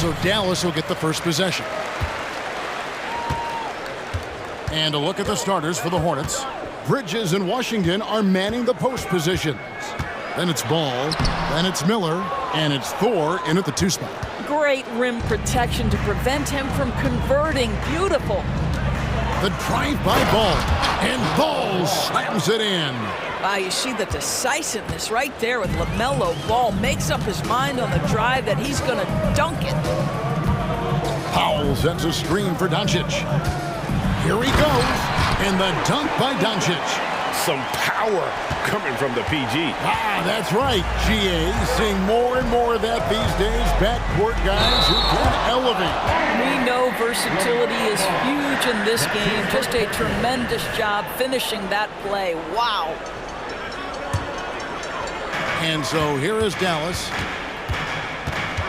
So Dallas will get the first possession. And a look at the starters for the Hornets. Bridges and Washington are manning the post positions. Then it's Ball, then it's Miller, and it's Thor in at the 2 spot. Great rim protection to prevent him from converting. Beautiful. The drive by Ball, and Ball slams it in. Wow, you see the decisiveness right there with LaMelo Ball. Makes up his mind on the drive that he's going to dunk it. Powell sends a screen for Doncic. Here he goes, and the dunk by Doncic. Some power coming from the PG. Ah, that's right, GA. Seeing more and more of that these days. Backcourt guys who can elevate. We know versatility is huge in this game. Just a tremendous job finishing that play. Wow. And so here is Dallas.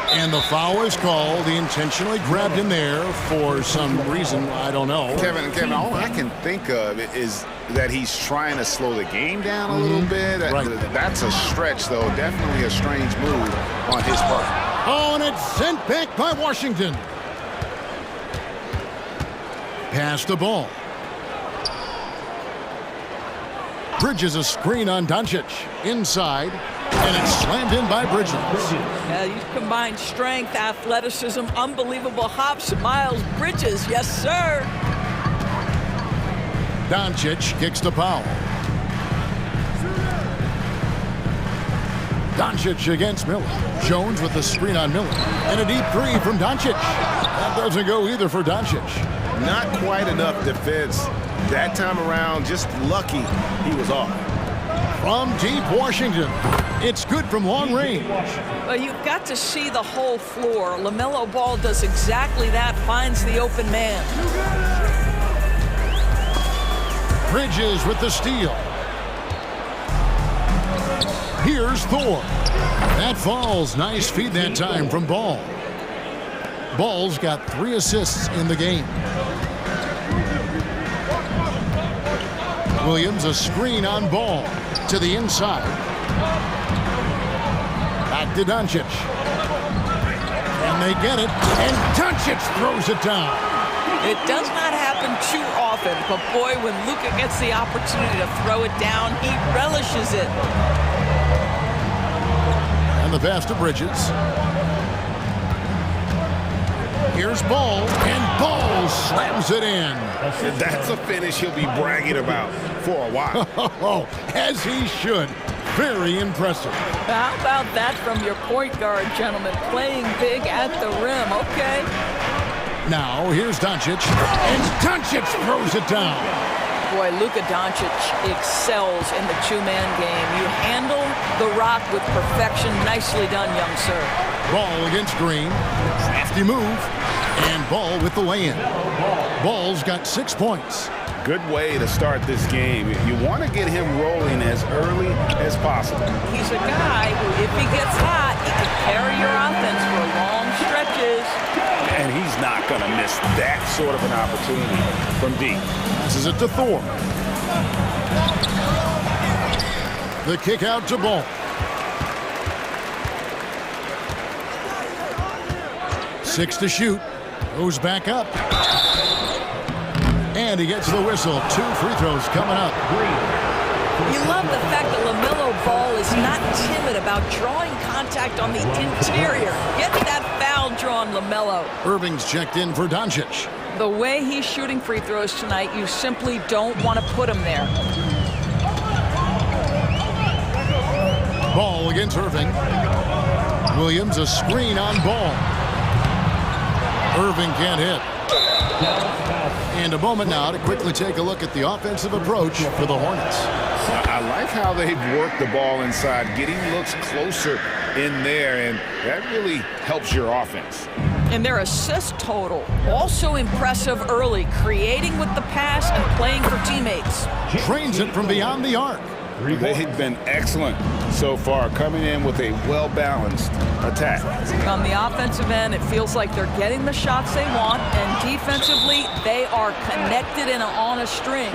And the foul is called. He intentionally grabbed him there for some reason, I don't know. Kevin, all I can think of is that he's trying to slow the game down a little bit. Right. That's a stretch, though. Definitely a strange move on his part. Oh, and it's sent back by Washington. Pass the ball. Bridges a screen on Doncic. Inside. And it's slammed in by Bridges. Yeah, you combine strength, athleticism, unbelievable hops. Miles Bridges, yes, sir. Doncic kicks to Powell. Doncic against Miller. Jones with the screen on Miller. And a deep 3 from Doncic. That doesn't go either for Doncic. Not quite enough defense that time around. Just lucky he was off. From deep Washington. It's good from long range. Well, you've got to see the whole floor. LaMelo Ball does exactly that, finds the open man. Bridges with the steal. Here's Thor. That falls. Nice feed that time from Ball. Ball's got 3 assists in the game. Williams a screen on Ball to the inside. Back to Doncic. And they get it. And Doncic throws it down. It does not happen too often, but boy, when Luka gets the opportunity to throw it down, he relishes it. And the pass to Bridges. Here's Ball, and Ball slams it in. That's a finish he'll be bragging about for a while. Oh, as he should. Very impressive. How about that from your point guard, gentlemen? Playing big at the rim, okay. Now, here's Doncic, and Doncic throws it down. Boy, Luka Doncic excels in the 2-man game. You handle the rock with perfection. Nicely done, young sir. Ball against Green. Crafty move. And Ball with the lay-in. Ball's got 6 points. Good way to start this game. You want to get him rolling as early as possible. He's a guy who, if he gets hot, he can carry your offense for long stretches. And he's not going to miss that sort of an opportunity from deep. This is it to Thor. The kick out to Ball. 6 to shoot. Goes back up. And he gets the whistle. 2 free throws coming up. You love the fact that LaMelo Ball is not timid about drawing contact on the interior. Get that foul drawn, LaMelo. Irving's checked in for Doncic. The way he's shooting free throws tonight, you simply don't want to put him there. Ball against Irving. Williams a screen on Ball. Irving can't hit. And a moment now to quickly take a look at the offensive approach for the Hornets. I like how they've worked the ball inside, getting looks closer in there, and that really helps your offense. And their assist total, also impressive early, creating with the pass and playing for teammates. Trains it from beyond the arc. They've been excellent so far, coming in with a well-balanced attack. On the offensive end, it feels like they're getting the shots they want, and defensively, they are connected and on a string.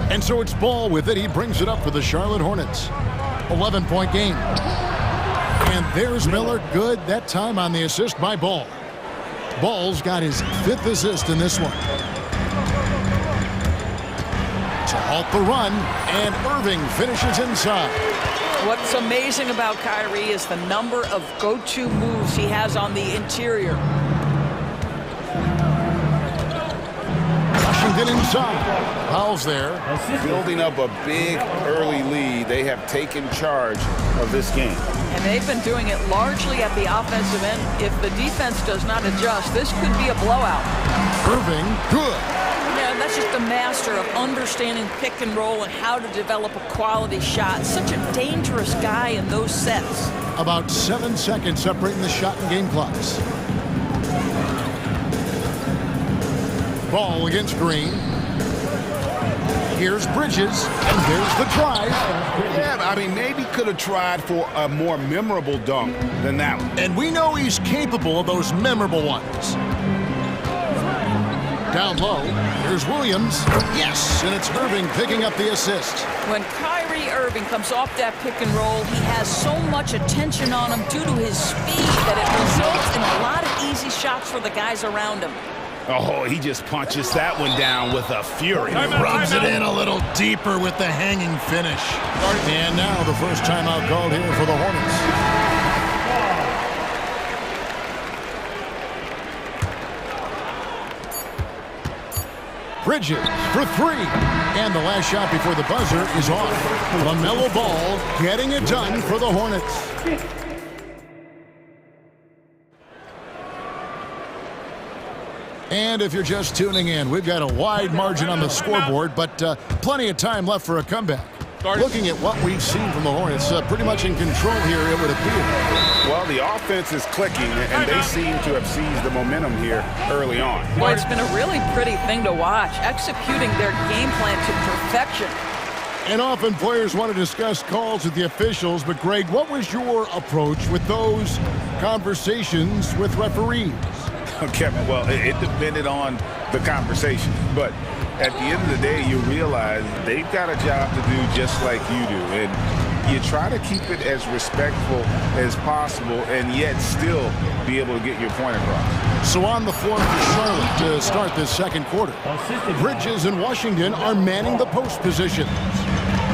And so it's Ball with it. He brings it up for the Charlotte Hornets. 11-point game. And there's Miller. Good that time on the assist by Ball. Ball's got his 5th assist in this one. To halt the run, and Irving finishes inside. What's amazing about Kyrie is the number of go-to moves he has on the interior. Washington inside. Fouls there. Building up a big early lead. They have taken charge of this game. And they've been doing it largely at the offensive end. If the defense does not adjust, this could be a blowout. Irving, good. Yeah, that's just a master of understanding pick and roll and how to develop a quality shot. Such a dangerous guy in those sets. About 7 seconds separating the shot and game clocks. Ball against Green. Here's Bridges, and there's the drive. Yeah, I mean, maybe could have tried for a more memorable dunk than that one. And we know he's capable of those memorable ones. Down low, here's Williams. Yes, and it's Irving picking up the assist. When Kyrie Irving comes off that pick and roll, he has so much attention on him due to his speed that it results in a lot of easy shots for the guys around him. Oh, he just punches that one down with a fury. Rubs it in a little deeper with the hanging finish. And now the first timeout called here for the Hornets. Bridges for 3. And the last shot before the buzzer is off. LaMelo Ball getting it done for the Hornets. And if you're just tuning in, we've got a wide margin on the scoreboard, but plenty of time left for a comeback. Looking at what we've seen from the Hornets, pretty much in control here, it would appear. Well, the offense is clicking, and they seem to have seized the momentum here early on. Well, it's been a really pretty thing to watch, executing their game plan to perfection. And often players want to discuss calls with the officials, but Greg, what was your approach with those conversations with referees? Okay, well, it depended on the conversation, but at the end of the day, you realize they've got a job to do just like you do, and you try to keep it as respectful as possible and yet still be able to get your point across. So on the floor for Charlotte to start this second quarter, Bridges and Washington are manning the post positions.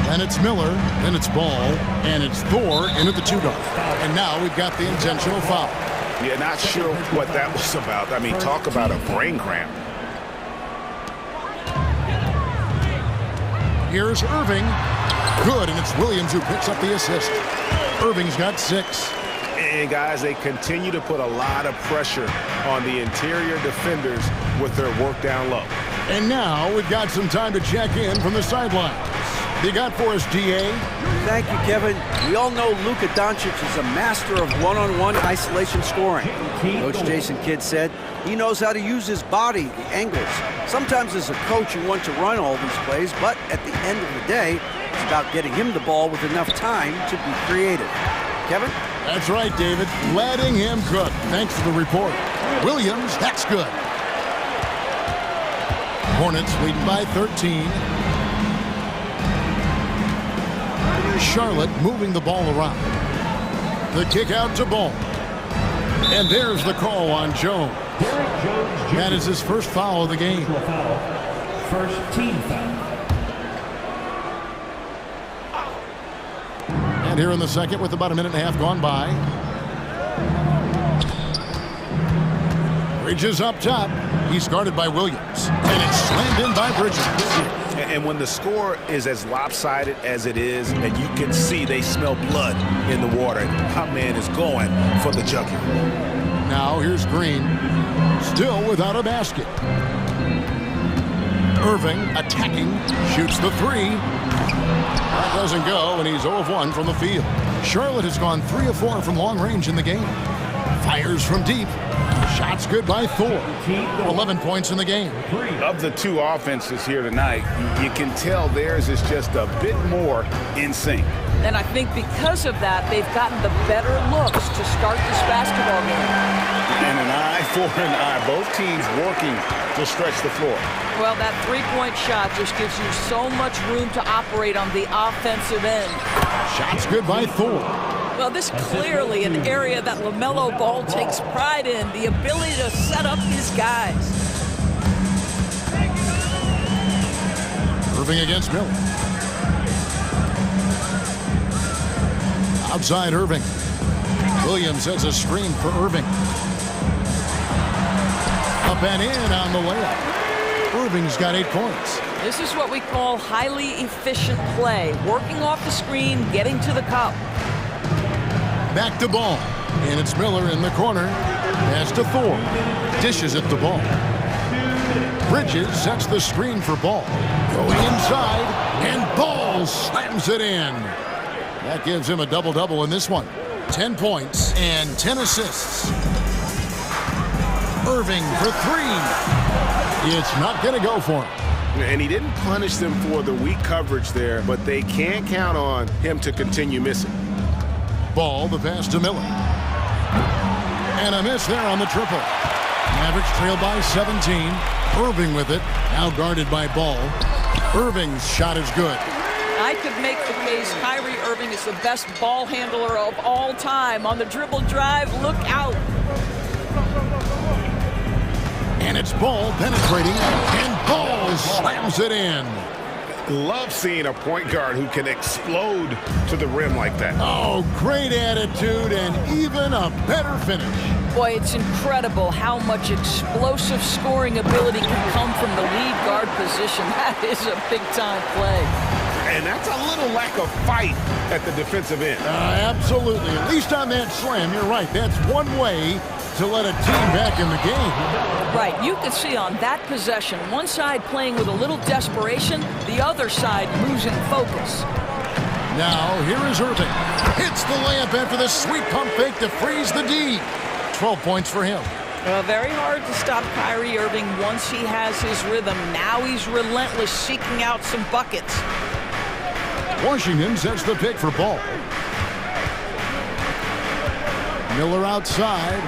Then it's Miller, then it's Ball, and it's Thor in at the 2-guard. And now we've got the intentional foul. Yeah, not sure what that was about. I mean, talk about a brain cramp. Here's Irving. Good, and it's Williams who picks up the assist. Irving's got 6. And guys, they continue to put a lot of pressure on the interior defenders with their work down low. And now we've got some time to check in from the sidelines. You got for us, DA? Thank you, Kevin. We all know Luka Doncic is a master of one-on-one isolation scoring. Coach Jason Kidd said he knows how to use his body, the angles. Sometimes as a coach, you want to run all these plays, but at the end of the day, it's about getting him the ball with enough time to be creative. Kevin? That's right, David. Letting him cook. Thanks for the report. Williams, that's good. Hornets leading by 13. Charlotte moving the ball around. The kick out to Ball. And there's the call on Jones. That is his first foul of the game. First team foul. And here in the second with about a minute and a half gone by. Bridges up top. He's guarded by Williams. And it's slammed in by Bridges. And when the score is as lopsided as it is, and you can see they smell blood in the water, my man is going for the jugular. Now here's Green, still without a basket. Irving attacking, shoots the 3. That doesn't go, and he's 0 of 1 from the field. Charlotte has gone 3 of 4 from long range in the game. Fires from deep. Shots good by Thor. 11 points in the game. Of the two offenses here tonight, you can tell theirs is just a bit more in sync. And I think because of that, they've gotten the better looks to start this basketball game. And an eye for an eye. Both teams working to stretch the floor. Well, that three-point shot just gives you so much room to operate on the offensive end. Shot's good by Thor. Well, this is clearly an area that LaMelo Ball takes pride in, the ability to set up his guys. Irving against Miller. Outside Irving. Williams sets a screen for Irving. Up and in on the layup. Irving's got 8 points. This is what we call highly efficient play. Working off the screen, getting to the cup. Back to Ball. And it's Miller in the corner. Pass to Thor. Dishes it to Ball. Bridges sets the screen for Ball. Going inside, and Ball slams it in. That gives him a double-double in this one. 10 points and 10 assists. Irving for 3. It's not going to go for him. And he didn't punish them for the weak coverage there, but they can't count on him to continue missing. Ball, the pass to Miller. And a miss there on the triple. Mavericks trail by 17. Irving with it, now guarded by Ball. Irving's shot is good. I could make the case Kyrie Irving is the best ball handler of all time. On the dribble drive, look out. And it's Ball penetrating, and Ball slams it in. Love seeing a point guard who can explode to the rim like that. Oh, great attitude and even a better finish. Boy, it's incredible how much explosive scoring ability can come from the lead guard position. That is a big-time play. And that's a little lack of fight at the defensive end. Absolutely. At least on that slam, you're right. That's one way to let a team back in the game. Right. You could see on that possession, one side playing with a little desperation, the other side losing focus. Now, here is Irving. Hits the layup after the sweet pump fake to freeze the D. 12 points for him. Very hard to stop Kyrie Irving once he has his rhythm. Now he's relentless, seeking out some buckets. Washington sets the pick for Ball. Miller outside.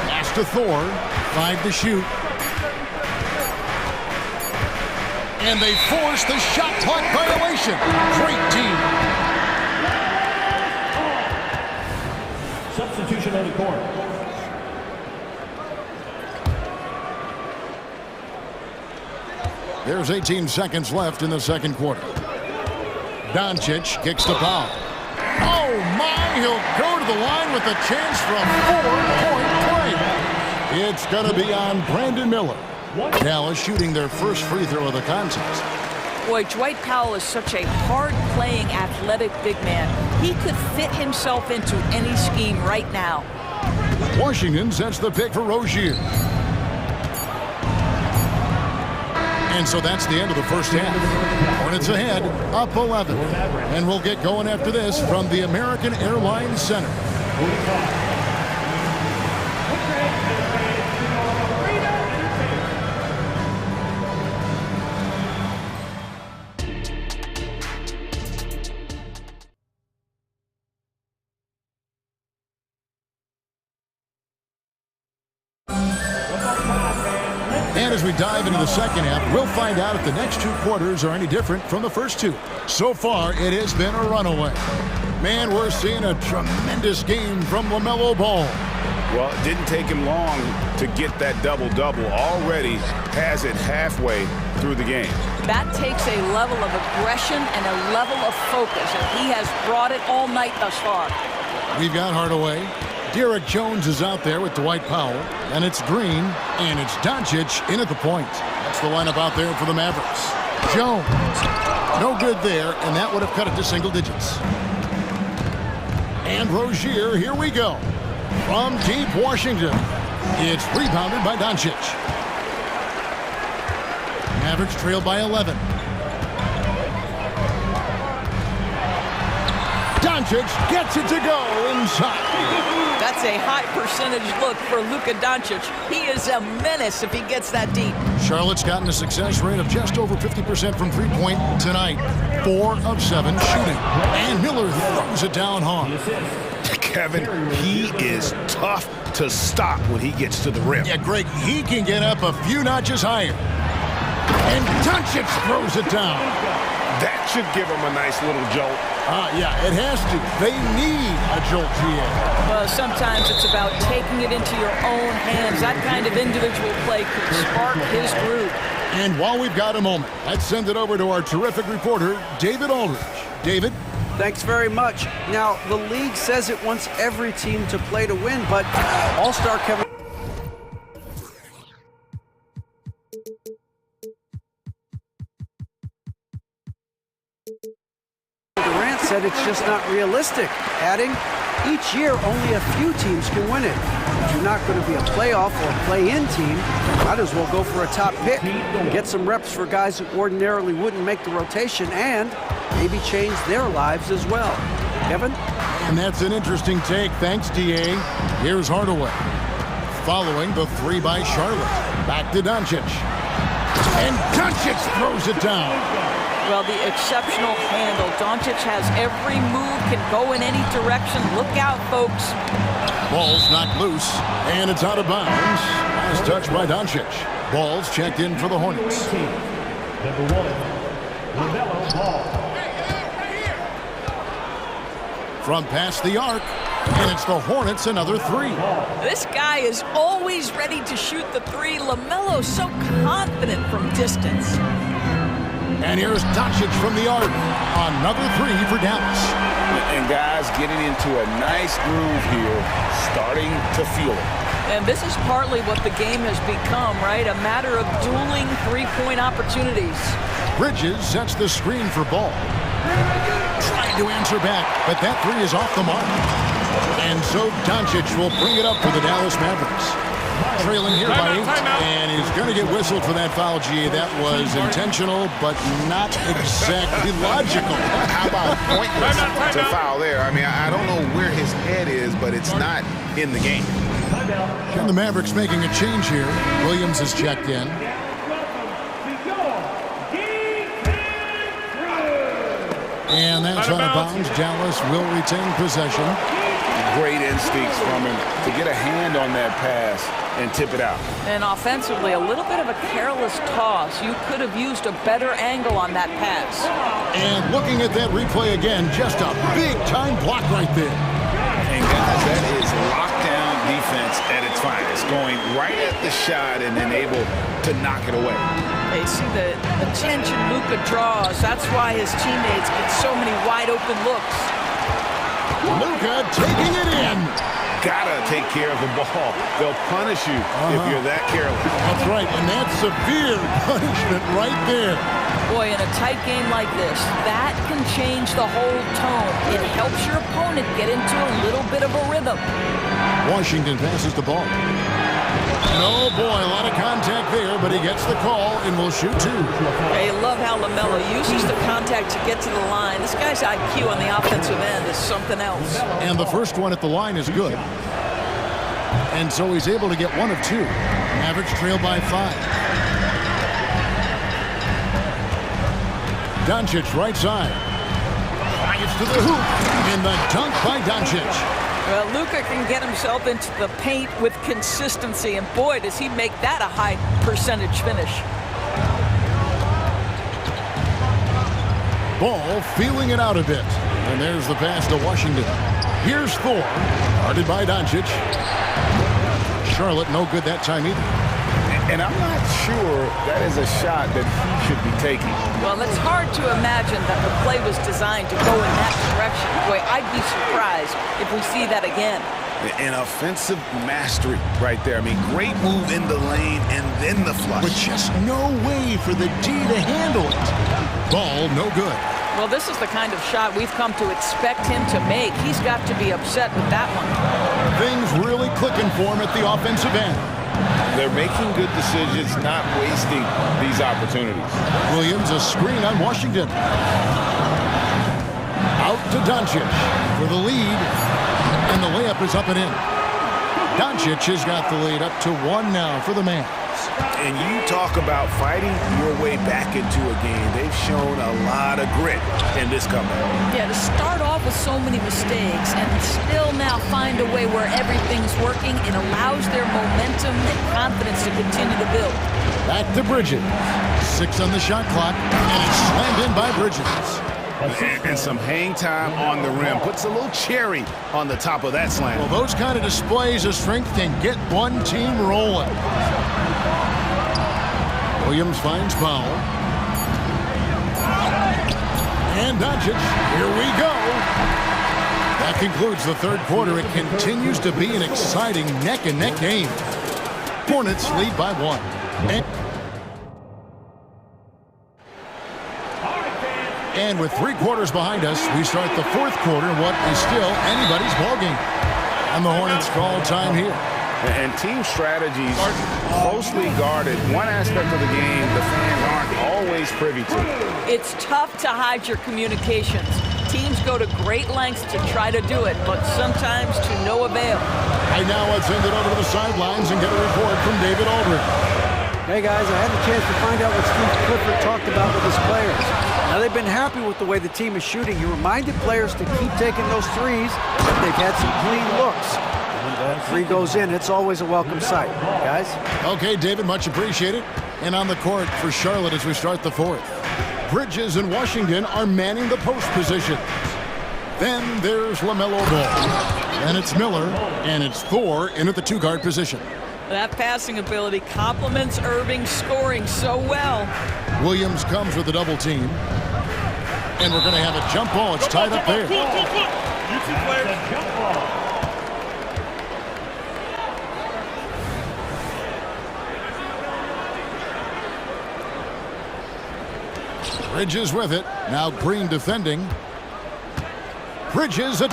Pass to Thor. 5 to shoot. And they force the shot clock violation. Great team. Substitution on the court. There's 18 seconds left in the second quarter. Doncic kicks the foul. Oh my, he'll go to the line with a chance for a 4-point play. It's going to be on Brandon Miller. Dallas shooting their first free throw of the contest. Boy, Dwight Powell is such a hard-playing, athletic big man. He could fit himself into any scheme right now. Washington sets the pick for Rozier. And so that's the end of the first half. Hornets ahead, up 11. And we'll get going after this from the American Airlines Center. And as we dive into the second half, we'll find out if the next 2 quarters are any different from the first 2. So far, it has been a runaway. Man, we're seeing a tremendous game from LaMelo Ball. Well, it didn't take him long to get that double-double. Already has it halfway through the game. That takes a level of aggression and a level of focus, and he has brought it all night thus far. We've got Hardaway. Derek Jones is out there with Dwight Powell. And it's Green, and it's Doncic in at the point. That's the lineup out there for the Mavericks. Jones, no good there, and that would have cut it to single digits. And Rozier, here we go. From deep Washington, it's rebounded by Doncic. Mavericks trail by 11. Doncic gets it to go inside. That's a high percentage look for Luka Doncic. He is a menace if he gets that deep. Charlotte's gotten a success rate of just over 50% from three-point tonight. 4 of 7 shooting. And Miller throws it down hard. Kevin, he is tough to stop when he gets to the rim. Yeah, Greg, he can get up a few notches higher. And Doncic throws it down. That should give him a nice little jolt. Yeah, it has to. They need a jolt, GA. Well, sometimes it's about taking it into your own hands. That kind of individual play could spark his groove. And while we've got a moment, let's send it over to our terrific reporter, David Aldridge. David? Thanks very much. Now, the league says it wants every team to play to win, but All-Star Kevin Durant said it's just not realistic, adding, each year only a few teams can win it. If you're not going to be a playoff or play-in team, might as well go for a top pick, get some reps for guys who ordinarily wouldn't make the rotation, and maybe change their lives as well. Kevin? And that's an interesting take. Thanks, DA. Here's Hardaway. Following the three by Charlotte. Back to Doncic. And Doncic throws it down. Well, the exceptional handle. Doncic has every move, can go in any direction. Look out, folks. Ball's knocked loose, and it's out of bounds. Last touch by Doncic. Ball's checked in for the Hornets. Number 1, LaMelo Ball. From past the arc, and it's the Hornets another three. This guy is always ready to shoot the three. LaMelo so confident from distance. And here's Doncic from the arc. Another three for Dallas. And guys getting into a nice groove here, starting to feel it. And this is partly what the game has become, right? A matter of dueling three-point opportunities. Bridges sets the screen for Ball. Trying to answer back, but that three is off the mark. And so Doncic will bring it up for the Dallas Mavericks. Trailing here by 8, and he's going to get whistled for that foul, G. That was intentional, but not exactly logical. How about pointless to foul there? I mean, I don't know where his head is, but it's not in the game. And the Mavericks making a change here. Williams is checked in. And that's out of bounds. Dallas will retain possession. Great instincts from him to get a hand on that pass and tip it out. And offensively, a little bit of a careless toss. You could have used a better angle on that pass. And looking at that replay again, just a big-time block right there. And guys, that is lockdown defense at its finest, going right at the shot and then able to knock it away. They see the attention Luka draws. That's why his teammates get so many wide-open looks. Luka taking it in. Gotta take care of the ball. They'll punish you if you're that careless. That's right, and that's severe punishment right there. Boy, in a tight game like this, that can change the whole tone. It helps your opponent get into a little bit of a rhythm. Washington passes the ball. And oh boy, a lot of contact there, but he gets the call and will shoot two. I love how LaMelo uses the contact to get to the line. This guy's IQ on the offensive end is something else. And the first one at the line is good. And so he's able to get one of two. Mavericks trail by 5. Doncic right side. Gets to the hoop. And the dunk by Doncic. Well, Luka can get himself into the paint with consistency, and boy, does he make that a high percentage finish. Ball feeling it out a bit. And there's the pass to Washington. Here's Thor. Guarded by Doncic. Charlotte no good that time either. And I'm not sure that is a shot that he should be taking. Well, it's hard to imagine that the play was designed to go in that direction. Boy, I'd be surprised if we see that again. An offensive mastery right there. I mean, great move in the lane and then the flush. But just no way for the D to handle it. Ball no good. Well, this is the kind of shot we've come to expect him to make. He's got to be upset with that one. Things really clicking for him at the offensive end. They're making good decisions, not wasting these opportunities. Williams a screen on Washington. Out to Doncic for the lead. And the layup is up and in. Doncic has got the lead up to 1 now for the Mavs. And you talk about fighting your way back into a game. They've shown a lot of grit in this comeback. Yeah, to start off with so many mistakes and still now find a way where everything's working, it allows their momentum and confidence to continue to build. Back to Bridges. 6 on the shot clock, and it's slammed in by Bridges. And some hang time on the rim. Puts a little cherry on the top of that slam. Well, those kind of displays of strength can get one team rolling. Williams finds Powell. And Doncic, here we go. That concludes the third quarter. It continues to be an exciting neck-and-neck game. Hornets lead by 1. And with 3 quarters behind us, we start the fourth quarter, what is still anybody's ballgame. And the Hornets call time here. And team strategies closely guarded. One aspect of the game the fans aren't always privy to. It's tough to hide your communications. Teams go to great lengths to try to do it, but sometimes to no avail. Right now, let's send it over to the sidelines and get a report from David Aldridge. Hey guys, I had the chance to find out what Steve Clifford talked about with his players. Now they've been happy with the way the team is shooting. He reminded players to keep taking those threes, but they've had some clean looks. When that three goes in, it's always a welcome sight. Guys? Okay, David, much appreciated. And on the court for Charlotte as we start the fourth. Bridges and Washington are manning the post position. Then there's LaMelo Ball. Then it's Miller, and it's Thor in at the 2-guard position. That passing ability complements Irving's scoring so well. Williams comes with a double team. And we're going to have a jump ball. It's tied up there. You two players. Jump ball. Bridges with it. Now Green defending. Bridges at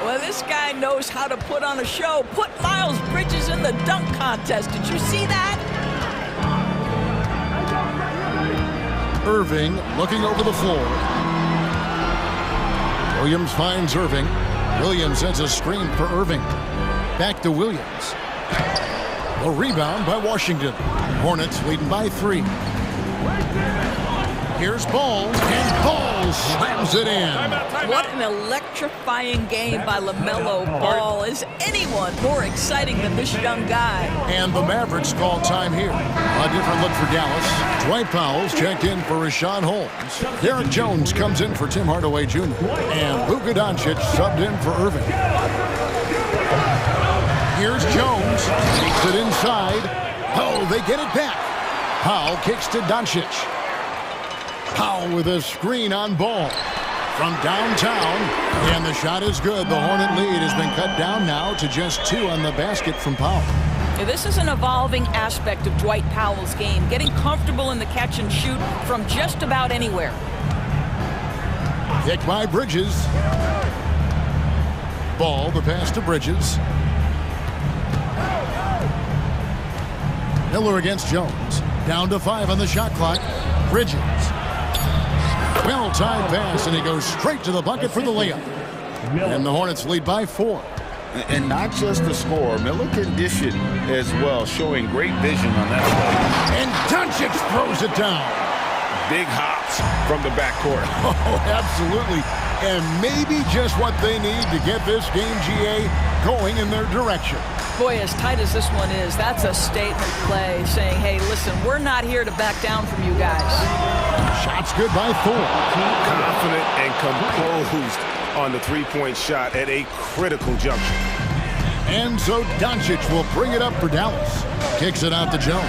Well, this guy knows how to put on a show. Put Miles Bridges in the dunk contest. Did you see that? Irving looking over the floor. Williams finds Irving. Williams sends a screen for Irving. Back to Williams. A rebound by Washington. Hornets leading by 3. Here's Ball, and Ball slams it in. What an electrifying game by LaMelo Ball. Is anyone more exciting than this young guy? And the Mavericks call time here. A different look for Dallas. Dwight Powell's checked in for Rashawn Holmes. Derek Jones comes in for Tim Hardaway Jr. And Luka Doncic subbed in for Irving. Here's Jones. Takes it inside. Oh, they get it back. Powell kicks to Doncic. Powell with a screen on Ball from downtown, and the shot is good. The Hornet lead has been cut down now to just 2 on the basket from Powell. Yeah, this is an evolving aspect of Dwight Powell's game, getting comfortable in the catch and shoot from just about anywhere. Kick by Bridges. Ball, the pass to Bridges. Miller against Jones. Down to 5 on the shot clock. Bridges. Well-timed pass, and he goes straight to the bucket for the layup. And the Hornets lead by 4. And not just the score, Miller condition as well, showing great vision on that play. And Doncic throws it down. Big hops from the backcourt. Oh, absolutely. And maybe just what they need to get this game, GA, going in their direction. Boy, as tight as this one is, that's a statement play saying, hey, listen, we're not here to back down from you guys. Shot's good by Thor. Confident and composed on the three-point shot at a critical juncture. And so Doncic will bring it up for Dallas. Kicks it out to Jones.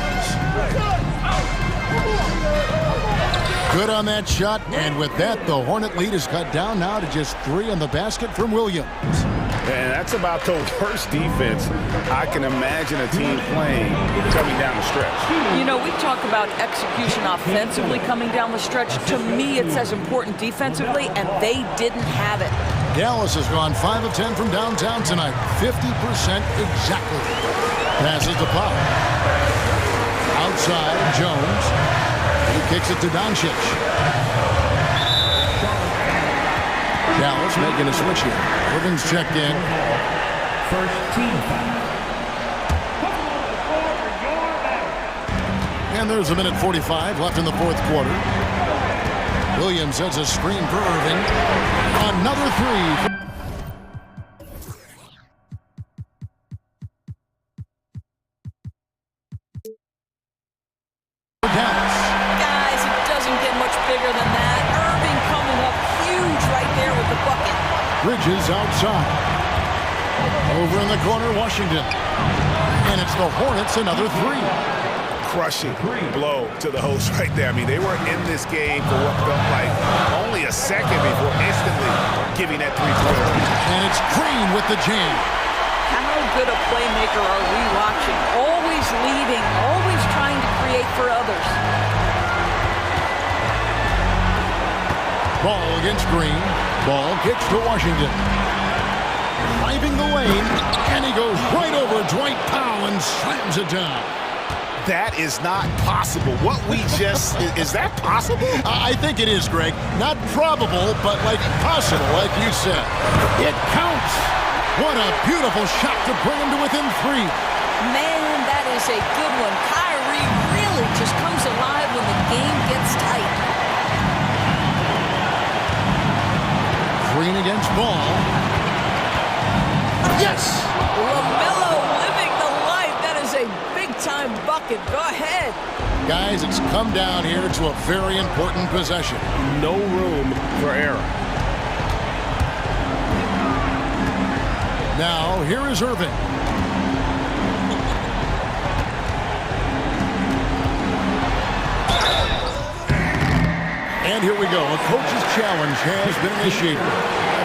Good on that shot, and with that, the Hornet lead is cut down now to just 3 on the basket from Williams. And that's about the worst defense I can imagine a team playing coming down the stretch. You know, we talk about execution offensively coming down the stretch. To me, it's as important defensively, and they didn't have it. Dallas has gone 5 of 10 from downtown tonight. 50% exactly. Passes to Powell. Outside, Jones. He kicks it to Doncic. Dallas making a switch here. Irving's checked in. First team foul. And there's a minute 45 left in the fourth quarter. Williams sends a screen for Irving. Another three. Guys, it doesn't get much bigger than that. Irving coming up huge right there with the bucket. Bridges outside. Over in the corner, Washington. And it's the Hornets, another three. Crushing blow to the host right there. I mean, they were in this game for what felt like only a second before instantly giving that three-pointer. And it's Green with the jam. How good a playmaker are we watching? Always leading, always trying to create for others. Ball against Green. Ball kicks to Washington. Driving the lane, and he goes right over Dwight Powell and slams it down. That is not possible. What we just, is that possible? I think it is, Greg. Not probable, but like possible, like you said. It counts. What a beautiful shot to bring him to within three. Man, that is a good one. Kyrie really just comes alive when the game gets tight. Green against Ball. Yes! LaMelo living the life. That is a big-time bucket. Go ahead. Guys, it's come down here to a very important possession. No room for error. Now, here is Irving. And here we go. A coach's challenge has been initiated.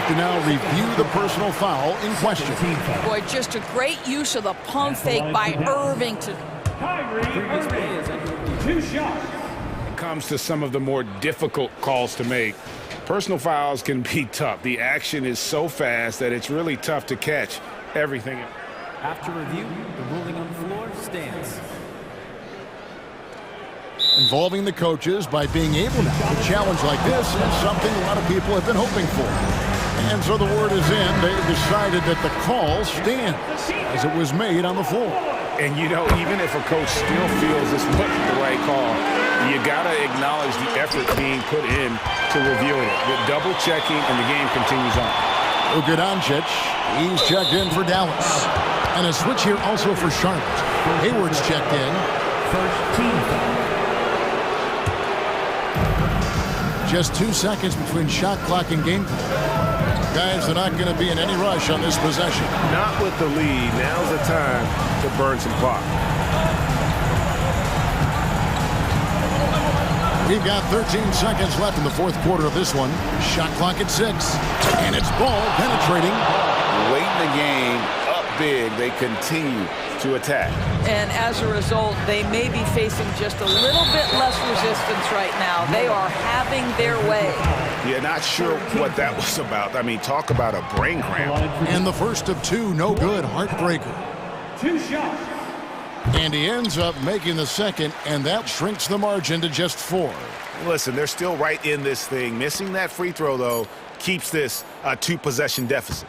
To now review the personal foul in question. Boy, just a great use of the pump fake by Irving to... Two shots. It comes to some of the more difficult calls to make. Personal fouls can be tough. The action is so fast that it's really tough to catch everything. After review, the ruling on the floor stands. Involving the coaches by being able now to challenge like this is something a lot of people have been hoping for. And so the word is in. They've decided that the call stands as it was made on the floor. And, you know, even if a coach still feels this wasn't the right call, you got to acknowledge the effort being put in to reviewing it. With double-checking, and the game continues on. Luka Doncic, he's checked in for Dallas. And a switch here also for Charlotte. Hayward's checked in. First team foul. Just 2 seconds between shot clock and game clock. Guys, they're not going to be in any rush on this possession. Not with the lead. Now's the time to burn some clock. We've got 13 seconds left in the fourth quarter of this one. Shot clock at 6. And it's Ball penetrating. Late in the game, up big, they continue to attack. And as a result, they may be facing just a little bit less resistance right now. They are having their way. Yeah, not sure what that was about. I mean, talk about a brain cramp. And the first of two, no good, heartbreaker. Two shots. And he ends up making the second, and that shrinks the margin to just 4. Listen, they're still right in this thing. Missing that free throw, though, keeps this a 2-possession deficit.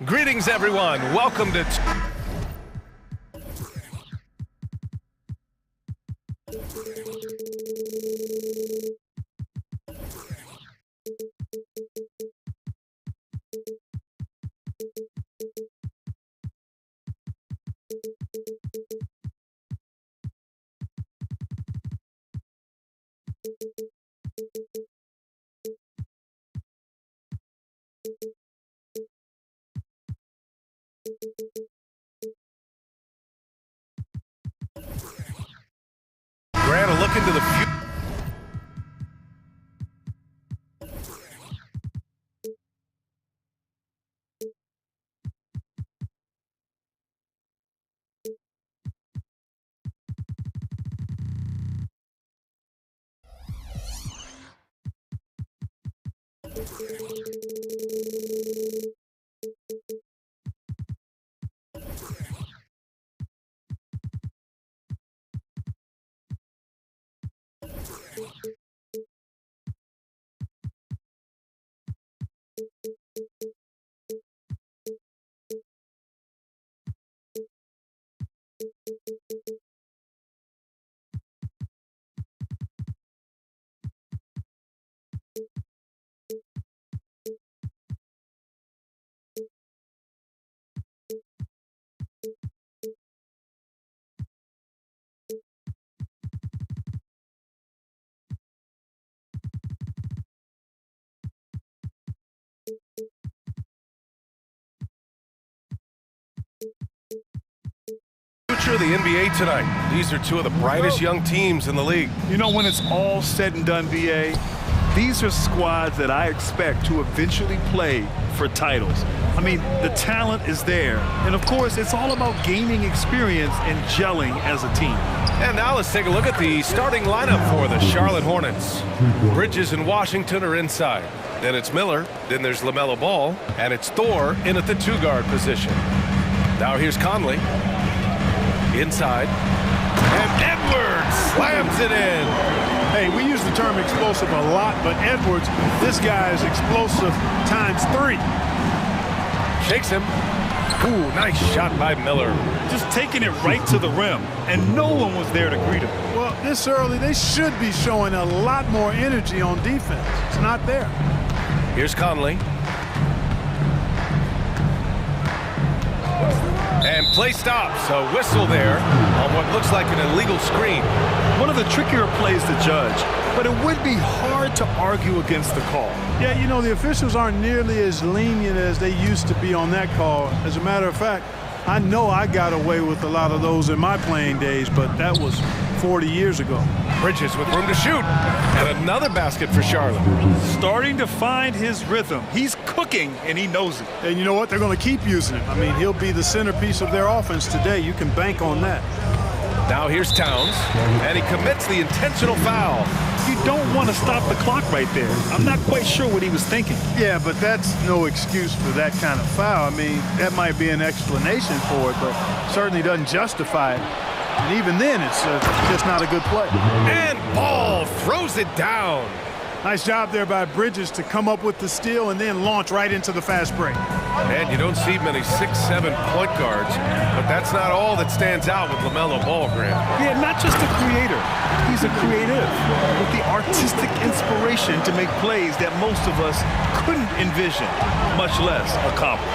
Greetings, everyone. Welcome to... Grant, a look into the future. Of the NBA tonight. These are two of the brightest young teams in the league. You know, when it's all said and done, BA, these are squads that I expect to eventually play for titles. I mean, the talent is there. And of course, it's all about gaining experience and gelling as a team. And now let's take a look at the starting lineup for the Charlotte Hornets. Bridges and Washington are inside. Then it's Miller, then there's LaMelo Ball, and it's Thor in at the two-guard position. Now here's Conley. Inside, and Edwards slams it in. Hey, we use the term explosive a lot, but Edwards, this guy is explosive times 3. Shakes him. Ooh, nice shot by Miller. Just taking it right to the rim, and no one was there to greet him. Well, this early, they should be showing a lot more energy on defense. It's not there. Here's Conley. And play stops. A whistle there on what looks like an illegal screen. One of the trickier plays to judge, but it would be hard to argue against the call. Yeah, you know, the officials aren't nearly as lenient as they used to be on that call. As a matter of fact, I know I got away with a lot of those in my playing days, but that was 40 years ago. Bridges with room to shoot. And another basket for Charlotte. Starting to find his rhythm. He's cooking, and he knows it. And you know what? They're going to keep using him. I mean, he'll be the centerpiece of their offense today. You can bank on that. Now here's Towns, and he commits the intentional foul. You don't want to stop the clock right there. I'm not quite sure what he was thinking. Yeah, but that's no excuse for that kind of foul. I mean, that might be an explanation for it, but certainly doesn't justify it. And even then, it's just not a good play. And Ball throws it down. Nice job there by Bridges to come up with the steal and then launch right into the fast break. And you don't see many 6'7" point guards, but that's not all that stands out with LaMelo Ball, Grant. Yeah, not just a creator. He's a creative with the artistic inspiration to make plays that most of us couldn't envision, much less accomplish.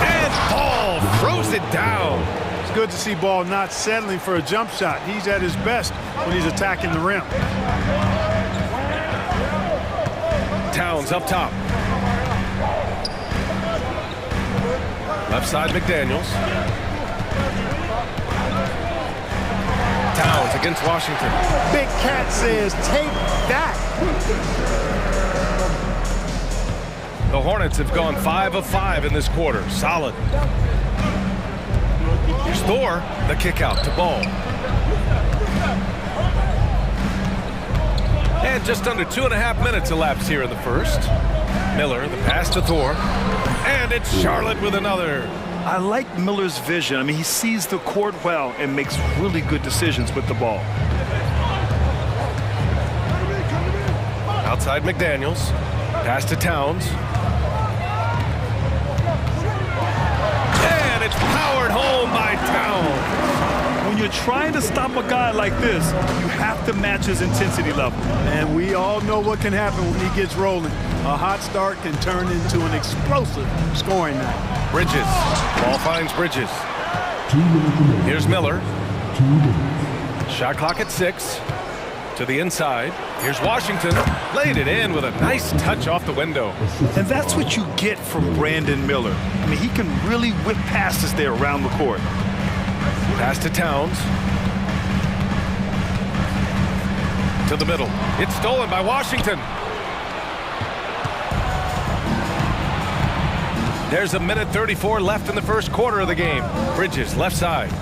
And Ball throws it down. It's good to see Ball not settling for a jump shot. He's at his best when he's attacking the rim. Towns up top. Left side, McDaniels. Towns against Washington. Big Cat says, take that. The Hornets have gone 5 of 5 in this quarter. Solid. Here's Thor, the kick out to Ball. And just under 2.5 minutes elapsed here in the first. Miller, the pass to Thor. And it's Charlotte with another. I like Miller's vision. I mean, he sees the court well and makes really good decisions with the ball. Outside McDaniels. Pass to Towns. home by Towns. When you're trying to stop a guy like this, you have to match his intensity level. And we all know what can happen when he gets rolling. A hot start can turn into an explosive scoring night. Bridges. Ball finds Bridges. Here's Miller. Shot clock at 6. To the inside. Here's Washington. Laid it in with a nice touch off the window. And that's what you get from Brandon Miller. I mean, he can really whip passes there around the court. Pass to Towns. To the middle. It's stolen by Washington. There's a minute 34 left in the first quarter of the game. Bridges, left side.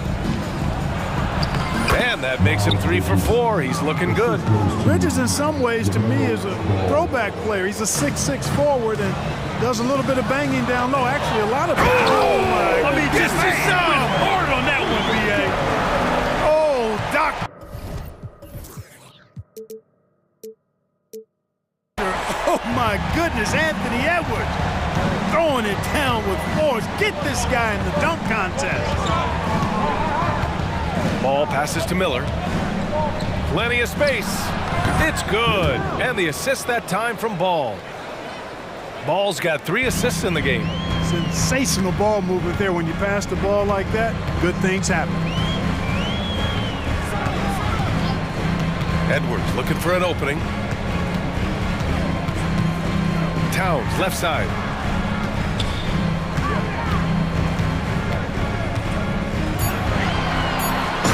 And that makes him 3 for 4. He's looking good. Bridges, in some ways, to me, is a throwback player. He's a 6'6" forward and does a little bit of banging down low. Actually, a lot of it. Oh, my. I mean, just hard on that one, B.A. Oh, Doc. Oh, my goodness, Anthony Edwards throwing it down with force. Get this guy in the dunk contest. Ball passes to Miller. Plenty of space. It's good. And the assist that time from Ball. Ball's got 3 assists in the game. Sensational ball movement there. When you pass the ball like that, good things happen. Edwards looking for an opening. Towns, left side.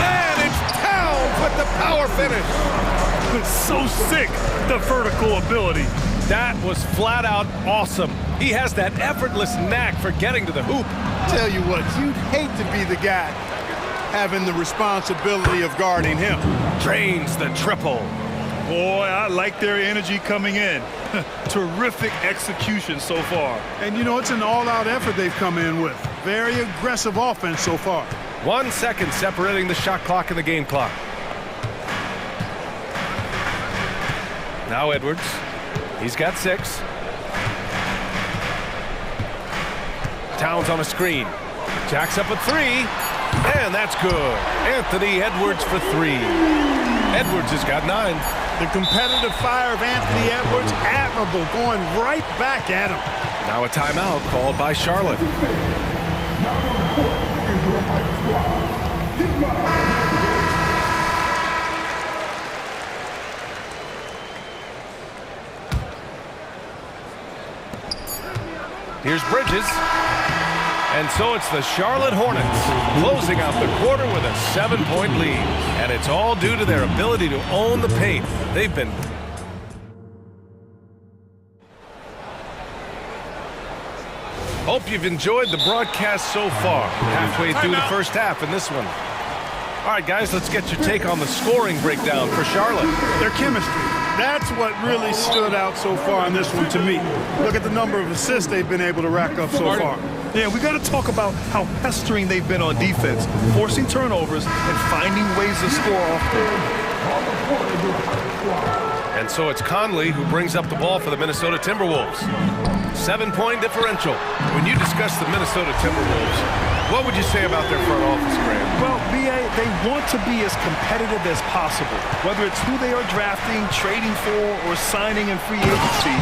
And it's Towns with the power finish. It's so sick, the vertical ability. That was flat out awesome. He has that effortless knack for getting to the hoop. Tell you what, you'd hate to be the guy having the responsibility of guarding him. Drains the triple. Boy, I like their energy coming in. Terrific execution so far. And you know, it's an all-out effort they've come in with. Very aggressive offense so far. 1 second separating the shot clock and the game clock. Now Edwards. He's got 6. Towns on a screen. Jacks up a 3. And that's good. Anthony Edwards for 3. Edwards has got 9. The competitive fire of Anthony Edwards, admirable, going right back at him. Now a timeout called by Charlotte. Here's Bridges. And so it's the Charlotte Hornets closing out the quarter with a 7-point lead. And it's all due to their ability to own the paint. They've been... Hope you've enjoyed the broadcast so far. Halfway through the first half in this one. All right, guys, let's get your take on the scoring breakdown for Charlotte. Their chemistry. That's what really stood out so far in this one to me. Look at the number of assists they've been able to rack up so far. Yeah, we got to talk about how pestering they've been on defense, forcing turnovers and finding ways to score often. And so it's Conley who brings up the ball for the Minnesota Timberwolves. 7-point differential. When you discuss the Minnesota Timberwolves, what would you say about their front office, Graham? Well, B.A., they want to be as competitive as possible. Whether it's who they are drafting, trading for, or signing in free agency,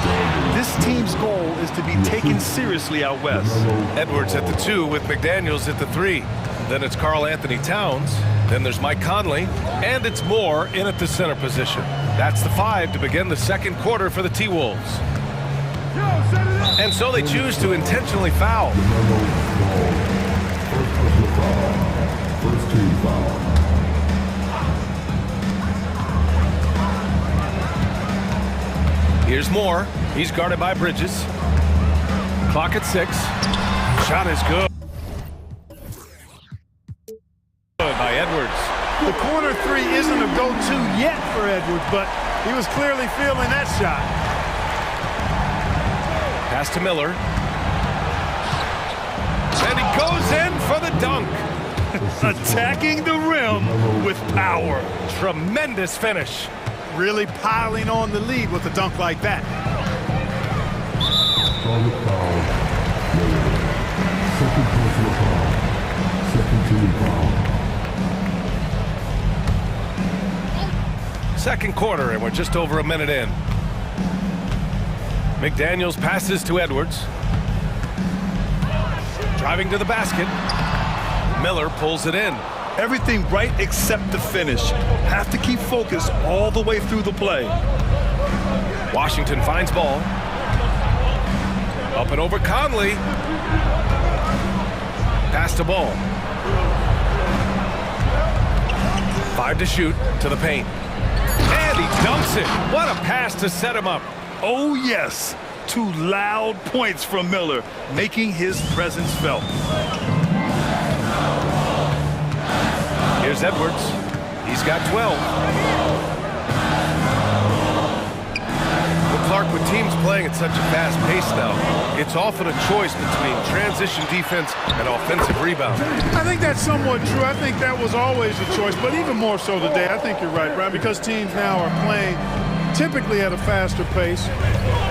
this team's goal is to be taken seriously out west. Edwards at the 2 with McDaniels at the 3. Then it's Karl Anthony Towns. Then there's Mike Conley. And it's Moore in at the center position. That's the 5 to begin the second quarter for the T-Wolves. And so they choose to intentionally foul. Here's Moore. He's guarded by Bridges. Clock at 6. Shot is good. By Edwards. The corner 3 isn't a go-to yet for Edwards, but he was clearly feeling that shot. Pass to Miller. And he goes in for the dunk. Attacking the rim with power. Tremendous finish. Really piling on the lead with a dunk like that. Second personal foul. Second team Second quarter, and we're just over a minute in. McDaniels passes to Edwards. Driving to the basket. Miller pulls it in. Everything right except the finish. Have to keep focused all the way through the play. Washington finds ball. Up and over Conley. Pass to ball. 5 to shoot to the paint. And he dunks it. What a pass to set him up. Oh, yes. 2 loud points from Miller, making his presence felt. Here's Edwards. He's got 12. Well, Clark, with teams playing at such a fast pace now, it's often a choice between transition defense and offensive rebound. I think that's somewhat true. I think that was always a choice, but even more so today. I think you're right, Brian, because teams now are playing typically at a faster pace.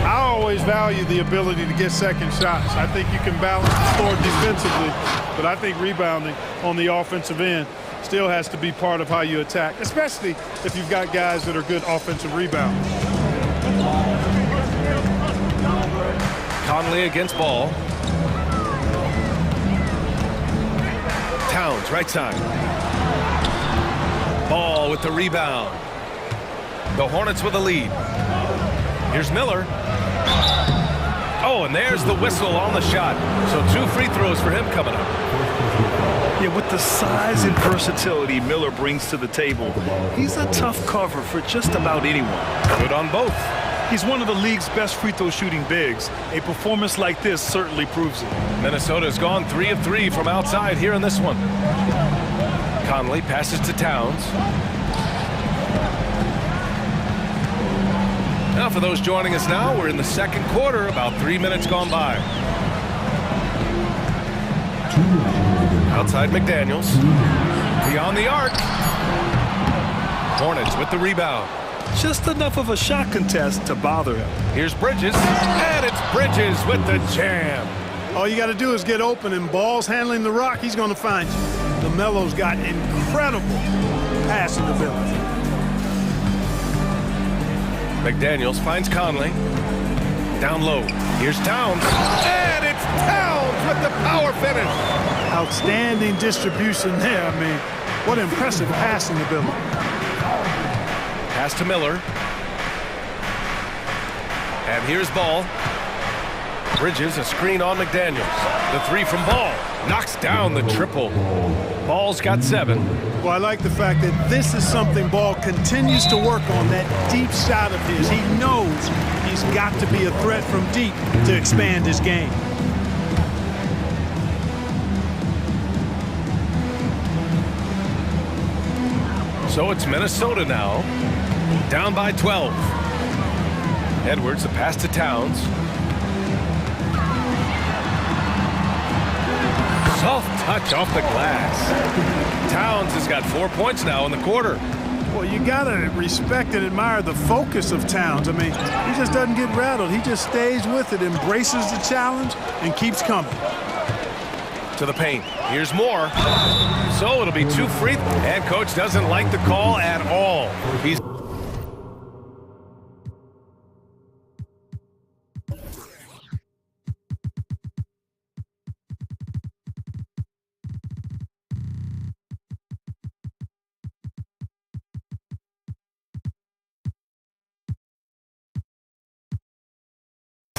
I always value the ability to get second shots. I think you can balance the score defensively, but I think rebounding on the offensive end still has to be part of how you attack, especially if you've got guys that are good offensive rebounders. Conley against ball. Towns, right side. Ball with the rebound. The Hornets with a lead. Here's Miller. Oh, and there's the whistle on the shot. So 2 free throws for him coming up. Yeah, with the size and versatility Miller brings to the table, he's a tough cover for just about anyone. Good on both. He's one of the league's best free throw shooting bigs. A performance like this certainly proves it. Minnesota's gone 3 of 3 from outside here in this one. Conley passes to Towns. Now for those joining us now, we're in the second quarter, about 3 minutes gone by. Outside McDaniels. Beyond the arc. Hornets with the rebound. Just enough of a shot contest to bother him. Here's Bridges, and it's Bridges with the jam. All you got to do is get open, and Ball's handling the rock. He's going to find you. LaMelo's got incredible passing ability. McDaniels finds Conley. Down low. Here's Towns. And it's Towns with the power finish. Outstanding distribution there. I mean, what impressive passing ability. Pass to Miller. And here's Ball. Bridges, a screen on McDaniels. The 3 from Ball. Knocks down the triple. Ball's got 7. Well, I like the fact that this is something Ball continues to work on, that deep shot of his. He knows he's got to be a threat from deep to expand his game. So it's Minnesota now, down by 12. Edwards, the pass to Towns. Soft touch off the glass. Towns has got 4 points now in the quarter. Well, you got to respect and admire the focus of Towns. I mean, he just doesn't get rattled. He just stays with it, embraces the challenge, and keeps coming. To the paint. Here's more. So it'll be 2 free. And coach doesn't like the call at all. He's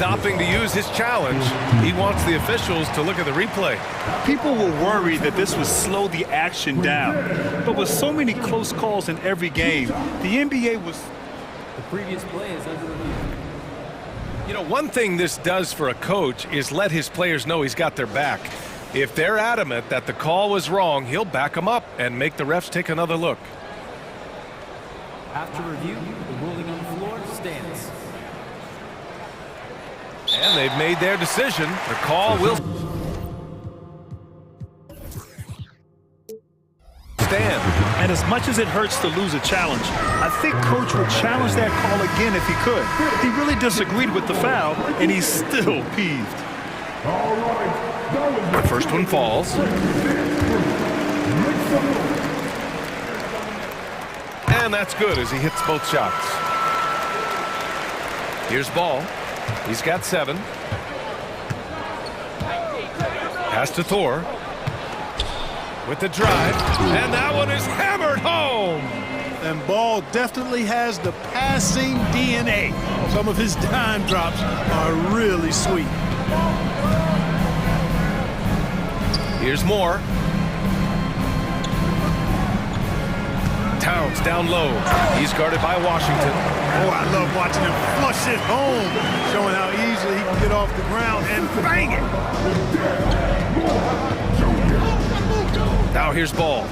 opting to use his challenge. He wants the officials to look at the replay. People were worried that this would slow the action down. But with so many close calls in every game, the NBA was... The previous play is under review. You know, one thing this does for a coach is let his players know he's got their back. If they're adamant that the call was wrong, he'll back them up and make the refs take another look. After review, the ruling on the floor stands. And they've made their decision. The call will stand. And as much as it hurts to lose a challenge, I think coach would challenge that call again if he could. He really disagreed with the foul, and he's still peeved. The first one falls. And And that's good as he hits both shots. Here's Ball. He's got 7. Pass to Thor. With the drive. And that one is hammered home. And Ball definitely has the passing DNA. Some of his dime drops are really sweet. Here's Moore. Towns down low. He's guarded by Washington. Oh, I love watching him flush it home, showing how easily he can get off the ground and bang it. Now here's Ball.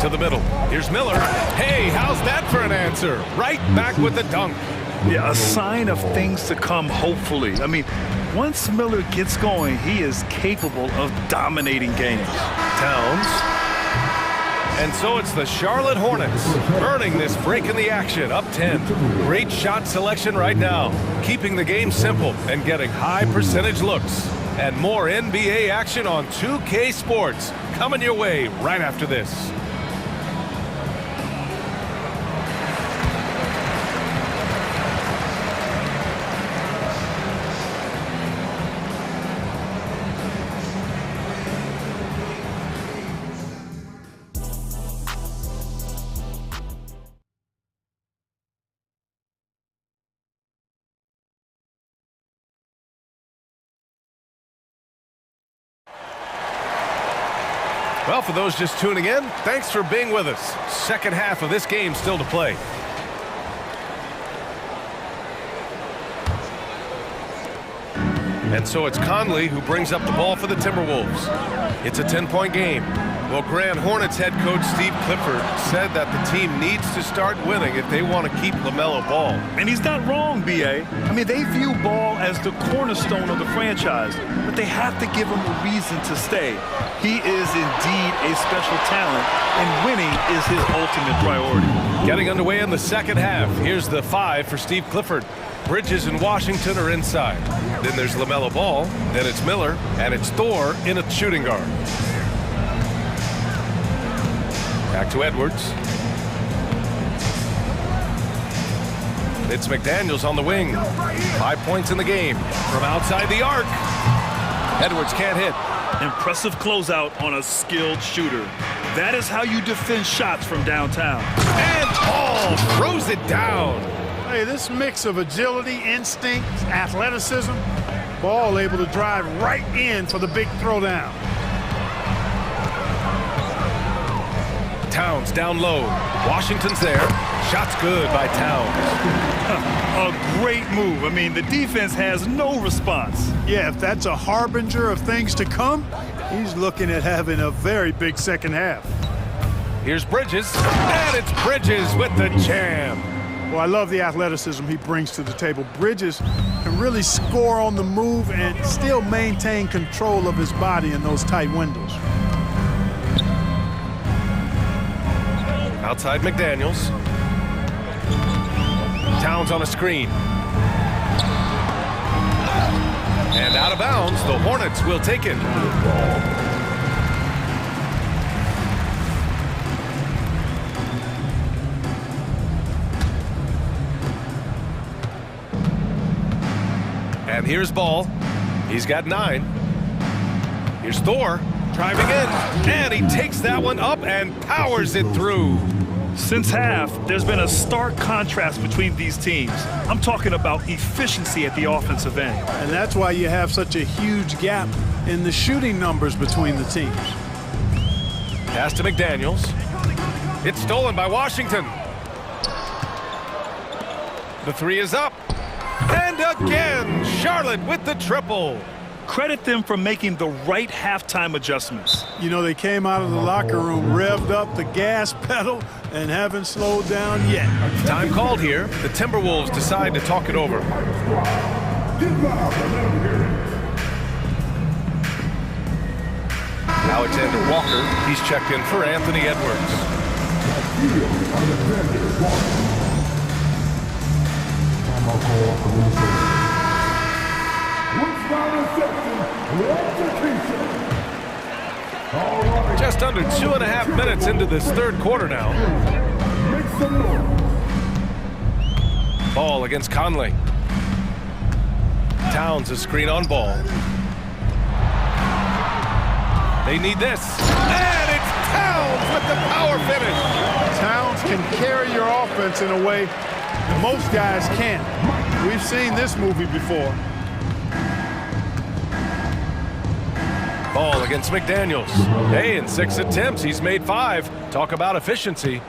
To the middle. Here's Miller. Hey, how's that for an answer? Right back with the dunk. Yeah, a sign of things to come, hopefully. I mean, once Miller gets going, he is capable of dominating games. Towns. And so it's the Charlotte Hornets earning this break in the action, up 10. Great shot selection right now, keeping the game simple and getting high percentage looks. And more NBA action on 2K Sports coming your way right after this. Well, for those just tuning in, thanks for being with us. Second half of this game still to play. And so it's Conley who brings up the ball for the Timberwolves. It's a 10-point game. Well, Grand Hornets head coach Steve Clifford said that the team needs to start winning if they want to keep LaMelo Ball. And he's not wrong, B.A. I mean, they view Ball as the cornerstone of the franchise, but they have to give him a reason to stay. He is indeed a special talent, and winning is his ultimate priority. Getting underway in the second half. Here's the 5 for Steve Clifford. Bridges and Washington are inside. Then there's LaMelo Ball, then it's Miller, and it's Thor in a shooting guard. Back to Edwards. It's McDaniels on the wing. 5 points in the game from outside the arc. Edwards can't hit. Impressive closeout on a skilled shooter. That is how you defend shots from downtown. And Ball throws it down. Hey, this mix of agility, instinct, athleticism, Ball able to drive right in for the big throwdown. Towns down low. Washington's there. Shot's good by Towns. A great move. I mean, the defense has no response. Yeah, if that's a harbinger of things to come, he's looking at having a very big second half. Here's Bridges, and it's Bridges with the jam. Well, I love the athleticism he brings to the table. Bridges can really score on the move and still maintain control of his body in those tight windows. Outside McDaniels. Towns on a screen. And out of bounds, the Hornets will take it. And here's Ball. He's got 9. Here's Thor driving in. And he takes that one up and powers it through. Since half, there's been a stark contrast between these teams. I'm talking about efficiency at the offensive end. And that's why you have such a huge gap in the shooting numbers between the teams. Pass to McDaniels. It's stolen by Washington. The 3 is up. And again, Charlotte with the triple. Credit them for making the right halftime adjustments. You know, they came out of the locker room, revved up the gas pedal, and haven't slowed down yet. Time called here. The Timberwolves decide to talk it over. Alexander Walker, he's checked in for Anthony Edwards. Just under 2.5 minutes into this third quarter now. Ball against Conley. Towns a screen on ball. They need this. And it's Towns with the power finish. Towns can carry your offense in a way most guys can't. We've seen this movie before. Ball against McDaniels. Hey, in 6 attempts, he's made 5. Talk about efficiency.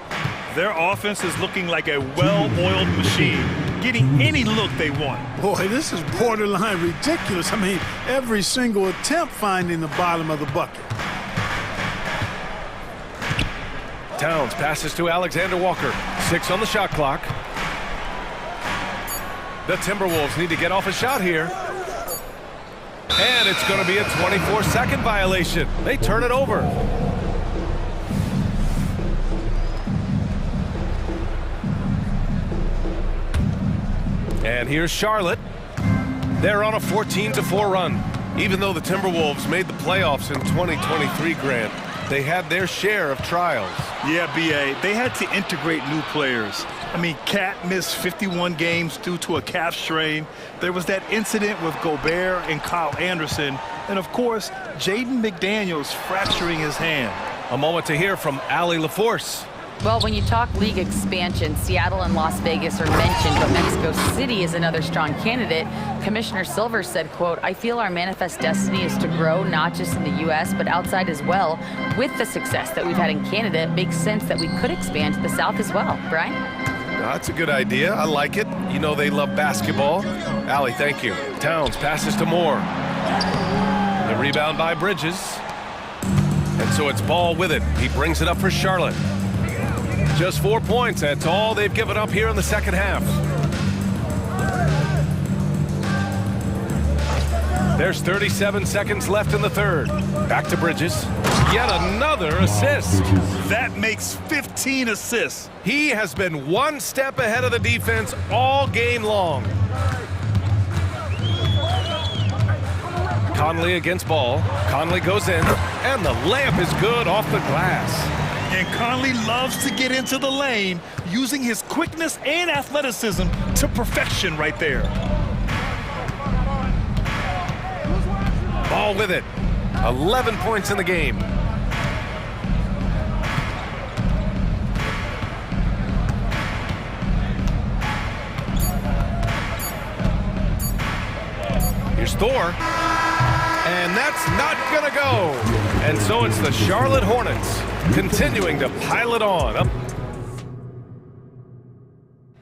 Their offense is looking like a well-oiled machine, getting any look they want. Boy, this is borderline ridiculous. I mean, every single attempt finding the bottom of the bucket. Towns passes to Alexander Walker. 6 on the shot clock. The Timberwolves need to get off a shot here. And it's going to be a 24-second violation. They turn it over. And here's Charlotte. They're on a 14-4 run. Even though the Timberwolves made the playoffs in 2023, Grant, they had their share of trials. Yeah, B.A., they had to integrate new players. I mean, Cat missed 51 games due to a calf strain. There was that incident with Gobert and Kyle Anderson. And, of course, Jaden McDaniels fracturing his hand. A moment to hear from Allie LaForce. Well, when you talk league expansion, Seattle and Las Vegas are mentioned, but Mexico City is another strong candidate. Commissioner Silver said, quote, "I feel our manifest destiny is to grow not just in the U.S., but outside as well. With the success that we've had in Canada, it makes sense that we could expand to the South as well." Brian? That's a good idea. I like it. You know they love basketball. Allie, thank you. Towns passes to Moore. The rebound by Bridges. And so it's Ball with it. He brings it up for Charlotte. Just 4 points. That's all they've given up here in the second half. There's 37 seconds left in the third. Back to Bridges. Yet another assist. That makes 15 assists. He has been one step ahead of the defense all game long. Conley against Ball. Conley goes in, and the layup is good off the glass. And Conley loves to get into the lane, using his quickness and athleticism to perfection right there. Ball with it. 11 points in the game. Here's Thor. And that's not going to go. And so it's the Charlotte Hornets continuing to pile it on.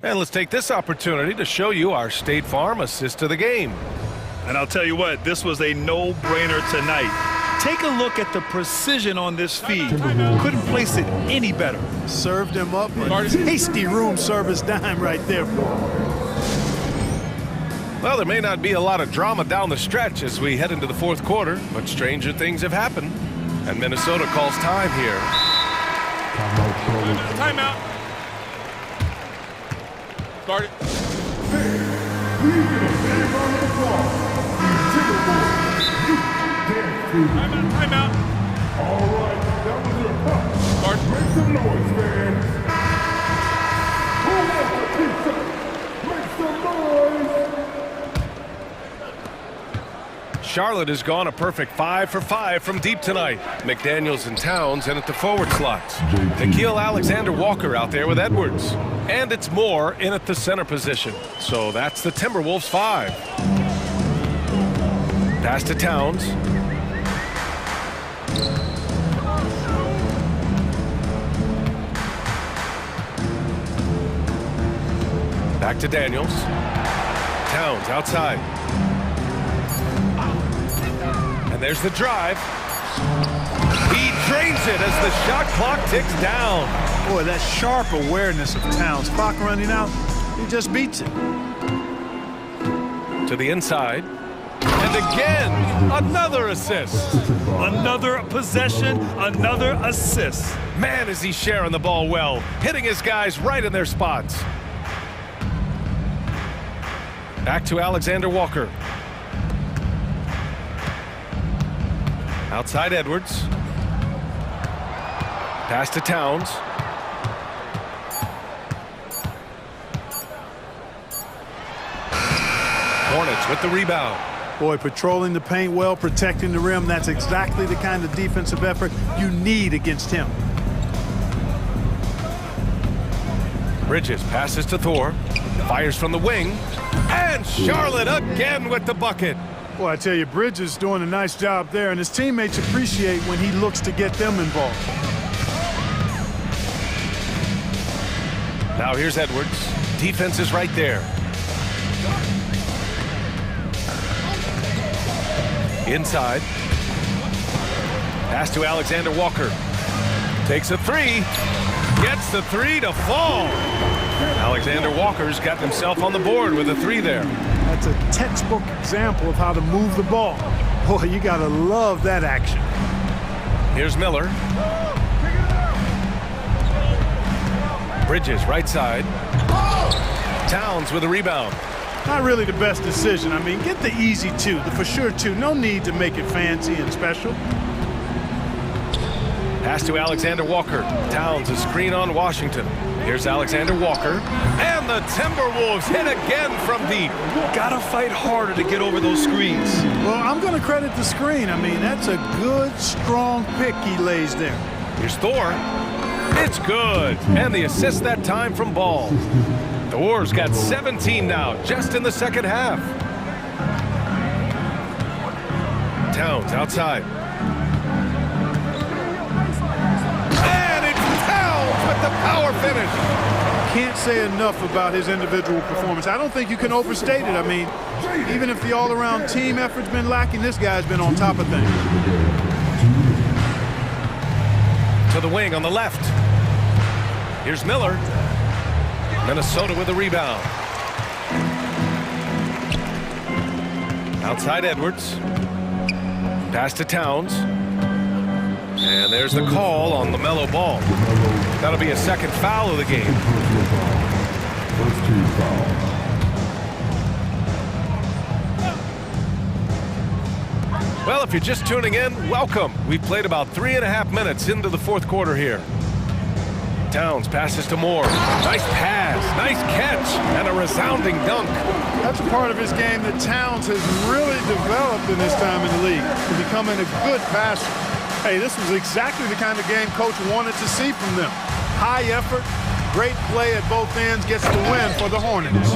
And let's take this opportunity to show you our State Farm assist of the game. And I'll tell you what, this was a no-brainer tonight. Take a look at the precision on this feed. Couldn't place it any better. Served him up a tasty room service dime right there. Well, there may not be a lot of drama down the stretch as we head into the fourth quarter, but stranger things have happened. And Minnesota calls time here. Timeout. Start it. Timeout. All right, that was your puck. Start. Make some noise, man. Who wants a pizza? Make some noise. Charlotte has gone a perfect 5 for 5 from deep tonight. McDaniels and Towns in at the forward slots. Nikhil Alexander-Walker out there with Edwards. And it's Moore in at the center position. So that's the Timberwolves 5. Pass to Towns. Back to Daniels. Towns outside. And there's the drive. He drains it as the shot clock ticks down. Boy, that sharp awareness of Towns. Clock running out, he just beats it. To the inside. And again, another assist. Another possession, another assist. Man, is he sharing the ball well, hitting his guys right in their spots. Back to Alexander Walker. Outside Edwards. Pass to Towns. Hornets with the rebound. Boy, patrolling the paint well, protecting the rim. That's exactly the kind of defensive effort you need against him. Bridges passes to Thor. Fires from the wing. And Charlotte again with the bucket. Boy, I tell you, Bridges doing a nice job there, and his teammates appreciate when he looks to get them involved. Now here's Edwards. Defense is right there. Inside. Pass to Alexander Walker. Takes a three. Gets the three to fall. Alexander Walker's got himself on the board with a three there. That's a textbook example of how to move the ball. Boy, you gotta love that action. Here's Miller. Bridges right side. Towns with a rebound. Not really the best decision. I mean, get the easy two, the for sure two. No need to make it fancy and special. Pass to Alexander Walker. Towns a screen on Washington. Here's Alexander Walker. And the Timberwolves hit again from deep. Gotta fight harder to get over those screens. Well, I'm going to credit the screen. I mean, that's a good, strong pick he lays there. Here's Thor. It's good. And the assist that time from Ball. The Warriors got 17 now, just in the second half. Towns outside. And it's Towns with the power finish. Can't say enough about his individual performance. I don't think you can overstate it. I mean, even if the all-around team effort's been lacking, this guy's been on top of things. To the wing on the left. Here's Miller. Minnesota with a rebound. Outside Edwards. Pass to Towns. And there's the call on LaMelo Ball. That'll be a second foul of the game. First team foul. Well, if you're just tuning in, welcome. We've played about 3.5 minutes into the fourth quarter here. Towns passes to Moore. Nice pass, nice catch, and a resounding dunk. That's a part of his game that Towns has really developed in his time in the league, to becoming a good passer. Hey, this was exactly the kind of game Coach wanted to see from them. High effort, great play at both ends, gets the win for the Hornets.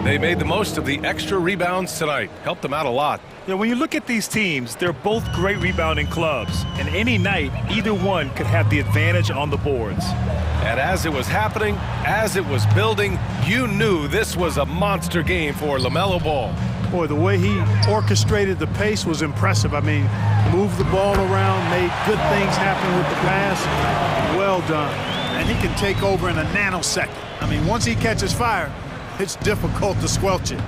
They made the most of the extra rebounds tonight. Helped them out a lot. Yeah, when you look at these teams, they're both great rebounding clubs. And any night, either one could have the advantage on the boards. And as it was happening, as it was building, you knew this was a monster game for LaMelo Ball. Boy, the way he orchestrated the pace was impressive. I mean, moved the ball around, made good things happen with the pass. Well done. And he can take over in a nanosecond. I mean, once he catches fire, it's difficult to squelch it.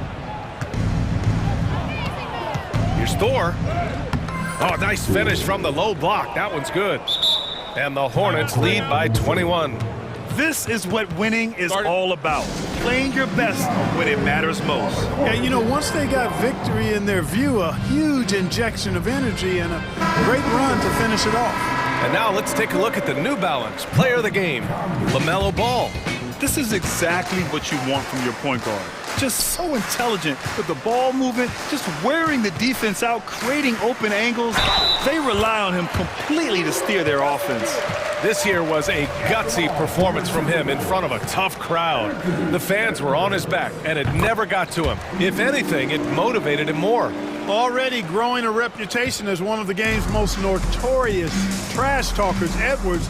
Here's Thor. Oh, nice finish from the low block. That one's good. And the Hornets lead by 21. This is what winning is all about. Playing your best when it matters most. Yeah, you know, once they got victory in their view, a huge injection of energy and a great run to finish it off. And now let's take a look at the New Balance player of the game, LaMelo Ball. This is exactly what you want from your point guard. Just so intelligent with the ball movement, just wearing the defense out, creating open angles. They rely on him completely to steer their offense. This here was a gutsy performance from him in front of a tough crowd. The fans were on his back, and it never got to him. If anything, it motivated him more. Already growing a reputation as one of the game's most notorious trash talkers, Edwards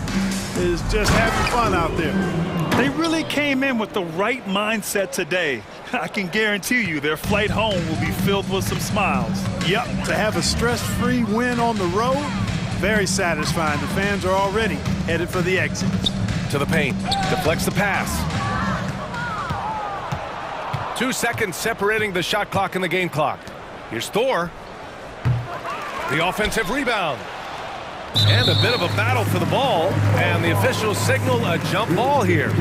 is just having fun out there. They really came in with the right mindset today. I can guarantee you their flight home will be filled with some smiles. Yep, to have a stress-free win on the road, very satisfying. The fans are already headed for the exit. To the paint, deflects the pass. 2 seconds separating the shot clock and the game clock. Here's Thor. The offensive rebound. And a bit of a battle for the ball. And the officials signal a jump ball here.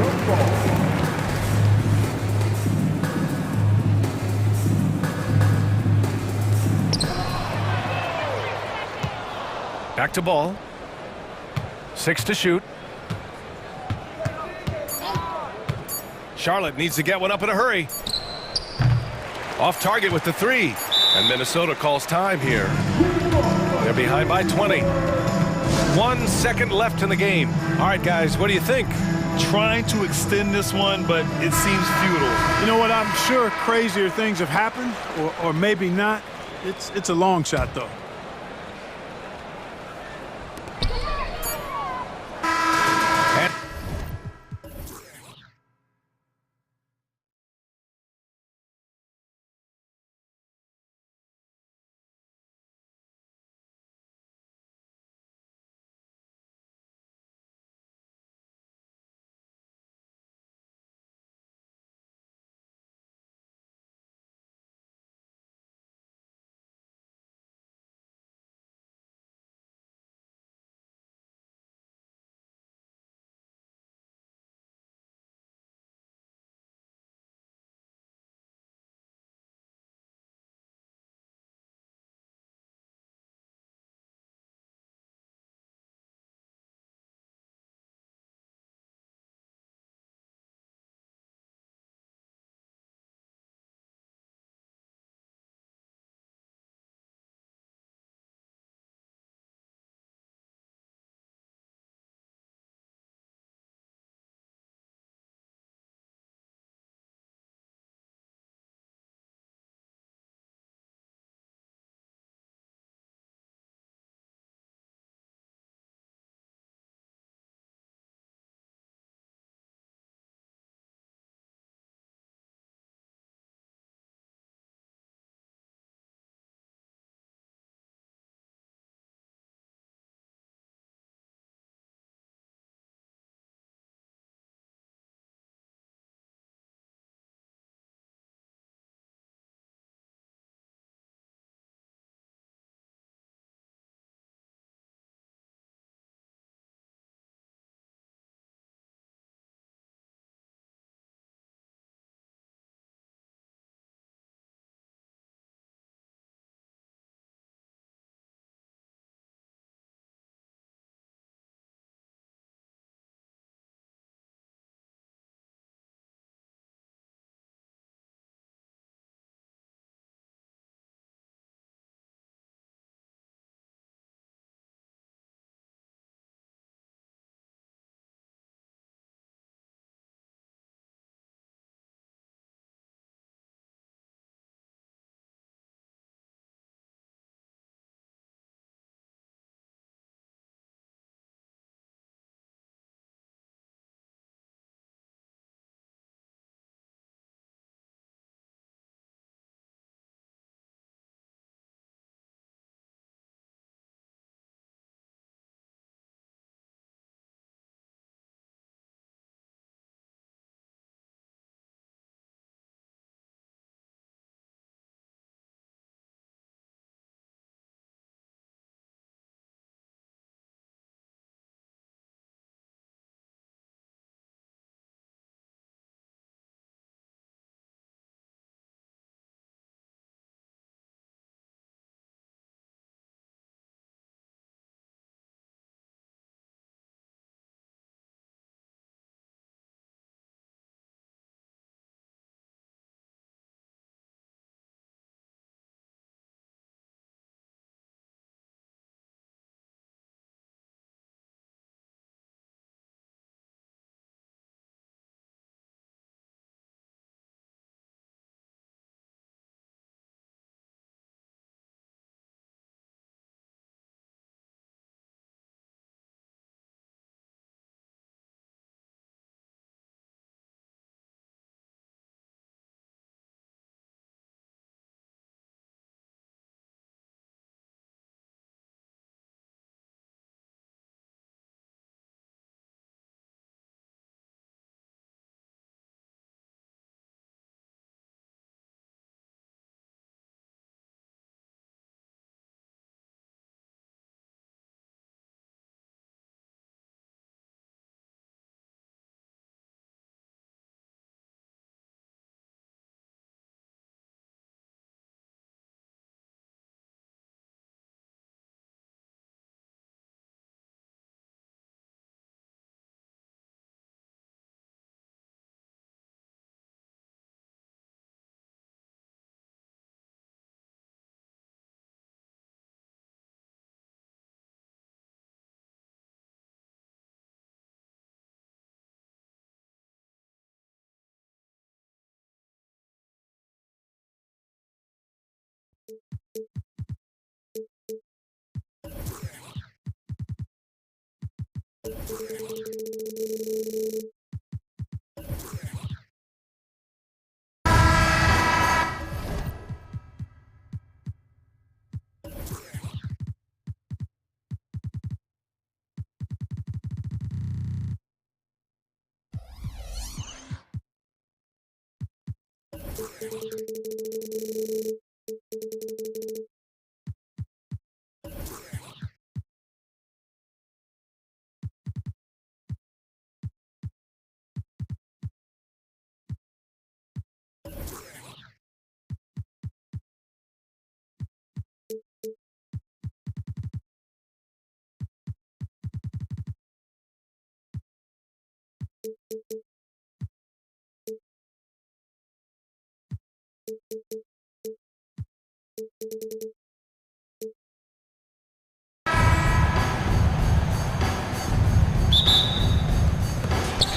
Back to ball. 6 to shoot. Charlotte needs to get one up in a hurry. Off target with the 3. And Minnesota calls time here. They're behind by 20. 1 second left in the game. All right, guys, what do you think? Trying to extend this one, but it seems futile. You know what? I'm sure crazier things have happened, or maybe not. It's a long shot, though.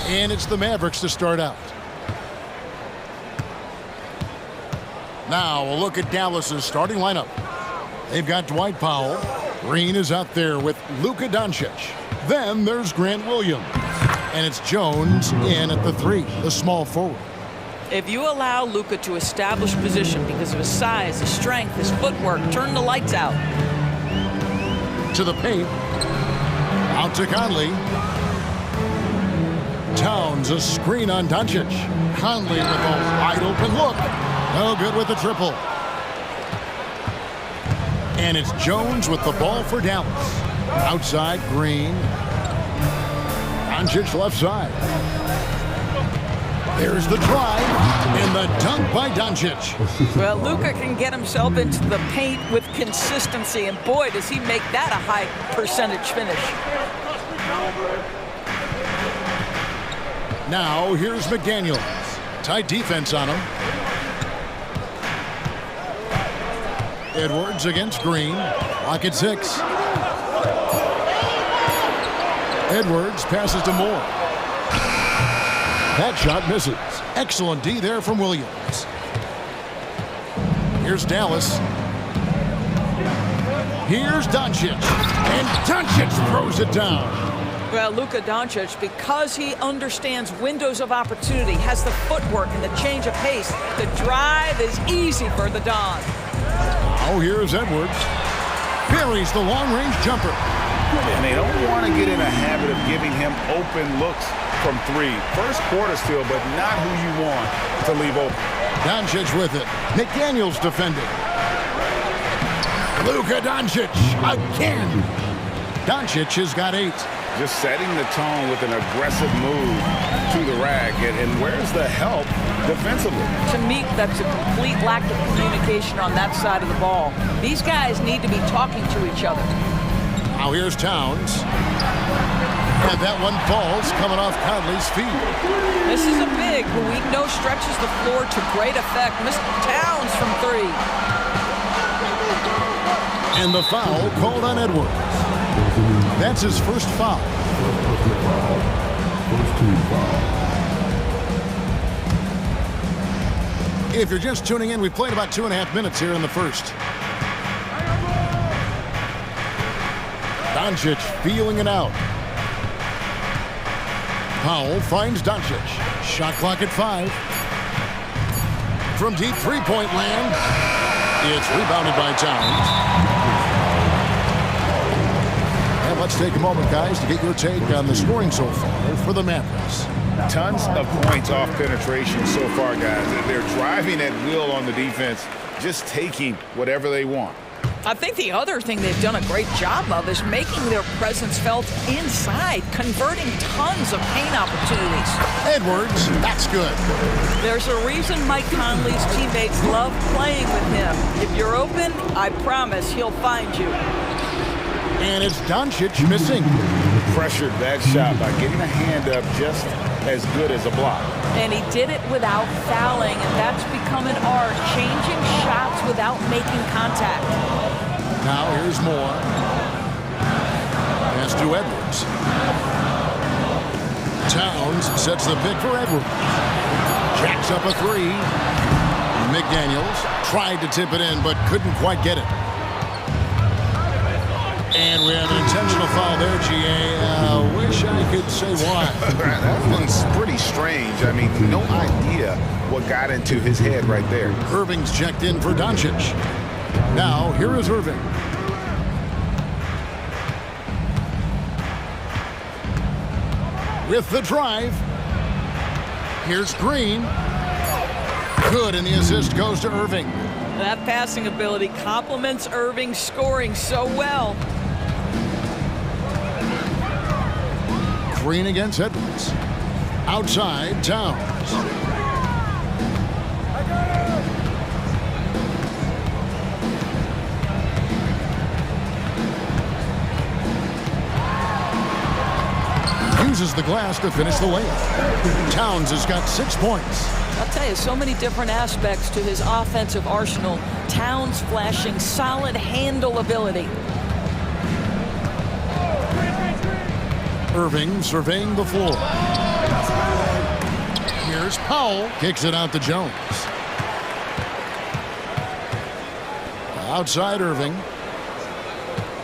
And it's the Mavericks to start out. Now a look at Dallas's starting lineup. They've got Dwight Powell. Green is out there with Luka Doncic. Then there's Grant Williams. And it's Jones in at the 3, the small forward. If you allow Luka to establish position because of his size, his strength, his footwork, turn the lights out. To the paint. Out to Conley. Towns a screen on Doncic. Conley with a wide open look. No good with the triple. And it's Jones with the ball for Dallas. Outside Green. Doncic left side. There's the drive and the dunk by Doncic. Well, Luka can get himself into the paint with consistency, and boy, does he make that a high percentage finish. Now here's McDaniels. Tight defense on him. Edwards against Green. Lock at 6. Edwards passes to Moore. That shot misses. Excellent D there from Williams. Here's Dallas. Here's Doncic. And Doncic throws it down. Well, Luka Doncic, because he understands windows of opportunity, has the footwork and the change of pace, the drive is easy for the Don. Oh, here's Edwards. Buries the long-range jumper. And they don't want to get in a habit of giving him open looks from 3. First quarter still, but not who you want to leave open. Doncic with it. McDaniels defending. Luka Doncic again. Doncic has got 8. Just setting the tone with an aggressive move to the rack. And where's the help defensively? To me, that's a complete lack of communication on that side of the ball. These guys need to be talking to each other. Now here's Towns. And that one falls coming off Conley's feet. This is a big who we know stretches the floor to great effect. Mr. Towns from 3. And the foul called on Edwards. That's his first foul. First team foul. If you're just tuning in, we've played about 2.5 minutes here in the first. Doncic feeling it out. Powell finds Doncic. Shot clock at 5. From deep three-point land. It's rebounded by Towns. And let's take a moment, guys, to get your take on the scoring so far for the Mavericks. Tons of points off penetration so far, guys. They're driving at will on the defense, just taking whatever they want. I think the other thing they've done a great job of is making their presence felt inside, converting tons of paint opportunities. Edwards, that's good. There's a reason Mike Conley's teammates love playing with him. If you're open, I promise he'll find you. And it's Doncic missing. Pressured that shot by getting a hand up just as good as a block. And he did it without fouling, and that's become an art, changing shots without making contact. Now here's Moore. Pass to Edwards. Towns sets the pick for Edwards. Jacks up a 3. McDaniels tried to tip it in, but couldn't quite get it. And we have an intentional foul there, GA. Wish I could say why. That one's pretty strange. I mean, no idea what got into his head right there. Irving's checked in for Doncic. Now, here is Irving. With the drive. Here's Green. Good, and the assist goes to Irving. That passing ability complements Irving's scoring so well. Green against Edwards. Outside, Towns. Uses the glass to finish the layup. Towns has got 6 points. I'll tell you, so many different aspects to his offensive arsenal. Towns flashing solid handle ability. Irving surveying the floor. Here's Powell. Kicks it out to Jones. Outside Irving.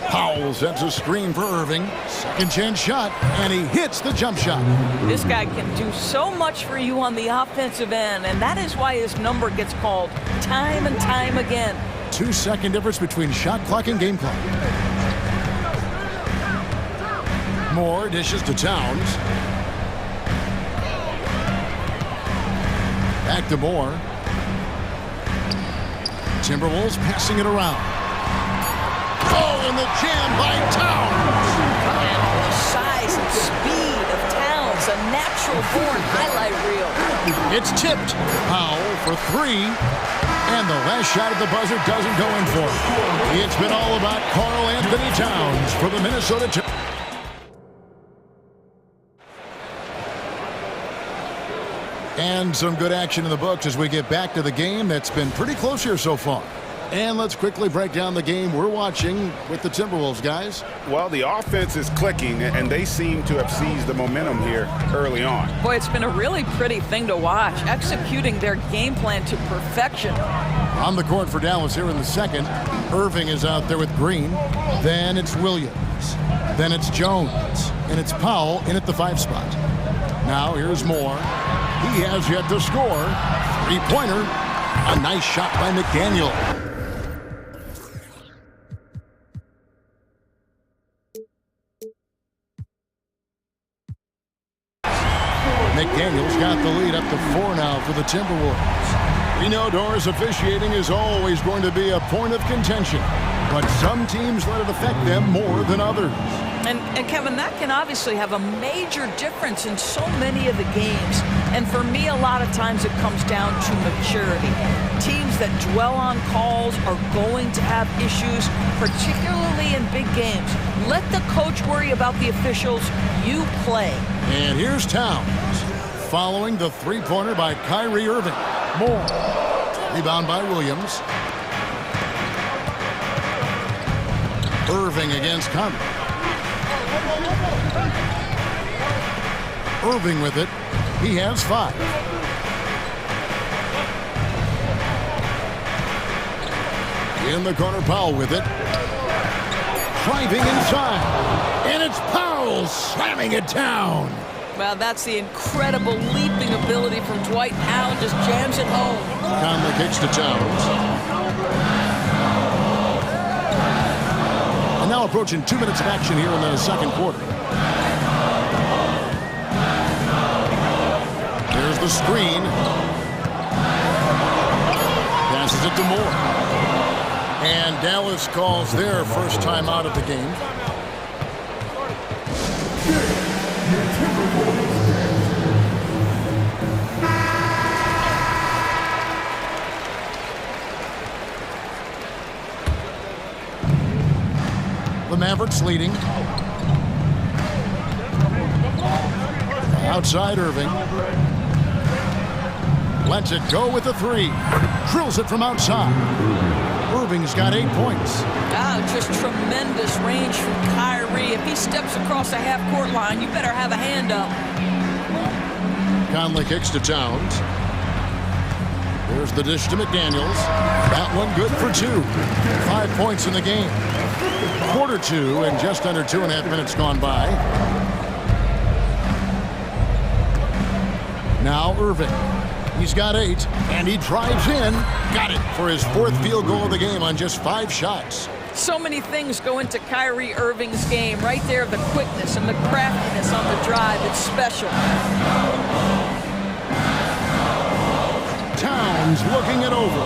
Powell sets a screen for Irving. Second chance shot, and he hits the jump shot. This guy can do so much for you on the offensive end, and that is why his number gets called time and time again. 2-second difference between shot clock and game clock. Moore dishes to Towns. Back to Moore. Timberwolves passing it around. Oh, and the jam by Towns. The size and speed of Towns, a natural-born highlight reel. It's tipped. Powell for 3. And the last shot at the buzzer doesn't go in for it. It's been all about Karl Anthony Towns for the Minnesota Timberwolves. And some good action in the books as we get back to the game that's been pretty close here so far. And let's quickly break down the game we're watching with the Timberwolves, guys. Well, the offense is clicking, and they seem to have seized the momentum here early on. Boy, it's been a really pretty thing to watch, executing their game plan to perfection. On the court for Dallas here in the second. Irving is out there with Green. Then it's Williams. Then it's Jones. And it's Powell in at the 5 spot. Now here's Moore. He has yet to score. 3-pointer. A nice shot by McDaniel. McDaniel's got the lead up to 4 now for the Timberwolves. We know Doris officiating is always going to be a point of contention, but some teams let it affect them more than others. And Kevin, that can obviously have a major difference in so many of the games. And for me, a lot of times it comes down to maturity. Teams that dwell on calls are going to have issues, particularly in big games. Let the coach worry about the officials. You play. And here's Towns, following the 3-pointer by Kyrie Irving. Moore. Rebound by Williams. Irving against Conley. Irving with it. He has 5. In the corner, Powell with it. Driving inside. And it's Powell slamming it down. Well, that's the incredible leaping ability from Dwight Powell. Just jams it home. Conley kicks to Towns. And now approaching 2 minutes of action here in the second quarter. There's the screen. Passes it to Moore. And Dallas calls their first time out of the game. The Mavericks leading. Outside Irving. Lets it go with the 3. Drills it from outside. Irving's got 8 points. Just tremendous range from Kyrie. If he steps across the half-court line, you better have a hand up. Conley kicks to Towns. There's the dish to McDaniels. That one good for 2. 5 points in the game. Quarter 2 and just under 2.5 minutes gone by. Now Irving. He's got 8, and he drives in. Got it for his 4th field goal of the game on just 5 shots. So many things go into Kyrie Irving's game. Right there, the quickness and the craftiness on the drive. It's special. Towns looking it over.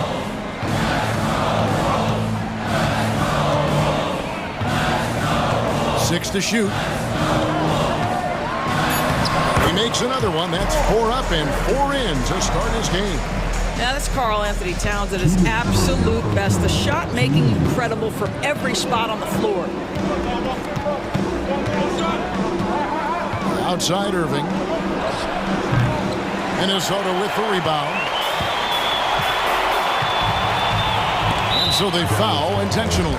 Six to shoot. He makes another one. That's 4 up and 4 in to start his game. Now that's Karl Anthony Towns at his absolute best. The shot making incredible from every spot on the floor. Outside Irving. Minnesota with the rebound. And so they foul intentionally.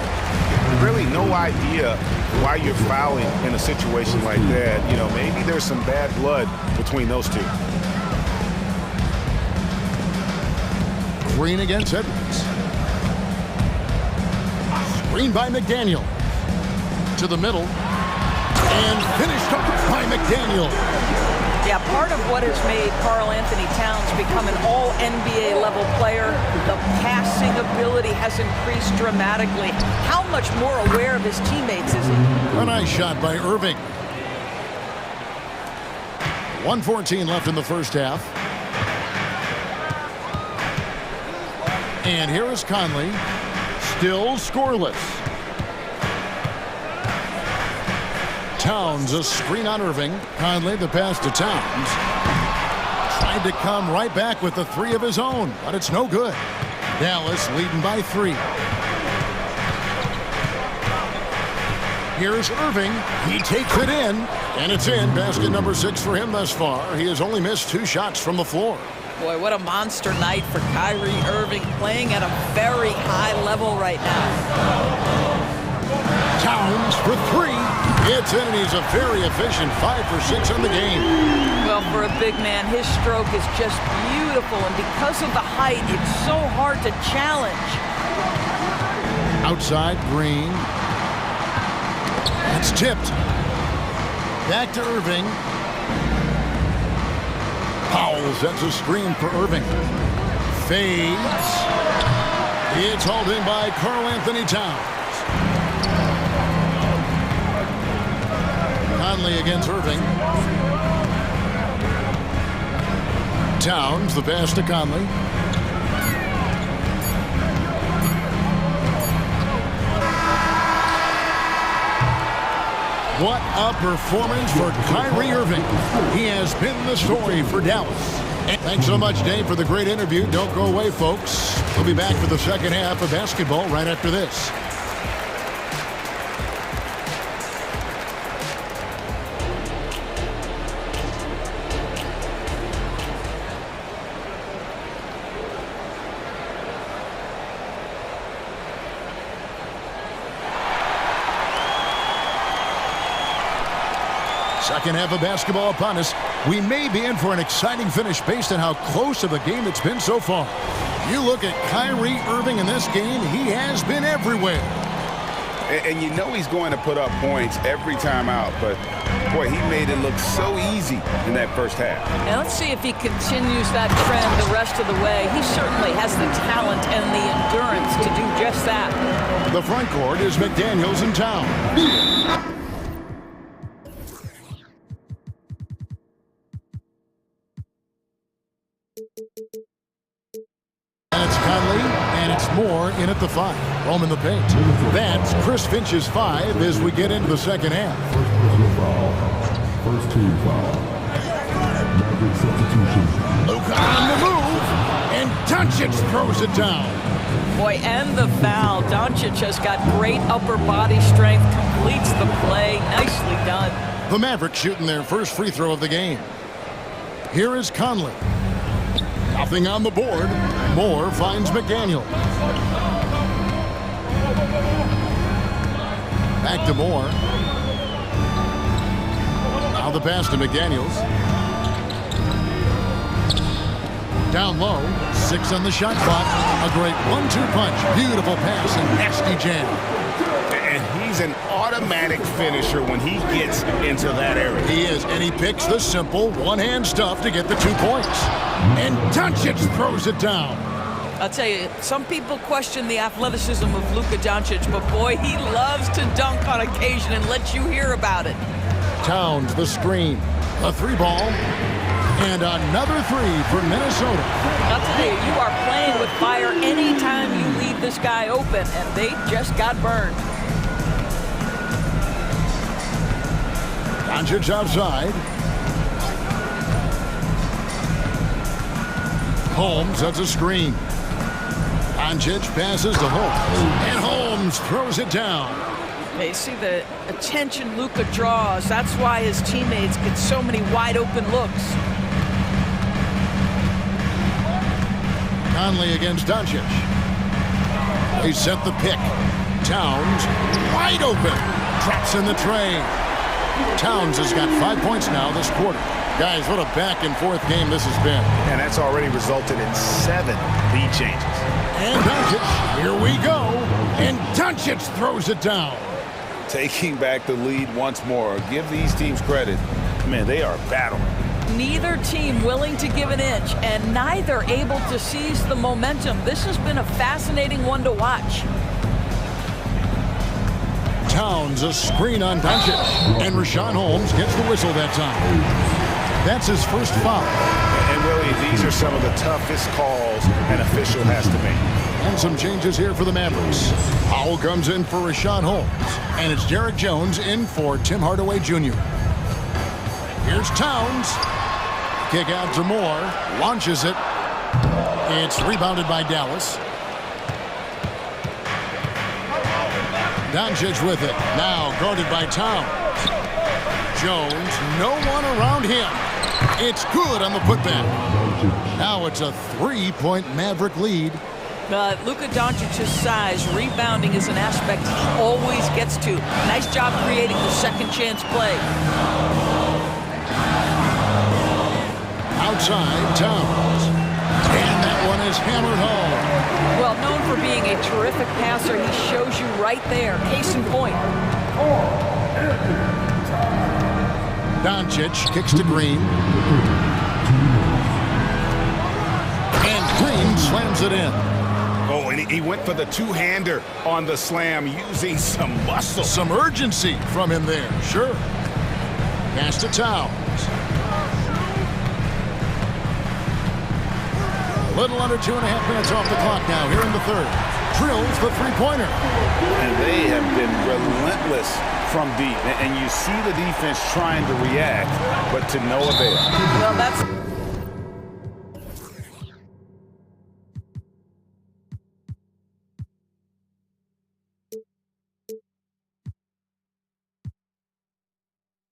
Really no idea why you're fouling in a situation like that. You know, maybe there's some bad blood between those two. Green against Edwards. Screen by McDaniel. To the middle. And finished up by McDaniel. Yeah, part of what has made Karl Anthony Towns become an all-NBA level player, the passing ability has increased dramatically. How much more aware of his teammates is he? A nice shot by Irving. 1:14 left in the first half. And here is Conley, still scoreless. Towns, a screen on Irving. Conley, the pass to Towns. Tried to come right back with the 3 of his own, but it's no good. Dallas leading by 3. Here's Irving. He takes it in, and it's in. Basket number 6 for him thus far. He has only missed 2 shots from the floor. Boy, what a monster night for Kyrie Irving, playing at a very high level right now. Towns for 3. It's in, and he's a very efficient 5 for 6 on the game. Well, for a big man, his stroke is just beautiful, and because of the height, it's so hard to challenge. Outside, Green. It's tipped. Back to Irving. Powell sets a screen for Irving. Fades. It's hauled in by Karl Anthony Towns. Conley against Irving. Towns, the pass to Conley. What a performance for Kyrie Irving. He has been the story for Dallas. And thanks so much, Dave, for the great interview. Don't go away, folks. We'll be back for the second half of basketball right after this. Second half of basketball upon us. We may be in for an exciting finish based on how close of a game it's been so far. You look at Kyrie Irving in this game, he has been everywhere. And you know he's going to put up points every time out, but boy, he made it look so easy in that first half. Now let's see if he continues that trend the rest of the way. He certainly has the talent and the endurance to do just that. The front court is McDaniels and Towns. It's Conley, and it's Moore in at the 5. Roman the paint. That's Chris Finch's 5 as we get into the second half. First team foul. Magic substitution. Luka on the move, and Doncic throws it down. Boy, and the foul. Doncic has got great upper body strength, completes the play. Nicely done. The Mavericks shooting their first free throw of the game. Here is Conley. Nothing on the board. Moore finds McDaniel. Back to Moore. Now the pass to McDaniels. Down low. 6 on the shot clock. A great 1-2 punch. Beautiful pass and nasty jam. And he's an automatic finisher when he gets into that area. He is, and he picks the simple one-hand stuff to get the 2 points. And Doncic throws it down. I'll tell you, some people question the athleticism of Luka Doncic, but boy, he loves to dunk on occasion and let you hear about it. Towns, the screen. A 3 ball. And another three for Minnesota. I'll tell you, you are playing with fire anytime you leave this guy open, and they just got burned. Doncic outside. Holmes sets a screen. Doncic passes to Holmes. And Holmes throws it down. They see the attention Luka draws. That's why his teammates get so many wide open looks. Conley against Doncic. They set the pick. Towns wide open. Drops in the tray. Towns has got 5 points now this quarter. Guys, what a back-and-forth game this has been. And that's already resulted in 7 lead changes. And Doncic, here we go. And Doncic throws it down. Taking back the lead once more. Give these teams credit. Man, they are battling. Neither team willing to give an inch, and neither able to seize the momentum. This has been a fascinating one to watch. Towns a screen on Doncic. And Rashawn Holmes gets the whistle that time. That's his first foul. And really, these are some of the toughest calls an official has to make. And some changes here for the Mavericks. Howell comes in for Rashawn Holmes. And it's Derek Jones in for Tim Hardaway Jr. Here's Towns. Kick out to Moore. Launches it. It's rebounded by Dallas. Doncic with it. Now guarded by Towns. Jones, no one around him. It's good on the putback. Now it's a 3-point Maverick lead. Luka Doncic's size, rebounding is an aspect he always gets to. Nice job creating the second chance play. Outside, Towns. And that one is hammered home. Well, known for being a terrific passer, he shows you right there. Case in point. Doncic kicks to Green. And Green slams it in. Oh, and he went for the two-hander on the slam, using some muscle. Some urgency from him there, sure. Pass to Towns. A little under 2.5 minutes off the clock now here in the third. Drills the three-pointer. And they have been relentless from deep. And you see the defense trying to react, but to no avail. Well, that's...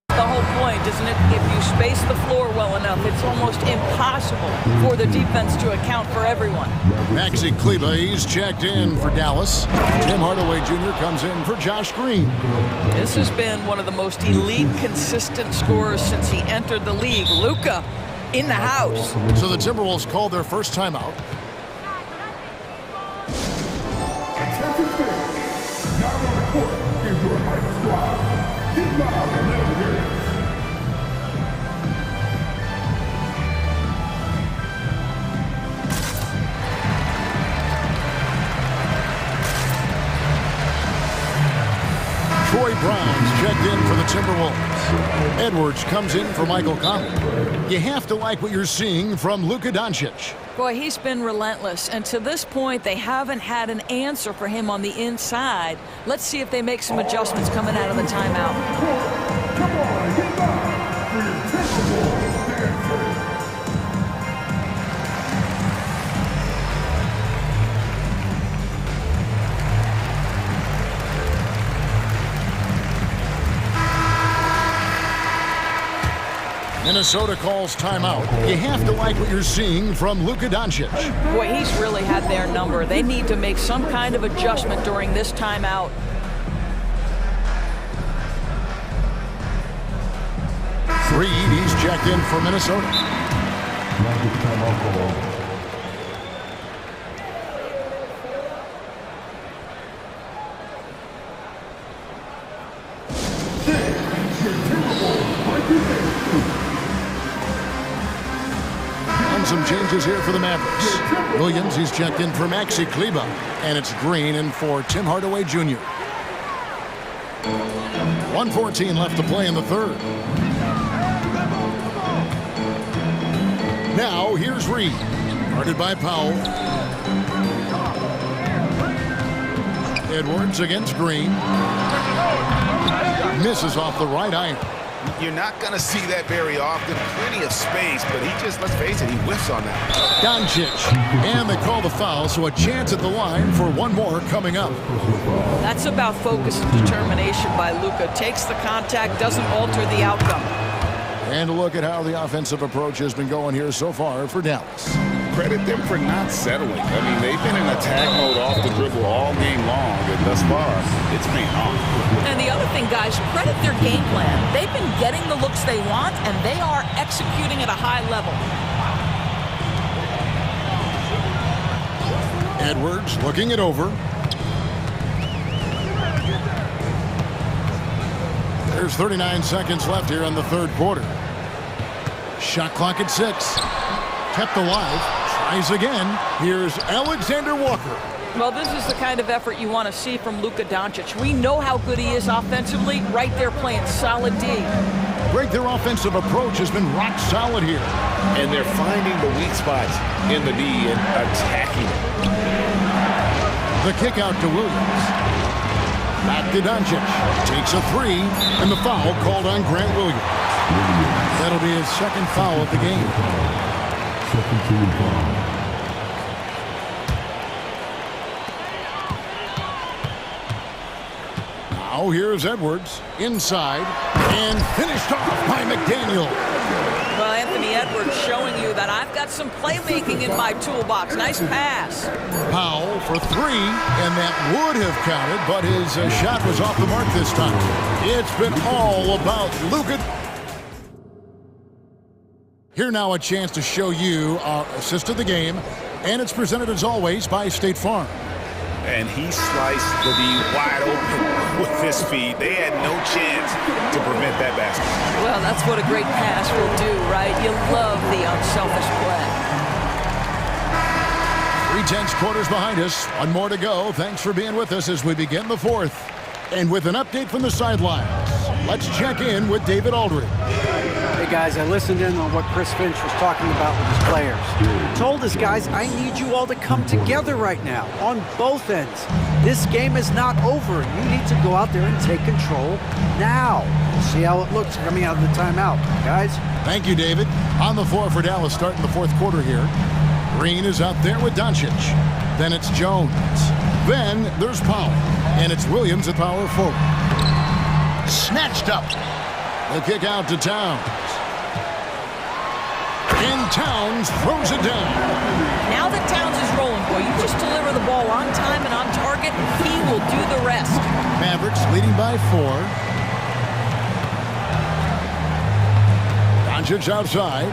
the whole point, isn't it? If you space the floor well enough, it's almost impossible for the defense to account for everyone. Maxi Kleber, he's checked in for Dallas. Tim Hardaway Jr. comes in for Josh Green. This has been one of the most elite, consistent scorers since he entered the league. Luka in the house. So the Timberwolves called their first timeout. Now on the court is your hype squad. Get loud and let them hear it. Troy Brown's checked in for the Timberwolves. Edwards comes in for Michael Conley. You have to like what you're seeing from Luka Doncic. Boy, he's been relentless, and to this point, they haven't had an answer for him on the inside. Let's see if they make some adjustments coming out of the timeout. Come on, get loud for your Timberwolves dancers. Minnesota calls timeout. You have to like what you're seeing from Luka Doncic. Boy, he's really had their number. They need to make some kind of adjustment during this timeout. Reed, he's checked in for Minnesota. And some changes here for the Mavericks. Williams, he's checked in for Maxi Kleber. And it's Green in for Tim Hardaway Jr. 1:14 left to play in the third. Now here's Reed. Guarded by Powell. Edwards against Green. Misses off the right iron. You're not going to see that very often. Plenty of space, but he just, let's face it, he whiffs on that. Doncic. And they call the foul, so a chance at the line for one more coming up. That's about focus and determination by Luka. Takes the contact, doesn't alter the outcome. And a look at how the offensive approach has been going here so far for Dallas. Credit them for not settling. I mean, they've been in attack mode off the dribble all game long, and thus far, it's paying off. And the other thing, guys, credit their game plan. They've been getting the looks they want, and they are executing at a high level. Edwards looking it over. There's 39 seconds left here in the third quarter. Shot clock at 6. Kept alive. Tries again. Here's Alexander Walker. Well, this is the kind of effort you want to see from Luka Doncic. We know how good he is offensively. Right there playing solid D. Great, their offensive approach has been rock solid here. And they're finding the weak spots in the D and attacking it. The kick out to Williams. Back to Doncic. Takes a 3, and the foul called on Grant Williams. That'll be his second foul of the game. Second team foul. Now here's Edwards. Inside. And finished off by McDaniel. Well, Anthony Edwards showing you that I've got some playmaking in my toolbox. Nice pass. Powell for 3, and that would have counted, but his shot was off the mark this time. It's been all about Luka. Here now a chance to show you our assist of the game, and it's presented as always by State Farm. And he sliced the D wide open with his feet. They had no chance to prevent that basket. Well, that's what a great pass will do, right? You love the unselfish play. 3/10 quarters behind us. One more to go. Thanks for being with us as we begin the fourth. And with an update from the sidelines, let's check in with David Aldridge. Hey guys, I listened in on what Chris Finch was talking about with his players. He told us, guys, I need you all to come together right now on both ends. This game is not over. You need to go out there and take control now. See how it looks coming out of the timeout, guys. Thank you, David. On the floor for Dallas starting the fourth quarter here. Green is out there with Doncic. Then it's Jones. Then there's Powell. And it's Williams at power forward. Snatched up. The kick out to Towns. And Towns throws it down. Now that Towns is rolling, boy, you just deliver the ball on time and on target, he will do the rest. Mavericks leading by 4. Doncic outside.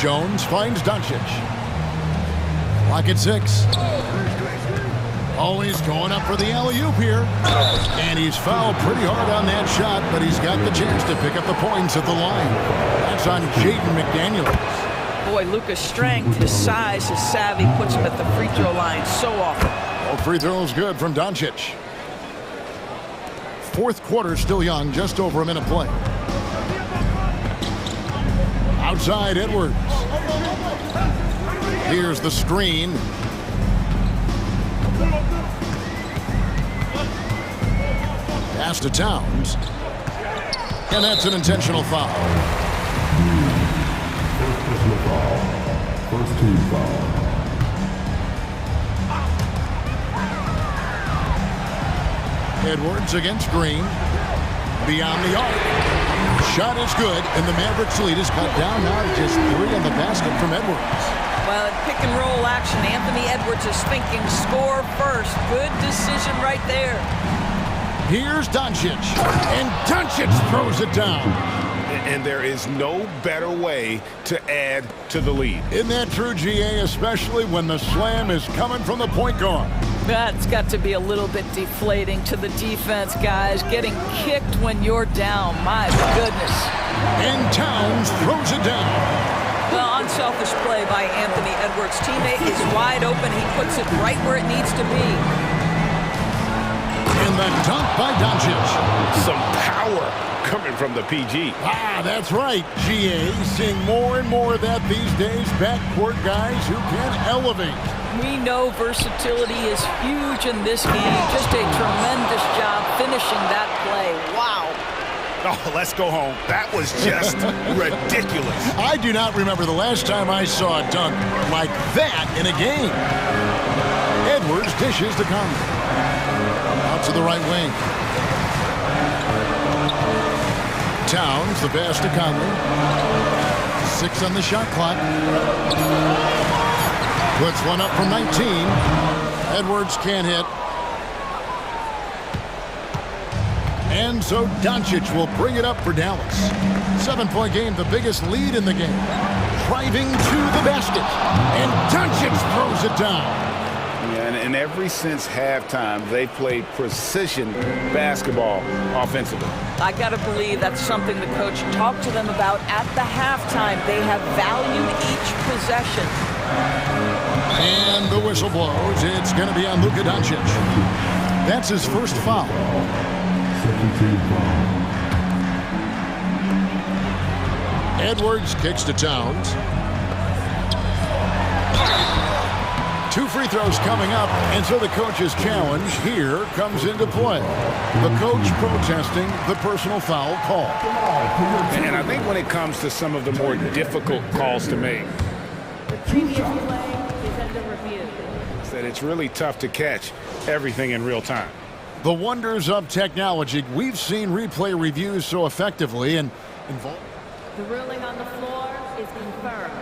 Jones finds Doncic. Clock at 6. Always going up for the alley-oop here. And he's fouled pretty hard on that shot, but he's got the chance to pick up the points at the line. That's on Jaden McDaniels. Boy, Luka's strength, his size, his savvy puts him at the free throw line so often. All free throws good from Doncic. Fourth quarter still young, just over a minute play. Outside Edwards. Here's the screen. Pass to Towns. And that's an intentional foul. First personal foul. First team foul. Edwards against Green. Beyond the arc. Shot is good, and the Mavericks lead is cut down now to just 3 on the basket from Edwards. Well, in pick and roll action, Anthony Edwards is thinking score first. Good decision right there. Here's Doncic, and Doncic throws it down. And there is no better way to add to the lead. Isn't that true, GA, especially when the slam is coming from the point guard? That's got to be a little bit deflating to the defense, guys. Getting kicked when you're down, my goodness. And Towns throws it down. Well, unselfish play by Anthony Edwards. Teammate is wide open. He puts it right where it needs to be. And the dunk by Doncic. Some power coming from the PG. That's right, GA. Seeing more and more of that these days. Backcourt guys who can elevate. We know versatility is huge in this game. Just a tremendous job finishing that play. Wow. Oh, let's go home. That was just ridiculous. I do not remember the last time I saw a dunk like that in a game. Edwards dishes to Conley. Out to the right wing. Towns, the pass to Conley. 6 on the shot clock. Puts one up from 19. Edwards can't hit. And so Doncic will bring it up for Dallas. 7-point game, the biggest lead in the game. Driving to the basket. And Doncic throws it down. Yeah, and ever since halftime, they've played precision basketball offensively. I got to believe that's something the coach talked to them about at the halftime. They have valued each possession. And the whistle blows. It's going to be on Luka Doncic. That's his first foul. Edwards kicks to Towns. 2 free throws coming up, and so the coach's challenge here comes into play. The coach protesting the personal foul call. And I think when it comes to some of the more difficult calls to make, The previous play is under review. that it's really tough to catch everything in real time. The wonders of technology. We've seen replay reviews so effectively and involved. The ruling on the floor is confirmed.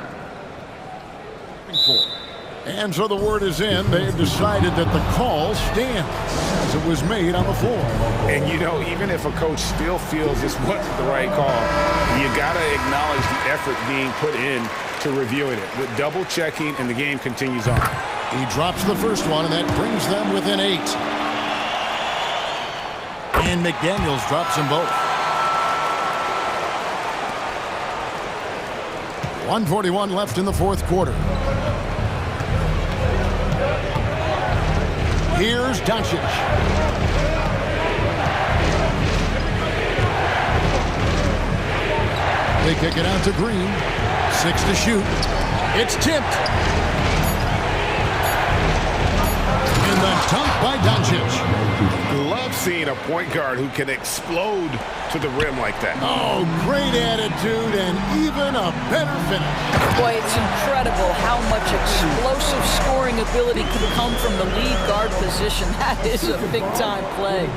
And so the word is in. They've decided that the call stands as it was made on the floor. And, you know, even if a coach still feels this wasn't the right call, you got to acknowledge the effort being put in to reviewing it. With double checking, and the game continues on. He drops the first one, and that brings them within 8. And McDaniels drops them both. 1:41 left in the fourth quarter. Here's Doncic. They kick it out to Green. 6 to shoot. It's tipped. And the dunk by Doncic. Love seeing a point guard who can explode to the rim like that. Oh, great attitude and even a better finish. Boy, it's incredible how much explosive scoring ability can come from the lead guard position. That is a big-time play.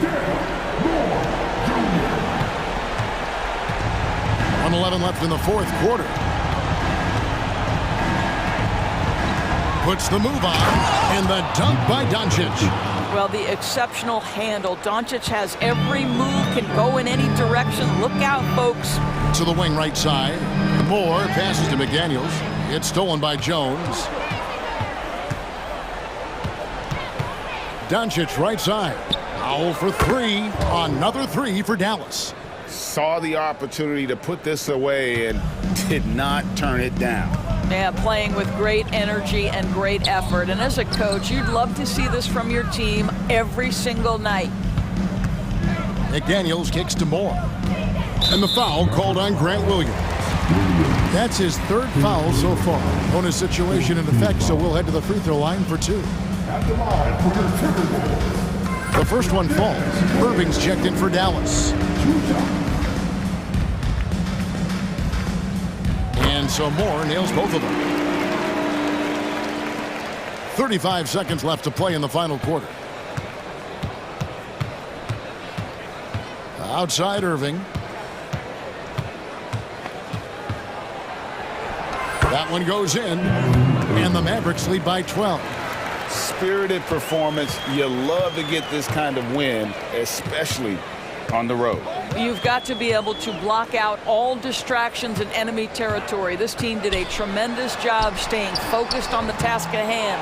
1:11 left in the fourth quarter. Puts the move on, and the dunk by Doncic. Well, the exceptional handle. Doncic has every move, can go in any direction. Look out, folks. To the wing right side. Moore passes to McDaniels. It's stolen by Jones. Doncic right side. Foul for 3. Another 3 for Dallas. Saw the opportunity to put this away and did not turn it down. Yeah, playing with great energy and great effort. And as a coach, you'd love to see this from your team every single night. McDaniels kicks to Moore. And the foul called on Grant Williams. That's his 3rd foul so far. Bonus situation in effect, so we'll head to the free throw line for 2. The first one falls. Irving's checked in for Dallas. And so Moore nails both of them. 35 seconds left to play in the final quarter. Outside Irving. That one goes in, and the Mavericks lead by 12. Spirited performance. You love to get this kind of win, especially on the road. You've got to be able to block out all distractions in enemy territory. This team did a tremendous job staying focused on the task at hand.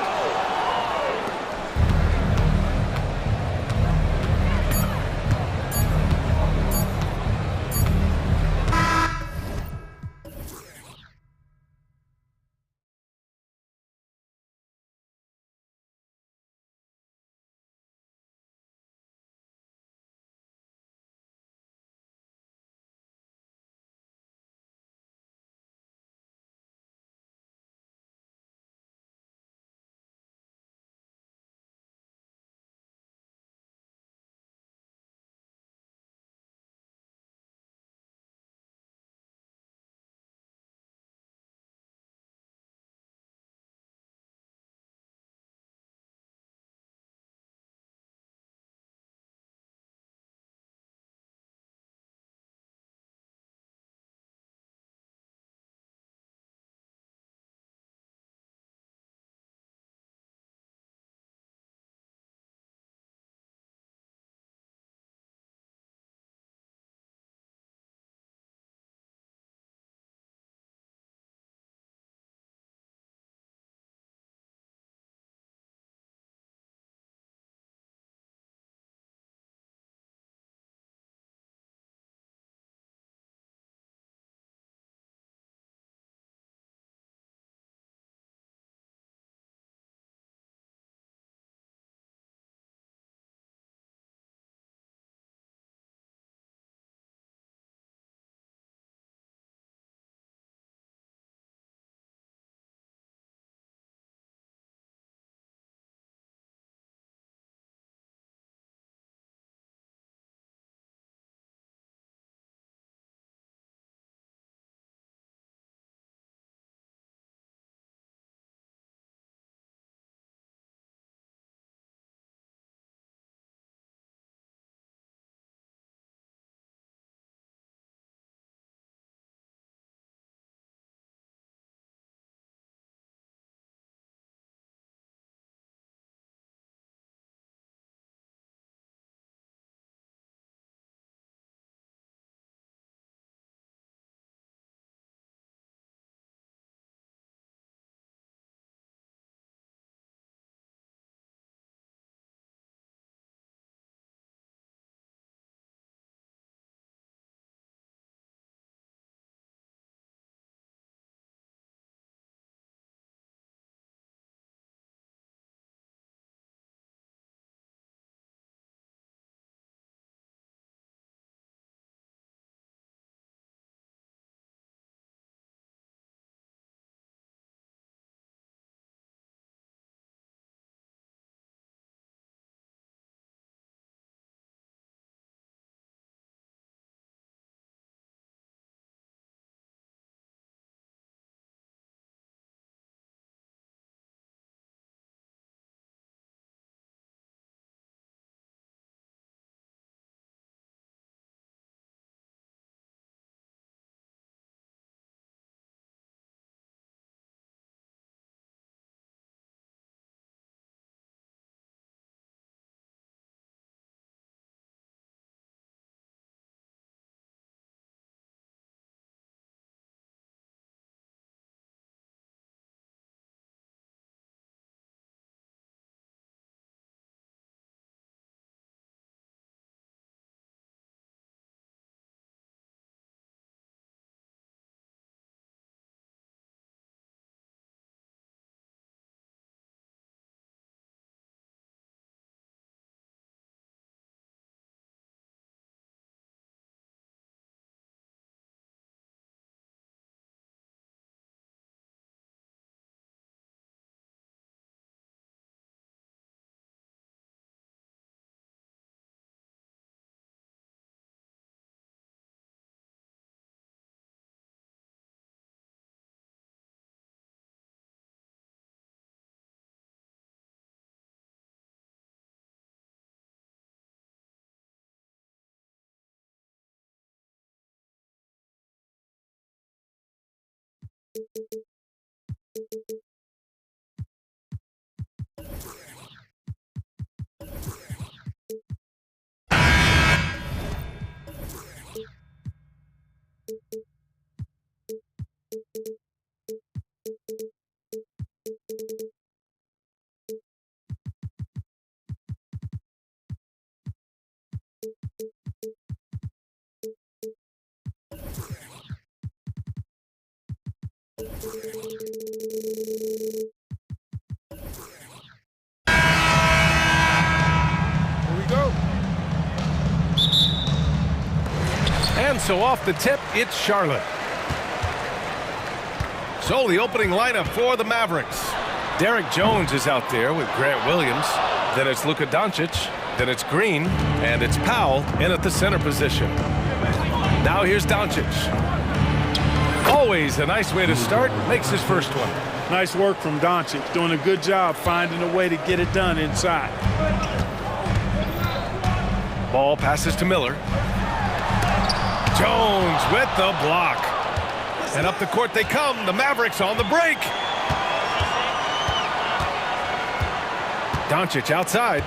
And so off the tip, it's Charlotte. So the opening lineup for the Mavericks. Derek Jones is out there with Grant Williams. Then it's Luka Doncic. Then it's Green. And it's Powell in at the center position. Now here's Doncic. Always a nice way to start. Makes his first one. Nice work from Doncic. Doing a good job finding a way to get it done inside. Ball passes to Miller. Jones with the block. And up the court they come. The Mavericks on the break. Doncic outside.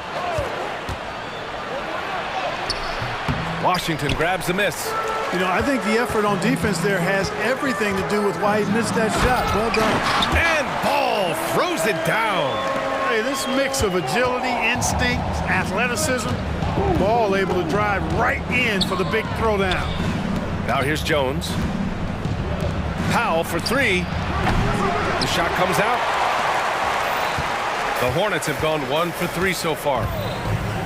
Washington grabs the miss. You know, I think the effort on defense there has everything to do with why he missed that shot. Well done. And Ball throws it down. Hey, this mix of agility, instinct, athleticism, Ball able to drive right in for the big throwdown. Now here's Jones. Powell for three. The shot comes out. The Hornets have gone 1 for 3 so far.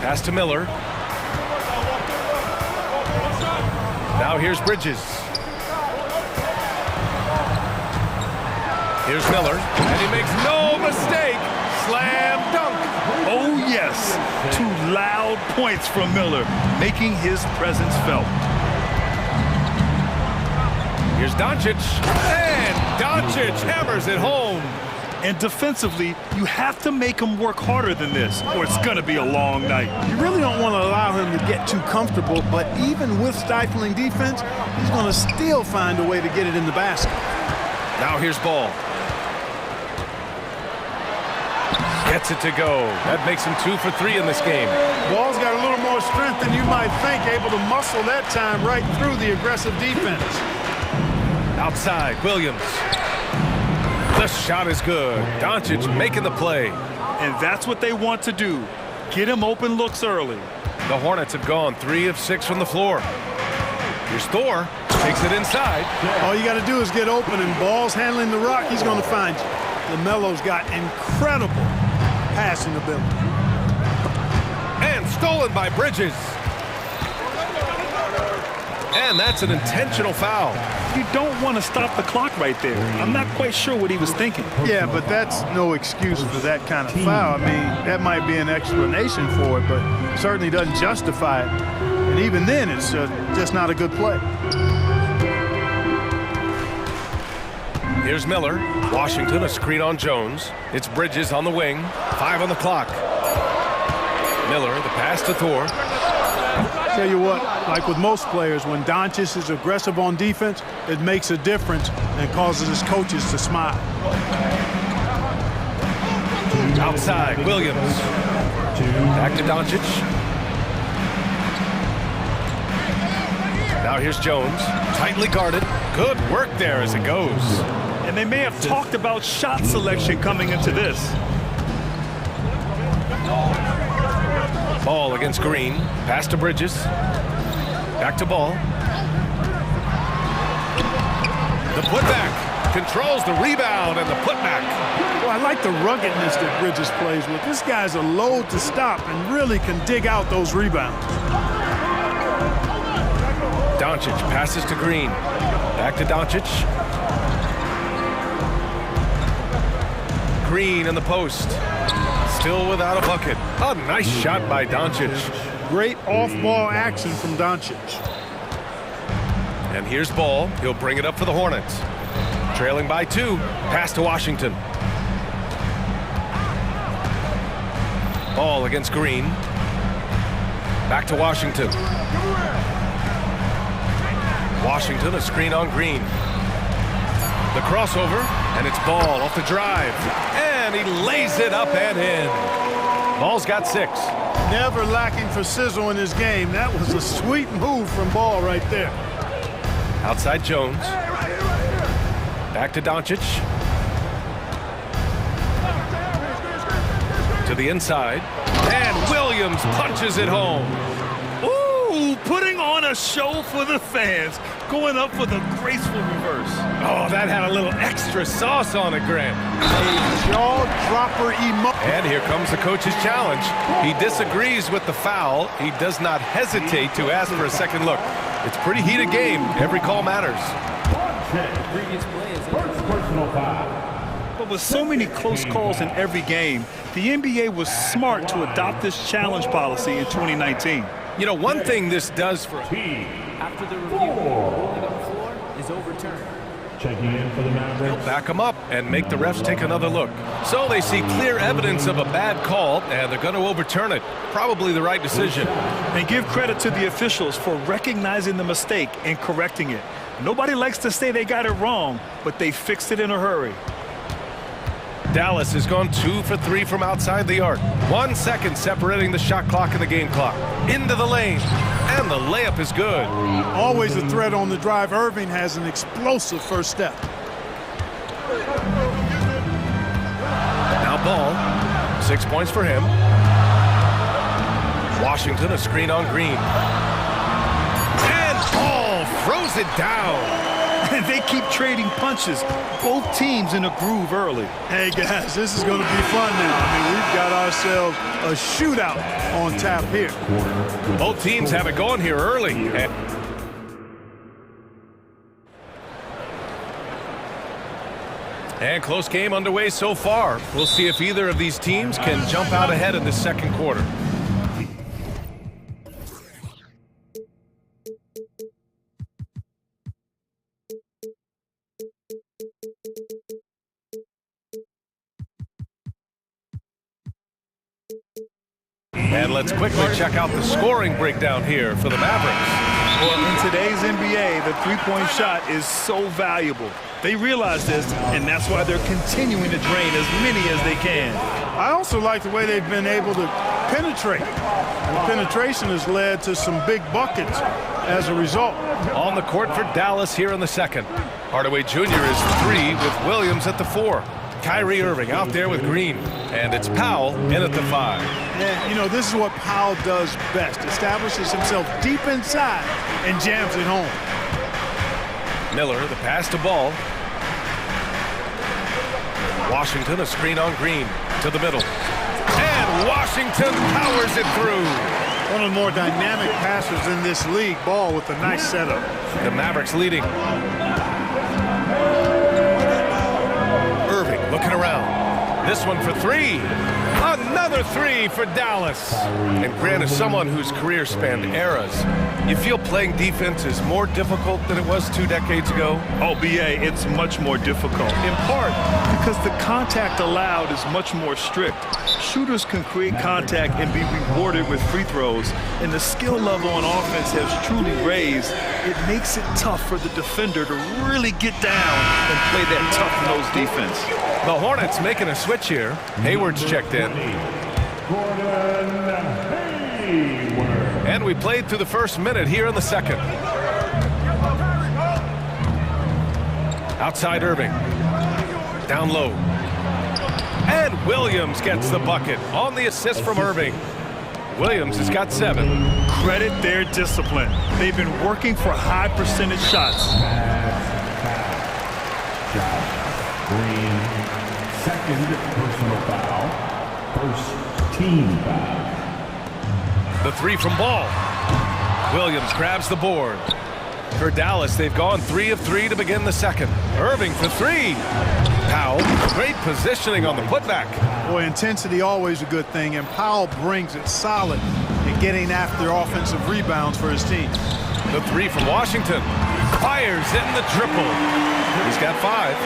Pass to Miller. Now here's Bridges. Here's Miller, and he makes no mistake. Slam dunk. Oh, yes. 2 loud points from Miller, making his presence felt. Here's Doncic, and Doncic hammers it home. And defensively, you have to make him work harder than this, or it's going to be a long night. You really don't want to allow him to get too comfortable, but even with stifling defense, he's going to still find a way to get it in the basket. Now here's Ball. Gets it to go. That makes him 2 for 3 in this game. Ball's got a little more strength than you might think, able to muscle that time right through the aggressive defense. Outside, Williams. The shot is good. Doncic making the play. And that's what they want to do. Get him open looks early. The Hornets have gone 3 of 6 from the floor. Here's Thor. Takes it inside. All you got to do is get open, and Ball's handling the rock. He's going to find you. LaMelo's got incredible passing ability. And stolen by Bridges. And that's an intentional foul. You don't want to stop the clock right there. I'm not quite sure what he was thinking. Yeah, but that's no excuse for that kind of foul. I mean, that might be an explanation for it, but certainly doesn't justify it. And even then, it's just not a good play. Here's Miller. Washington, a screen on Jones. It's Bridges on the wing. 5 on the clock. Miller, the pass to Thor. Tell you what, like with most players, when Doncic is aggressive on defense, it makes a difference and causes his coaches to smile. Outside, Williams. Back to Doncic. Now here's Jones. Tightly guarded. Good work there as it goes. And they may have talked about shot selection coming into this. Ball against Green. Pass to Bridges. Back to Ball. The putback. Controls the rebound and the putback. Well, I like the ruggedness that Bridges plays with. This guy's a load to stop and really can dig out those rebounds. Doncic passes to Green. Back to Doncic. Green in the post. Still without a bucket. A nice shot by Doncic. Great off-ball action from Doncic. And here's Ball. He'll bring it up for the Hornets. Trailing by 2. Pass to Washington. Ball against Green. Back to Washington. Washington, a screen on Green. The crossover, and it's Ball off the drive. And he lays it up and in. Ball's got 6. Never lacking for sizzle in his game. That was a sweet move from Ball right there. Outside Jones. Back to Doncic. To the inside. And Williams punches it home. Ooh, putting on a show for the fans. Going up with a graceful reverse. Oh, that had a little extra sauce on it, Grant. A jaw-dropper emotion. And here comes the coach's challenge. He disagrees with the foul. He does not hesitate to ask for a second look. It's a pretty heated game. Every call matters. Previous play is personal foul. But with so many close calls in every game, the NBA was smart to adopt this challenge policy in 2019. You know, one thing this does for a team. After the review, ruling on the floor is overturned. Checking in for the Mavericks. Back them up and make the refs take another look. So they see clear evidence of a bad call, and they're going to overturn it. Probably the right decision. And give credit to the officials for recognizing the mistake and correcting it. Nobody likes to say they got it wrong, but they fixed it in a hurry. Dallas has gone 2 for 3 from outside the arc. 1 second separating the shot clock and the game clock. Into the lane, and the layup is good. Always a threat on the drive. Irving has an explosive first step. Now Ball, 6 points for him. Washington a screen on Green. And Ball throws it down. And they keep trading punches. Both teams in a groove early. Hey, guys, this is going to be fun now. I mean, we've got ourselves a shootout on tap here. Both teams have it going here early. And close game underway so far. We'll see if either of these teams can jump out ahead in the second quarter. And let's quickly check out the scoring breakdown here for the Mavericks. Well, in today's NBA, the three-point shot is so valuable. They realize this, and that's why they're continuing to drain as many as they can. I also like the way they've been able to penetrate. And penetration has led to some big buckets as a result. On the court for Dallas here in the second. Hardaway Jr. is 3 with Williams at the 4. Kyrie Irving out there with Green. And it's Powell in at the 5. And, you know, this is what Powell does best. Establishes himself deep inside and jams it home. Miller, the pass to Ball. Washington, a screen on Green to the middle. And Washington powers it through. One of the more dynamic passers in this league. Ball with a nice setup. The Mavericks leading. Irving looking around. This one for 3. Another 3 for Dallas. And Grant is someone whose career spanned eras. You feel playing defense is more difficult than it was 2 decades ago? Oh, BA, it's much more difficult. In part because the contact allowed is much more strict. Shooters can create contact and be rewarded with free throws. And the skill level on offense has truly raised. It makes it tough for the defender to really get down and play that tough-nosed defense. The Hornets making a switch here. Hayward's checked in. And we played through the first minute here in the second. Outside Irving. Down low. And Williams gets the bucket on the assist from Irving. Williams has got 7. Credit their discipline. They've been working for high percentage shots. Green, second personal foul, first team foul. The 3 from Ball. Williams grabs the board. For Dallas, they've gone 3 of 3 to begin the second. Irving for 3. Powell, great positioning on the putback. Boy, intensity always a good thing, and Powell brings it solid in getting after offensive rebounds for his team. The 3 from Washington. Fires in the triple. He's got 5.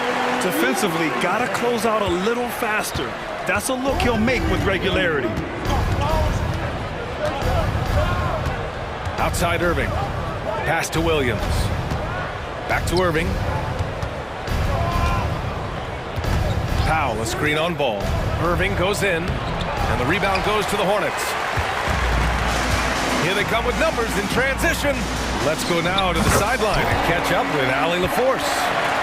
Defensively, gotta close out a little faster. That's a look he'll make with regularity. Outside Irving. Pass to Williams. Back to Irving. Powell, a screen on ball. Irving goes in, and the rebound goes to the Hornets. Here they come with numbers in transition. Let's go now to the sideline and catch up with Allie LaForce.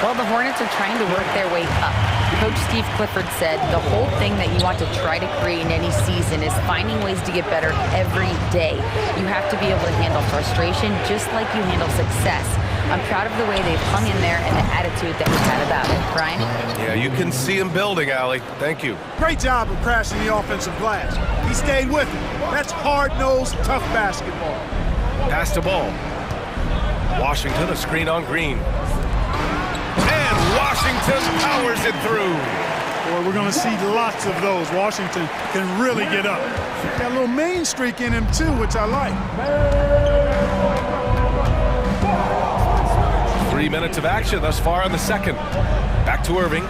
Well, the Hornets are trying to work their way up. Coach Steve Clifford said the whole thing that you want to try to create in any season is finding ways to get better every day. You have to be able to handle frustration just like you handle success. I'm proud of the way they've hung in there and the attitude that we've had about it. Brian? Yeah, you can see him building, Allie. Thank you. Great job of crashing the offensive glass. He stayed with it. That's hard-nosed, tough basketball. Pass to ball. Washington, a screen on Green. And Washington powers it through. Boy, we're going to see lots of those. Washington can really get up. Got a little main streak in him, too, which I like. 3 minutes of action thus far in the second. Back to Irving.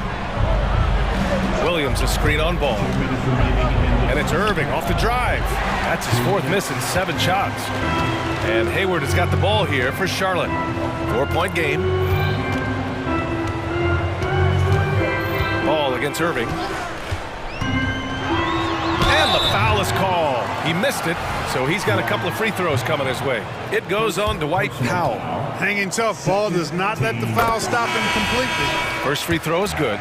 Williams, a screen on ball. And it's Irving off the drive. That's his fourth miss in 7 shots. And Hayward has got the ball here for Charlotte. 4-point game. Ball against Irving. And the foul is called. He missed it, so he's got a couple of free throws coming his way. It goes on Dwight Powell. Hanging tough. Ball does not let the foul stop him completely. First free throw is good.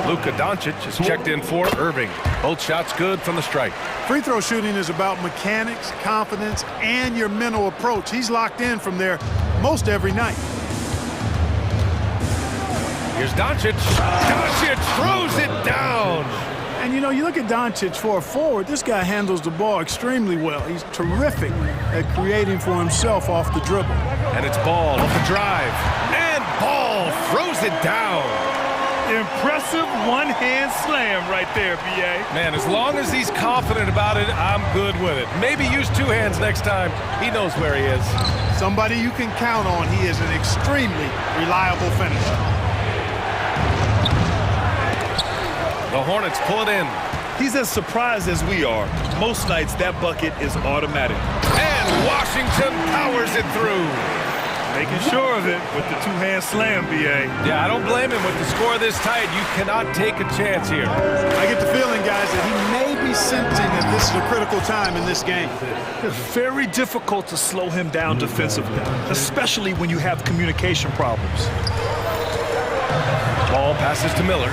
Luka Doncic is checked in for Irving. Both shots good from the stripe. Free throw shooting is about mechanics, confidence, and your mental approach. He's locked in from there most every night. Here's Doncic. Doncic throws it down. And, you know, you look at Doncic for a forward, this guy handles the ball extremely well. He's terrific at creating for himself off the dribble. And it's Ball off the drive. And Ball throws it down. Impressive one-hand slam right there, B.A. Man, as long as he's confident about it, I'm good with it. Maybe use 2 hands next time. He knows where he is. Somebody you can count on. He is an extremely reliable finisher. The Hornets pull it in. He's as surprised as we are. Most nights, that bucket is automatic. And Washington powers it through. Making sure of it with the 2-hand slam, B.A. Yeah, I don't blame him with the score this tight. You cannot take a chance here. I get the feeling, guys, that he may be sensing that this is a critical time in this game. It's very difficult to slow him down defensively, especially when you have communication problems. Ball passes to Miller.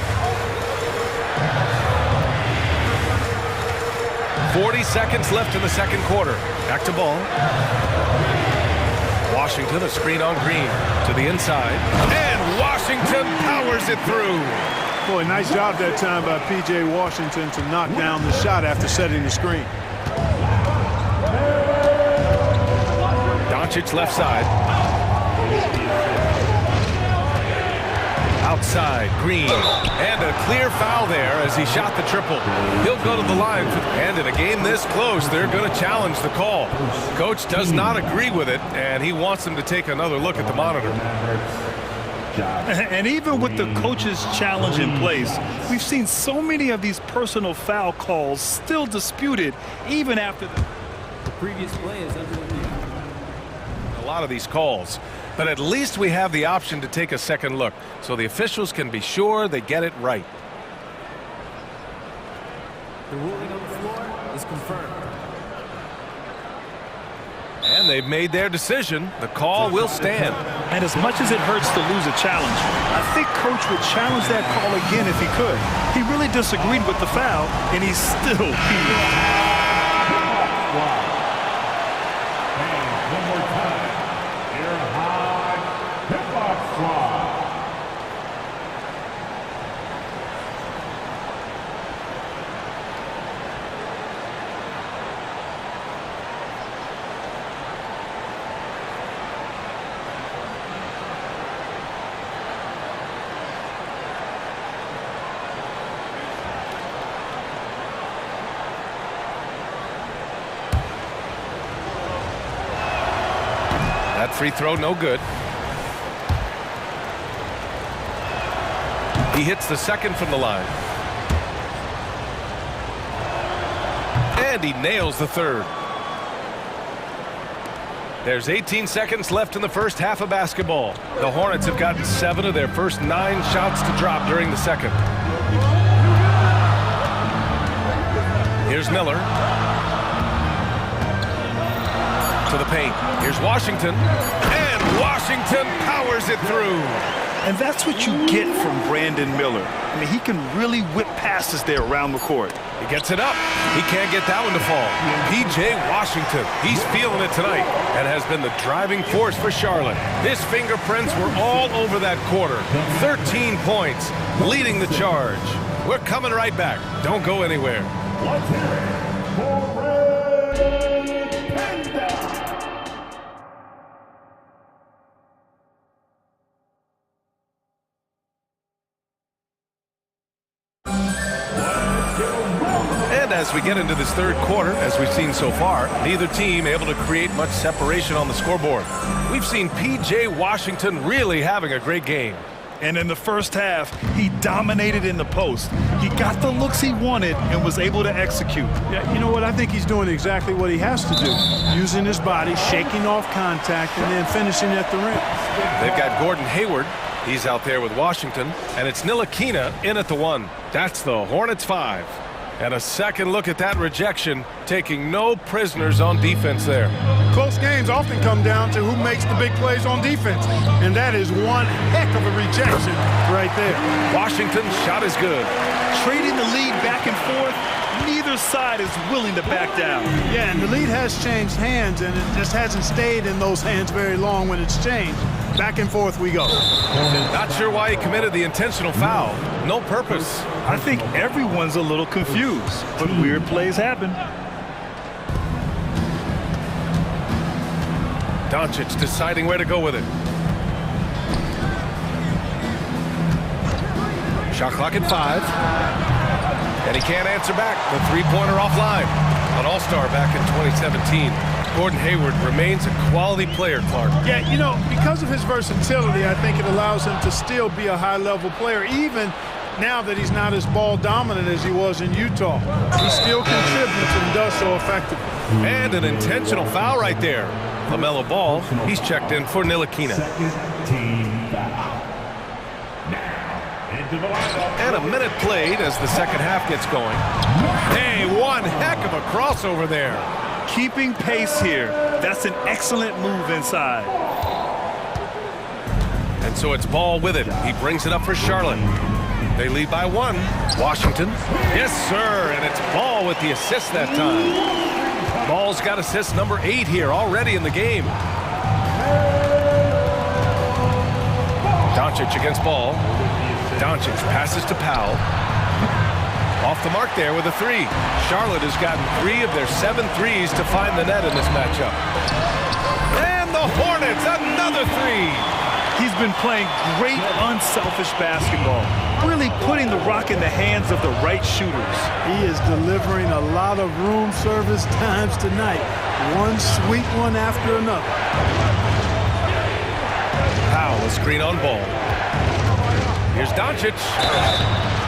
40 seconds left in the second quarter. Back to Ball. Washington, a screen on Green to the inside. And Washington powers it through. Boy, nice job that time by P.J. Washington to knock down the shot after setting the screen. Doncic left side. Outside, Green. And a clear foul there as he shot the triple. He'll go to the line. And in a game this close, they're going to challenge the call. Coach does not agree with it, and he wants them to take another look at the monitor. And even with the coach's challenge in place, we've seen so many of these personal foul calls still disputed even after the previous play is under review. A lot of these calls. But at least we have the option to take a second look, so the officials can be sure they get it right. The ruling on the floor is confirmed. And they've made their decision. The call will stand. And as much as it hurts to lose a challenge, I think Coach would challenge that call again if he could. He really disagreed with the foul, and he's still heated. That free throw, no good. He hits the second from the line. And he nails the third. There's 18 seconds left in the first half of basketball. The Hornets have gotten 7 of their first 9 shots to drop during the second. Here's Miller. To the paint. Here's Washington. And Washington powers it through. And that's what you get from Brandon Miller. I mean, he can really whip passes there around the court. He gets it up. He can't get that one to fall. P.J. Washington, he's feeling it tonight and has been the driving force for Charlotte. His fingerprints were all over that quarter. 13 points, leading the charge. We're coming right back. Don't go anywhere. Let's hear it for Red Panda. And as we get into this third quarter, as we've seen so far, neither team able to create much separation on the scoreboard. We've seen P.J. Washington really having a great game. And in the first half, he dominated in the post. He got the looks he wanted and was able to execute. Yeah, you know what? I think he's doing exactly what he has to do. Using his body, shaking off contact, and then finishing at the rim. They've got Gordon Hayward. He's out there with Washington. And it's Ntilikina in at the 1. That's the Hornets 5. And a second look at that rejection, taking no prisoners on defense there. Close games often come down to who makes the big plays on defense. And that is one heck of a rejection right there. Washington's shot is good. Trading the lead back and forth, neither side is willing to back down. Yeah, and the lead has changed hands, and it just hasn't stayed in those hands very long when it's changed. Back and forth we go. Not sure why he committed the intentional foul. No purpose. I think everyone's a little confused, but weird plays happen. Doncic deciding where to go with it. Shot clock at 5. And he can't answer back. The three-pointer offline. An all-star back in 2017. Gordon Hayward remains a quality player, Clark. Yeah, you know, because of his versatility, I think it allows him to still be a high-level player, even now that he's not as ball-dominant as he was in Utah. He still contributes and does so effectively. And an intentional foul right there. LaMelo Ball, he's checked in for Ntilikina. And a minute played as the second half gets going. Hey, one heck of a crossover there. Keeping pace here. That's an excellent move inside. And so it's Ball with it. He brings it up for Charlotte. They lead by 1. Washington. Yes, sir. And it's Ball with the assist that time. Ball's got assist number 8 here already in the game. Doncic against Ball. Doncic passes to Powell. Off the mark there with a 3. Charlotte has gotten 3 of their 7 threes to find the net in this matchup. And the Hornets, another 3. He's been playing great, unselfish basketball. Really putting the rock in the hands of the right shooters. He is delivering a lot of room service times tonight. One sweet one after another. Powell, a screen on Ball. Here's Doncic.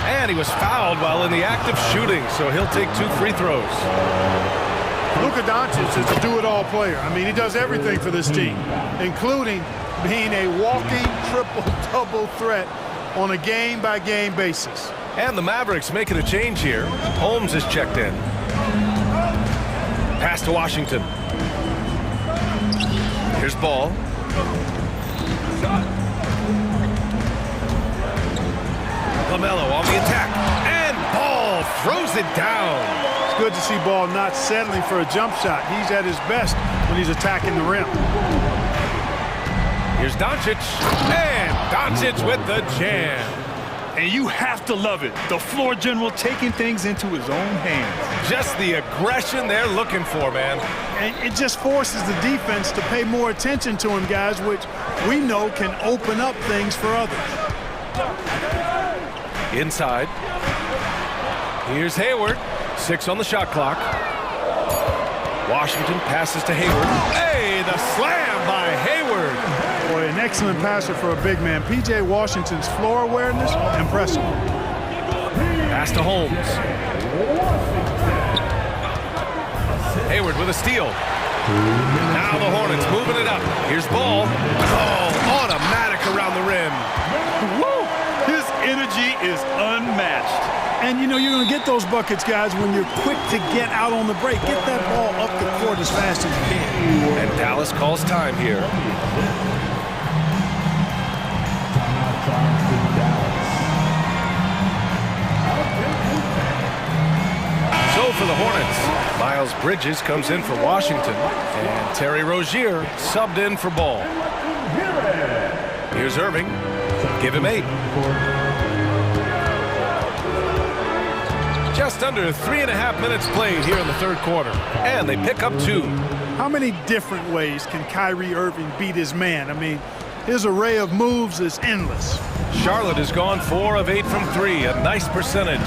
And he was fouled while in the act of shooting, so he'll take 2 free throws. Luka Doncic is a do-it-all player. I mean, he does everything for this team, including being a walking triple-double threat on a game-by-game basis. And the Mavericks making a change here. Holmes is checked in. Pass to Washington. Here's Ball. LaMelo on the attack, and Ball throws it down. It's good to see Ball not settling for a jump shot. He's at his best when he's attacking the rim. Here's Doncic, and Doncic with the jam. And you have to love it. The floor general taking things into his own hands. Just the aggression they're looking for, man. And it just forces the defense to pay more attention to him, guys, which we know can open up things for others. Inside. Here's Hayward. 6 on the shot clock. Washington passes to Hayward. Hey, the slam by Hayward. Boy, an excellent passer for a big man. P.J. Washington's floor awareness, impressive. Pass to Holmes. Hayward with a steal. Now the Hornets moving it up. Here's Ball. Oh, automatic around the rim. Woo! His energy is unmatched. And you know, you're going to get those buckets, guys, when you're quick to get out on the break. Get that ball up the court as fast as you can. And Dallas calls time here. So for the Hornets, Miles Bridges comes in for Washington, and Terry Rozier subbed in for Ball. Here's Irving. Give him 8. Just under 3.5 minutes played here in the third quarter, and they pick up 2. How many different ways can Kyrie Irving beat his man? I mean, his array of moves is endless. Charlotte has gone 4 of 8 from 3, a nice percentage.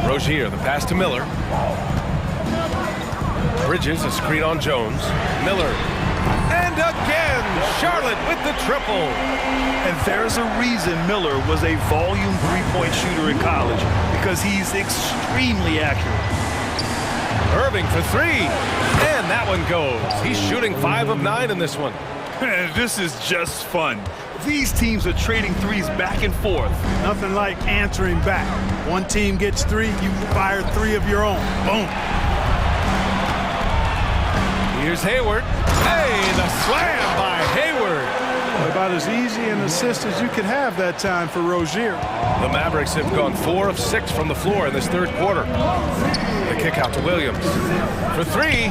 Rozier, the pass to Miller. Bridges, a screen on Jones. Miller. And again, Charlotte with the triple. And there's a reason Miller was a volume three-point shooter in college, because he's extremely accurate. Irving for 3. And that one goes. He's shooting 5 of 9 in this one. This is just fun. These teams are trading threes back and forth. Nothing like answering back. One team gets 3, you fire 3 of your own. Boom. Here's Hayward. Hey, the slam by Hayward. About as easy an assist as you could have that time for Rozier. The Mavericks have gone 4 of 6 from the floor in this third quarter. The kick out to Williams. For 3.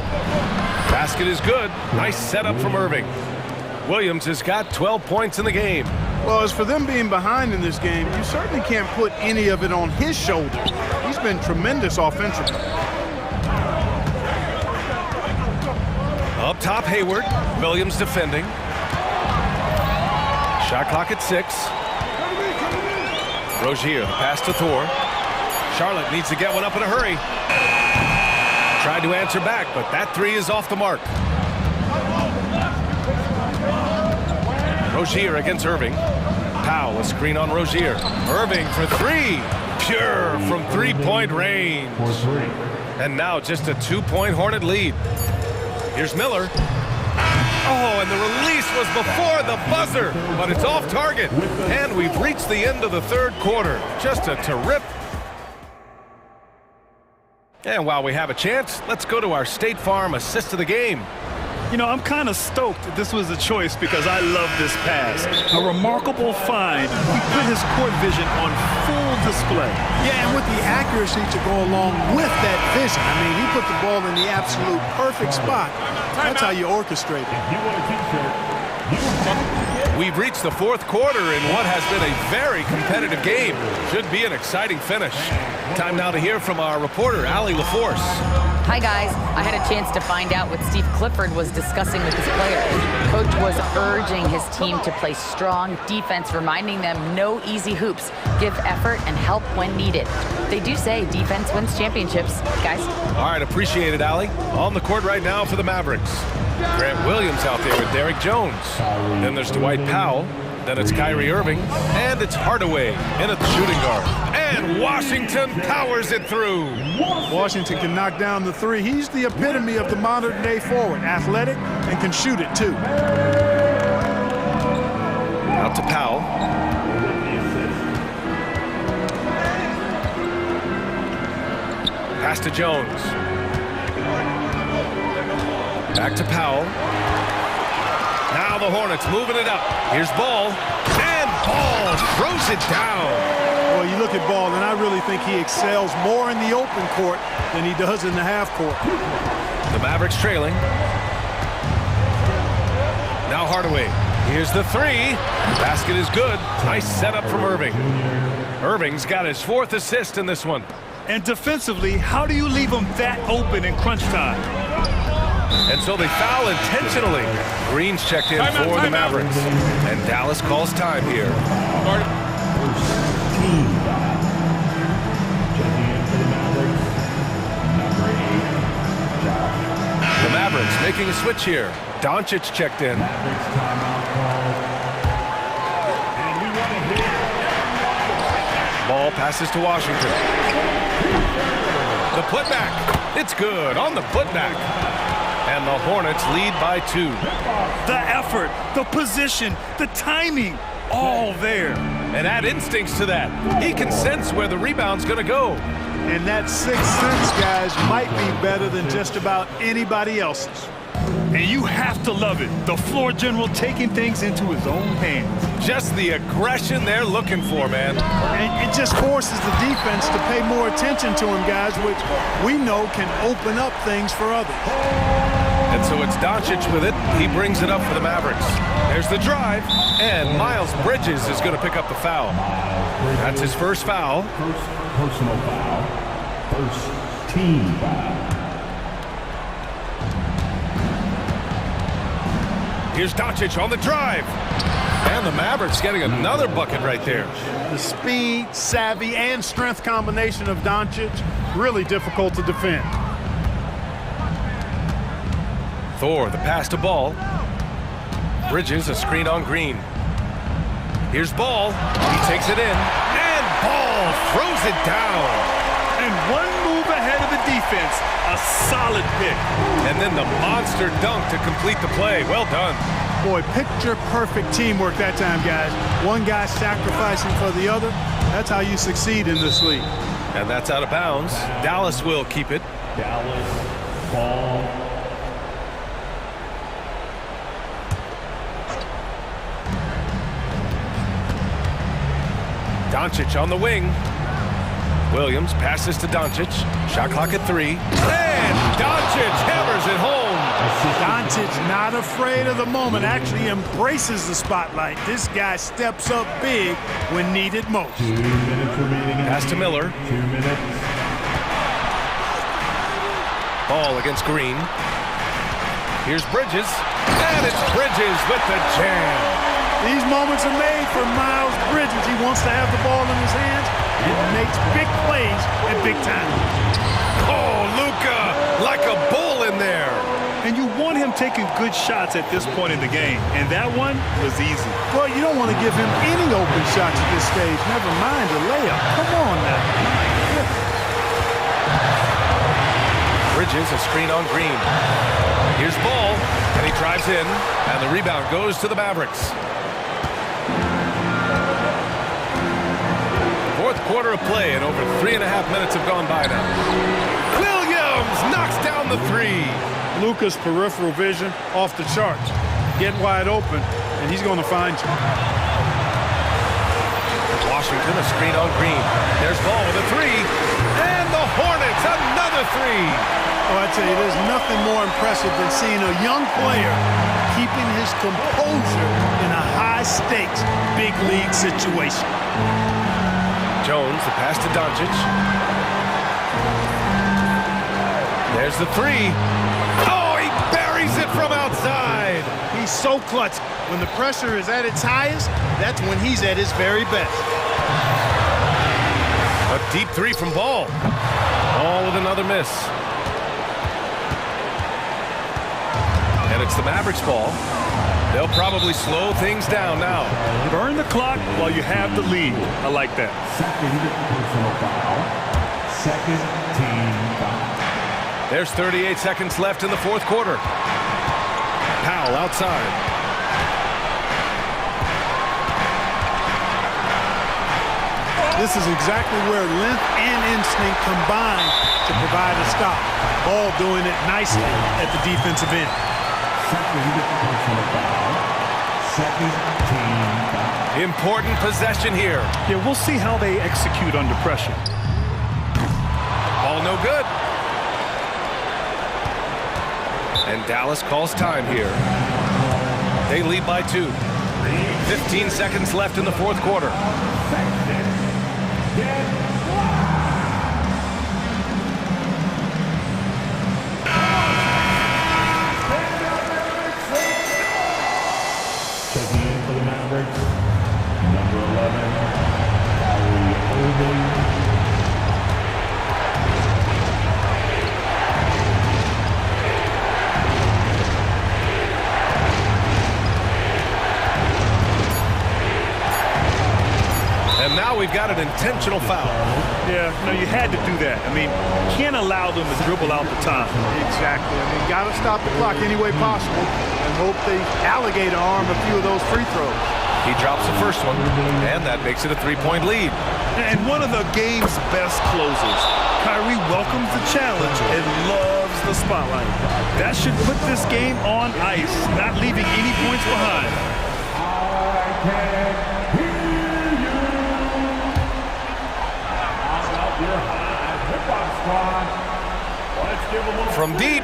Basket is good. Nice setup from Irving. Williams has got 12 points in the game. Well, as for them being behind in this game, you certainly can't put any of it on his shoulders. He's been tremendous offensively. Up top, Hayward. Williams defending. Shot clock at 6. Rozier, pass to Thor. Charlotte needs to get one up in a hurry. Tried to answer back, but that 3 is off the mark. Rozier against Irving. Powell, a screen on Rozier. Irving for 3. Pure from three-point range. And now just a 2-point Hornet lead. Here's Miller. Oh, and the release was before the buzzer, but it's off target. And we've reached the end of the third quarter. Just a terrific. And while we have a chance, let's go to our State Farm assist of the game. You know, I'm kind of stoked that this was a choice because I love this pass. A remarkable find. He put his court vision on full display. Yeah, and with the accuracy to go along with that vision. I mean, he put the ball in the absolute perfect spot. That's how you orchestrate it. We've reached the fourth quarter in what has been a very competitive game. Should be an exciting finish. Time now to hear from our reporter, Allie LaForce. Hi, guys. I had a chance to find out what Steve Clifford was discussing with his players. Coach was urging his team to play strong defense, reminding them no easy hoops, give effort, and help when needed. They do say defense wins championships, guys. All right, appreciate it, Allie. On the court right now for the Mavericks. Grant Williams out there with Derrick Jones. Then there's Dwight Powell. Then it's Kyrie Irving. And it's Hardaway in at the shooting guard. And Washington powers it through. Washington can knock down the 3. He's the epitome of the modern-day forward. Athletic and can shoot it, too. Out to Powell. Pass to Jones. Back to Powell. Now the Hornets moving it up. Here's Ball. And Ball throws it down. Well, you look at Ball, and I really think he excels more in the open court than he does in the half court. The Mavericks trailing. Now Hardaway. Here's the 3. Basket is good. Nice setup from Irving. Irving's got his 4th assist in this one. And defensively, how do you leave them that open in crunch time? And so they foul intentionally. Green's checked in for the Mavericks. And Dallas calls time here. The Mavericks making a switch here. Doncic checked in. Ball passes to Washington. The putback. It's good on the putback. And the Hornets lead by 2. The effort, the position, the timing, all there. And add instincts to that. He can sense where the rebound's going to go. And that sixth sense, guys, might be better than just about anybody else's. And you have to love it. The floor general taking things into his own hands. Just the aggression they're looking for, man. And it just forces the defense to pay more attention to him, guys, which we know can open up things for others. And so it's Doncic with it. He brings it up for the Mavericks. There's the drive, and Miles Bridges is going to pick up the foul. That's his first foul. First personal foul. First team foul. Here's Doncic on the drive. And the Mavericks getting another bucket right there. The speed, savvy, and strength combination of Doncic, really difficult to defend. Thor, the pass to Ball. Bridges, a screen on Green. Here's Ball. He takes it in. And Ball throws it down. And one move ahead of the defense. A solid pick. And then the monster dunk to complete the play. Well done. Boy, picture perfect teamwork that time, guys. One guy sacrificing for the other. That's how you succeed in this league. And that's out of bounds. Dallas will keep it. Dallas ball. Doncic on the wing. Williams passes to Doncic. Shot clock at 3. And Doncic hammers it home. Doncic not afraid of the moment, actually embraces the spotlight. This guy steps up big when needed most. 2 minutes remaining. Pass to Miller. 2 minutes. Ball against Green. Here's Bridges. And it's Bridges with the jam. These moments are made for Miles Bridges. He wants to have the ball in his hands and makes big plays at big time. Oh, Luka, like a bull in there. And you want him taking good shots at this point in the game. And that one was easy. Well, you don't want to give him any open shots at this stage. Never mind a layup. Come on now. Bridges, a screen on Green. Here's Ball, and he drives in, and the rebound goes to the Mavericks. Fourth quarter of play, and over 3.5 minutes have gone by now. Williams knocks down the 3. Luka's peripheral vision off the charts. Get wide open, and he's going to find you. Washington, a screen on Green. There's Ball with a 3. And the Hornets, another 3. Oh, I tell you, there's nothing more impressive than seeing a young player keeping his composure in a high-stakes, big league situation. Jones, the pass to Doncic. There's the 3. Oh, he buries it from outside. He's so clutch. When the pressure is at its highest, that's when he's at his very best. A deep 3 from Ball. Ball with another miss. And it's the Mavericks ball. They'll probably slow things down now. Burn the clock while you have the lead. I like that. Second personal foul. Second team foul. There's 38 seconds left in the fourth quarter. Powell outside. This is exactly where length and instinct combine to provide a stop. Ball doing it nicely at the defensive end. Second personal foul. Second team foul. Important possession here. Yeah, we'll see how they execute under pressure. Ball no good. And Dallas calls time here. They lead by 2. 15 seconds left in the fourth quarter. Checking in for the Mavericks, number 11, Kyrie Irving. And now we've got an intentional foul. Yeah, no, you had to do that. I mean, can't allow them to dribble out the time. Exactly. I mean, got to stop the clock any way possible and hope the alligator arm a few of those free throws. He drops the first one, and that makes it a 3-point lead. And one of the game's best closers. Kyrie welcomes the challenge and loves the spotlight. That should put this game on ice, not leaving any points behind. I can hear you. How about your high hip-hop squad? Let's give them a From deep.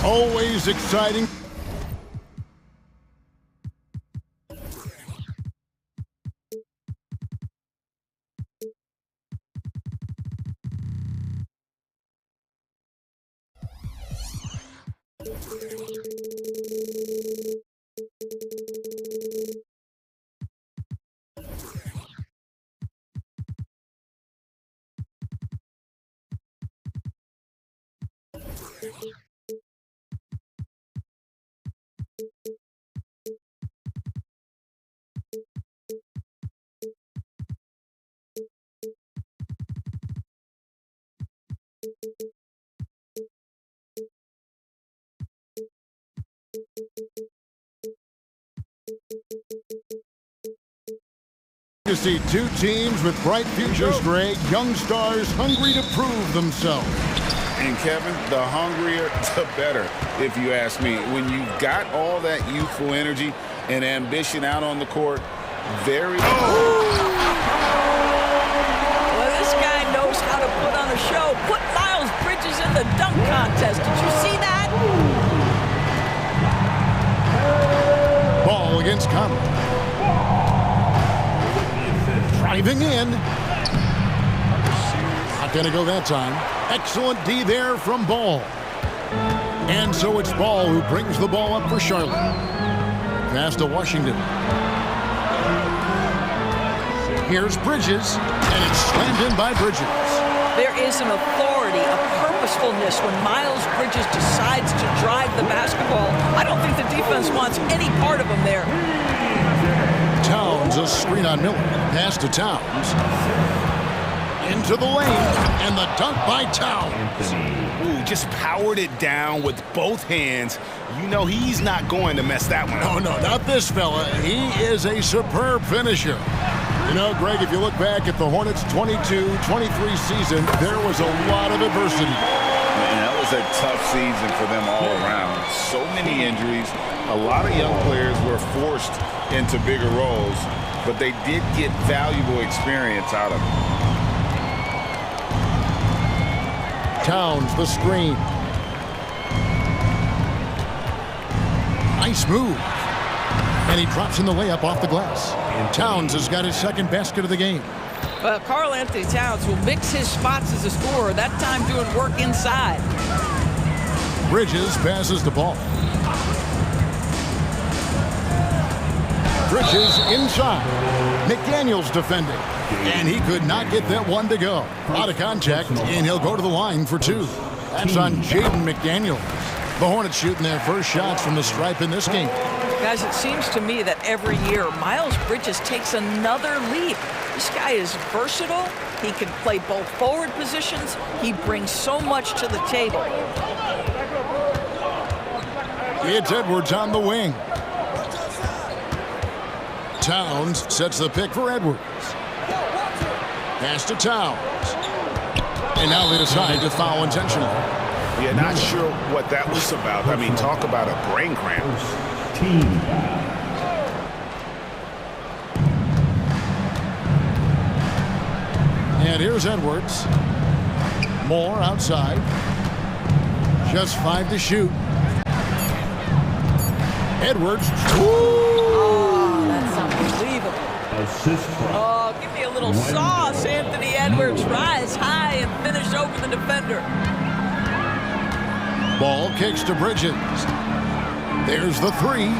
Always exciting. To see two teams with bright futures, Greg, young stars hungry to prove themselves. And Kevin, the hungrier, the better, if you ask me. When you've got all that youthful energy and ambition out on the court, very... Well, this guy knows how to put on a show. Put Miles Bridges in the dunk contest. Did you see that? Ball against Conley. Driving in. Not going to go that time. Excellent D there from Ball. And so it's Ball who brings the ball up for Charlotte. Pass to Washington. Here's Bridges, and it's slammed in by Bridges. There is an authority, a purposefulness when Miles Bridges decides to drive the basketball. I don't think the defense wants any part of him there. Towns, a screen on Miller. Pass to Towns. Into the lane, and the dunk by Towns. Ooh, just powered it down with both hands. You know he's not going to mess that one up. No, not this fella. He is a superb finisher. You know, Greg, if you look back at the Hornets' 22-23 season, there was a lot of adversity. And that was a tough season for them all around. So many injuries. A lot of young players were forced into bigger roles, but they did get valuable experience out of it. Towns, the screen. Nice move. And he drops in the layup off the glass. Towns has got his second basket of the game. Well, Karl Anthony Towns will mix his spots as a scorer, that time doing work inside. Bridges passes the ball. Bridges inside. McDaniels defending. And he could not get that one to go. Out of contact, and he'll go to the line for two. That's on Jaden McDaniels. The Hornets shooting their first shots from the stripe in this game. Guys, it seems to me that every year Miles Bridges takes another leap. This guy is versatile. He can play both forward positions. He brings so much to the table. It's Edwards on the wing. Towns sets the pick for Edwards. Pass to Towns. And now they decide to foul intentionally. Yeah, not sure what that was about. I mean, talk about a brain cramp. And here's Edwards. Moore outside. Just 5 to shoot. Edwards. Oh, that's unbelievable. Oh, give me a little sauce, Anthony Edwards. Rise high and finish over the defender. Ball kicks to Bridges. There's the three.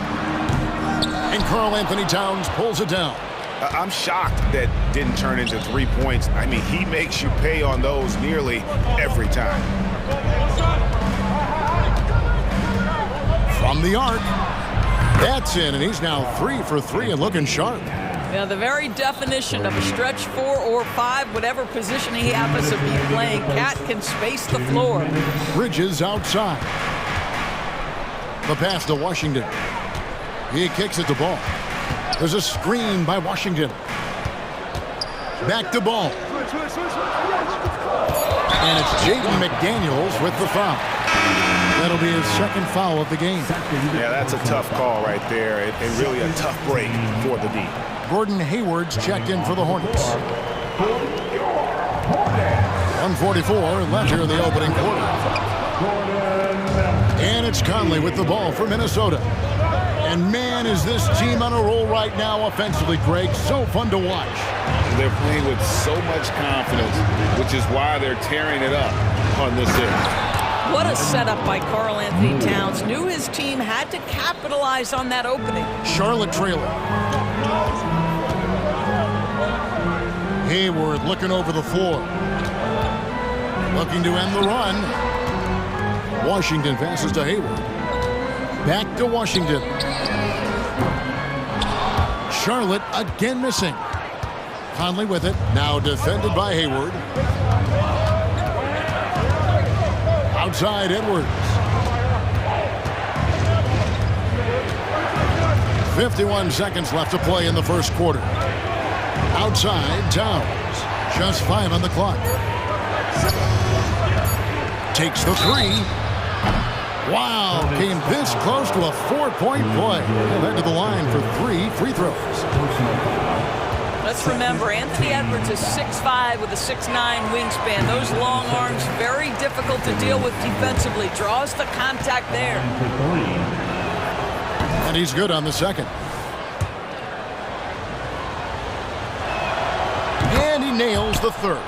And Karl Anthony Towns pulls it down. I'm shocked that didn't turn into 3 points. I mean, he makes you pay on those nearly every time. From the arc. That's in, and he's now 3 for 3 and looking sharp. Now, the very definition of a stretch 4 or 5, whatever position he happens to be playing, Cat can space the floor. Bridges outside. The pass to Washington. He kicks at the ball. There's a screen by Washington. Back to Ball. And it's Jaden McDaniels with the foul. That'll be his second foul of the game. Yeah, that's a tough call right there, and really a tough break for the D. Gordon Hayward's checked in for the Hornets. 1:44 left here in the opening quarter. And it's Conley with the ball for Minnesota. And man, is this team on a roll right now offensively, Greg. So fun to watch. They're playing with so much confidence, which is why they're tearing it up on this end. What a setup by Karl Anthony Towns. Knew his team had to capitalize on that opening. Charlotte trailing. Hayward looking over the floor. Looking to end the run. Washington passes to Hayward. Back to Washington. Charlotte again missing. Conley with it. Now defended by Hayward. Outside Edwards. 51 seconds left to play in the first quarter. Outside Towns. Just 5 on the clock. Takes the three. Wow, came this close to a 4-point play. He'll head to the line for 3 free throws. Let's remember, Anthony Edwards is 6'5" with a 6'9" wingspan. Those long arms, very difficult to deal with defensively. Draws the contact there. And he's good on the second. And he nails the third.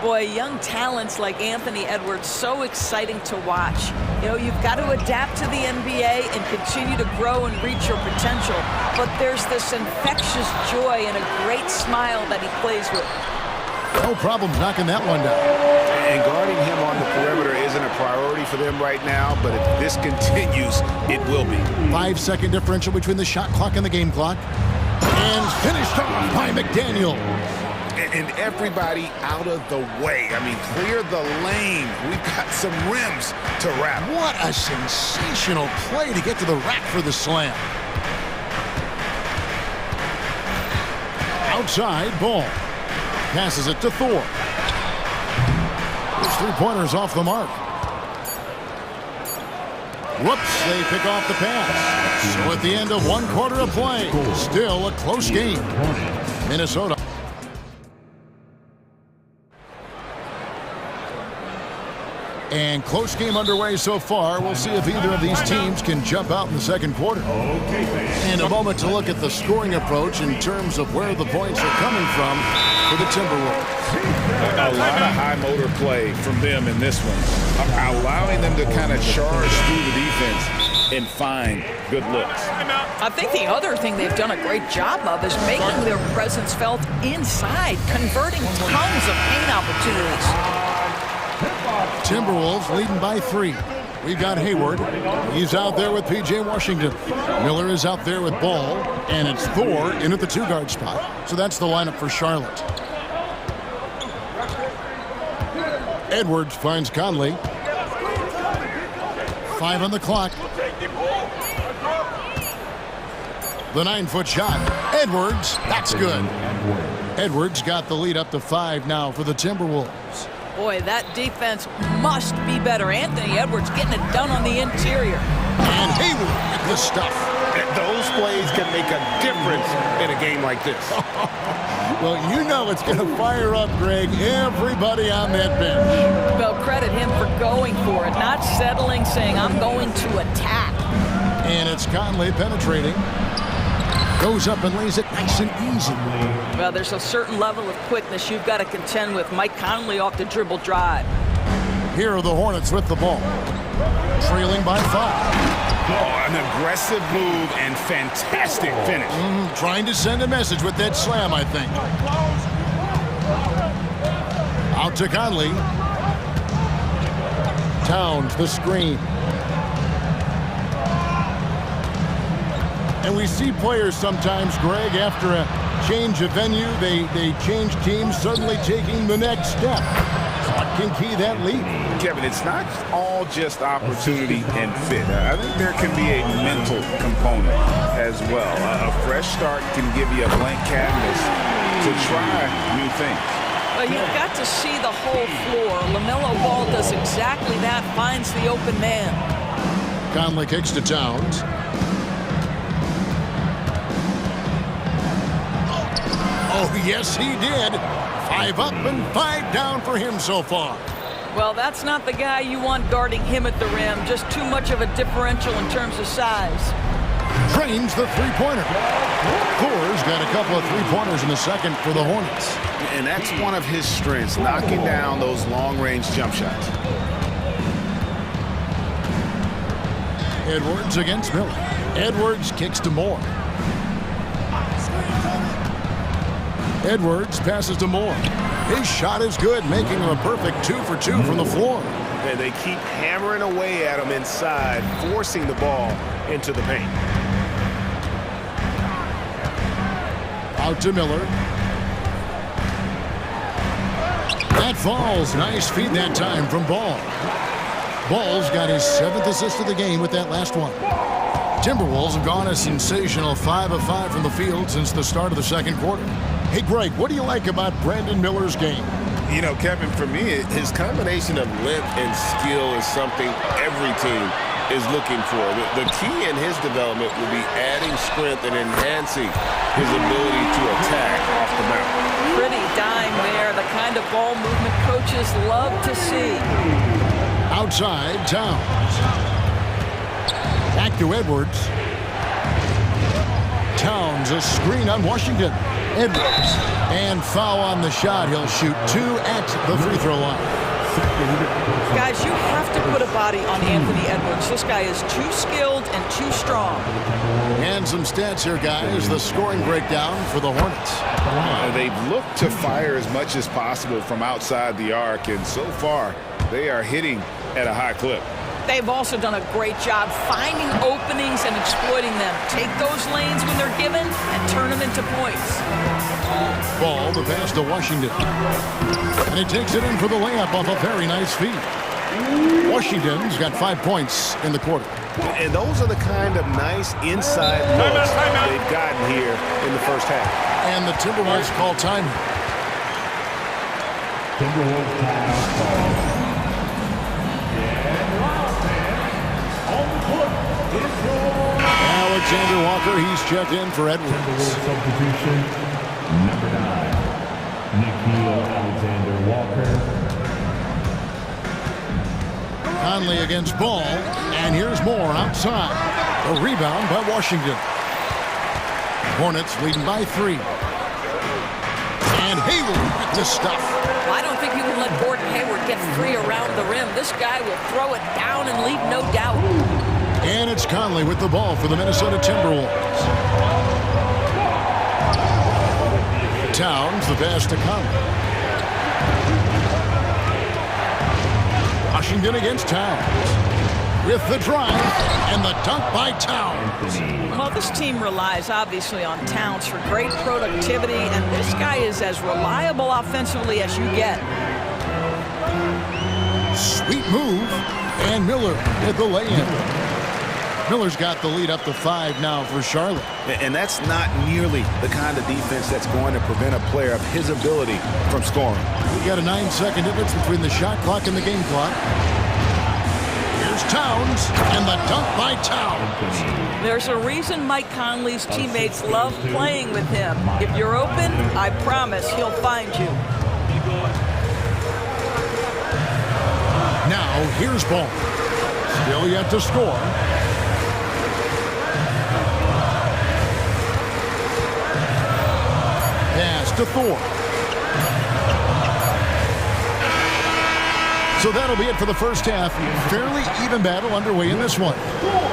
Boy, young talents like Anthony Edwards, so exciting to watch. You know, you've got to adapt to the NBA and continue to grow and reach your potential. But there's this infectious joy and a great smile that he plays with. No problems knocking that one down. And guarding him on the perimeter isn't a priority for them right now, but if this continues, it will be. 5-second differential between the shot clock and the game clock. And finished off by McDaniel. And everybody out of the way. I mean, clear the lane. We've got some rims to wrap. What a sensational play to get to the rack for the slam. Outside ball. Passes it to Thor. His three-pointer's off the mark. Whoops, they pick off the pass. So at the end of 1 quarter of play, still a close game. Minnesota. And close game underway so far. We'll see if either of these teams can jump out in the second quarter. And a moment to look at the scoring approach in terms of where the points are coming from for the Timberwolves. A lot of high motor play from them in this one, allowing them to kind of charge through the defense and find good looks. I think the other thing they've done a great job of is making their presence felt inside, converting tons of paint opportunities. Timberwolves leading by 3. We've got Hayward. He's out there with P.J. Washington. Miller is out there with Ball. And it's Thor in at the 2-guard spot. So that's the lineup for Charlotte. Edwards finds Conley. 5 on the clock. The 9-foot shot. Edwards. That's good. Edwards got the lead up to 5 now for the Timberwolves. Boy, that defense must be better. Anthony Edwards getting it done on the interior. And Hayward with the stuff. Those plays can make a difference in a game like this. Well, you know it's going to fire up, Greg, everybody on that bench. Well, credit him for going for it, not settling, saying, I'm going to attack. And it's Conley penetrating. Goes up and lays it nice and easy. Well, there's a certain level of quickness you've got to contend with. Mike Conley off the dribble drive. Here are the Hornets with the ball. Trailing by 5. Oh, an aggressive move and fantastic finish. Trying to send a message with that slam, I think. Out to Conley. Towns, the screen. And we see players sometimes, Greg, after a change of venue, they change teams, suddenly taking the next step. What can key that lead? Kevin, it's not all just opportunity and fit. I think there can be a mental component as well. A fresh start can give you a blank canvas to try new things. Well, you've got to see the whole floor. LaMelo Ball does exactly that, finds the open man. Conley kicks to Towns. Oh, yes, he did. 5 up and 5 down for him so far. Well, that's not the guy you want guarding him at the rim. Just too much of a differential in terms of size. Drains the three-pointer. Thor's got a couple of three-pointers in the second for the Hornets. And that's one of his strengths, knocking down those long-range jump shots. Edwards against Miller. Edwards kicks to Moore. Edwards passes to Moore. His shot is good, making him a perfect 2 for 2 from the floor. And they keep hammering away at him inside, forcing the ball into the paint. Out to Miller. That falls. Nice feed that time from Ball. Ball's got his 7th assist of the game with that last one. Timberwolves have gone a sensational 5 of 5 from the field since the start of the second quarter. Hey, Greg, what do you like about Brandon Miller's game? You know, Kevin, for me, his combination of length and skill is something every team is looking for. The key in his development will be adding strength and enhancing his ability to attack off the mount. Pretty dime there, the kind of ball movement coaches love to see. Outside, Towns. Back to Edwards. Towns, a screen on Washington. Edwards. And foul on the shot. He'll shoot 2 at the free throw line. Guys, you have to put a body on Anthony Edwards. This guy is too skilled and too strong. And some stats here, guys. The scoring breakdown for the Hornets. They've looked to fire as much as possible from outside the arc, and so far, they are hitting at a high clip. They've also done a great job finding openings and exploiting them. Take those lanes when they're given and turn them into points. Ball, the pass to Washington. And he takes it in for the layup off a very nice feed. Washington's got 5 points in the quarter. And those are the kind of nice inside looks they've gotten here in the first half. And the Timberwolves call time. Timberwolves timeout. Alexander Walker, he's checked in for Edwards. Substitution, number 9, Nikhil Alexander Walker. Conley against Ball, and here's Moore outside. A rebound by Washington. Hornets leading by 3. And Hayward with the stuff. I don't think you can let Gordon Hayward get free around the rim. This guy will throw it down and leave no doubt. And it's Conley with the ball for the Minnesota Timberwolves. Towns, the pass to Conley. Washington against Towns. With the drive and the dunk by Towns. Well, this team relies obviously on Towns for great productivity, and this guy is as reliable offensively as you get. Sweet move, and Miller with the lay-in. Miller's got the lead up to 5 now for Charlotte. And that's not nearly the kind of defense that's going to prevent a player of his ability from scoring. We got a 9-second difference between the shot clock and the game clock. Here's Towns, and the dunk by Towns. There's a reason Mike Conley's teammates love playing with him. If you're open, I promise he'll find you. Now, here's Ball. Still yet to score. Pass to Thor. So that'll be it for the first half. Fairly even battle underway in this one.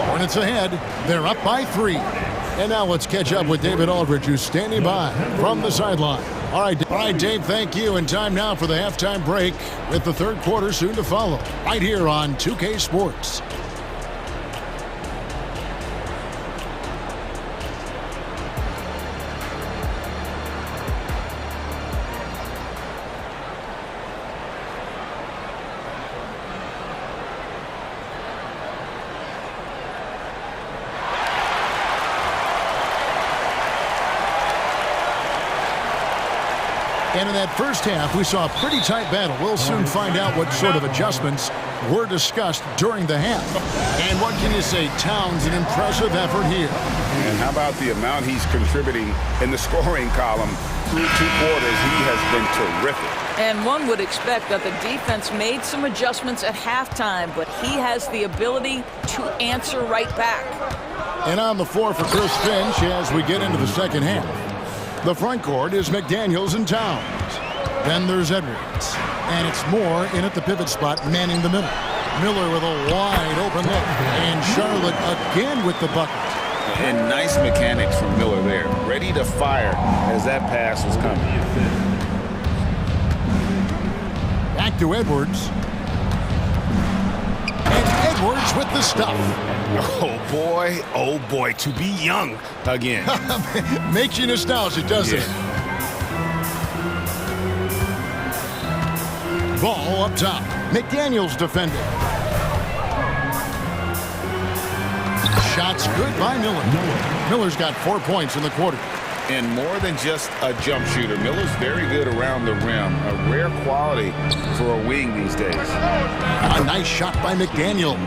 Hornets ahead. They're up by 3. And now let's catch up with David Aldridge, who's standing by from the sideline. All right, Dave, thank you. And time now for the halftime break with the third quarter soon to follow. Right here on 2K Sports. And in that first half, we saw a pretty tight battle. We'll soon find out what sort of adjustments were discussed during the half. And what can you say? Towns, an impressive effort here. And how about the amount he's contributing in the scoring column through 2 quarters? He has been terrific. And one would expect that the defense made some adjustments at halftime, but he has the ability to answer right back. And on the floor for Chris Finch as we get into the second half. The front court is McDaniels and Towns. Then there's Edwards. And it's Moore in at the pivot spot, manning the middle. Miller with a wide open look. And Charlotte again with the bucket. And nice mechanics from Miller there. Ready to fire as that pass was coming. Back to Edwards. And Edwards with the stuff. Oh boy, to be young again. Makes you nostalgic, doesn't it? Ball up top. McDaniels defending. Shots good by Miller. Miller's got 4 points in the quarter. And more than just a jump shooter, Miller's very good around the rim. A rare quality for a wing these days. A nice shot by McDaniel.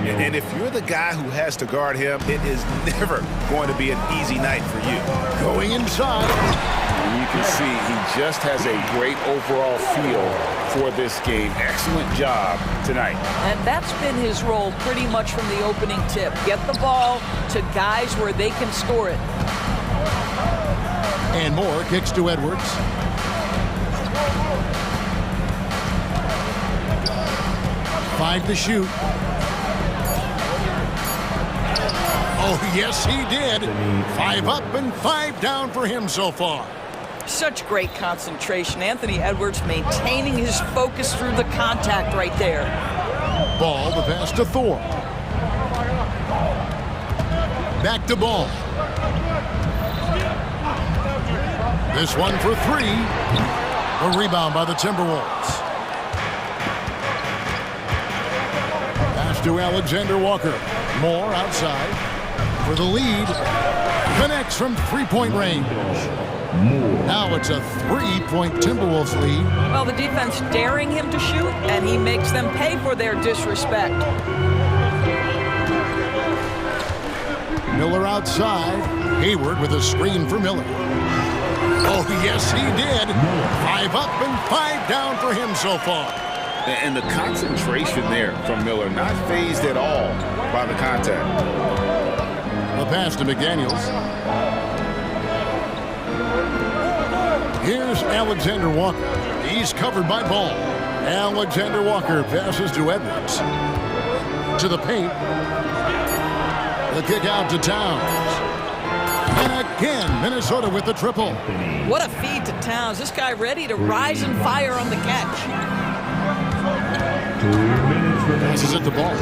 And if you're the guy who has to guard him, it is never going to be an easy night for you. Going inside. And you can see he just has a great overall feel for this game. Excellent job tonight. And that's been his role pretty much from the opening tip. Get the ball to guys where they can score it. And Moore kicks to Edwards. Five to shoot. Oh, yes, he did. 5 up and 5 down for him so far. Such great concentration. Anthony Edwards maintaining his focus through the contact right there. Ball, the pass to Thor. Back to Ball. This one for 3. A rebound by the Timberwolves. Pass to Alexander Walker. Moore outside for the lead. Connects from three-point range. Now it's a 3-point Timberwolves lead. Well, the defense daring him to shoot, and he makes them pay for their disrespect. Miller outside. Hayward with a screen for Miller. Oh, yes, he did. 5 up and 5 down for him so far. And the concentration there from Miller, not fazed at all by the contact. The pass to McDaniels. Here's Alexander Walker. He's covered by Ball. Alexander Walker passes to Edwards. To the paint. The kick out to Towns. And again, Minnesota with the triple. What a feed to Towns. This guy ready to rise and fire on the catch. Passes it the ball.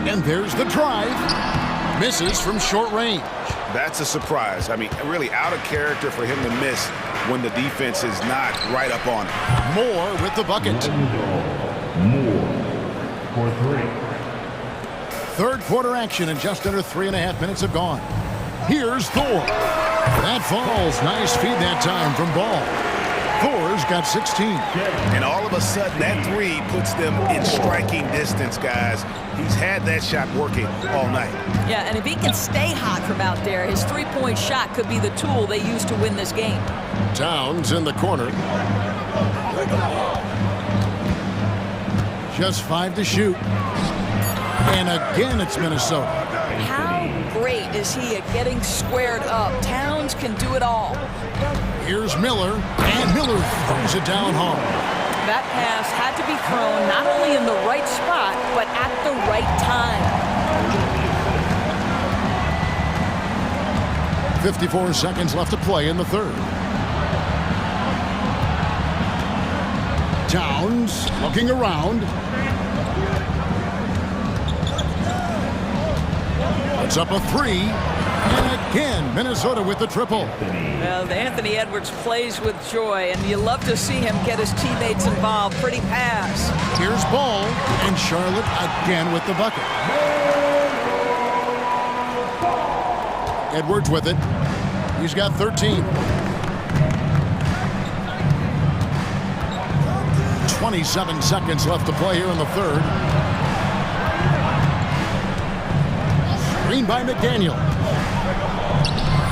And there's the drive. Misses from short range. That's a surprise. I mean, really out of character for him to miss when the defense is not right up on it. Moore with the bucket. Moore for 3. Third quarter action and just under 3.5 minutes have gone. Here's Thor. That falls. Nice feed that time from Ball. Thor's got 16. And all of a sudden, that 3 puts them in striking distance, guys. He's had that shot working all night. Yeah, and if he can stay hot from out there, his three-point shot could be the tool they use to win this game. Towns in the corner. Just 5 to shoot. And again, it's Minnesota. How great is he at getting squared up? Towns can do it all. Here's Miller, and Miller throws it down hard. That pass had to be thrown not only in the right spot, but at the right time. 54 seconds left to play in the third. Towns looking around. It's up a 3. And again, Minnesota with the triple. Well, Anthony Edwards plays with joy, and you love to see him get his teammates involved. Pretty pass. Here's Ball, and Charlotte again with the bucket. Edwards with it. He's got 13. 27 seconds left to play here in the third. Screen by McDaniel.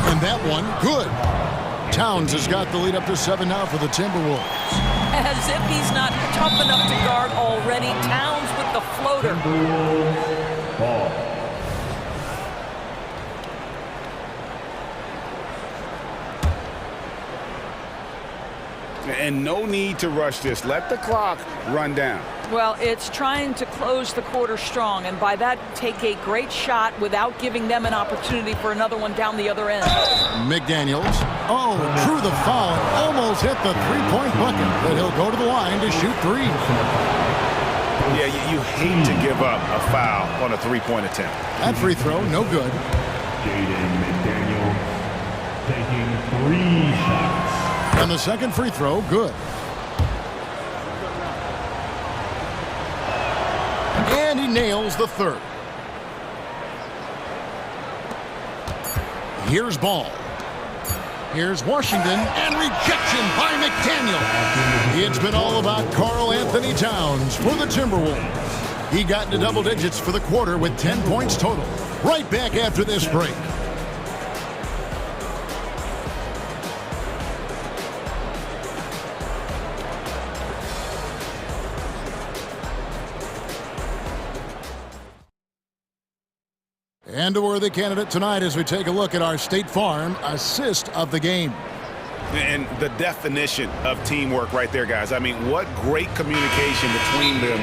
And that one, good. Towns has got the lead up to 7 now for the Timberwolves. As if he's not tough enough to guard already. Towns with the floater. Ball. And no need to rush this. Let the clock run down. Well, it's trying to close the quarter strong, and by that, take a great shot without giving them an opportunity for another one down the other end. McDaniels. Oh, drew the foul. Almost hit the three-point bucket, but he'll go to the line to shoot three. Yeah, you hate to give up a foul on a three-point attempt. That free throw, no good. Jaden McDaniels taking 3 shots. And the second free throw, good. And he nails the third. Here's ball. Here's Washington, and rejection by McDaniel. It's been all about Karl Anthony Towns for the Timberwolves. He got into double digits for the quarter with 10 points total. Right back after this break. And a worthy candidate tonight as we take a look at our State Farm assist of the game. And the definition of teamwork right there, guys. I mean, what great communication between them,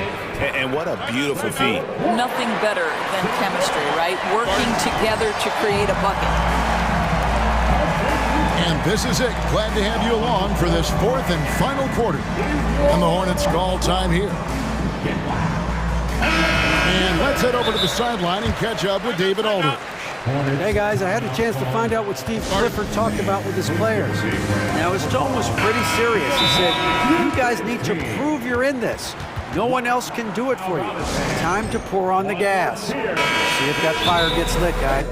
and what a beautiful feed. Nothing better than chemistry, right? Working together to create a bucket. And this is it. Glad to have you along for this fourth and final quarter. And the Hornets call time here. And let's head over to the sideline and catch up with David Aldridge. Hey guys, I had a chance to find out what Steve Clifford talked about with his players. Now his tone was pretty serious. He said, you guys need to prove you're in this. No one else can do it for you. Time to pour on the gas. See if that fire gets lit, guys.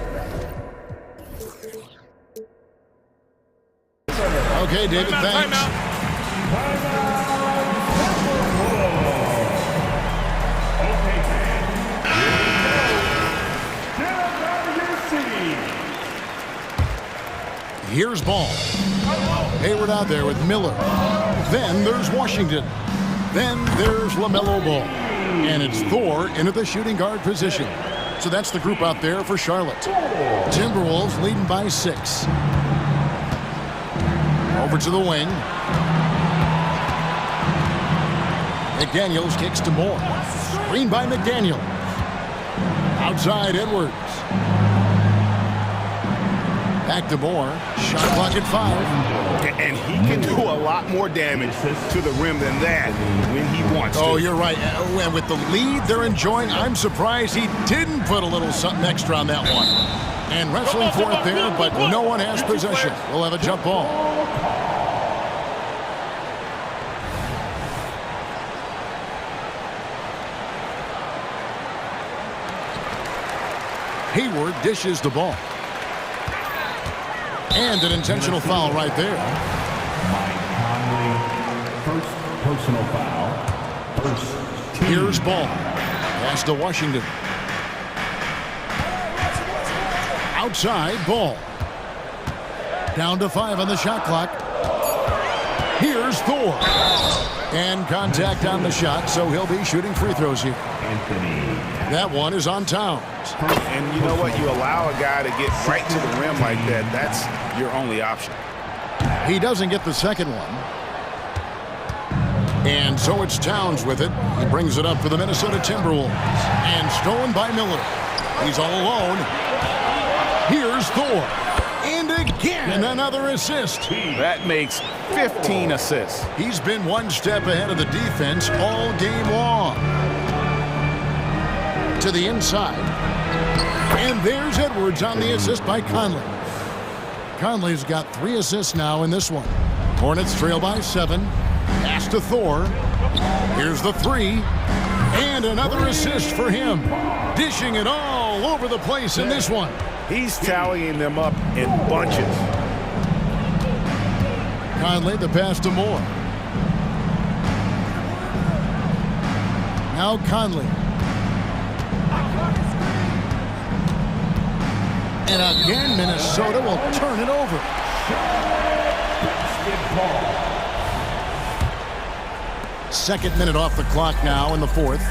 Okay, David, thanks. Here's ball. Hayward out there with Miller. Then there's Washington. Then there's LaMelo Ball. And it's Thor into the shooting guard position. So that's the group out there for Charlotte. Timberwolves leading by 6. Over to the wing. McDaniels kicks to Moore. Screen by McDaniel. Outside Edwards. Back to Moore. Shot clock at 5. And he can do a lot more damage to the rim than that when he wants to. Oh, you're right. And with the lead they're enjoying, I'm surprised he didn't put a little something extra on that one. And wrestling for it there, but no one has possession. We'll have a jump ball. Hayward dishes the ball. And an intentional foul right there. Mike Conley, first personal foul. First team. Here's ball. Pass to Washington. Outside ball. Down to 5 on the shot clock. Here's Thor. And contact on the shot, so he'll be shooting free throws here. Anthony. That one is on Towns. And you know what? You allow a guy to get right to the rim like that. That's your only option. He doesn't get the second one. And so it's Towns with it. He brings it up for the Minnesota Timberwolves. And stolen by Miller. He's all alone. Here's Thor. And again, another assist. That makes 15 assists. He's been one step ahead of the defense all game long. To the inside. And there's Edwards on the assist by Conley. Conley's got 3 assists now in this one. Hornets trail by 7. Pass to Thor. Here's the 3. And another assist for him. Dishing it all over the place in this one. He's tallying them up in bunches. Conley, the pass to Moore. Now Conley. And again, Minnesota will turn it over. Second minute off the clock now in the fourth.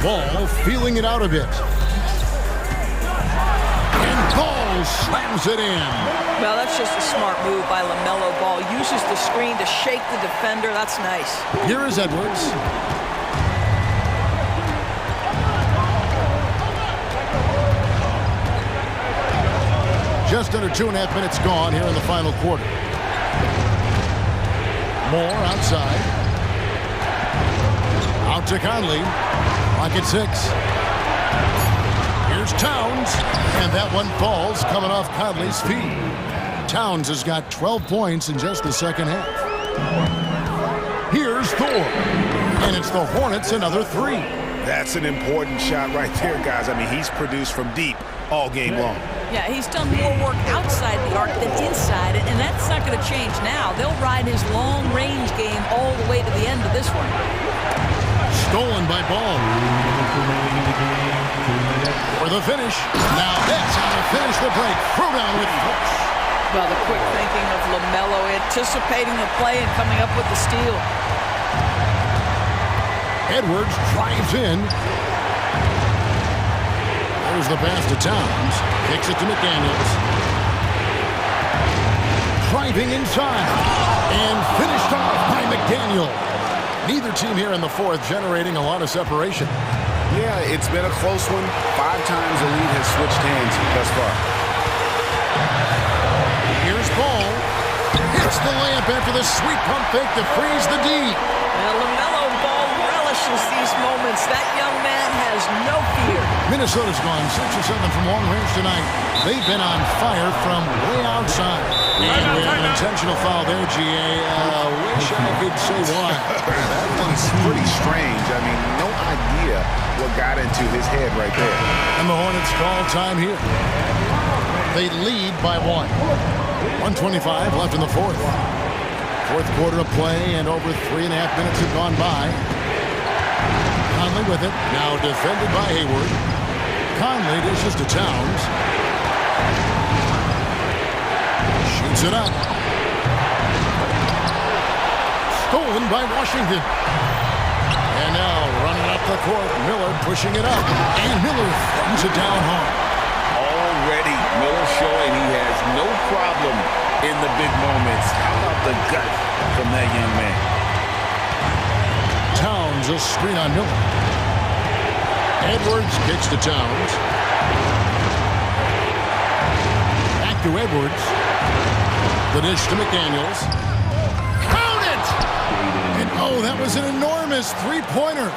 Ball feeling it out a bit. And Ball LaMelo slams it in. Well, that's just a smart move by LaMelo Ball. Uses the screen to shake the defender. That's nice. Here is Edwards. Just under 2.5 minutes gone here in the final quarter. Moore outside. Out to Conley. Clock at 6. Here's Towns. And that one falls coming off Conley's feet. Towns has got 12 points in just the second half. Here's Thor. And it's the Hornets another 3. That's an important shot right there, guys. I mean, he's produced from deep all game long. Yeah, he's done more work outside the arc than inside, and that's not going to change now. They'll ride his long-range game all the way to the end of this one. Stolen by Ball. For the finish. Now that's how to finish the break. Throw down with force. Well, the quick thinking of LaMelo, anticipating the play and coming up with the steal. Edwards drives in. There's the pass to Towns. Kicks it to McDaniels. Driving inside. And finished off by McDaniel. Neither team here in the fourth generating a lot of separation. Yeah, it's been a close one. 5 times the lead has switched hands thus far. Here's Ball. Hits the layup after the sweet pump fake to freeze the D. Now LaMelo Ball relishes these moments. That young man has no fear. Minnesota's gone 6 or 7 from long range tonight. They've been on fire from way outside. And we have an intentional foul there, GA. Wish I could say why. That one's pretty strange. I mean, no idea what got into his head right there. And the Hornets call time here. They lead by 1. 1:25 left in the fourth. Fourth quarter of play, and over 3.5 minutes have gone by. Conley with it. Now defended by Hayward. Conley dishes to Towns. Shoots it up. Stolen by Washington. And now running up the court, Miller pushing it up. And Miller throws it down hard. Already, Miller showing he has no problem in the big moments. How about the gut from that young man? Towns a screen on Miller. Edwards kicks to Towns. Back to Edwards. The dish to McDaniels. Count it! And oh, that was an enormous three-pointer.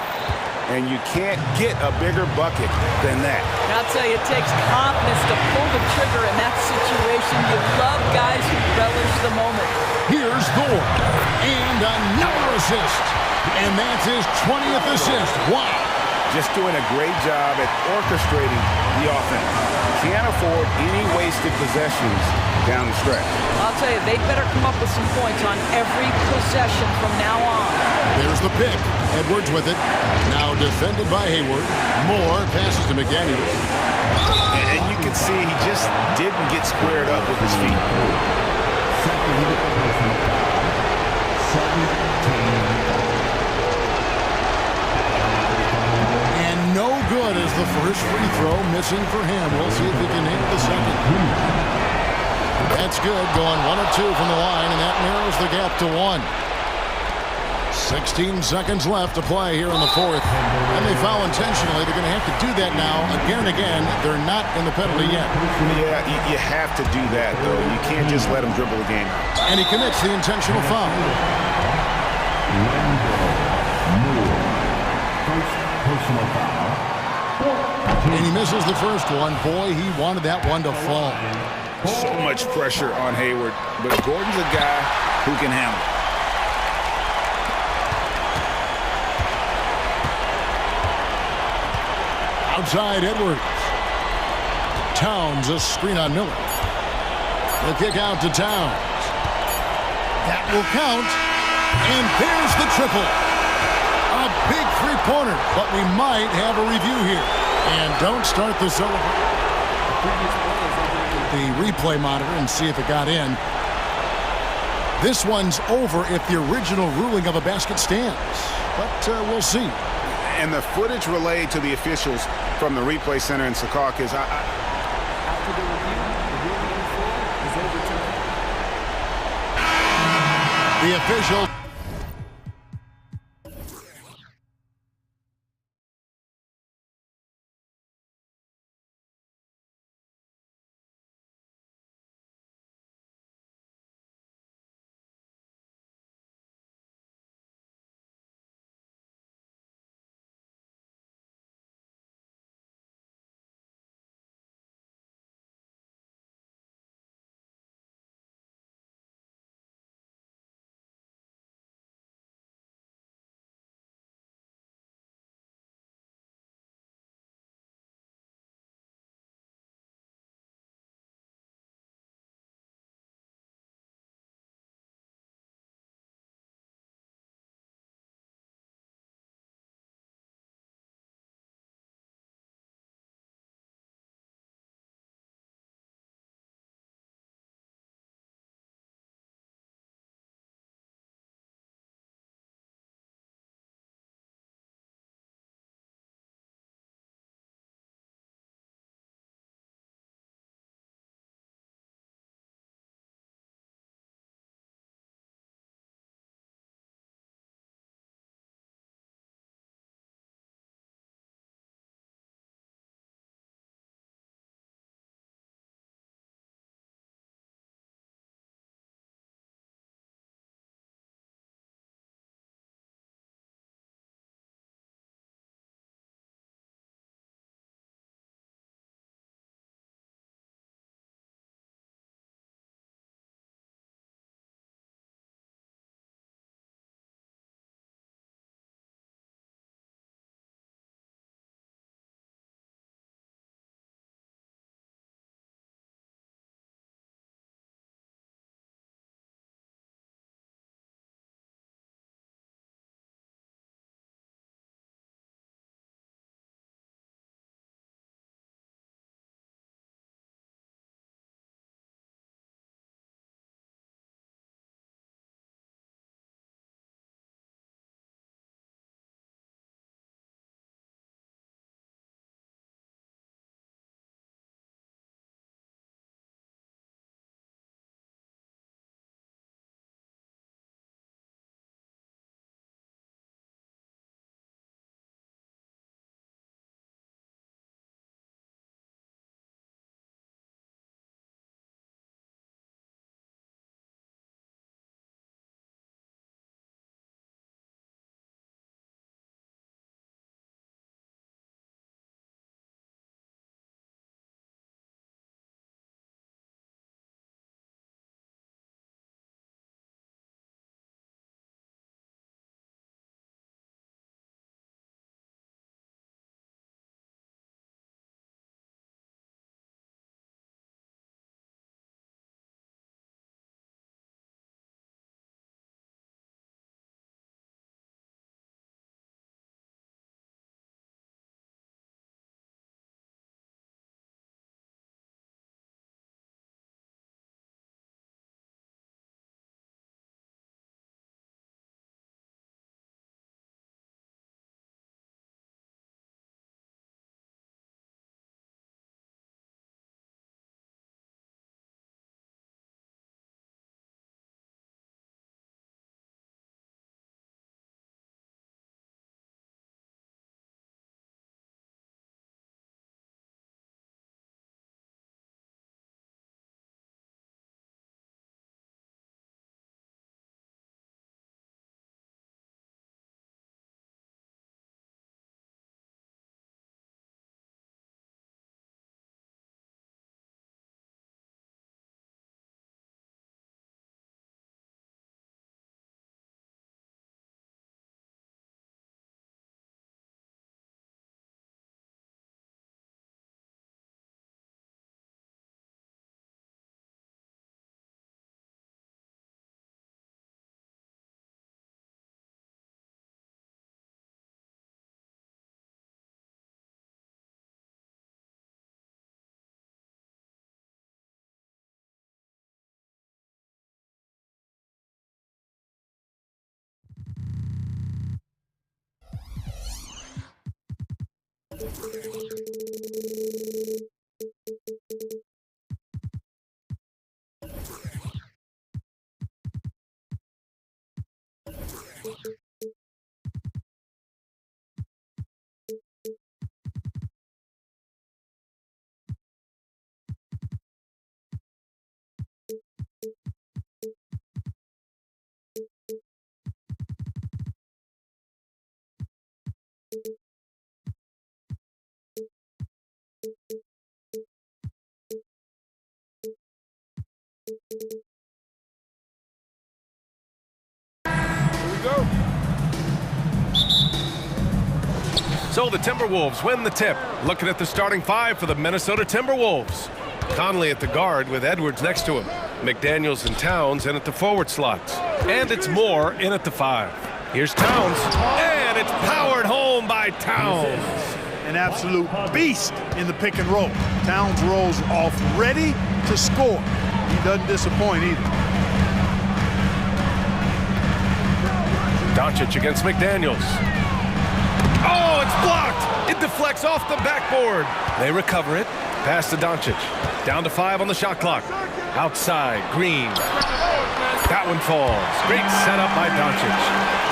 And you can't get a bigger bucket than that. I'll tell you, it takes confidence to pull the trigger in that situation. You love guys who relish the moment. Here's Thor. And another assist. And that's his 20th assist. Wow. Just doing a great job at orchestrating the offense. Can't afford any wasted possessions down the stretch. I'll tell you, they better come up with some points on every possession from now on. There's the pick. Edwards with it. Now defended by Hayward. Moore passes to McDaniels. And you can see he just didn't get squared up with his feet. And no good as the first free throw missing for him. We'll see if he can hit the second. That's good. Going 1 of 2 from the line, and that narrows the gap to 1. 16 seconds left to play here in the fourth. And they foul intentionally. They're going to have to do that now again and again. They're not in the penalty yet. Yeah, you have to do that, though. You can't just let them dribble the game. And he commits the intentional foul. And he misses the first one. Boy, he wanted that one to fall. So much pressure on Hayward, but Gordon's a guy who can handle it. Outside Edwards. Towns a screen on Miller. The kick out to Towns. That will count. And there's the triple. A big three-pointer, but we might have a review here. And don't start the celebration. The replay monitor and see if it got in. This one's over if the original ruling of a basket stands. But we'll see. And the footage relayed to the officials from the replay center in Secaucus. After the review, the The official. So the Timberwolves win the tip. Looking at the starting five for the Minnesota Timberwolves. Conley at the guard with Edwards next to him. McDaniels and Towns in at the forward slots. And it's Moore in at the 5. Here's Towns, and it's powered home by Towns. An absolute beast in the pick and roll. Towns rolls off ready to score. He doesn't disappoint either. Doncic against McDaniels. Oh, it's blocked! It deflects off the backboard. They recover it. Pass to Doncic. Down to 5 on the shot clock. Outside, Green. That one falls. Great setup by Doncic.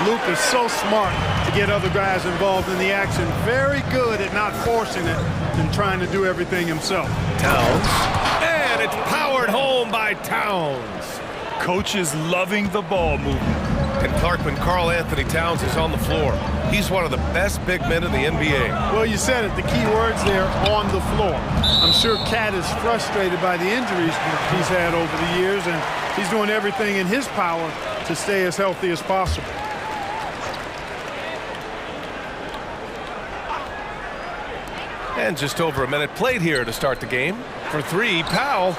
Luke is so smart to get other guys involved in the action. Very good at not forcing it and trying to do everything himself. Towns. And it's powered home by Towns. Coach is loving the ball movement. And Clarkman, Karl Anthony Towns is on the floor. He's one of the best big men in the NBA. Well, you said it. The key words there, on the floor. I'm sure Cat is frustrated by the injuries he's had over the years, and he's doing everything in his power to stay as healthy as possible. And just over a minute played here to start the game. For 3, Powell.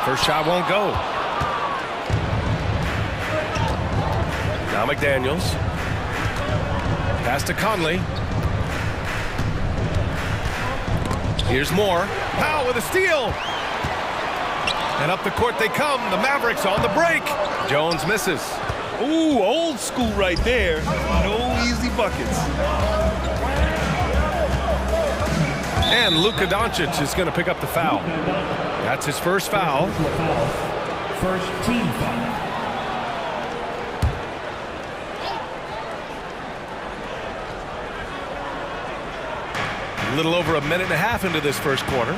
First shot won't go. Now McDaniels. Pass to Conley. Here's Moore. Powell with a steal. And up the court they come. The Mavericks on the break. Jones misses. Ooh, old school right there. No easy buckets. And Luka Doncic is going to pick up the foul. That's his first foul. First team foul. A little over a minute and a half into this first quarter.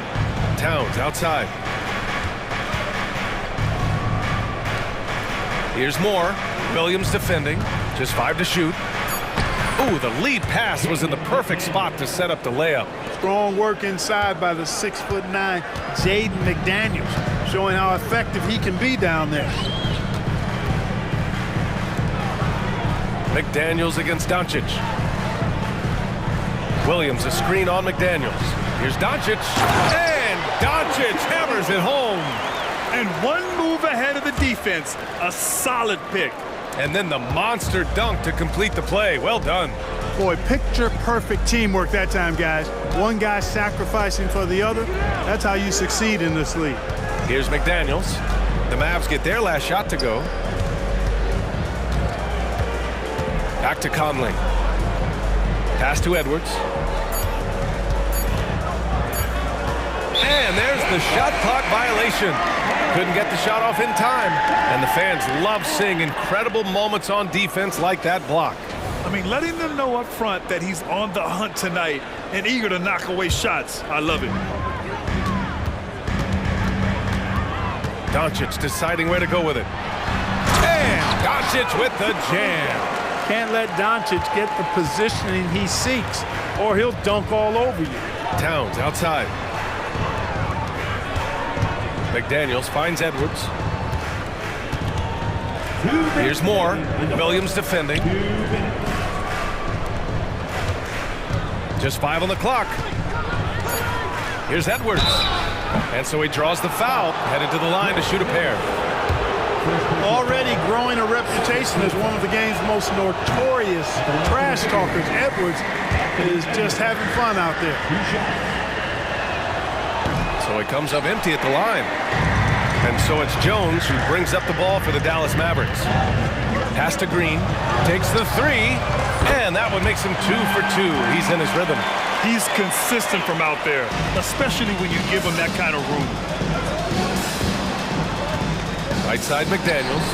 Towns outside. Here's Moore. Williams defending. Just 5 to shoot. Ooh, the lead pass was in the perfect spot to set up the layup. Strong work inside by the 6'9" Jaden McDaniels, showing how effective he can be down there. McDaniels against Doncic. Williams, a screen on McDaniels. Here's Doncic, and Doncic hammers it home. And one move ahead of the defense, a solid pick. And then the monster dunk to complete the play. Well done. Boy, picture-perfect teamwork that time, guys. One guy sacrificing for the other. That's how you succeed in this league. Here's McDaniels. The Mavs get their last shot to go. Back to Conley. Pass to Edwards. And there's the shot clock violation. Couldn't get the shot off in time. And the fans love seeing incredible moments on defense like that block. I mean, letting them know up front that he's on the hunt tonight and eager to knock away shots. I love it. Doncic deciding where to go with it. And Doncic with the jam. Can't let Doncic get the positioning he seeks, or he'll dunk all over you. Towns outside. McDaniels finds Edwards. Here's Moore. Williams defending. Just 5 on the clock. Here's Edwards. And so he draws the foul, headed to the line to shoot a pair. Already growing a reputation as one of the game's most notorious trash talkers, Edwards is just having fun out there. So he comes up empty at the line. And so it's Jones who brings up the ball for the Dallas Mavericks. Pass to Green, takes the 3, and that one makes him 2 for 2. He's in his rhythm. He's consistent from out there, especially when you give him that kind of room. Right side McDaniels.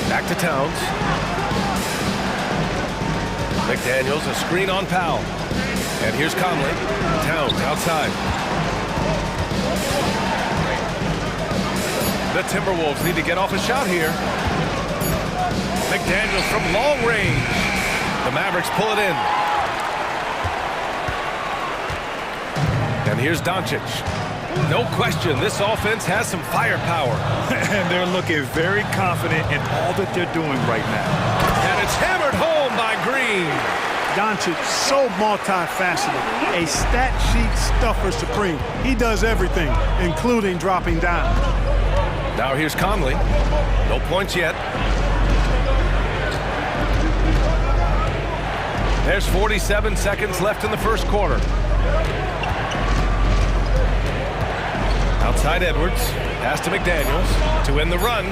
Back to Towns. McDaniels, a screen on Powell. And here's Conley. Towns outside. The Timberwolves need to get off a shot here. McDaniels from long range. The Mavericks pull it in. And here's Doncic. No question, this offense has some firepower. And they're looking very confident in all that they're doing right now. And it's hammered home by Green. Doncic, so multifaceted, a stat sheet stuffer supreme. He does everything, including dropping down. Now here's Conley. No points yet. There's 47 seconds left in the first quarter. Outside Edwards. Pass to McDaniels to win the run.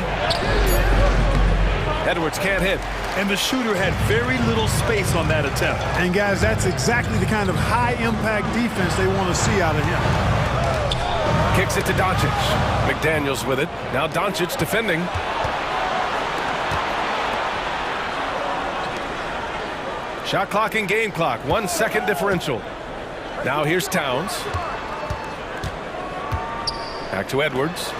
Edwards can't hit. And the shooter had very little space on that attempt. And guys, that's exactly the kind of high-impact defense they want to see out of him. Kicks it to Doncic. McDaniels with it. Now Doncic defending. Shot clock and game clock. 1 second differential. Now here's Towns. Back to Edwards.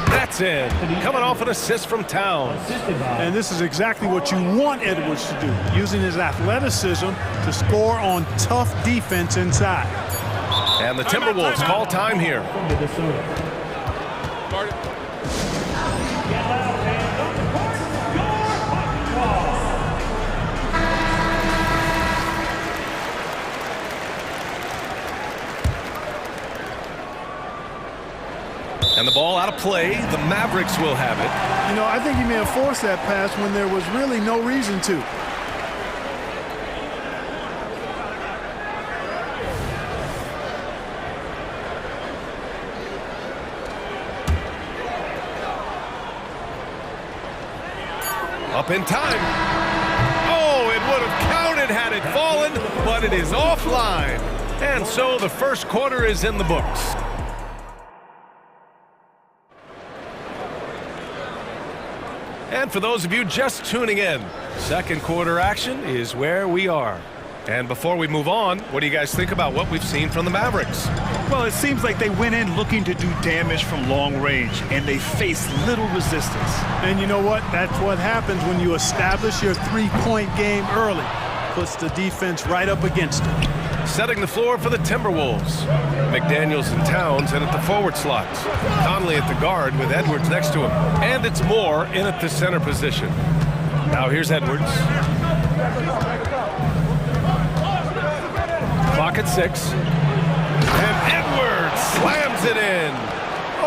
That's in. Coming off an assist from Towns. And this is exactly what you want Edwards to do, using his athleticism to score on tough defense inside. And the Timberwolves call time here. And the ball out of play. The Mavericks will have it. You know, I think he may have forced that pass when there was really no reason to. Up in time. Oh, it would have counted had it fallen, but it is offline. And so the first quarter is in the books. And for those of you just tuning in, second quarter action is where we are. And before we move on, what do you guys think about what we've seen from the Mavericks? Well, it seems like they went in looking to do damage from long range, and they faced little resistance. And you know what? That's what happens when you establish your three-point game early. Puts the defense right up against it. Setting the floor for the Timberwolves. McDaniels and Towns in at the forward slots. Conley at the guard with Edwards next to him. And it's Moore in at the center position. Now here's Edwards. Clock at 6. And Edwards slams it in.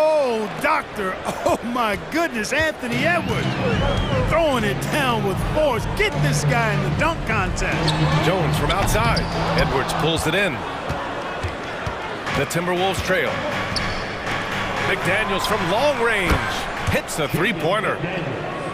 Oh, doctor. Oh, my goodness. Anthony Edwards throwing it down with force. Get this guy in the dunk contest. Jones from outside. Edwards pulls it in. The Timberwolves trail. McDaniels from long range hits the three-pointer.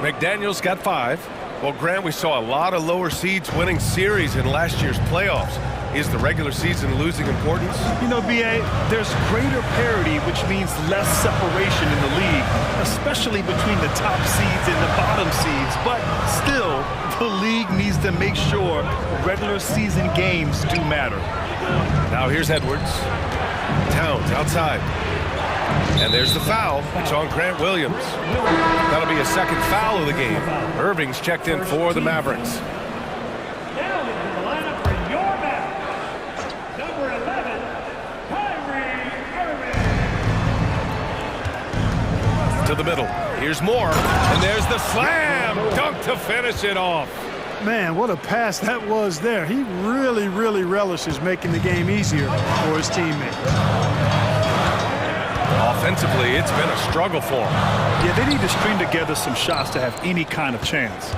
McDaniels got 5. Well, Grant, we saw a lot of lower seeds winning series in last year's playoffs. Is the regular season losing importance? You know, B.A., there's greater parity, which means less separation in the league, especially between the top seeds and the bottom seeds. But still, the league needs to make sure regular season games do matter. Now here's Edwards. Towns outside. And there's the foul. It's on Grant Williams. That'll be a second foul of the game. Irving's checked in for the Mavericks. To the middle. Here's Moore. And there's the slam dunk to finish it off. Man, what a pass that was there. He really, really relishes making the game easier for his teammates. Offensively, it's been a struggle for him. Yeah, they need to string together some shots to have any kind of chance.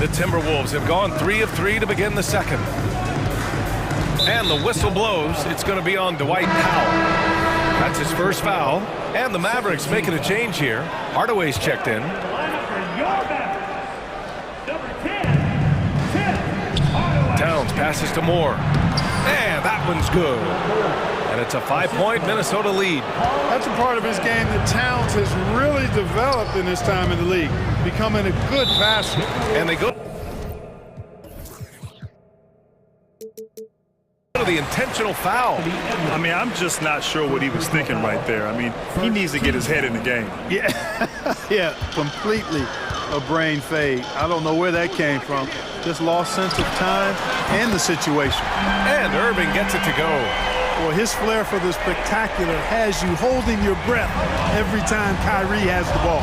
The Timberwolves have gone 3 of 3 to begin the second. And the whistle blows. It's going to be on Dwight Powell. That's his first foul. And the Mavericks making a change here. Hardaway's checked in. Towns passes to Moore. And that one's good. And it's a 5-point Minnesota lead. That's a part of his game that Towns has really developed in his time in the league, becoming a good passer. And they go. to the intentional foul. I mean, I'm just not sure what he was thinking right there. I mean, he needs to get his head in the game. Yeah, yeah, completely a brain fade. I don't know where that came from. Just lost sense of time and the situation. And Irving gets it to go. Well, his flair for the spectacular has you holding your breath every time Kyrie has the ball.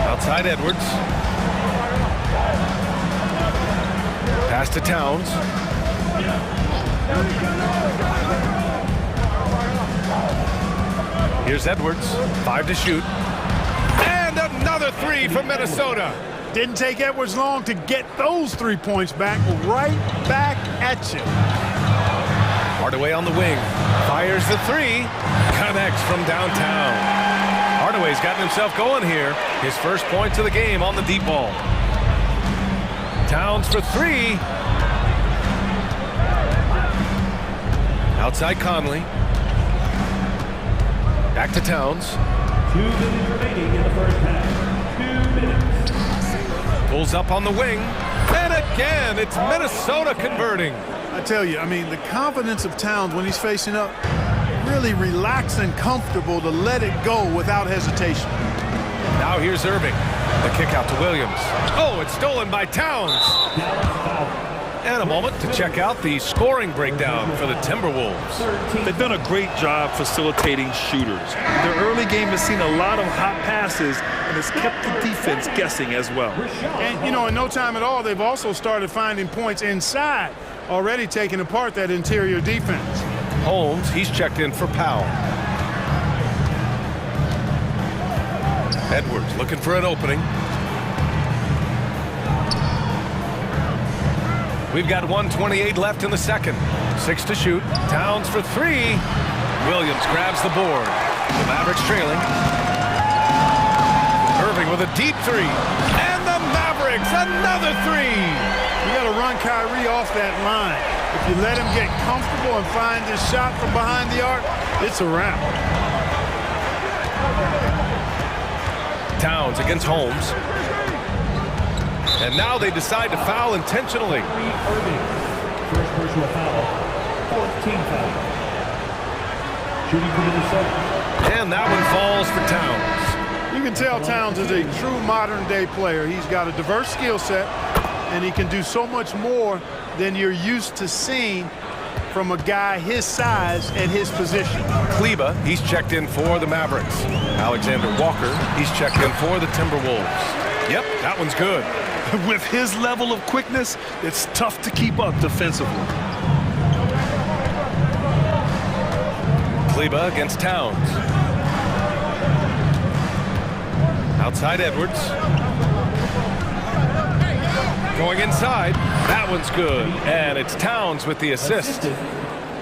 Outside Edwards. Pass to Towns. Here's Edwards. 5 to shoot. And another three from Minnesota. Didn't take Edwards long to get those 3 points back. Right back at you. Hardaway on the wing. Fires the three. Connects from downtown. Hardaway's gotten himself going here. His first points of the game on the deep ball. Towns for three. Outside Conley. Back to Towns. 2 minutes remaining in the first half. 2 minutes. Pulls up on the wing. And again, it's Minnesota converting. I tell you, I mean, the confidence of Towns when he's facing up, really relaxed and comfortable to let it go without hesitation. Now here's Irving. The kick out to Williams. Oh, it's stolen by Towns. And a moment to check out the scoring breakdown for the Timberwolves. They've done a great job facilitating shooters. Their early game has seen a lot of hot passes and has kept the defense guessing as well. And, you know, in no time at all, they've also started finding points inside, already taking apart that interior defense. Holmes, he's checked in for Powell. Edwards looking for an opening. We've got 1:28 left in the second. 6 to shoot. Towns for three. Williams grabs the board. The Mavericks trailing. Irving with a deep three. And the Mavericks, another three. You got to run Kyrie off that line. If you let him get comfortable and find his shot from behind the arc, it's a wrap. Towns against Holmes. And now they decide to foul intentionally. Irving. First personal foul. 14 foul. Shooting for Minnesota. And that one falls for Towns. You can tell Towns is a true modern-day player. He's got a diverse skill set, and he can do so much more than you're used to seeing from a guy his size and his position. Kleba, he's checked in for the Mavericks. Alexander Walker, he's checked in for the Timberwolves. Yep, that one's good. With his level of quickness, it's tough to keep up defensively. Kleba against Towns. Outside Edwards. Going inside. That one's good. And it's Towns with the assist.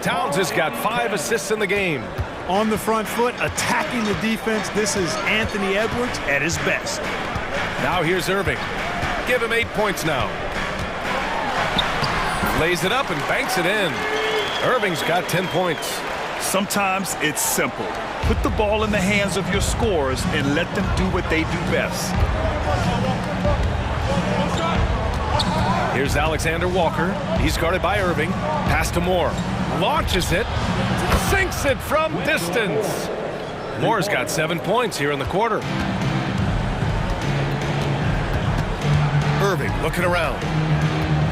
Towns has got 5 assists in the game. On the front foot, attacking the defense. This is Anthony Edwards at his best. Now here's Irving. Give him 8 points now. Lays it up and banks it in. Irving's got 10 points. Sometimes it's simple. Put the ball in the hands of your scorers and let them do what they do best. Here's Alexander Walker. He's guarded by Irving. Pass to Moore. Launches it. Sinks it from distance. Moore's got 7 points here in the quarter. Irving looking around.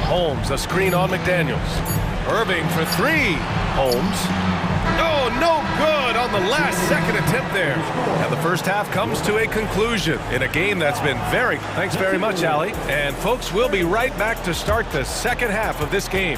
Holmes, a screen on McDaniels. Irving for three. Holmes. Oh, no good on the last second attempt there. And the first half comes to a conclusion in a game that's been very... Thanks very much, Allie. And folks, we'll be right back to start the second half of this game.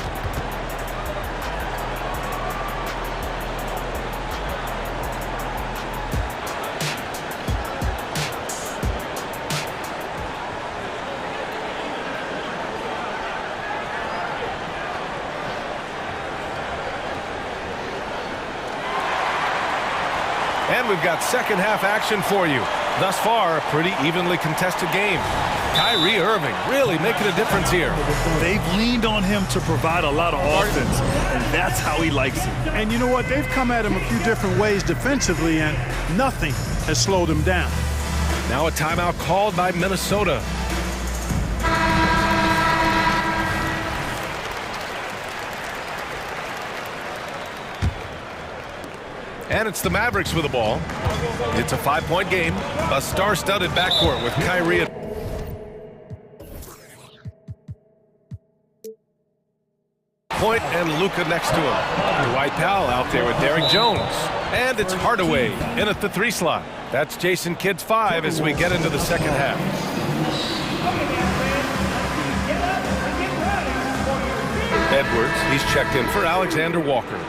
And we've got second half action for you. Thus far, a pretty evenly contested game. Kyrie Irving really making a difference here. They've leaned on him to provide a lot of offense, and that's how he likes it. And you know what? They've come at him a few different ways defensively, and nothing has slowed him down. Now a timeout called by Minnesota. And it's the Mavericks with the ball. It's a 5-point game. A star-studded backcourt with Kyrie and Point and Luka next to him. Dwight Powell out there with Derrick Jones. And it's Hardaway in at the 3 slot. That's Jason Kidd's 5 as we get into the second half. Edwards, he's checked in for Alexander Walker.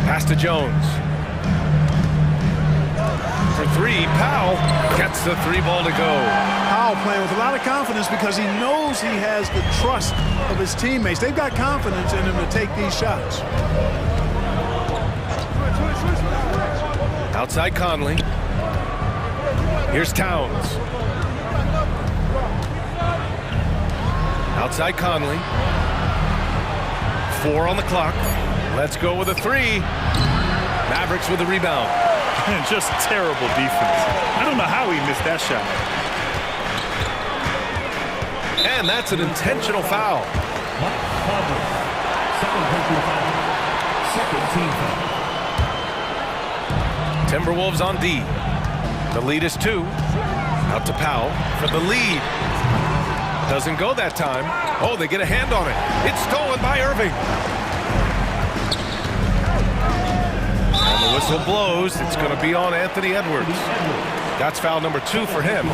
Pass to Jones. For 3, Powell gets the 3 ball to go. Powell playing with a lot of confidence because he knows he has the trust of his teammates. They've got confidence in him to take these shots. Outside Conley. Here's Towns. Outside Conley. 4 on the clock. Let's go with a 3. Mavericks with the rebound. Just terrible defense. I don't know how he missed that shot. And that's an intentional foul. Timberwolves on D. The lead is 2. Out to Powell for the lead. Doesn't go that time. Oh, they get a hand on it. It's stolen by Irving. And the whistle blows. It's going to be on Anthony Edwards. That's foul number 2 for him.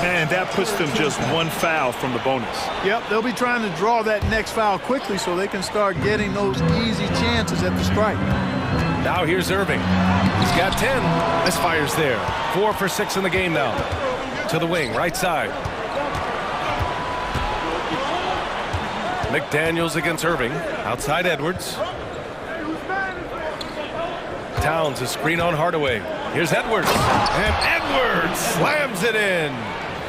And that puts them just 1 foul from the bonus. Yep, they'll be trying to draw that next foul quickly so they can start getting those easy chances at the strike. Now here's Irving. He's got 10. Misfires there. 4 for 6 in the game now. To the wing, right side. McDaniels against Irving. Outside Edwards. Towns, a screen on Hardaway. Here's Edwards. And Edwards slams it in.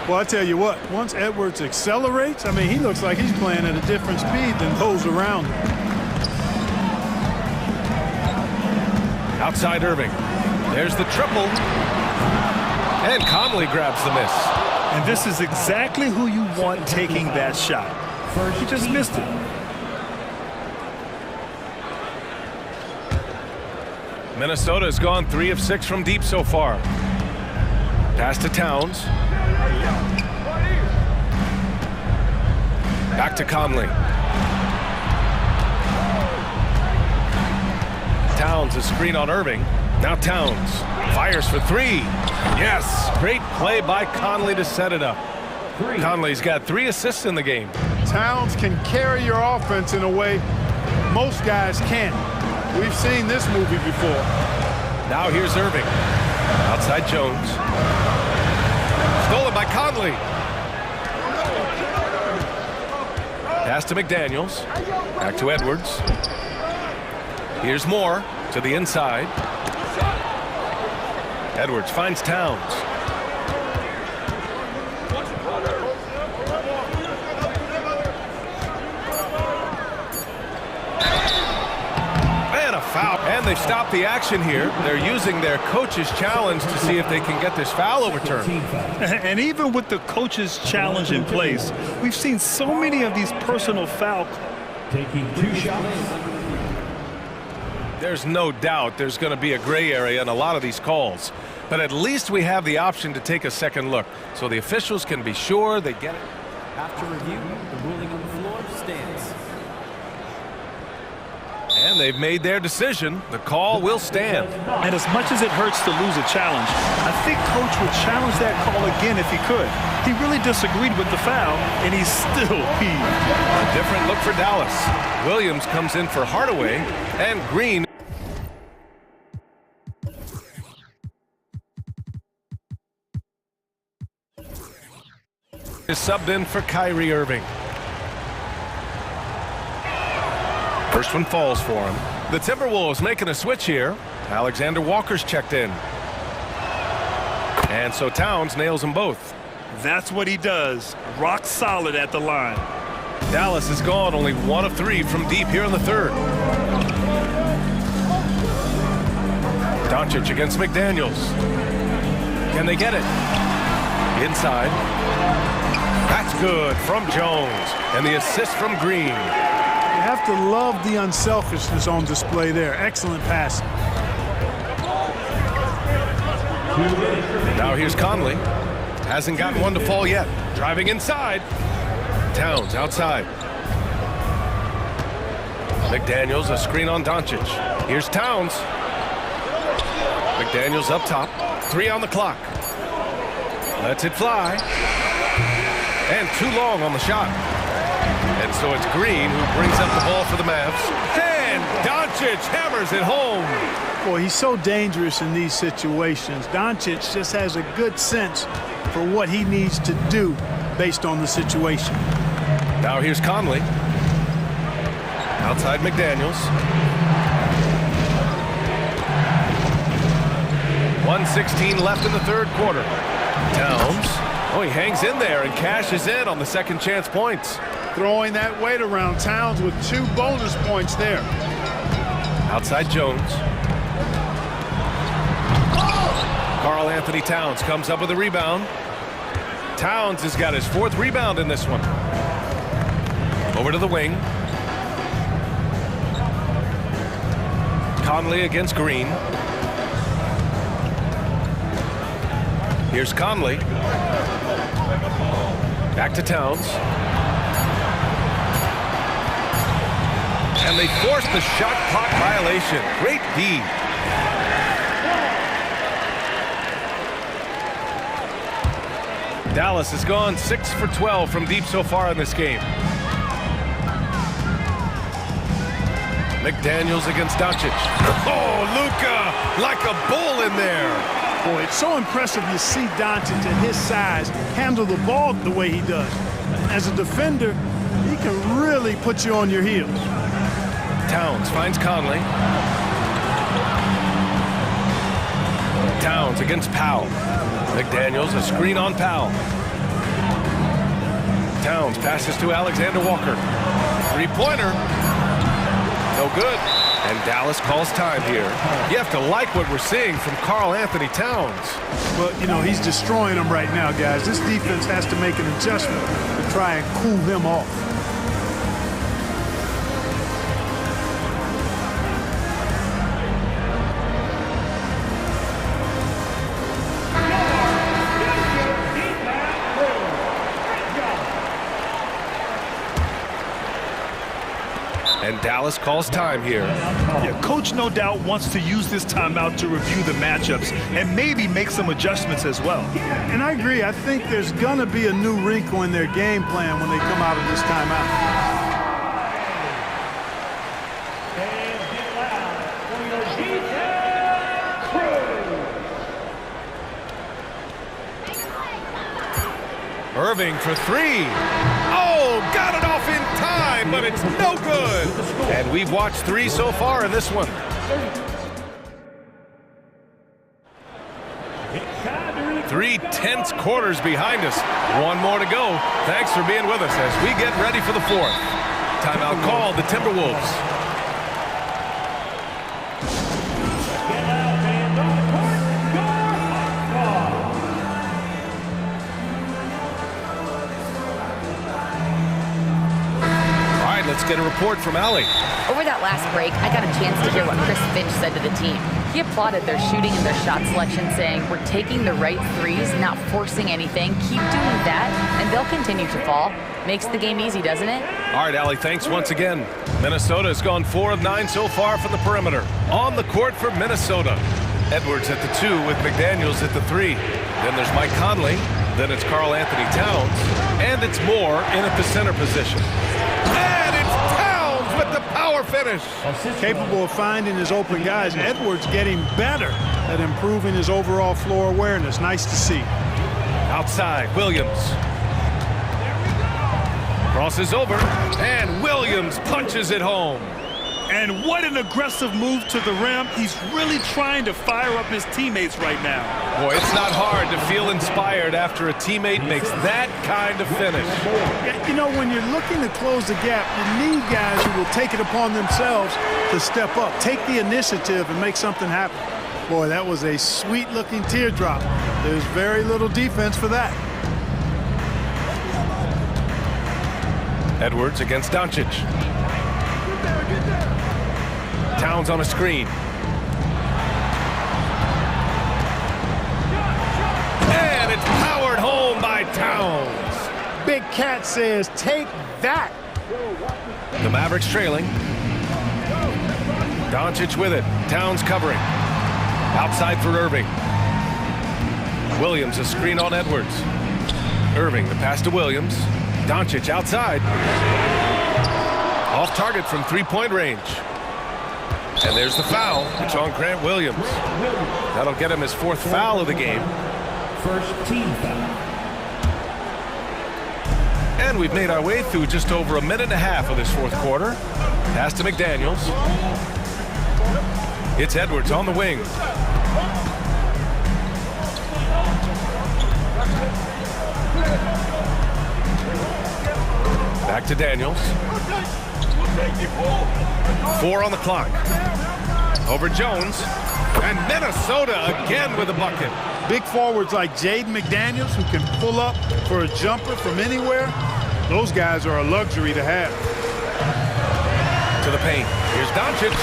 Well, I tell you what, once Edwards accelerates, I mean, he looks like he's playing at a different speed than those around him. Outside Irving. There's the triple. And Conley grabs the miss. And this is exactly who you want taking that shot. He just missed it. Minnesota has gone 3 of 6 from deep so far. Pass to Towns. Back to Conley. Towns, a screen on Irving. Now Towns fires for 3. Yes, great play by Conley to set it up. Conley's got 3 assists in the game. Towns can carry your offense in a way most guys can't. We've seen this movie before. Now here's Irving. Outside Jones. Stolen by Conley. Pass to McDaniels. Back to Edwards. Here's Moore to the inside. Edwards finds Towns. And a foul. And they've stopped the action here. They're using their coach's challenge to see if they can get this foul overturned. And even with the coach's challenge in place, we've seen so many of these personal fouls. Taking 2 shots. There's no doubt there's going to be a gray area in a lot of these calls. But at least we have the option to take a second look so the officials can be sure they get it. After review, the ruling on the floor stands. And they've made their decision. The call will stand. And as much as it hurts to lose a challenge, I think Coach would challenge that call again if he could. He really disagreed with the foul, and he's still peeved. A different look for Dallas. Williams comes in for Hardaway, and Green is subbed in for Kyrie Irving. First one falls for him. The Timberwolves making a switch here. Alexander Walker's checked in. And so Towns nails them both. That's what he does. Rock solid at the line. Dallas has gone only 1 of 3 from deep here in the third. Doncic against McDaniels. Can they get it? Inside. That's good from Jones. And the assist from Green. You have to love the unselfishness on display there. Excellent passing. Now here's Conley. Hasn't gotten one to fall yet. Driving inside. Towns outside. McDaniels, a screen on Doncic. Here's Towns. McDaniels up top. 3 on the clock. Lets it fly. And too long on the shot. And so it's Green who brings up the ball for the Mavs. And Doncic hammers it home. Boy, he's so dangerous in these situations. Doncic just has a good sense for what he needs to do based on the situation. Now here's Conley. Outside McDaniels. 1:16 left in the third quarter. Towns. Oh, he hangs in there and cashes in on the second chance points. Throwing that weight around. Towns with 2 bonus points there. Outside Jones. Karl Anthony Towns comes up with a rebound. Towns has got his 4th rebound in this one. Over to the wing. Conley against Green. Here's Conley. Back to Towns. And they force the shot clock violation. Great D. Dallas has gone 6 for 12 from deep so far in this game. McDaniels against Doncic. Oh, Luka, like a bull in there. Boy, it's so impressive to see Doncic at his size handle the ball the way he does. As a defender, he can really put you on your heels. Towns finds Conley. Towns against Powell. McDaniels, a screen on Powell. Towns passes to Alexander Walker. 3-pointer. No good. And Dallas calls time here. You have to like what we're seeing from Karl Anthony Towns. Well, you know, he's destroying them right now, guys. This defense has to make an adjustment to try and cool him off. And Dallas calls time here. Yeah, coach no doubt wants to use this timeout to review the matchups and maybe make some adjustments as well. And I agree. I think there's going to be a new wrinkle in their game plan when they come out of this timeout. Irving for 3. Oh, got it off in time, but it's no good. And we've watched 3 so far in this one. 3 tense quarters behind us. 1 more to go. Thanks for being with us as we get ready for the 4th. Timeout called the Timberwolves. Let's get a report from Allie. Over that last break, I got a chance to hear what Chris Finch said to the team. He applauded their shooting and their shot selection, saying, "We're taking the right threes, not forcing anything. Keep doing that, and they'll continue to fall." Makes the game easy, doesn't it? All right, Allie, thanks once again. Minnesota has gone 4 of 9 so far from the perimeter. On the court for Minnesota. Edwards at the 2 with McDaniels at the 3. Then there's Mike Conley. Then it's Karl Anthony Towns. And it's Moore in at the center position. And it's Towns with the power finish. Capable of finding his open guys. Edwards getting better at improving his overall floor awareness. Nice to see. Outside, Williams. Crosses over, and Williams punches it home. And what an aggressive move to the rim. He's really trying to fire up his teammates right now. Boy, it's not hard to feel inspired after a teammate makes that kind of finish. You know, when you're looking to close the gap, you need guys who will take it upon themselves to step up, take the initiative, and make something happen. Boy, that was a sweet-looking teardrop. There's very little defense for that. Edwards against Doncic. Towns on a screen. And it's powered home by Towns. Big Cat says, take that. The Mavericks trailing. Doncic with it. Towns covering. Outside for Irving. Williams a screen on Edwards. Irving the pass to Williams. Doncic outside. Off target from three-point range. And there's the foul. It's on Grant Williams. That'll get him his fourth foul of the game. First team foul. And we've made our way through just over a minute and a half of this fourth quarter. Pass to McDaniels. It's Edwards on the wing. Back to Daniels. 4 on the clock. Over Jones. And Minnesota again with a bucket. Big forwards like Jaden McDaniels, who can pull up for a jumper from anywhere. Those guys are a luxury to have. To the paint. Here's Doncic.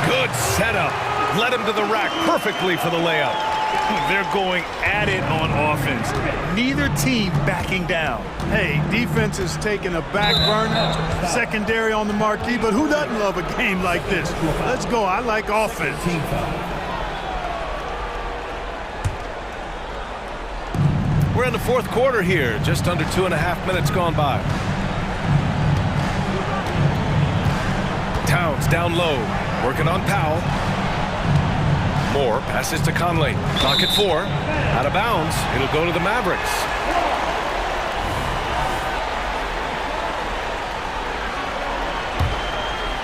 Good setup. Led him to the rack perfectly for the layup. They're going at it on offense. Neither team backing down. Hey, defense is taking a back burner, secondary on the marquee, but who doesn't love a game like this? Let's go. I like offense. We're in the fourth quarter here. Just under 2.5 minutes gone by. Towns down low. Working on Powell. Moore passes to Conley. Clock at 4. Out of bounds. It'll go to the Mavericks.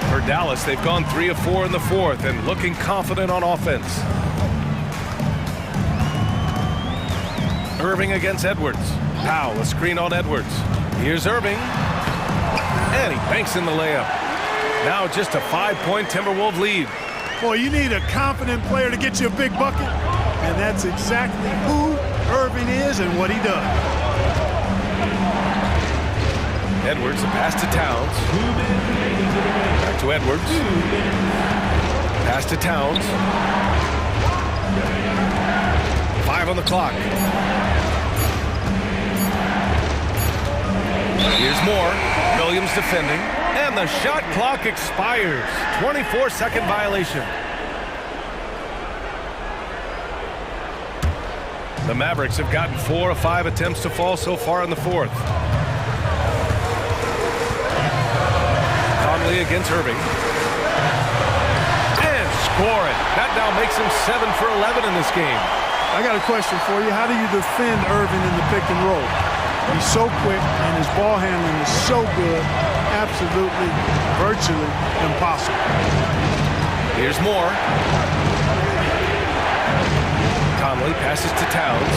For Dallas, they've gone 3 of 4 in the fourth and looking confident on offense. Irving against Edwards. Powell, a screen on Edwards. Here's Irving. And he banks in the layup. Now just a 5-point Timberwolves lead. Boy, you need a confident player to get you a big bucket, and that's exactly who Irving is and what he does. Edwards, a pass to Towns. Back to Edwards. Pass to Towns. 5 on the clock. Here's Moore. Williams defending. And the shot clock expires. 24-second violation. The Mavericks have gotten 4 of 5 attempts to fall so far in the fourth. Conley against Irving. And score it. That now makes him 7 for 11 in this game. I got a question for you. How do you defend Irving in the pick and roll? He's so quick and his ball handling is so good. Absolutely, virtually impossible. Here's Moore. Conley passes to Towns.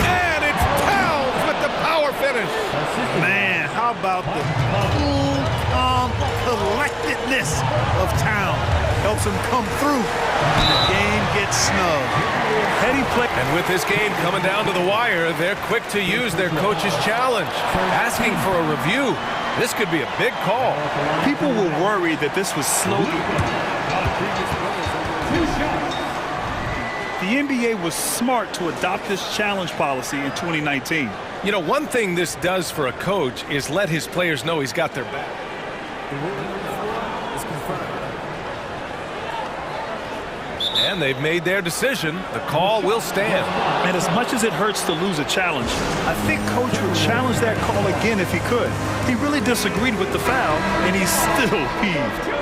And it's Towns with the power finish. Man, how about the cool, calm collectedness of Towns? Helps him come through. The game gets snug. Heady play. And with this game coming down to the wire, they're quick to use their coach's challenge, asking for a review. This could be a big call. People were worried that this was slow. The NBA was smart to adopt this challenge policy in 2019. You know, one thing this does for a coach is let his players know he's got their back. And they've made their decision. The call will stand. And as much as it hurts to lose a challenge, I think Coach would challenge that call again if he could. He really disagreed with the foul, and he still heaved.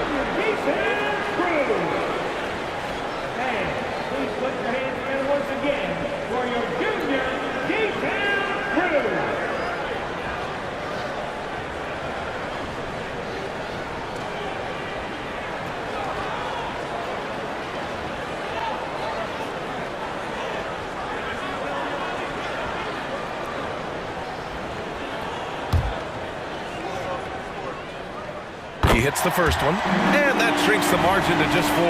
He hits the first one, and that shrinks the margin to just 4.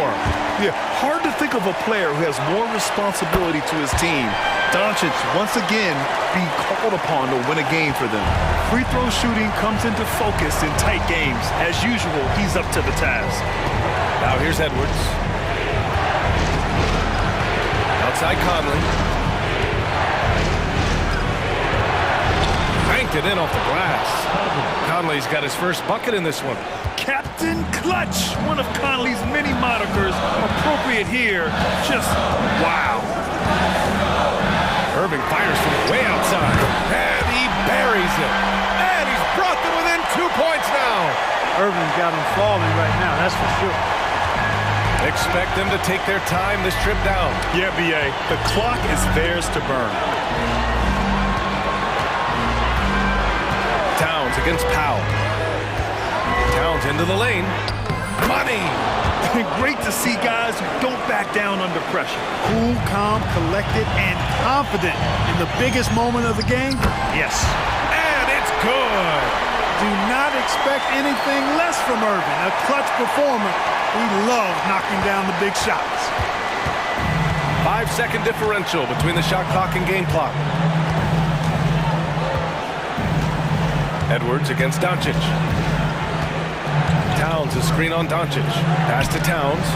Yeah, hard to think of a player who has more responsibility to his team. Doncic, once again, being called upon to win a game for them. Free throw shooting comes into focus in tight games. As usual, he's up to the task. Now here's Edwards. Outside Conley. Banked it in off the glass. Conley's got his first bucket in this one. Captain Clutch, one of Conley's many monikers, appropriate here. Just wow. Irving fires from way outside, and he buries it. And he's brought them within 2 points now. Irving got him falling right now, that's for sure. Expect them to take their time this trip down. Yeah, B.A., the clock is theirs to burn. Towns against Powell. Towns into the lane. Money! Great to see guys who don't back down under pressure. Cool, calm, collected, and confident in the biggest moment of the game. Yes. And it's good! Do not expect anything less from Irving, a clutch performer. He loves knocking down the big shots. 5-second differential between the shot clock and game clock. Edwards against Doncic. Towns a screen on Doncic. Pass to Towns.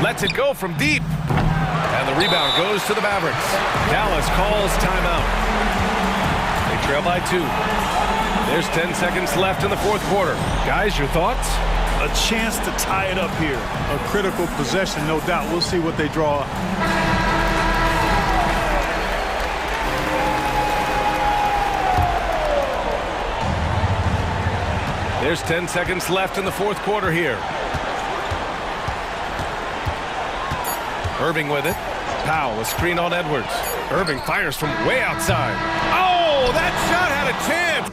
Lets it go from deep. And the rebound goes to the Mavericks. Dallas calls timeout. They trail by 2. There's 10 seconds left in the fourth quarter. Guys, your thoughts? A chance to tie it up here. A critical possession, no doubt. We'll see what they draw. There's 10 seconds left in the fourth quarter here. Irving with it. Powell, a screen on Edwards. Irving fires from way outside. Oh, that shot had a chance.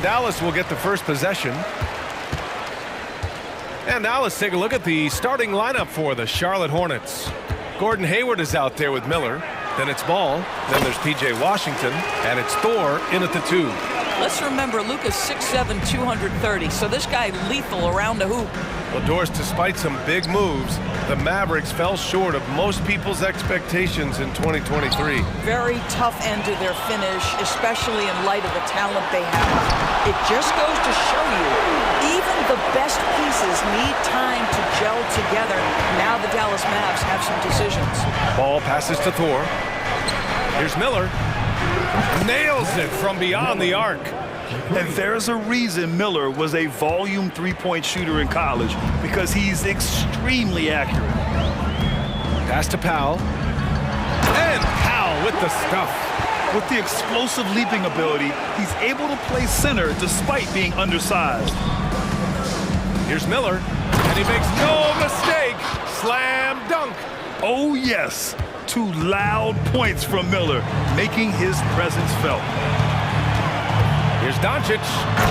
Dallas will get the first possession. And now let's take a look at the starting lineup for the Charlotte Hornets. Gordon Hayward is out there with Miller. Then it's Ball. Then there's P.J. Washington. And it's Thor in at the 2. Let's remember, Luka's 6'7", 230, so this guy lethal around the hoop. Well, Doris, despite some big moves, the Mavericks fell short of most people's expectations in 2023. Very tough end to their finish, especially in light of the talent they have. It just goes to show you, even the best pieces need time to gel together. Now the Dallas Mavs have some decisions. Ball passes to Thor. Here's Miller. Nails it from beyond the arc. And there's a reason Miller was a volume three-point shooter in college, because he's extremely accurate. Pass to Powell. And Powell with the stuff. With the explosive leaping ability, he's able to play center despite being undersized. Here's Miller, and he makes no mistake. Slam dunk. Oh, yes. 2 loud points from Miller, making his presence felt. Here's Doncic,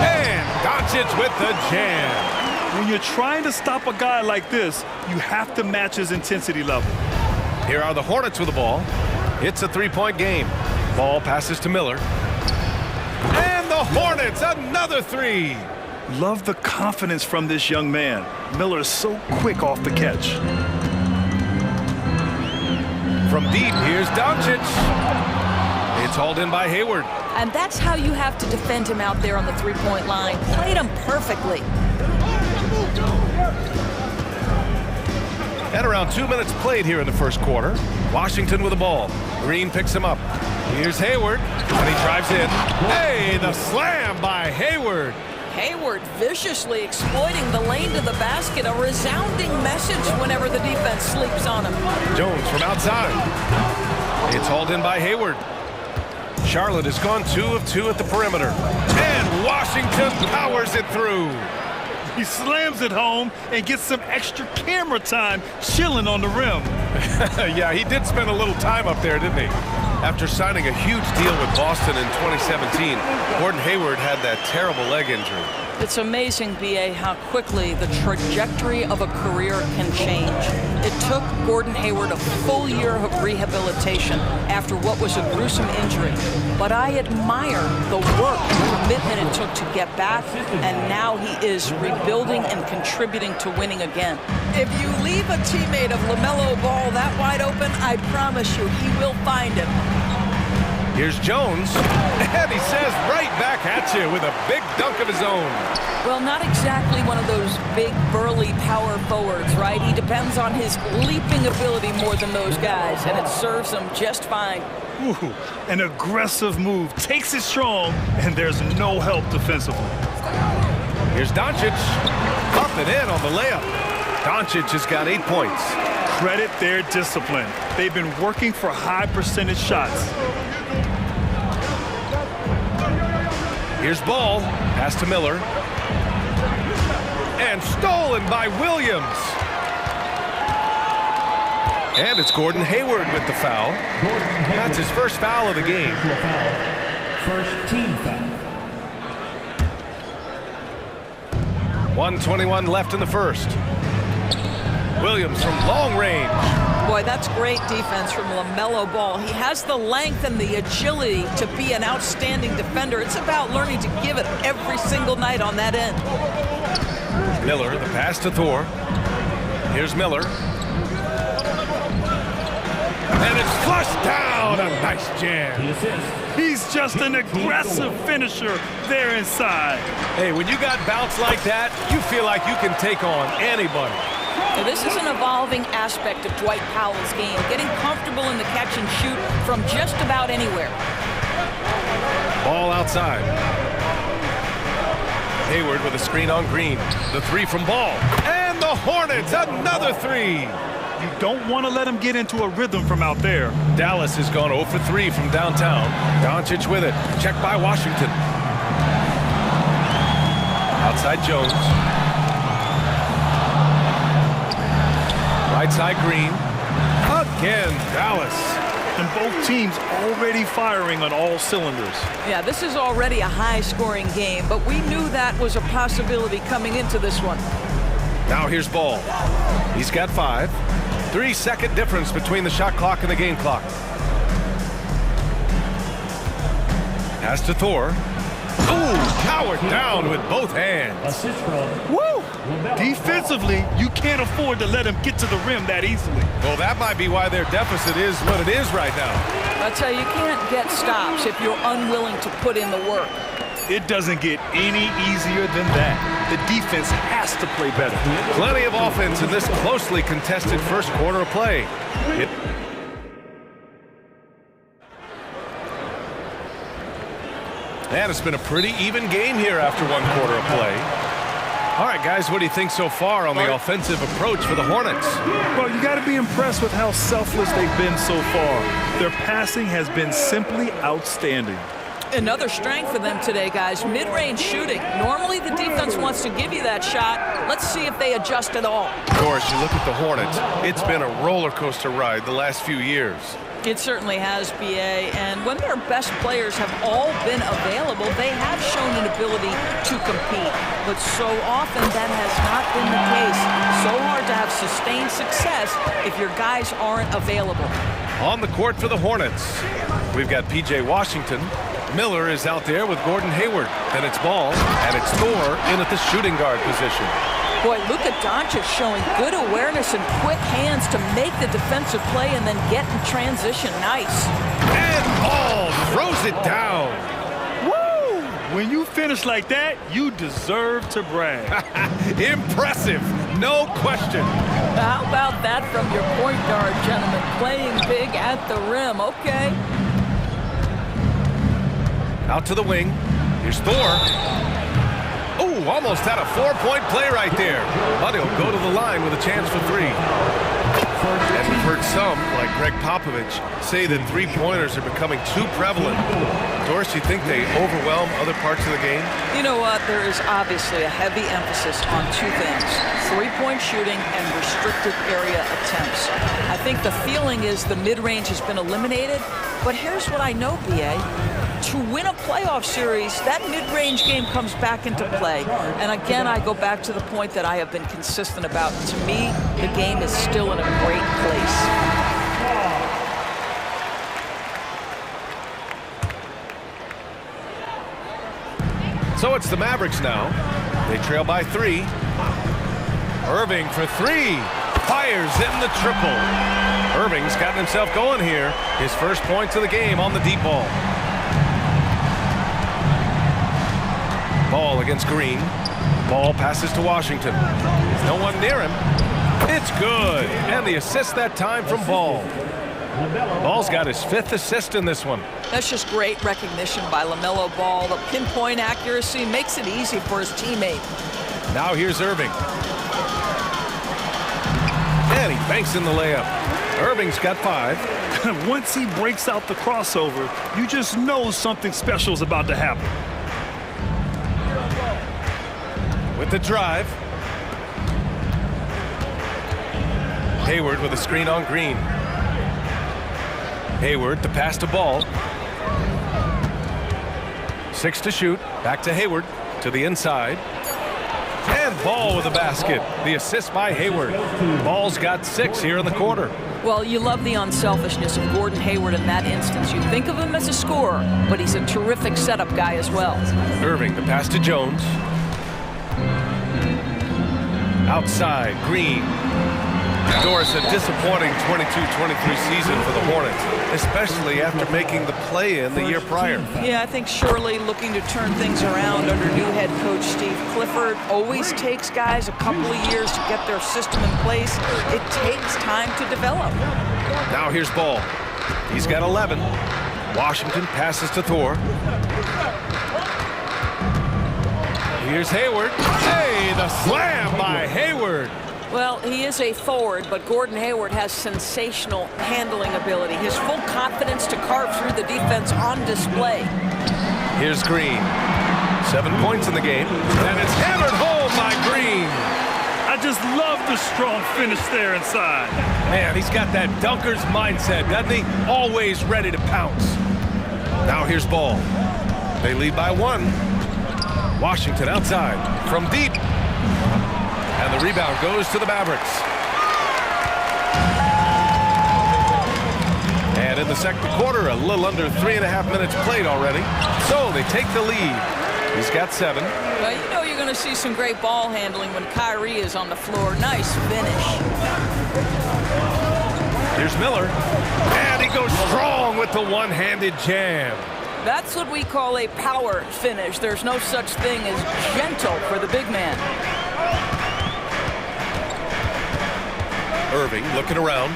and Doncic with the jam. When you're trying to stop a guy like this, you have to match his intensity level. Here are the Hornets with the ball. It's a 3-point game. Ball passes to Miller. And the Hornets, another 3. Love the confidence from this young man. Miller's so quick off the catch. From deep, here's Doncic. It's hauled in by Hayward. And that's how you have to defend him out there on the three-point line. Played him perfectly. And around 2 minutes played here in the first quarter. Washington with the ball. Green picks him up. Here's Hayward, and he drives in. Hey, the slam by Hayward. Hayward viciously exploiting the lane to the basket. A resounding message whenever the defense sleeps on him. Jones from outside. It's hauled in by Hayward. Charlotte has gone 2 of 2 at the perimeter. And Washington powers it through. He slams it home and gets some extra camera time chilling on the rim. Yeah, he did spend a little time up there, didn't he? After signing a huge deal with Boston in 2017, Gordon Hayward had that terrible leg injury. It's amazing, B.A., how quickly the trajectory of a career can change. It took Gordon Hayward a full year of rehabilitation after what was a gruesome injury. But I admire the work and commitment it took to get back, and now he is rebuilding and contributing to winning again. If you leave a teammate of LaMelo Ball that wide open, I promise you he will find him. Here's Jones, and he says right back at you with a big dunk of his own. Well, not exactly one of those big, burly power forwards, right? He depends on his leaping ability more than those guys, and it serves him just fine. Ooh, an aggressive move, takes it strong, and there's no help defensively. Here's Doncic, up and in on the layup. Doncic has got 8 points. Credit their discipline. They've been working for high percentage shots. Here's Ball, pass to Miller. And stolen by Williams. And it's Gordon Hayward with the foul. That's his first foul of the game. First team foul. 1:21 left in the first. Williams from long range. Boy, that's great defense from LaMelo Ball. He has the length and the agility to be an outstanding defender. It's about learning to give it every single night on that end. Miller, the pass to Thor. Here's Miller. And it's flushed down. A nice jam. He's just an aggressive finisher there inside. Hey, when you got bounce like that, you feel like you can take on anybody. Now, this is an evolving aspect of Dwight Powell's game, getting comfortable in the catch and shoot from just about anywhere. Ball outside. Hayward with a screen on Green. The 3 from Ball. And the Hornets, another 3. You don't want to let him get into a rhythm from out there. Dallas has gone 0 for 3 from downtown. Doncic with it. Checked by Washington. Outside Jones. Right side Green. Again, Dallas. and both teams already firing on all cylinders. Yeah, this is already a high-scoring game, but we knew that was a possibility coming into this one. Now here's Ball. He's got 5. 3-second difference between the shot clock and the game clock. Pass to Thor. Ooh, powered down with both hands. Woo! Defensively, you can't afford to let him get to the rim that easily. Well, that might be why their deficit is what it is right now. I tell you, you can't get stops if you're unwilling to put in the work. It doesn't get any easier than that. The defense has to play better. Plenty of offense in this closely contested first quarter of play. And it's been a pretty even game here after 1 quarter of play. All right, guys, what do you think so far on the offensive approach for the Hornets? Well, you got to be impressed with how selfless they've been so far. Their passing has been simply outstanding. Another strength for them today, guys, mid-range shooting. Normally the defense wants to give you that shot. Let's see if they adjust at all. Of course, you look at the Hornets. It's been a roller coaster ride the last few years. It certainly has, BA, and when their best players have all been available, they have shown an ability to compete. But so often that has not been the case. So hard to have sustained success if your guys aren't available. On the court for the Hornets, we've got P.J. Washington. Miller is out there with Gordon Hayward. Then it's Ball, and it's Thor in at the shooting guard position. Boy, Luka Doncic showing good awareness and quick hands to make the defensive play and then get in transition. Nice. And Ball throws it down. Woo! When you finish like that, you deserve to brag. Impressive, no question. How about that from your point guard, gentlemen? Playing big at the rim. Okay. Out to the wing. Here's Thor. Oh, almost had a 4-point play right there. But he'll go to the line with a chance for 3. And we've heard some, like Greg Popovich, say that 3-pointers are becoming too prevalent. Doris, you think they overwhelm other parts of the game? You know what? There is obviously a heavy emphasis on 2 things. 3-point shooting and restricted area attempts. I think the feeling is the mid-range has been eliminated. But here's what I know, BA. To win a playoff series, that mid-range game comes back into play. And again, I go back to the point that I have been consistent about. To me, the game is still in a great place. So it's the Mavericks now. They trail by 3. Irving for 3. Fires in the triple. Irving's gotten himself going here. His first points of the game on the deep ball. Ball against Green. Ball passes to Washington. No one near him. It's good. And the assist that time from Ball. Ball's got his 5th assist in this one. That's just great recognition by LaMelo Ball. The pinpoint accuracy makes it easy for his teammate. Now here's Irving. And he banks in the layup. Irving's got 5. Once he breaks out the crossover, you just know something special is about to happen. With the drive. Hayward with a screen on Green. Hayward, the pass to Ball. 6 to shoot. Back to Hayward. To the inside. And Ball with a basket. The assist by Hayward. Ball's got 6 here in the quarter. Well, you love the unselfishness of Gordon Hayward in that instance. You think of him as a scorer, but he's a terrific setup guy as well. Irving, the pass to Jones. Outside, Green. Doris, a disappointing 22-23 season for the Hornets, especially after making the play-in the year prior. Yeah, I think surely looking to turn things around under new head coach Steve Clifford. Always takes guys a couple of years to get their system in place. It takes time to develop. Now here's Ball. He's got 11. Washington passes to Thor. Here's Hayward. Hey, the slam by Hayward. Well, he is a forward, but Gordon Hayward has sensational handling ability. His full confidence to carve through the defense on display. Here's Green. 7 points in the game, and it's hammered home by Green. I just love the strong finish there inside. Man, he's got that dunker's mindset, doesn't he? Always ready to pounce. Now here's ball. They lead by 1. Washington outside from deep. And the rebound goes to the Mavericks. And in the second quarter, a little under 3.5 minutes played already. So they take the lead. He's got 7. Well, you know you're going to see some great ball handling when Kyrie is on the floor. Nice finish. Here's Miller. And he goes strong with the one-handed jam. That's what we call a power finish. There's no such thing as gentle for the big man. Irving looking around.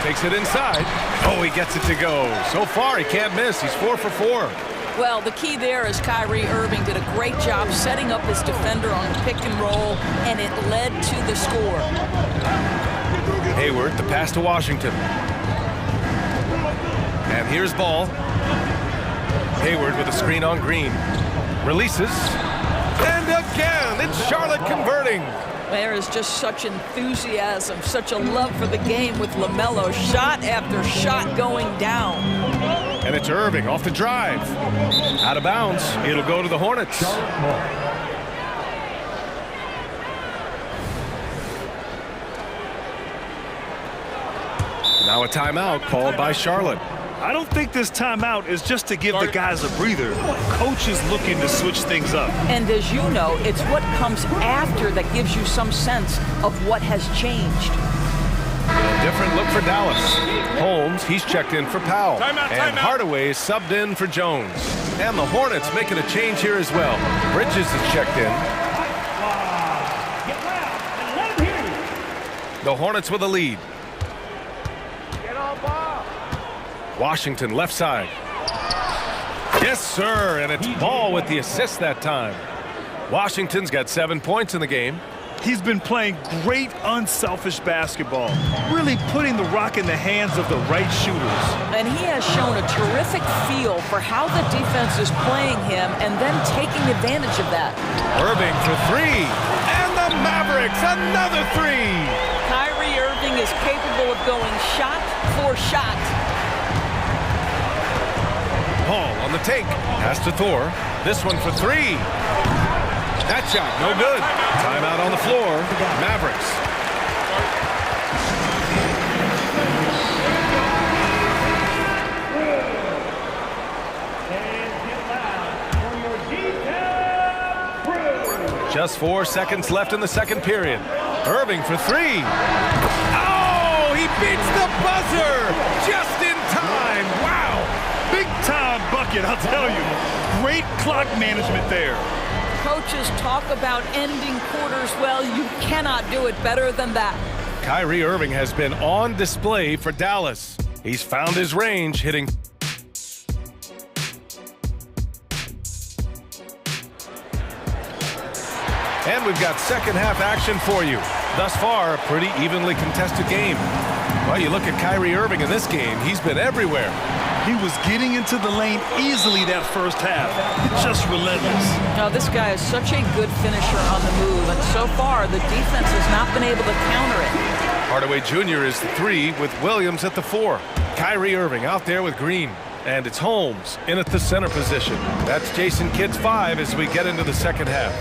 Takes it inside. Oh, he gets it to go. So far, he can't miss. He's 4 for 4. Well, the key there is Kyrie Irving did a great job setting up his defender on the pick and roll, and it led to the score. Hayward, the pass to Washington. And here's ball. Hayward with a screen on Green. Releases. And again, it's Charlotte converting. There is just such enthusiasm, such a love for the game with LaMelo. Shot after shot going down. And it's Irving off the drive. Out of bounds. It'll go to the Hornets. Now a timeout called by Charlotte. I don't think this timeout is just to give the guys a breather. Coach is looking to switch things up. And as you know, it's what comes after that gives you some sense of what has changed. A different look for Dallas. Holmes, he's checked in for Powell. And Hardaway is subbed in for Jones. And the Hornets making a change here as well. Bridges is checked in. The Hornets with a lead. Washington left side. Yes, sir, and it's Ball with the assist that time. Washington's got 7 points in the game. He's been playing great unselfish basketball, really putting the rock in the hands of the right shooters. And he has shown a terrific feel for how the defense is playing him and then taking advantage of that. Irving for 3, and the Mavericks another 3. Kyrie Irving is capable of going shot for shot. Paul on the take. Pass to Thor. This one for 3. That shot, no good. Timeout on the floor. Mavericks. Just 4 seconds left in the second period. Irving for 3. Oh, he beats the buzzer just in time. Wow. Big time bucket, I'll tell you. Great clock management there. Coaches talk about ending quarters well. You cannot do it better than that. Kyrie Irving has been on display for Dallas. He's found his range, hitting. And we've got second half action for you. Thus far, a pretty evenly contested game. Well, you look at Kyrie Irving in this game, he's been everywhere. He was getting into the lane easily that first half. Just relentless. Now, this guy is such a good finisher on the move, and so far, the defense has not been able to counter it. Hardaway Jr. is the 3 with Williams at the 4. Kyrie Irving out there with Green. And it's Holmes in at the center position. That's Jason Kidd's 5 as we get into the second half.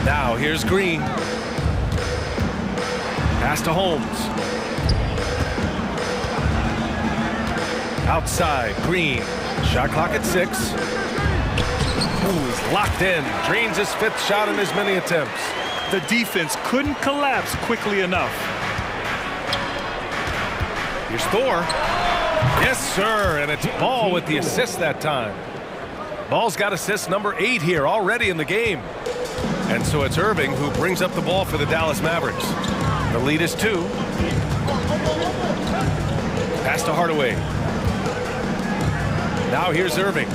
Now, here's Green. Pass to Holmes. Outside, Green. Shot clock at 6. Ooh, he's locked in. Drains his 5th shot in as many attempts. The defense couldn't collapse quickly enough. Here's Thor. Yes, sir, and it's Ball with the assist that time. Ball's got assist number 8 here already in the game. And so it's Irving who brings up the ball for the Dallas Mavericks. The lead is 2. Pass to Hardaway. Now here's Irving.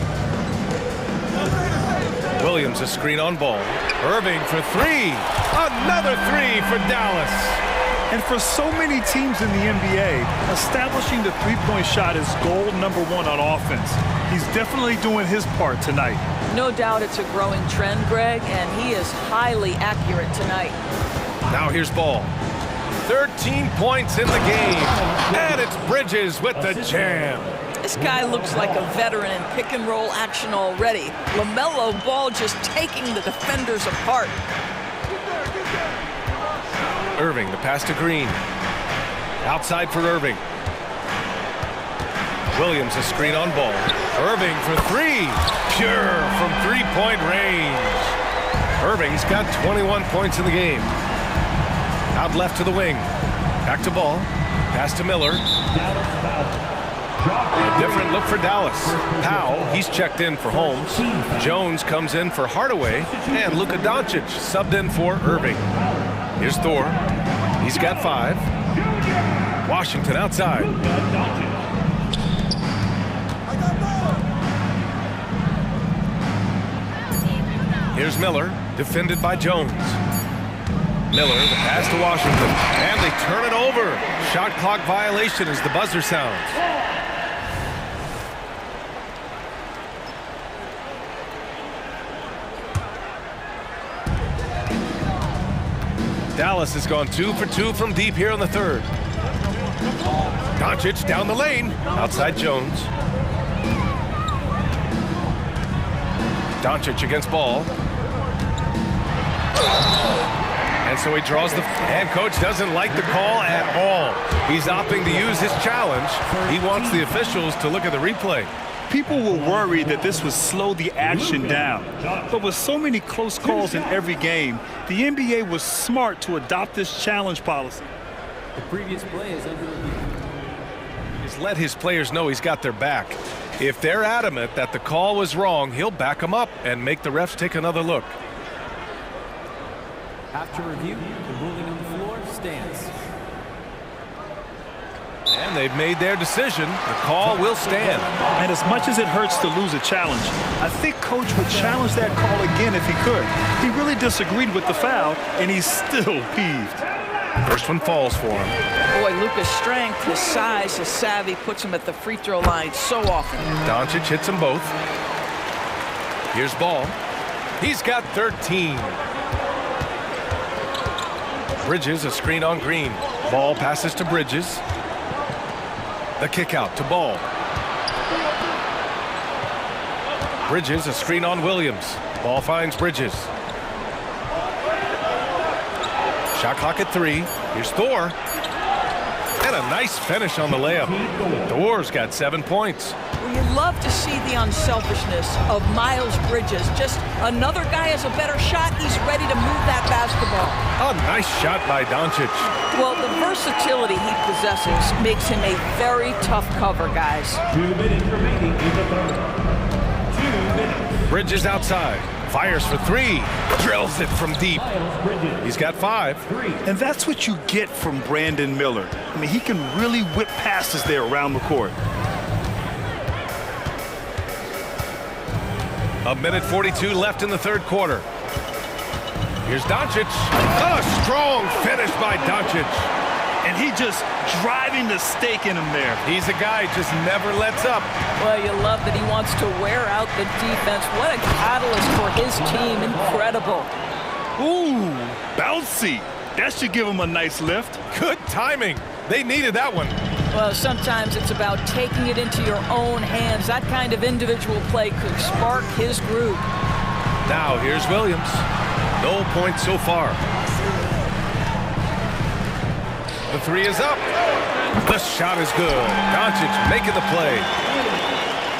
Williams a screen on Ball. Irving for 3. Another 3 for Dallas. And for so many teams in the NBA, establishing the three-point shot is goal number one on offense. He's definitely doing his part tonight. No doubt it's a growing trend, Greg, and he is highly accurate tonight. Now here's ball. 13 points in the game. And it's Bridges with the jam. This guy looks like a veteran in pick-and-roll action already. LaMelo Ball just taking the defenders apart. Irving, the pass to Green. Outside for Irving. Williams, a screen on ball. Irving for three. Pure from three-point range. Irving's got 21 points in the game. Out left to the wing. Back to ball. Pass to Miller. A different look for Dallas. Powell, he's checked in for Holmes. Jones comes in for Hardaway. And Luka Doncic subbed in for Irving. Here's Thor. He's got 5. Washington outside. Here's Miller, defended by Jones. Miller, the pass to Washington. And they turn it over. Shot clock violation as the buzzer sounds. Dallas has gone 2 for 2 from deep here in the third. Doncic down the lane. Outside Jones. Doncic against ball. And so he draws the... And coach doesn't like the call at all. He's opting to use his challenge. He wants the officials to look at the replay. People were worried that this would slow the action down. But with so many close calls in every game, the NBA was smart to adopt this challenge policy. The previous play is under review. He's let his players know he's got their back. If they're adamant that the call was wrong, he'll back them up and make the refs take another look. After review, the ruling on the floor stands. And they've made their decision. The call will stand. And as much as it hurts to lose a challenge, I think coach would challenge that call again if he could. He really disagreed with the foul, and he's still peeved. First one falls for him. Boy, Luka's strength, his size, his savvy puts him at the free throw line so often. Doncic hits them both. Here's ball. He's got 13. Bridges, a screen on Green. Ball passes to Bridges. The kick out to Ball. Bridges, a screen on Williams. Ball finds Bridges. Shot clock at 3. Here's Thor. And a nice finish on the layup. Thor's got 7 points. Well, you love to see the unselfishness of Miles Bridges. Just another guy has a better shot. He's ready to move that basketball. A nice shot by Doncic. Well, the versatility he possesses makes him a very tough cover, guys. 2 minutes remaining in the third. 2 minutes. Bridges outside. Fires for 3. Drills it from deep. He's got 5. And that's what you get from Brandon Miller. I mean, he can really whip passes there around the court. A minute 42 left in the third quarter. Here's Doncic. A strong finish by Doncic. And he just driving the stake in him there. He's a guy who just never lets up. Well, you love that he wants to wear out the defense. What a catalyst for his team. Incredible. Ooh, bouncy. That should give him a nice lift. Good timing. They needed that one. Well, sometimes it's about taking it into your own hands. That kind of individual play could spark his groove. Now here's Williams. No points so far. The 3 is up. The shot is good. Doncic making the play.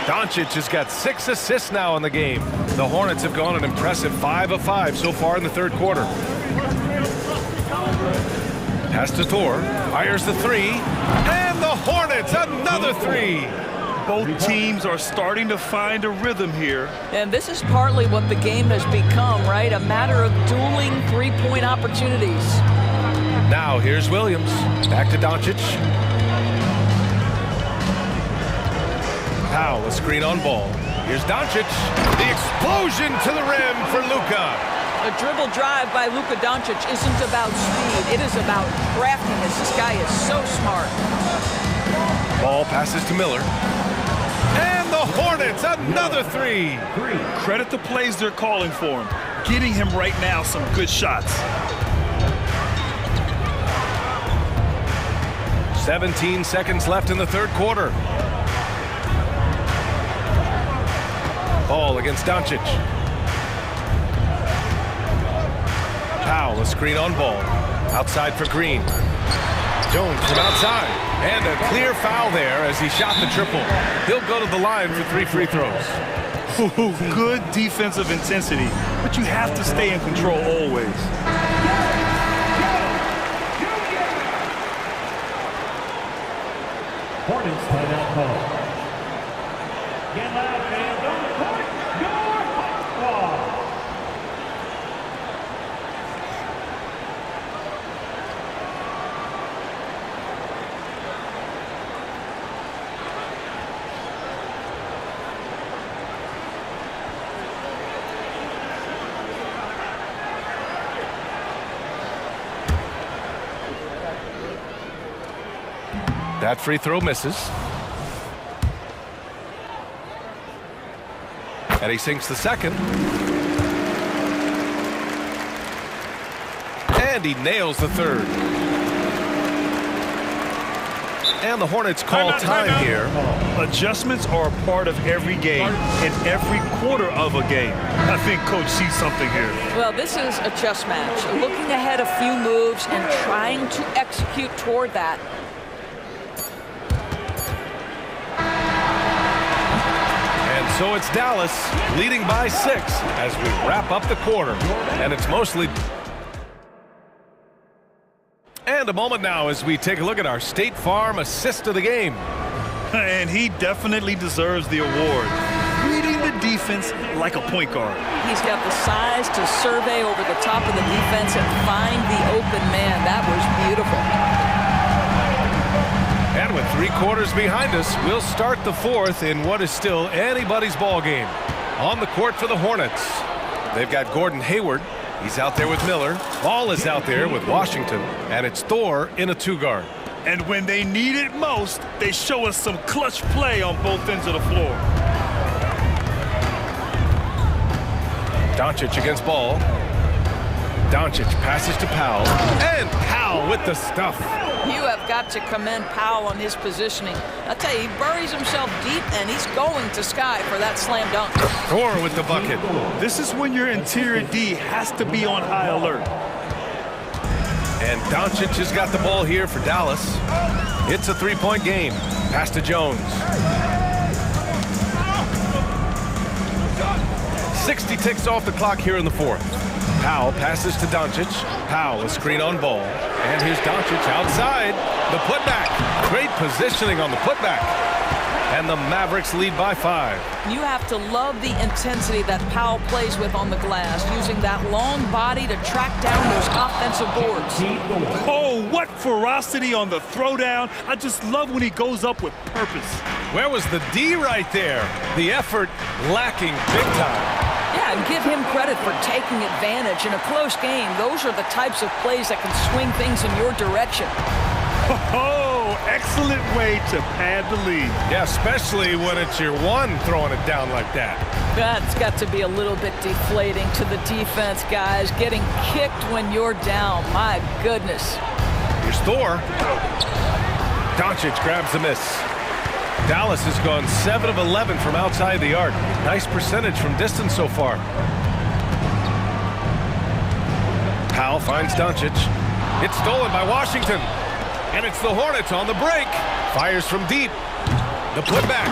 Doncic has got 6 assists now in the game. The Hornets have gone an impressive 5 of 5 so far in the third quarter. Pass to Thor. Fires the 3. And the Hornets, another 3. Both teams are starting to find a rhythm here. And this is partly what the game has become, right? A matter of dueling three-point opportunities. Now here's Williams. Back to Doncic. Powell, a screen on ball. Here's Doncic. The explosion to the rim for Luka. A dribble drive by Luka Doncic isn't about speed. It is about craftiness. This guy is so smart. Ball passes to Miller. And the Hornets, another three. Credit the plays they're calling for him. Getting him right now some good shots. 17 seconds left in the third quarter. Ball against Doncic. Powell, a screen on ball. Outside for Green. Jones from outside. And a clear foul there as he shot the triple. He'll go to the line for 3 free throws. Good defensive intensity, but you have to stay in control always. Hornets timeout call. Get loud, fans. On the court, your hot squad. That free throw misses. And he sinks the second. And he nails the third. And the Hornets call time here. Adjustments are a part of every game and every quarter of a game. I think Coach sees something here. Well, this is a chess match. Looking ahead a few moves and trying to execute toward that. So it's Dallas leading by 6 as we wrap up the quarter. And it's mostly... And a moment now as we take a look at our State Farm assist of the game. And he definitely deserves the award. Reading the defense like a point guard. He's got the size to survey over the top of the defense and find the open man. That was beautiful. And with 3 quarters behind us, we'll start the fourth in what is still anybody's ball game. On the court for the Hornets, they've got Gordon Hayward. He's out there with Miller. Ball is out there with Washington. And it's Thor in a 2-guard. And when they need it most, they show us some clutch play on both ends of the floor. Doncic against Ball. Doncic passes to Powell. And Powell with the stuff. You have got to commend Powell on his positioning. I'll tell you, he buries himself deep, and he's going to Sky for that slam dunk. Thor with the bucket. This is when your interior D has to be on high alert. And Doncic has got the ball here for Dallas. It's a 3-point game. Pass to Jones. 60 ticks off the clock here in the fourth. Powell passes to Doncic. Powell, a screen on Ball. And here's Doncic outside. The putback. Great positioning on the putback. And the Mavericks lead by 5. You have to love the intensity that Powell plays with on the glass, using that long body to track down those offensive boards. Oh, what ferocity on the throwdown. I just love when he goes up with purpose. Where was the D right there? The effort lacking big time. Yeah, and give him credit for taking advantage. In a close game, those are the types of plays that can swing things in your direction. Oh, excellent way to pad the lead. Yeah, especially when it's your one throwing it down like that. That's got to be a little bit deflating to the defense, guys. Getting kicked when you're down. My goodness. Here's Thor. Doncic grabs the miss. Dallas has gone 7 of 11 from outside the arc. Nice percentage from distance so far. Powell finds Doncic. It's stolen by Washington. And it's the Hornets on the break. Fires from deep. The putback.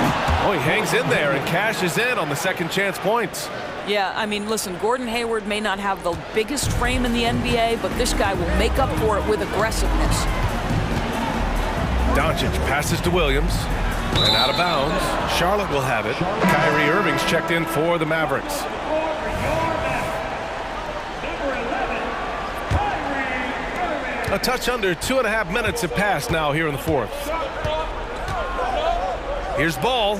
Oh, he hangs in there and cashes in on the second chance points. Yeah, I mean, listen, Gordon Hayward may not have the biggest frame in the NBA, but this guy will make up for it with aggressiveness. Doncic passes to Williams. And out of bounds. Charlotte will have it. Kyrie Irving's checked in for the Mavericks. A touch under 2.5 minutes have passed now here in the fourth. Here's Ball.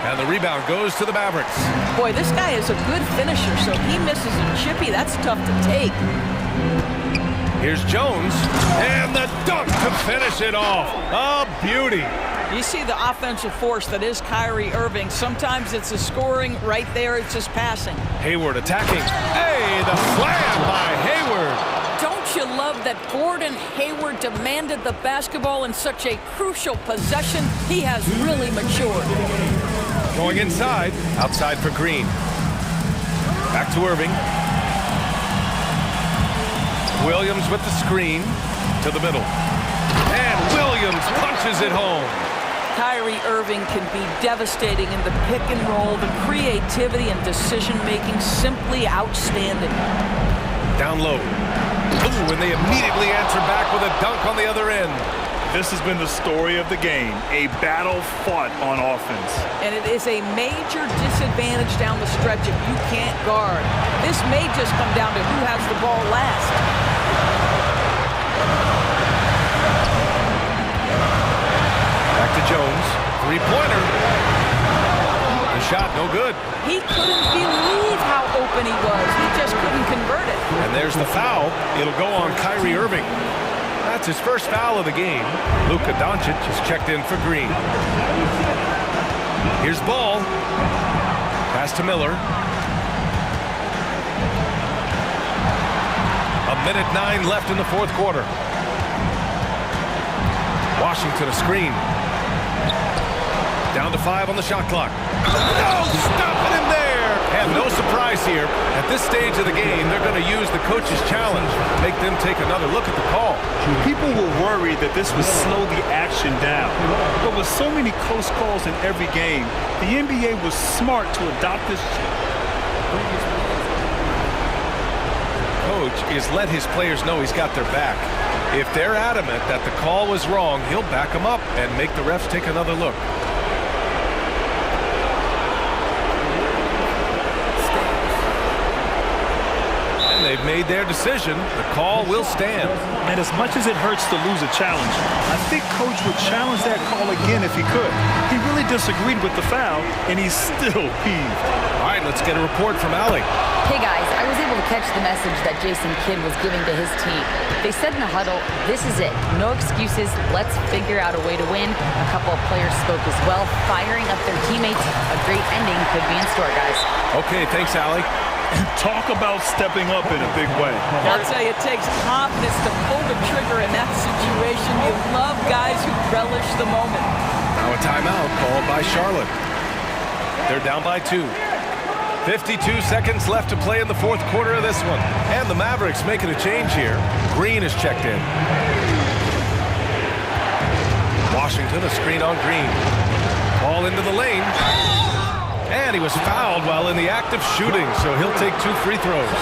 And the rebound goes to the Mavericks. Boy, this guy is a good finisher, so he misses a chippy. That's tough to take. Here's Jones, and the dunk to finish it off. A beauty. You see the offensive force that is Kyrie Irving. Sometimes it's a scoring. Right there, it's just passing. Hayward attacking. Hey, the slam by Hayward. Don't you love that Gordon Hayward demanded the basketball in such a crucial possession? He has really matured. Going inside, outside for Green. Back to Irving. Williams with the screen to the middle. And Williams punches it home. Kyrie Irving can be devastating in the pick and roll. The creativity and decision-making simply outstanding. Down low. Ooh, and they immediately answer back with a dunk on the other end. This has been the story of the game, a battle fought on offense. And it is a major disadvantage down the stretch if you can't guard. This may just come down to who has the ball last. Back to Jones. Three-pointer. The shot, no good. He couldn't believe how open he was. He just couldn't convert it. And there's the foul. It'll go on Kyrie Irving. That's his first foul of the game. Luka Doncic is checked in for Green. Here's Ball. Pass to Miller. A minute 9 left in the fourth quarter. Washington a screen. Down to 5 on the shot clock. No, stopping him there. And no surprise here. At this stage of the game, they're going to use the coach's challenge. Make them take another look at the call. People were worried that this would slow the action down. But with so many close calls in every game, the NBA was smart to adopt this. Coach is let his players know he's got their back. If they're adamant that the call was wrong, he'll back them up and make the refs take another look. They've made their decision. The call will stand. And as much as it hurts to lose a challenge, I think Coach would challenge that call again if he could. He really disagreed with the foul, and he's still peeved. All right, let's get a report from Allie. Hey guys, I was able to catch the message that Jason Kidd was giving to his team. They said in the huddle, this is it. No excuses. Let's figure out a way to win. A couple of players spoke as well, firing up their teammates. A great ending could be in store, guys. Okay, thanks, Allie. Talk about stepping up in a big way. I'll tell you, it takes confidence to pull the trigger in that situation. You love guys who relish the moment. Now a timeout called by Charlotte. They're down by 2. 52 seconds left to play in the fourth quarter of this one. And the Mavericks making a change here. Green is checked in. Washington, a screen on Green. Ball into the lane. And he was fouled while in the act of shooting, so he'll take 2 free throws.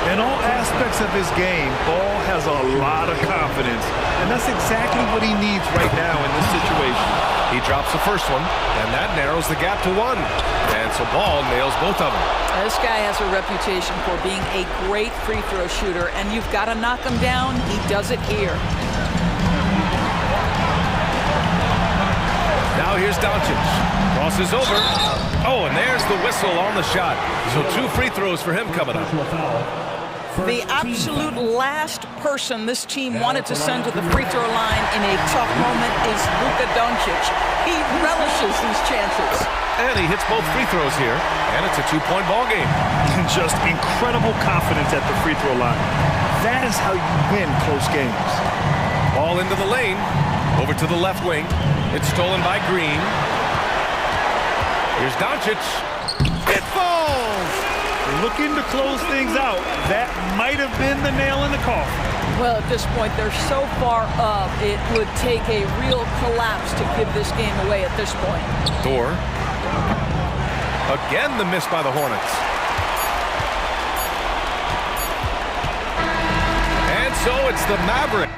In all aspects of his game, Ball has a lot of confidence, and that's exactly what he needs right now in this situation. He drops the first one, and that narrows the gap to 1. And so Ball nails both of them. This guy has a reputation for being a great free throw shooter, and you've got to knock him down. He does it here. Now here's Doncic. Crosses over. Oh, and there's the whistle on the shot. So 2 free throws for him coming up. The absolute last person this team wanted to send to the free throw line in a tough moment is Luka Doncic. He relishes these chances. And he hits both free throws here, and it's a 2-point ball game. Just incredible confidence at the free throw line. That is how you win close games. Ball into the lane. Over to the left wing. It's stolen by Green. Here's Doncic. It falls! Looking to close things out. That might have been the nail in the coffin. Well, at this point, they're so far up, it would take a real collapse to give this game away at this point. Thor. Again, the miss by the Hornets. And so it's the Mavericks.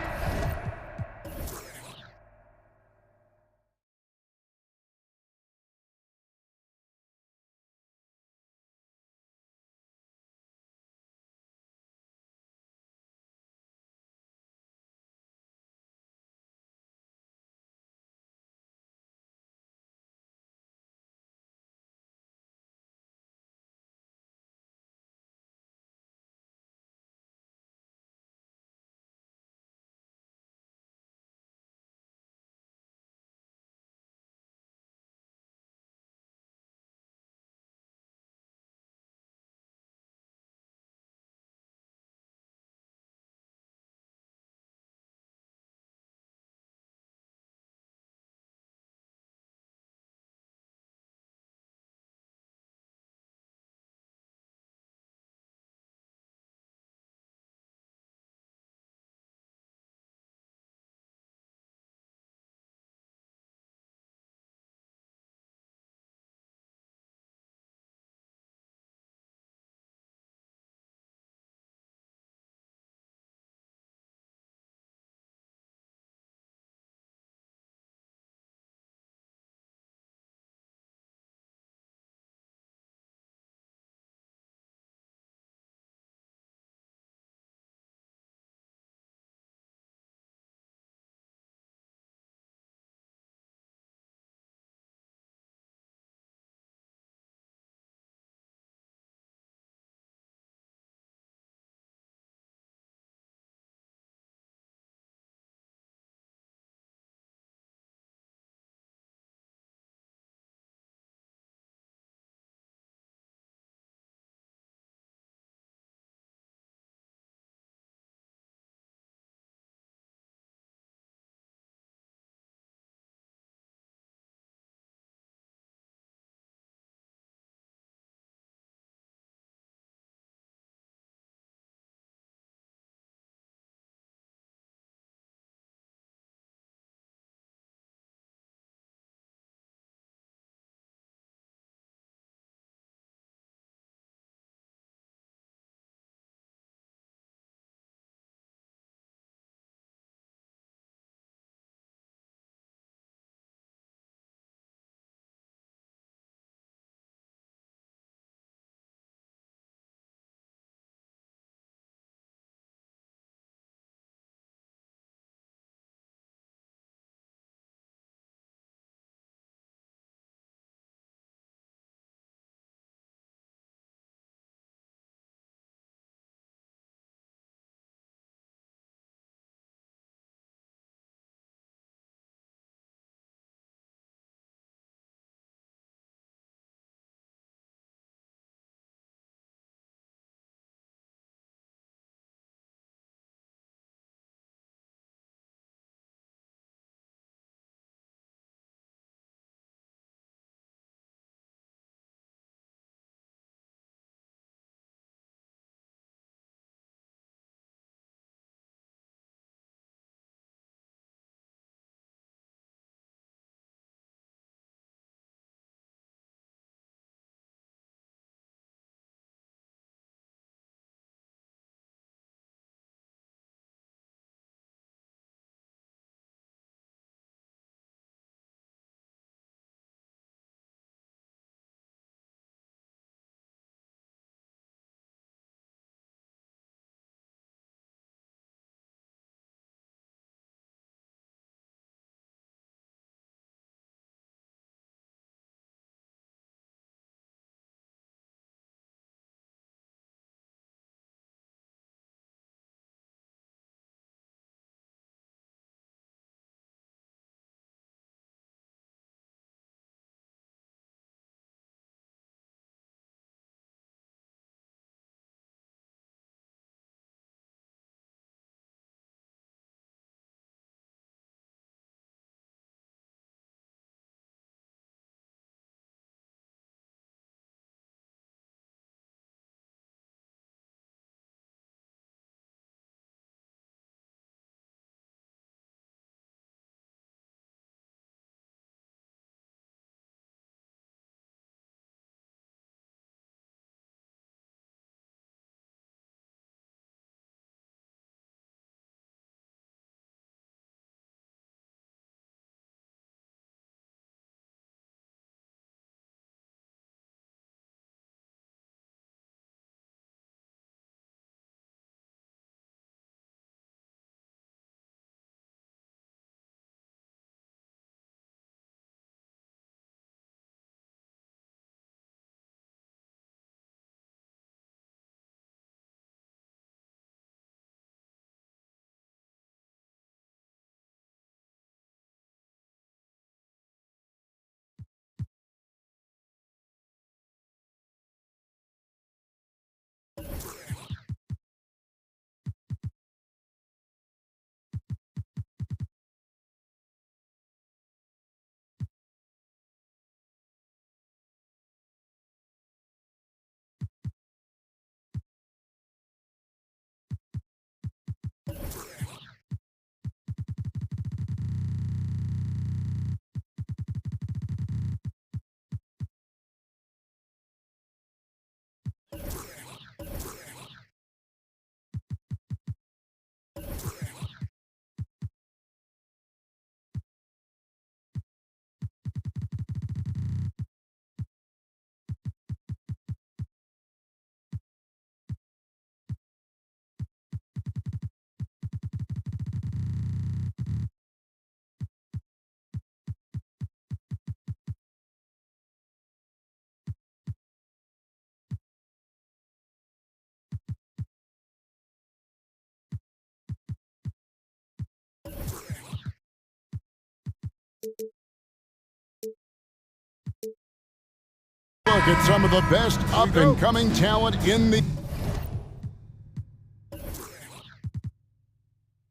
look at some of the best up-and-coming talent in the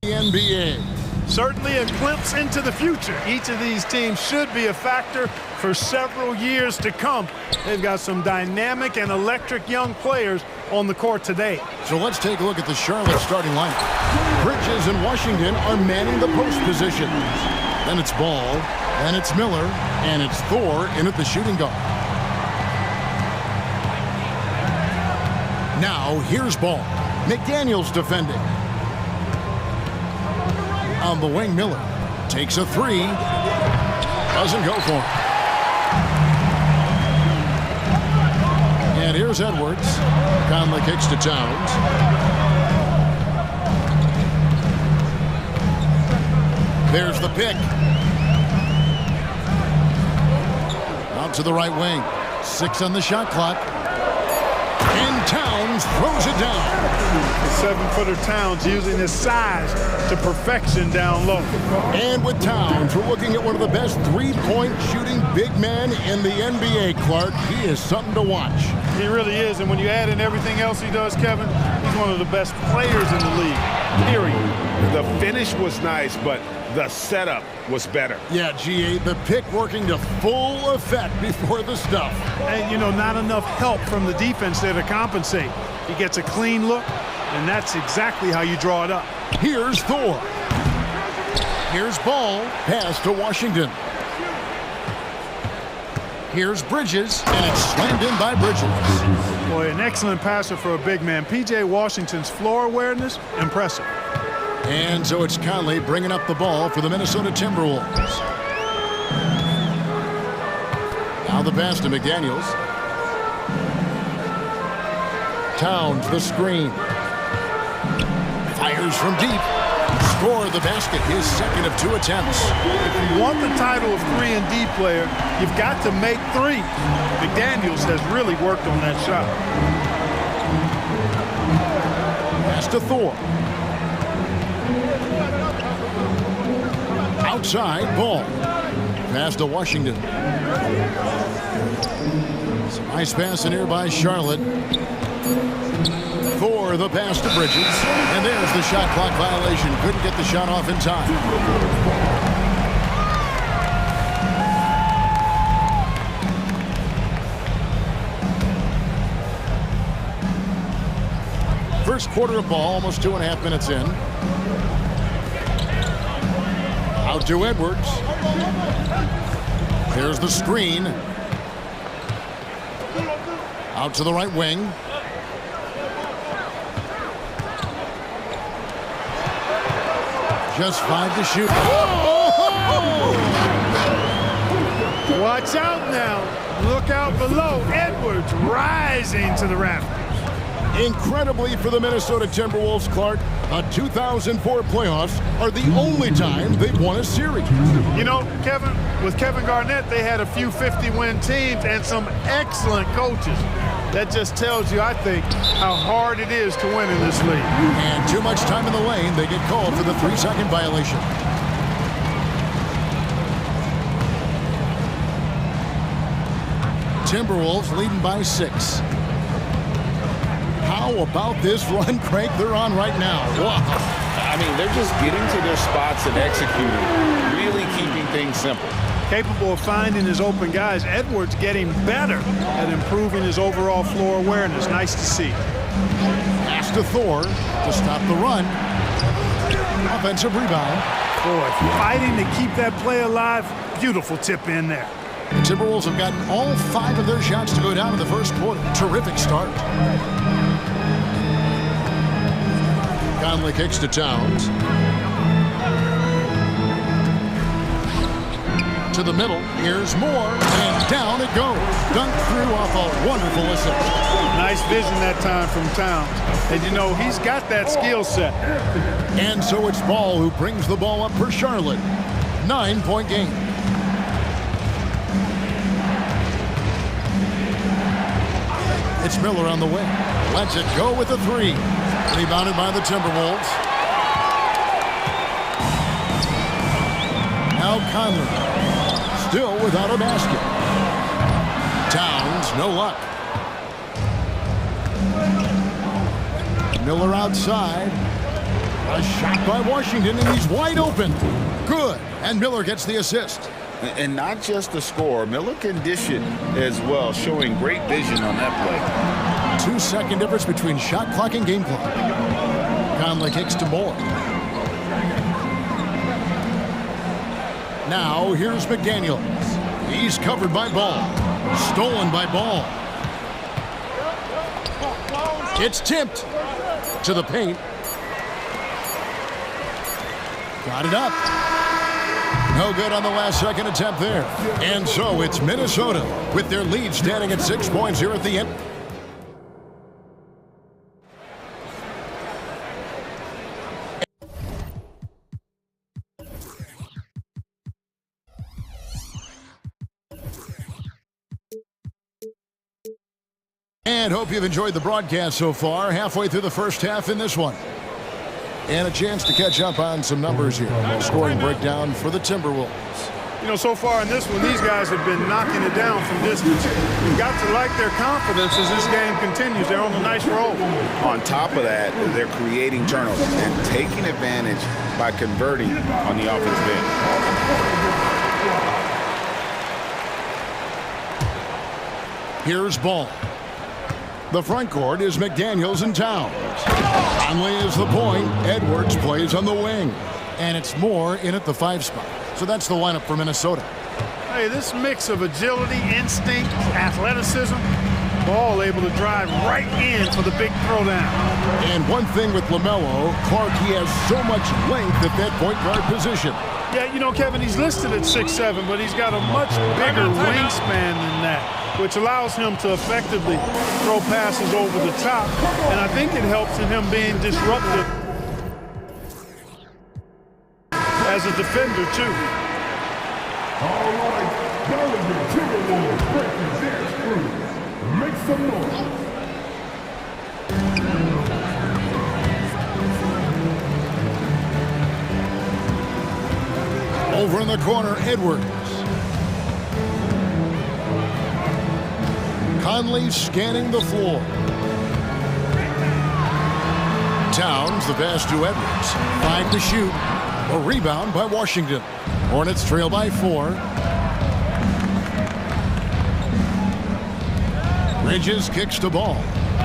NBA. Certainly a glimpse into the future. Each of these teams should be a factor for several years to come. They've got some dynamic and electric young players on the court today. So let's take a look at the Charlotte starting lineup. Bridges and Washington are manning the post positions. Then it's Ball, then it's Miller, and it's Thor in at the shooting guard. Now here's Ball. McDaniels defending. On the wing, Miller takes a three. Doesn't go for it. And here's Edwards. Conley kicks to Towns. There's the pick. Out to the right wing. 6 on the shot clock. And Towns throws it down. The 7-footer Towns using his size to perfection down low. And with Towns, we're looking at one of the best three-point shooting big men in the NBA, Clark. He is something to watch. He really is, and when you add in everything else he does, Kevin, he's one of the best players in the league, period. The finish was nice, but the setup was better. Yeah, GA, the pick working to full effect before the stuff. And, you know, not enough help from the defense there to compensate. He gets a clean look, and that's exactly how you draw it up. Here's Thor. Here's Ball. Pass to Washington. Here's Bridges, and it's slammed in by Bridges. Boy, an excellent passer for a big man. P.J. Washington's floor awareness, impressive. And so it's Conley bringing up the ball for the Minnesota Timberwolves. Now the pass to McDaniels. Towns, the screen. Fires from deep. Score the basket, his second of 2 attempts. If you want the title of 3-and-D player, you've got to make 3. McDaniels has really worked on that shot. Pass to Thor. Outside, Ball. Pass to Washington. Some nice pass in here by Charlotte. For the pass to Bridges. And there's the shot clock violation. Couldn't get the shot off in time. First quarter of ball, almost 2.5 minutes in. Out to Edwards. There's the screen. Out to the right wing. Just 5 to shoot. Watch out now. Look out below. Edwards rising to the rafters. Incredibly for the Minnesota Timberwolves, Clark, a 2004 playoffs are the only time they've won a series. You know, Kevin, with Kevin Garnett, they had a few 50-win teams and some excellent coaches. That just tells you, I think, how hard it is to win in this league. And too much time in the lane, they get called for the 3-second violation. Timberwolves leading by 6. How about this run crank they're on right now? Wow. I mean, they're just getting to their spots and executing, really keeping things simple. Capable of finding his open guys. Edwards getting better at improving his overall floor awareness. Nice to see. Pass to Thor to stop the run. Offensive rebound. Boy, fighting to keep that play alive. Beautiful tip in there. The Timberwolves have gotten all 5 of their shots to go down in the first quarter. Terrific start. Conley kicks to Towns. To the middle. Here's Moore. And down it goes. Dunked through off a wonderful assist. Nice vision that time from Towns. And, you know, he's got that skill set. And so it's Ball who brings the ball up for Charlotte. 9-point game. It's Miller on the wing. Lets it go with the 3. Rebounded by the Timberwolves. Now Conley. Still without a basket. Towns Towns, no luck. Miller outside. A shot by Washington, and he's wide open. Good. And Miller gets the assist. And not just the score, Miller can dish it as well, showing great vision on that play. 2-second difference between shot clock and game clock. Conley kicks to Moore. Now here's McDaniels. He's covered by Ball. Stolen by Ball. It's tipped to the paint. Got it up. No good on the last second attempt there. And so it's Minnesota with their lead standing at 6 points here at the end. And hope you've enjoyed the broadcast so far. Halfway through the first half in this one. And a chance to catch up on some numbers here. Scoring breakdown for the Timberwolves. You know, so far in this one, these guys have been knocking it down from distance. You've got to like their confidence as this game continues. They're on a nice roll. On top of that, they're creating turnovers and taking advantage by converting on the offensive end. Here's Ball. The front court is McDaniels and Towns. Conley is the point. Edwards plays on the wing. And it's Moore in at the 5 spot. So that's the lineup for Minnesota. Hey, this mix of agility, instinct, athleticism, Ball able to drive right in for the big throwdown. And one thing with LaMelo, Clark, he has so much length at that point guard position. Yeah, you know, Kevin, he's listed at 6'7", but he's got a much bigger wingspan than that, which allows him to effectively throw passes over the top. And I think it helps in him being disruptive as a defender, too. All right, now the Timberwolves breaking their through. Make some noise. Over in the corner, Edwards. Conley scanning the floor. Towns, the pass to Edwards. 5 to shoot. A rebound by Washington. Hornets trail by 4. Bridges kicks to Ball.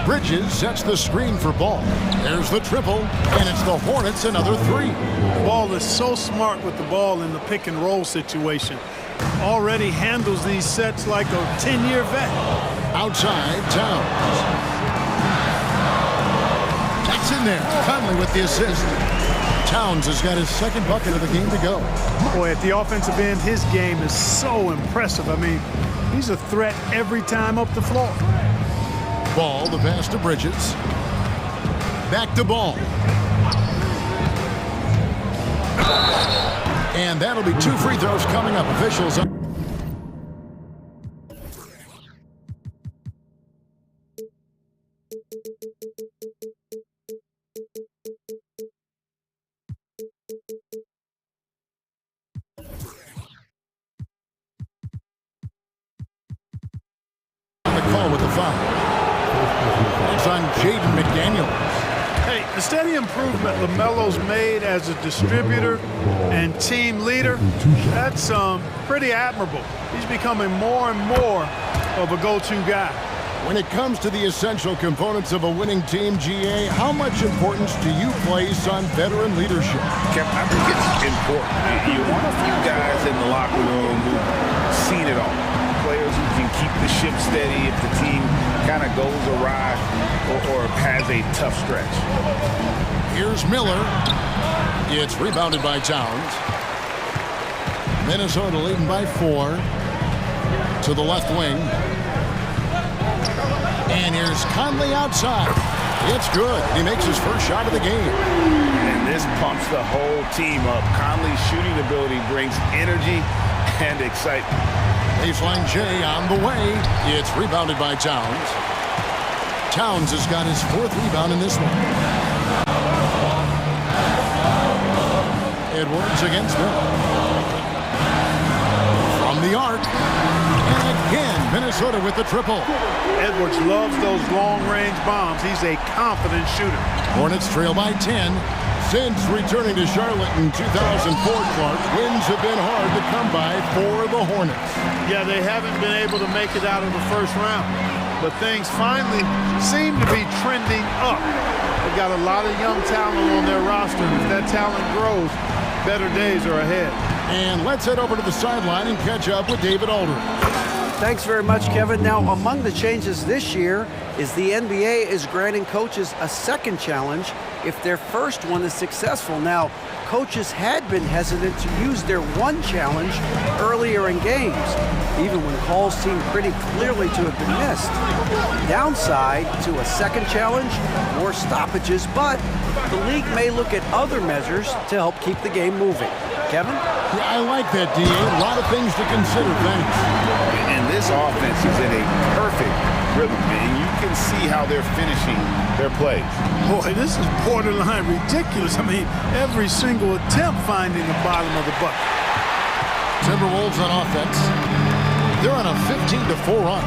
Bridges sets the screen for Ball. There's the triple, and it's the Hornets another 3. Ball is so smart with the ball in the pick and roll situation. Already handles these sets like a 10-year vet. Outside, Towns. That's in there. Conley with the assist. Towns has got his second bucket of the game to go. Boy, at the offensive end, his game is so impressive. I mean, he's a threat every time up the floor. Ball, the pass to Bridges. Back to Ball. And that'll be 2 free throws coming up. Officials up. The call with the foul. It's on Jaden McDaniels. Hey, the steady improvement LaMelo's made as a distributor and team leader, that's pretty admirable. He's becoming more and more of a go-to guy. When it comes to the essential components of a winning team, GA, how much importance do you place on veteran leadership? Kevin, I think it's important. You want a few guys in the locker room who've seen it all. Players who can keep the ship steady if the team kind of goes awry or has a tough stretch. Here's Miller. It's rebounded by Towns. Minnesota leading by 4 to the left wing. And here's Conley outside. It's good. He makes his first shot of the game. And this pumps the whole team up. Conley's shooting ability brings energy and excitement. Baseline J on the way. It's rebounded by Towns. Towns has got his 4th rebound in this one. Edwards against Miller. From the arc. And again, Minnesota. Minnesota with the triple. Edwards loves those long-range bombs. He's a confident shooter. Hornets trail by 10. Since returning to Charlotte in 2004, Clark, wins have been hard to come by for the Hornets. Yeah, they haven't been able to make it out of the first round, but things finally seem to be trending up. They've got a lot of young talent on their roster, and if that talent grows, better days are ahead. And let's head over to the sideline and catch up with David Aldridge. Thanks very much, Kevin. Now, among the changes this year is the NBA is granting coaches a second challenge if their first one is successful. Now, coaches had been hesitant to use their one challenge earlier in games, even when calls seemed pretty clearly to have been missed. Downside to a second challenge, more stoppages, but the league may look at other measures to help keep the game moving. Kevin? Yeah, I like that, D.A. A lot of things to consider. Thanks. And this offense is in a perfect rhythm, and you can see how they're finishing their plays. Boy, this is borderline ridiculous. I mean, every single attempt finding the bottom of the bucket. Timberwolves on offense. They're on a 15-4 run.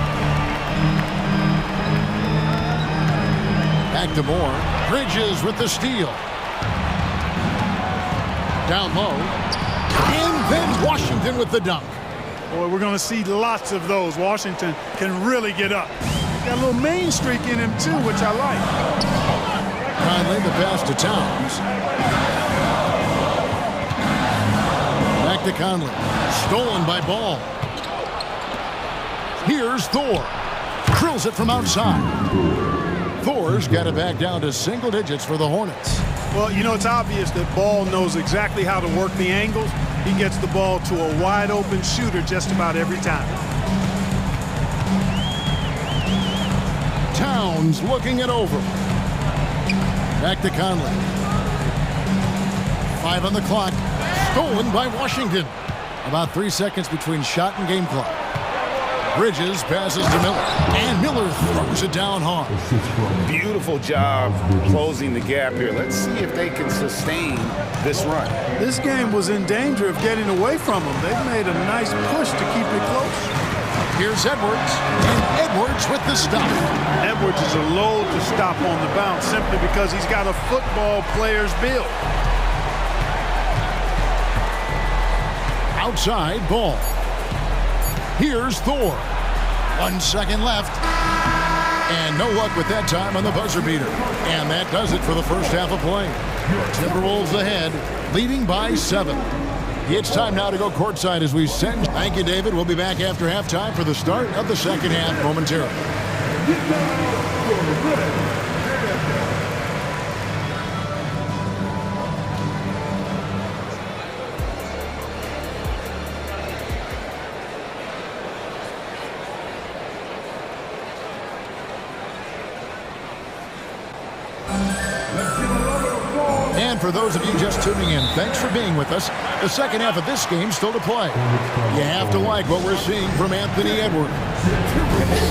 Back to Moore. Bridges with the steal. Down low. And then Washington with the dunk. Boy, we're going to see lots of those. Washington can really get up. Got a little main streak in him, too, which I like. Conley, the pass to Towns. Back to Conley. Stolen by Ball. Here's Thor. Drills it from outside. Thor's got it back down to single digits for the Hornets. Well, you know, it's obvious that Ball knows exactly how to work the angles. He gets the ball to a wide-open shooter just about every time. Towns looking it over. Back to Conley. 5 on the clock. Stolen by Washington. About 3 seconds between shot and game clock. Bridges passes to Miller. And Miller throws it down hard. Beautiful job closing the gap here. Let's see if they can sustain this run. This game was in danger of getting away from them. They've made a nice push to keep it close. Here's Edwards. And Edwards with the stop. Edwards is a load to stop on the bounce simply because he's got a football player's build. Outside Ball. Here's Thor. 1 second left. And no luck with that time on the buzzer beater. And that does it for the first half of play. Timberwolves ahead, leading by 7. It's time now to go courtside as we send. Thank you, David. We'll be back after halftime for the start of the second half momentarily. And for those of you just tuning in, thanks for being with us. The second half of this game still to play. You have to like what we're seeing from Anthony Edwards.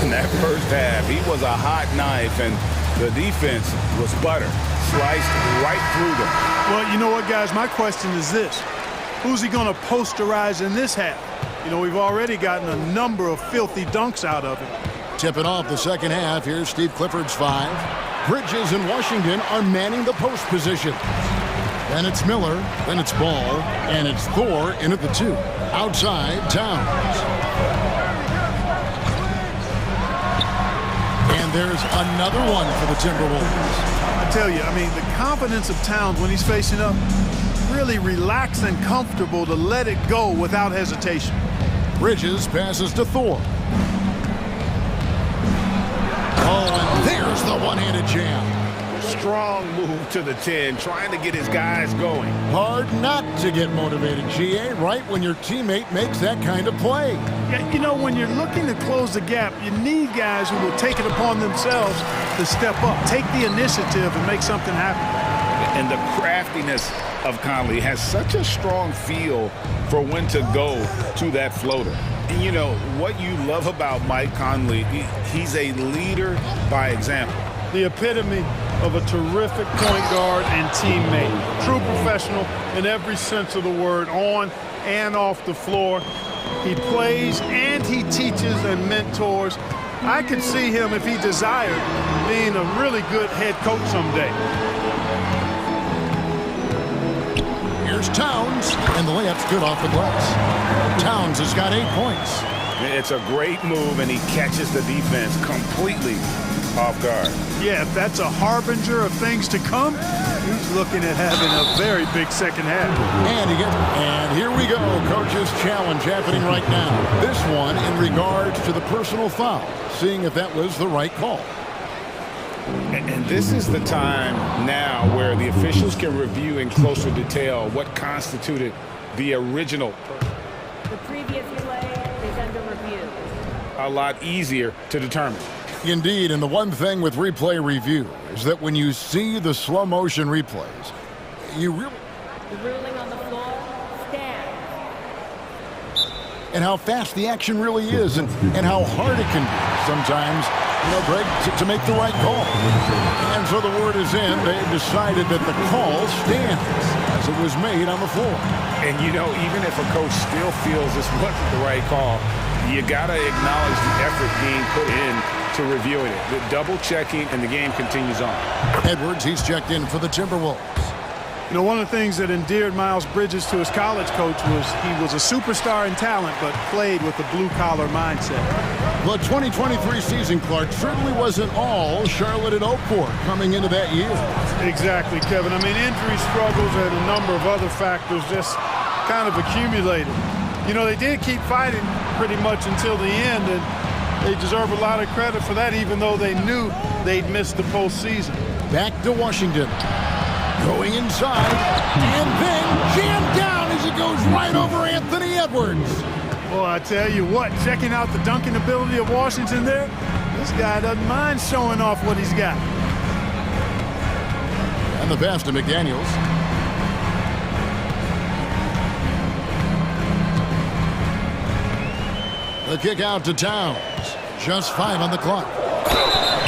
In that first half, he was a hot knife, and the defense was butter. Sliced right through them. Well, you know what, guys? My question is this. Who's he going to posterize in this half? You know, we've already gotten a number of filthy dunks out of him. Tipping off the second half, here's Steve Clifford's 5. Bridges and Washington are manning the post position. Then it's Miller, then it's Ball, and it's Thor in at the 2. Outside, Towns. And there's another one for the Timberwolves. I tell you, I mean, the confidence of Towns when he's facing up, really relaxed and comfortable to let it go without hesitation. Bridges passes to Thor. Oh, and there's the one-handed jam. Strong move to the 10, trying to get his guys going. Hard not to get motivated, GA, right when your teammate makes that kind of play. Yeah, you know, when you're looking to close the gap, you need guys who will take it upon themselves to step up, take the initiative, and make something happen. And the craftiness of Conley has such a strong feel for when to go to that floater. And you know, what you love about Mike Conley, he's a leader by example. The epitome of a terrific point guard and teammate. True professional in every sense of the word, on and off the floor. He plays and he teaches and mentors. I could see him, if he desired, being a really good head coach someday. Here's Towns, and the layup's good off the glass. Towns has got 8 points. It's a great move, and he catches the defense completely off guard. Yeah, if that's a harbinger of things to come, he's looking at having a very big second half. And here we go. Coach's challenge happening right now. This one in regards to the personal foul, seeing if that was the right call. And this is the time now where the officials can review in closer detail what constituted the original. The previous play is under review. A lot easier to determine. Indeed, and the one thing with replay review is that when you see the slow motion replays, you really... The ruling on the floor stands. And how fast the action really is and how hard it can be sometimes, you know, Greg, to make the right call. And so the word is in. They've decided that the call stands as it was made on the floor. And, you know, even if a coach still feels this wasn't the right call, you got to acknowledge the effort being put in to reviewing it. The double checking, and the game continues on. Edwards, he's checked in for the Timberwolves. You know, one of the things that endeared Miles Bridges to his college coach was he was a superstar in talent, but played with a blue-collar mindset. The 2023 season, Clark, certainly wasn't all Charlotte and Oakport coming into that year. Exactly, Kevin. I mean, injury struggles and a number of other factors just kind of accumulated. You know, they did keep fighting pretty much until the end, and they deserve a lot of credit for that, even though they knew they'd missed the postseason. Back to Washington. Going inside, and then jammed down as it goes right over Anthony Edwards. Well, I tell you what, checking out the dunking ability of Washington there, this guy doesn't mind showing off what he's got. And the pass to McDaniels. The kick out to Towns. Just 5 on the clock.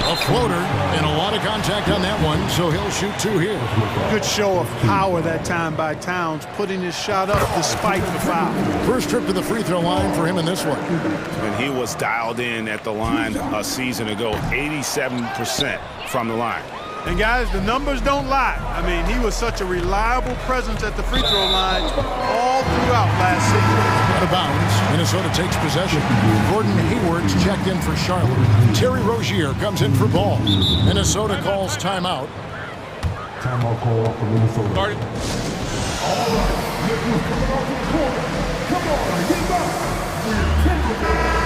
A floater and a lot of contact on that one, so he'll shoot 2 here. Good show of power that time by Towns, putting his shot up despite the foul. First trip to the free throw line for him in this one. And he was dialed in at the line a season ago, 87% from the line. And guys, the numbers don't lie. I mean, he was such a reliable presence at the free throw line all throughout last season. Out of bounds, Minnesota takes possession. Gordon Hayward's checked in for Charlotte. Terry Rozier comes in for ball. Minnesota calls timeout. Timeout call for Minnesota. Started. All right, look who's coming off the court. Come on, get back. We're Timberwolves.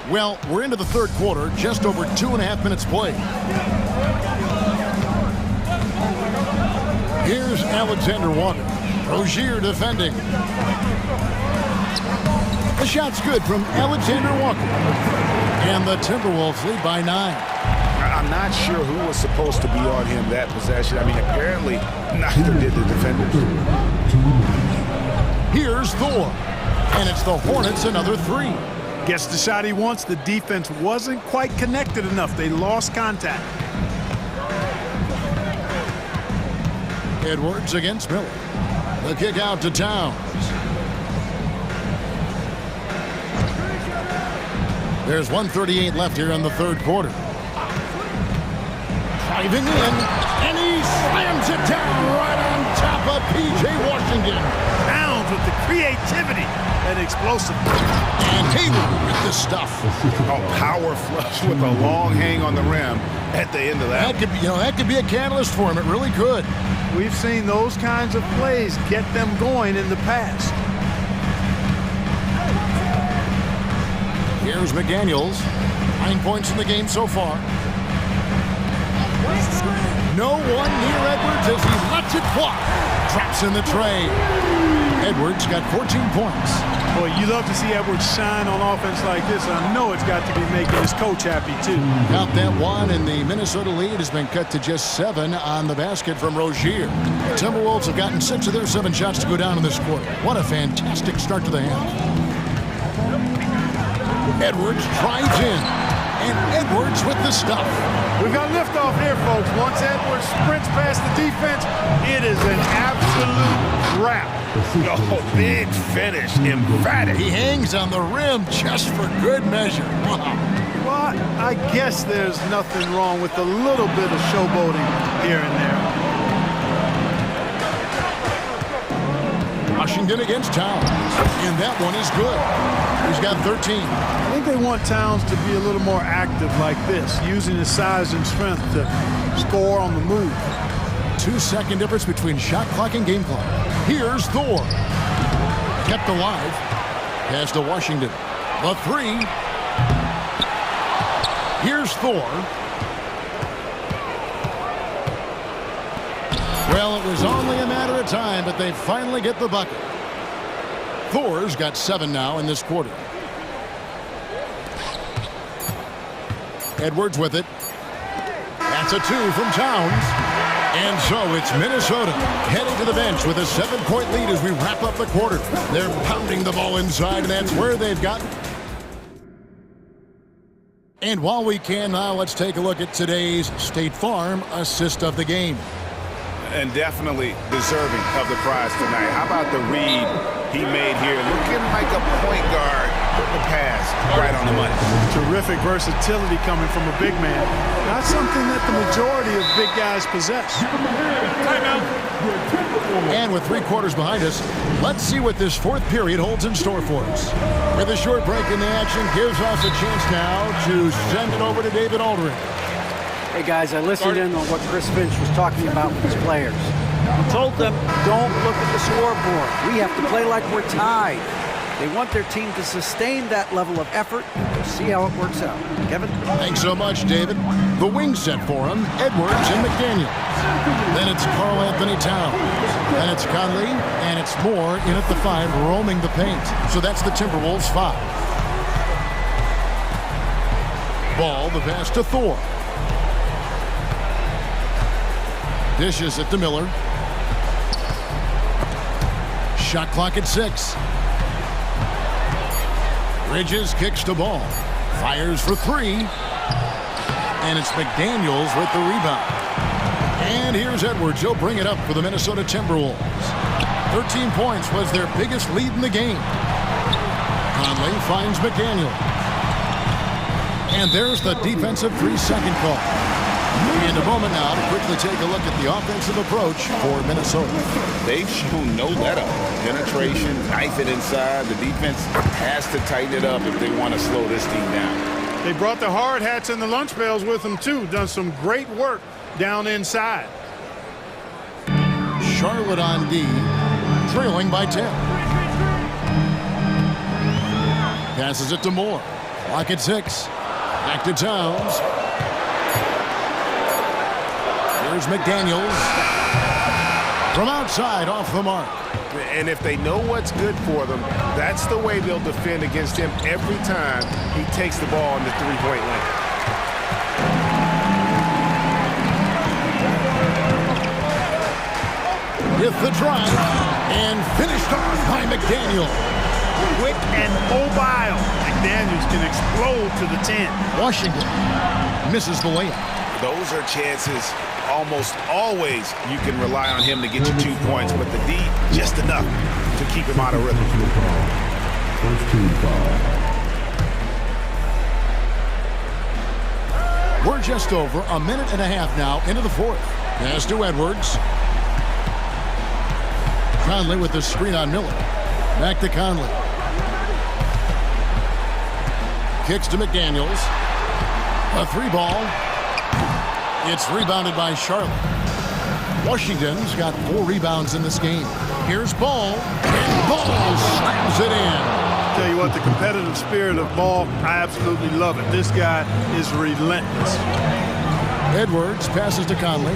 Well, we're into the third quarter, just over 2.5 minutes played. Here's Alexander Walker. Rozier defending. The shot's good from Alexander Walker. And the Timberwolves lead by 9. I'm not sure who was supposed to be on him that possession. I mean, apparently neither did the defenders. Here's Thor. And it's the Hornets another 3. Gets the shot he wants. The defense wasn't quite connected enough. They lost contact. Edwards against Miller. The kick out to Towns. There's 1:38 left here in the third quarter. Driving in, and he slams it down right on top of P.J. Washington. Towns with the creativity and explosiveness. And Hayward with the stuff. A power flush with a long hang on the rim at the end of that. That could be a catalyst for him. It really could. We've seen those kinds of plays get them going in the past. Here's McDaniels. 9 points in the game so far. No one near Edwards as he lets it fly. Traps in the tray. Edwards got 14 points. Boy, you love to see Edwards shine on offense like this. I know it's got to be making his coach happy, too. Count that one, and the Minnesota lead has been cut to just 7 on the basket from Rozier. The Timberwolves have gotten 6 of their 7 shots to go down in this quarter. What a fantastic start to the half. Edwards drives in. And Edwards with the stuff. We've got liftoff here, folks. Once Edwards sprints past the defense, it is an absolute wrap. Oh, big finish, emphatic. He hangs on the rim just for good measure. Wow. Well, I guess there's nothing wrong with a little bit of showboating here and there. Washington against Towns, and that one is good. He's got 13. I think they want Towns to be a little more active like this, using his size and strength to score on the move. 2-second difference between shot clock and game clock. Here's Thor. Kept alive. Pass to Washington. The three. Here's Thor. Well, it was only a matter of time, but they finally get the bucket. Thor's got 7 now in this quarter. Edwards with it. That's a 2 from Towns. And so it's Minnesota heading to the bench with a 7-point lead as we wrap up the quarter. They're pounding the ball inside, and that's where they've gotten. And while we can now, let's take a look at today's State Farm assist of the game. And definitely deserving of the prize tonight. How about the read he made here? Looking like a point guard. Put the pass right on the money. Terrific versatility coming from a big man. Not something that the majority of big guys possess. Timeout. And with 3 quarters behind us, let's see what this 4th period holds in store for us. With a short break in the action gives us a chance now to send it over to David Aldridge. Hey guys, I listened in on what Chris Finch was talking about with his players. He told them, don't look at the scoreboard. We have to play like we're tied. They want their team to sustain that level of effort. We'll see how it works out. Kevin? Thanks so much, David. The wing set for him, Edwards and McDaniel. Then it's Karl Anthony Towns. Then it's Conley, and it's Moore in at the 5, roaming the paint. So that's the Timberwolves 5. Ball, the pass to Thor. Dishes it to Miller. Shot clock at 6. Bridges kicks to ball. Fires for 3. And it's McDaniels with the rebound. And here's Edwards. He'll bring it up for the Minnesota Timberwolves. 13 points was their biggest lead in the game. Conley finds McDaniel. And there's the defensive 3-second call. And a moment now to quickly take a look at the offensive approach for Minnesota. They've shown no let-up. Penetration, knife it inside. The defense has to tighten it up if they want to slow this team down. They brought the hard hats and the lunch pails with them, too. Done some great work down inside. Charlotte on D, trailing by 10. Passes it to Moore. Clock at 6. Back to Towns. Here's McDaniels. From outside, off the mark. And if they know what's good for them, that's the way they'll defend against him every time he takes the ball in the 3-point lane. With the drive, and finished off by McDaniel. Quick and mobile. McDaniels can explode to the 10. Washington misses the layup. Those are chances. Almost always you can rely on him to get you 2 points, but the D, just enough to keep him out of rhythm. We're just over a minute and a half now into the 4th. Pass to Edwards. Conley with the screen on Miller. Back to Conley. Kicks to McDaniels. A 3-ball. It's rebounded by Charlotte. Washington's got 4 rebounds in this game. Here's Ball, and Ball slams it in. Tell you what, the competitive spirit of Ball, I absolutely love it. This guy is relentless. Edwards passes to Conley.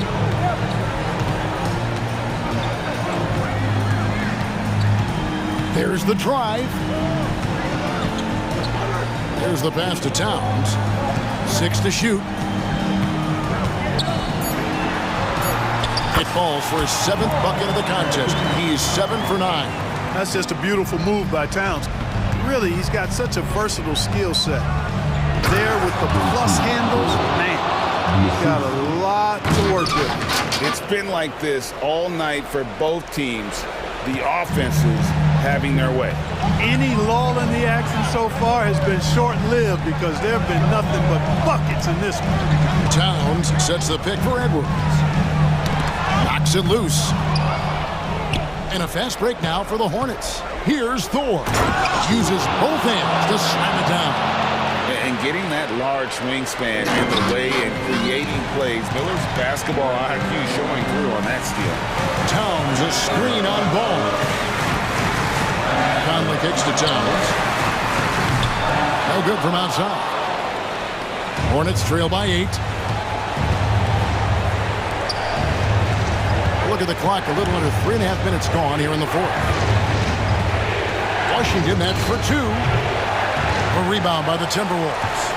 There's the drive. There's the pass to Towns. 6 to shoot. It falls for his 7th bucket of the contest. He's 7 for 9. That's just a beautiful move by Towns. Really, he's got such a versatile skill set. there with the plus handles, man, he's got a lot to work with. It's been like this all night for both teams. The offenses having their way. Any lull in the action so far has been short-lived because there have been nothing but buckets in this one. Towns sets the pick for Edwards. Knocks it loose. And a fast break now for the Hornets. Here's Thor. Uses both hands to slam it down. And getting that large wingspan in the way and creating plays. Miller's basketball IQ showing through on that steal. Towns a screen on ball. Conley kicks to Towns. No good from outside. Hornets trail by 8. Look at the clock, a little under 3.5 minutes gone here in the fourth. Washington, that's for 2. A rebound by the Timberwolves.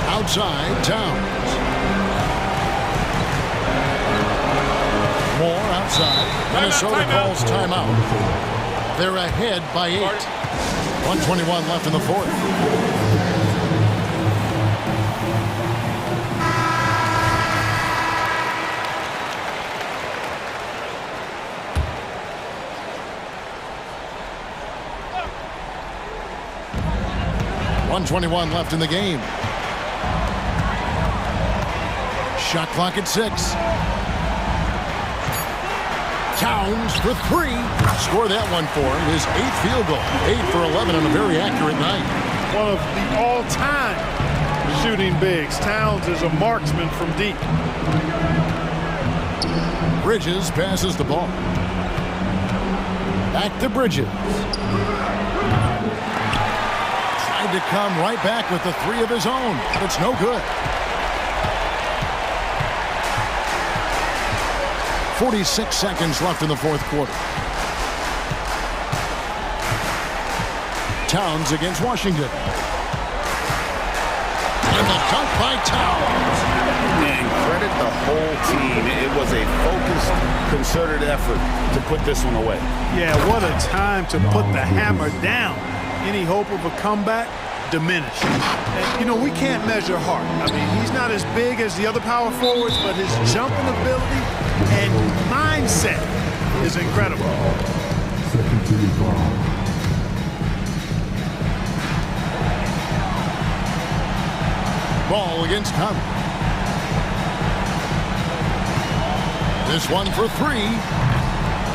Outside, Towns. More outside. Minnesota calls timeout. They're ahead by 8. 1:21 left in the fourth. .21 left in the game. Shot clock at 6. Towns for 3. Score that one for him. His 8th field goal. 8 for 11 on a very accurate night. One of the all-time shooting bigs. Towns is a marksman from deep. Bridges passes the ball. Back to Bridges. To come right back with the 3 of his own, but it's no good. 46 seconds left in the fourth quarter. Towns against Washington. And the dunk by Towns. And credit the whole team. It was a focused, concerted effort to put this one away. Yeah, what a time to put the hammer down. Any hope of a comeback diminished. And, you know, we can't measure heart. I mean, he's not as big as the other power forwards, but his jumping ability and mindset is incredible. Second team foul. Ball against Conley. This one for 3.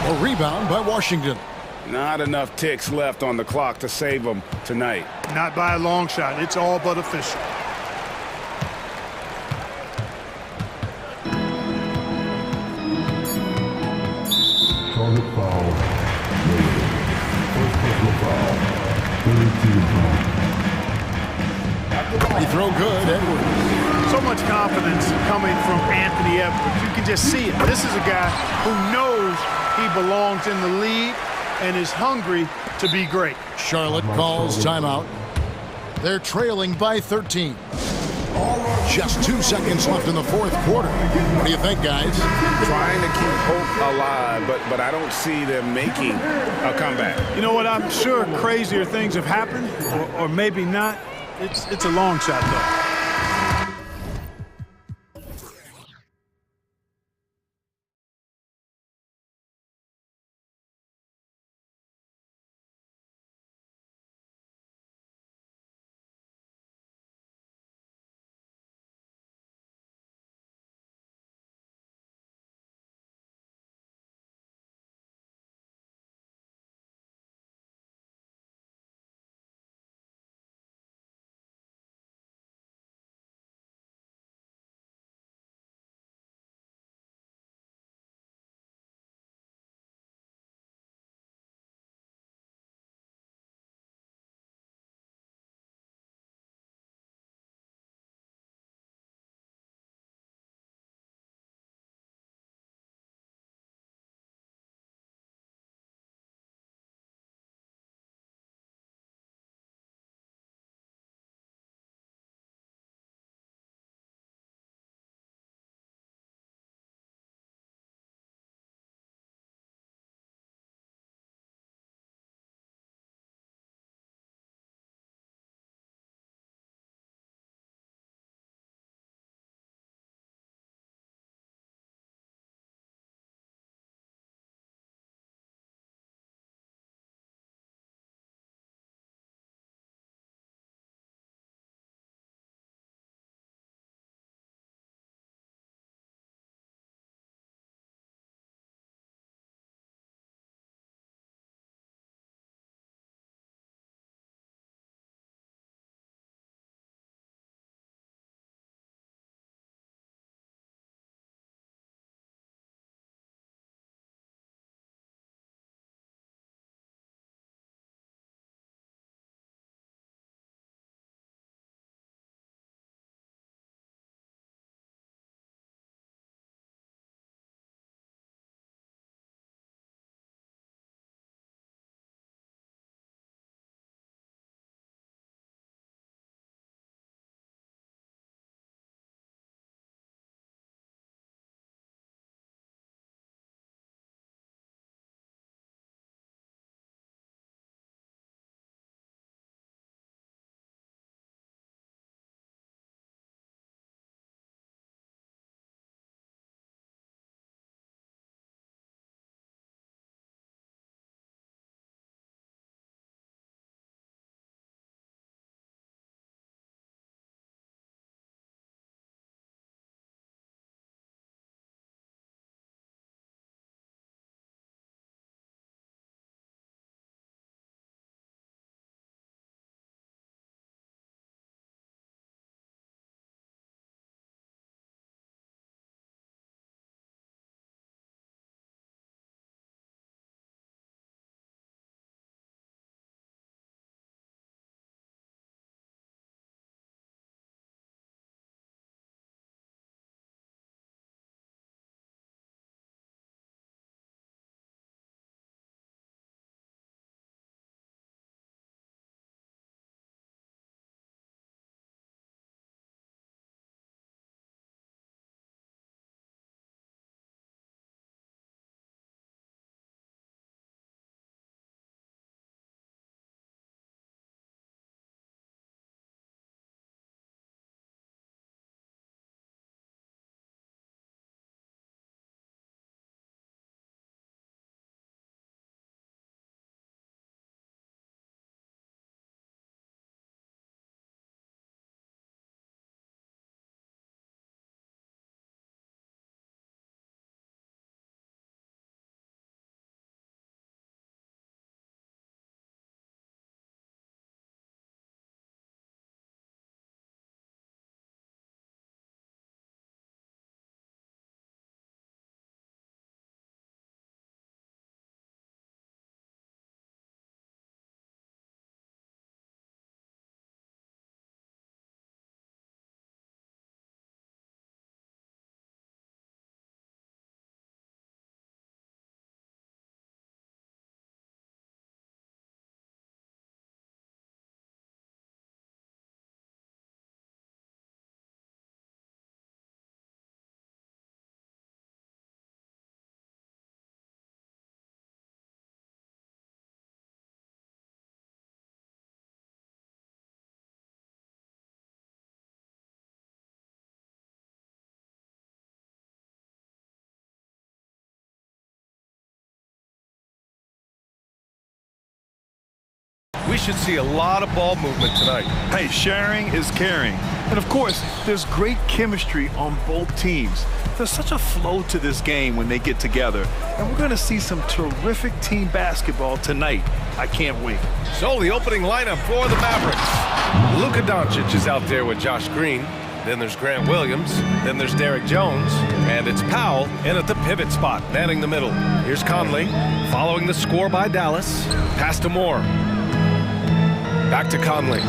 A rebound by Washington. Not enough ticks left on the clock to save them tonight. Not by a long shot. It's all but official. Target foul. First personal foul. Third team foul. He throw good, Edwards. So much confidence coming from Anthony Edwards. You can just see it. This is a guy who knows he belongs in the league and is hungry to be great. Charlotte calls timeout. They're trailing by 13. Just 2 seconds left in the fourth quarter. What do you think, guys? Trying to keep hope alive, but I don't see them making a comeback. You know what? I'm sure crazier things have happened, or maybe not. It's a long shot, though. should see a lot of ball movement tonight. Hey, sharing is caring. And of course, there's great chemistry on both teams. There's such a flow to this game when they get together. And we're going to see some terrific team basketball tonight. I can't wait. So the opening lineup for the Mavericks. Luka Doncic is out there with Josh Green. Then there's Grant Williams. Then there's Derek Jones. And it's Powell in at the pivot spot, manning the middle. Here's Conley, following the score by Dallas. Pass to Moore. Back to Conley.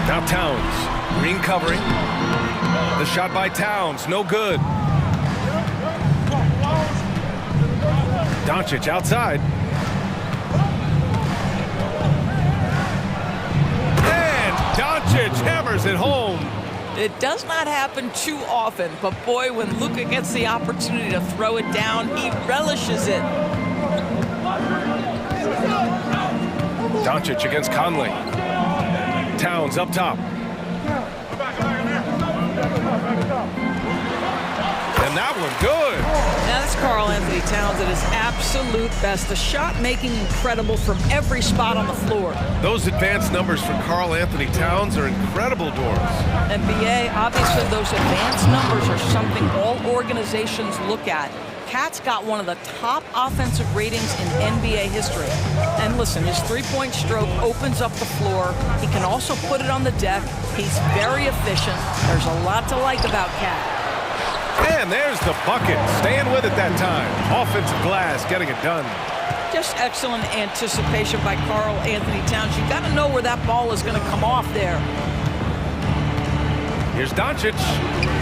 Now Towns. Green covering. The shot by Towns, no good. Doncic outside. And Doncic hammers it home. It does not happen too often, but boy, when Luka gets the opportunity to throw it down, he relishes it. Doncic against Conley. Towns up top. And that one good. Now that's Karl Anthony Towns at his absolute best. The shot making incredible from every spot on the floor. Those advanced numbers for Karl Anthony Towns are incredible, Doris. And BA, obviously those advanced numbers are something all organizations look at. Cat's got one of the top offensive ratings in NBA history. And listen, his three-point stroke opens up the floor. He can also put it on the deck. He's very efficient. There's a lot to like about Cat. And there's the bucket. Staying with it that time. Offensive glass, getting it done. Just excellent anticipation by Karl Anthony Towns. You got to know where that ball is going to come off there. Here's Doncic.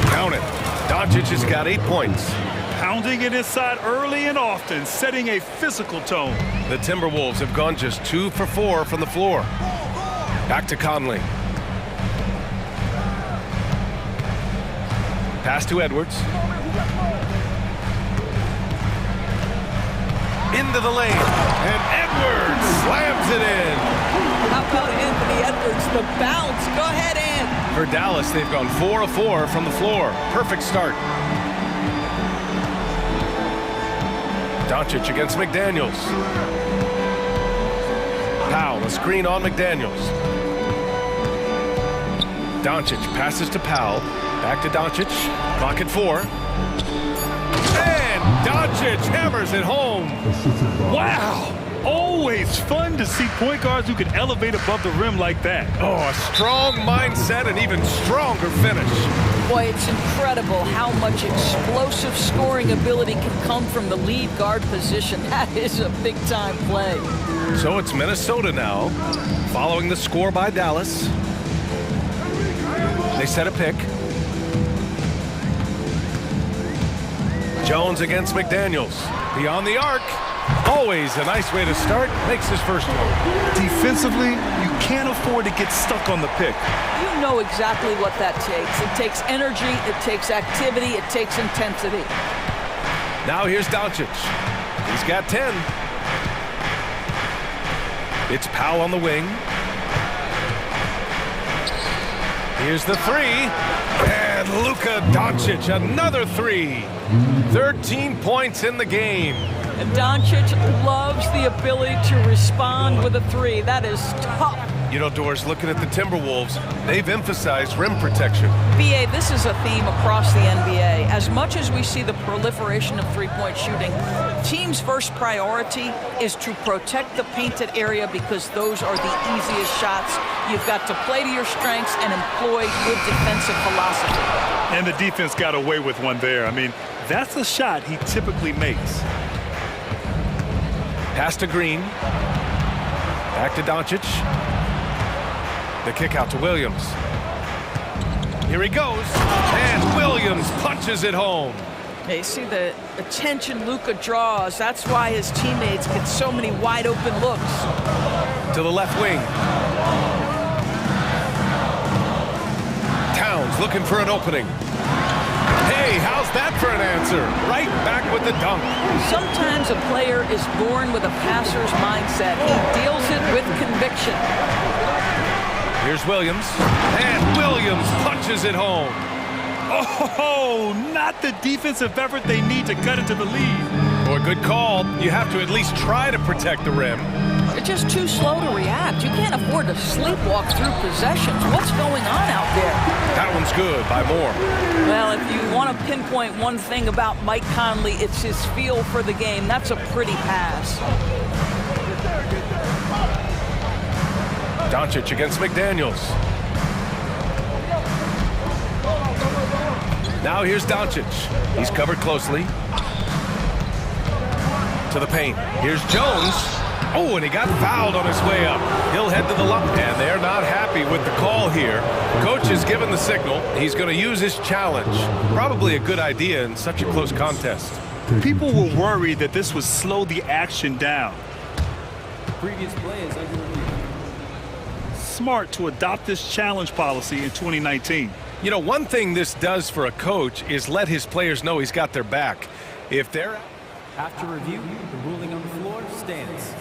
Count it. Doncic has got 8 points. Pounding it inside early and often, setting a physical tone. The Timberwolves have gone just 2 for 4 from the floor. Back to Conley. Pass to Edwards. Into the lane. And Edwards slams it in. How about Anthony Edwards? The bounce. Go ahead, Ant. For Dallas, they've gone 4 of 4 from the floor. Perfect start. Doncic against McDaniels. Powell, a screen on McDaniels. Doncic passes to Powell. Back to Doncic. Clock at 4. And Doncic hammers it home. Wow! Always fun to see point guards who can elevate above the rim like that. Oh, a strong mindset and even stronger finish. Boy, it's incredible how much explosive scoring ability can come from the lead guard position. That is a big-time play. So it's Minnesota now, following the score by Dallas. They set a pick. Jones against McDaniels. Beyond the arc. Always a nice way to start. Makes his first one. Defensively, you can't afford to get stuck on the pick. You know exactly what that takes. It takes energy, it takes activity, it takes intensity. Now here's Doncic. He's got 10. It's Powell on the wing. Here's the 3. And Luka Doncic, another 3. 13 points in the game. And Doncic loves the ability to respond with a 3. That is tough. You know, Doris, looking at the Timberwolves, they've emphasized rim protection. BA, this is a theme across the NBA. As much as we see the proliferation of three-point shooting, teams' first priority is to protect the painted area because those are the easiest shots. You've got to play to your strengths and employ good defensive philosophy. And the defense got away with one there. I mean, that's a shot he typically makes. Pass to Green. Back to Doncic. The kick out to Williams. Here he goes. And Williams punches it home. You see the attention Luka draws. That's why his teammates get so many wide open looks. To the left wing. Towns looking for an opening. Hey, how's that for an answer? Right back with the dunk. Sometimes a player is born with a passer's mindset. He deals it with conviction. Here's Williams. And Williams punches it home. Oh, not the defensive effort they need to cut into the lead. Boy, good call. You have to at least try to protect the rim. just too slow to react. You can't afford to sleepwalk through possessions. What's going on out there? That one's good by Moore. Well, if you want to pinpoint one thing about Mike Conley, it's his feel for the game. That's a pretty pass. Doncic against McDaniels. Now here's Doncic. He's covered closely. To the paint. Here's Jones. Oh, and he got fouled on his way up. He'll head to the line. And they're not happy with the call here. Coach has given the signal. He's going to use his challenge. Probably a good idea in such a close contest. People were worried that this would slow the action down. Previous play is under review. Smart to adopt this challenge policy in 2019. You know, one thing this does for a coach is let his players know he's got their back. If they're... After review, the ruling on the floor stands.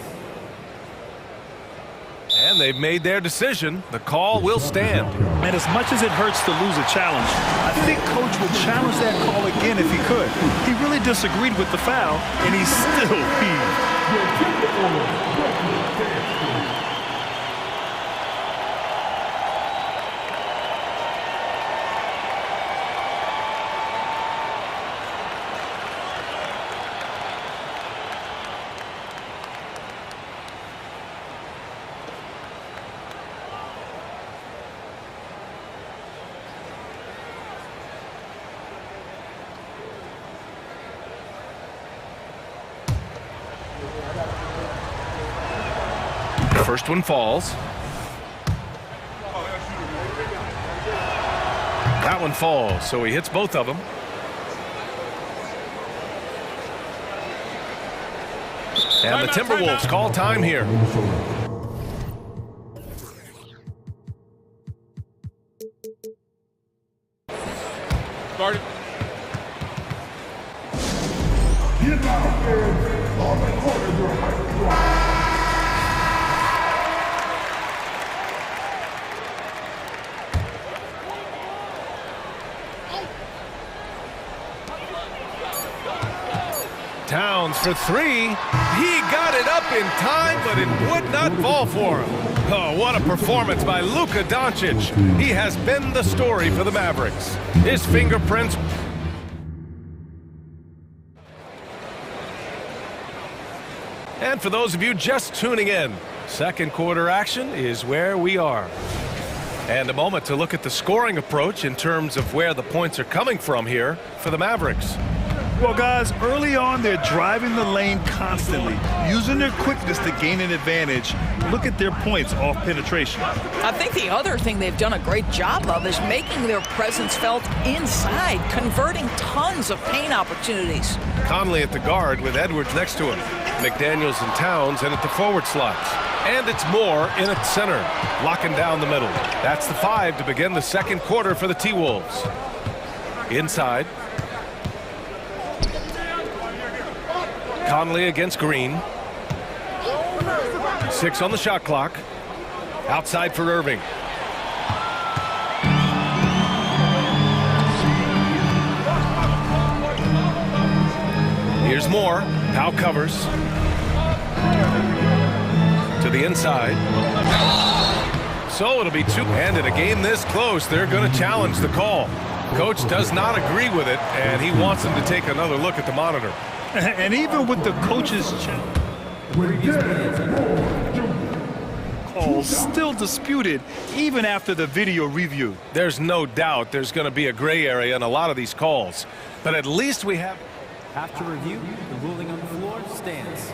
And they've made their decision. The call will stand. And as much as it hurts to lose a challenge, I think Coach would challenge that call again if he could. He really disagreed with the foul, and he's still peeved. First one falls. That one falls, so he hits both of them. And the Timberwolves call time here. Started. Get out there on the corner of your right. Towns for three. He got it up in time, but it would not fall for him. Oh, what a performance by Luka Doncic. He has been the story for the Mavericks. His fingerprints. And for those of you just tuning in, second quarter action is where we are. And a moment to look at the scoring approach in terms of where the points are coming from here for the Mavericks. Well, guys, early on, they're driving the lane constantly, using their quickness to gain an advantage. Look at their points off penetration. I think the other thing they've done a great job of is making their presence felt inside, converting tons of paint opportunities. Conley at the guard with Edwards next to him. McDaniels and Towns in at the forward slots. And it's Moore in at center, locking down the middle. That's the 5 to begin the second quarter for the T-Wolves. Inside. Conley against Green. 6 on the shot clock. Outside for Irving. Here's Moore. Powell covers. To the inside. So it'll be 2. And in a game this close, they're going to challenge the call. Coach does not agree with it, and he wants them to take another look at the monitor. And even with the coach's call still disputed even after the video review. There's no doubt there's going to be a gray area in a lot of these calls. But at least we have... After review, the ruling on the floor stands.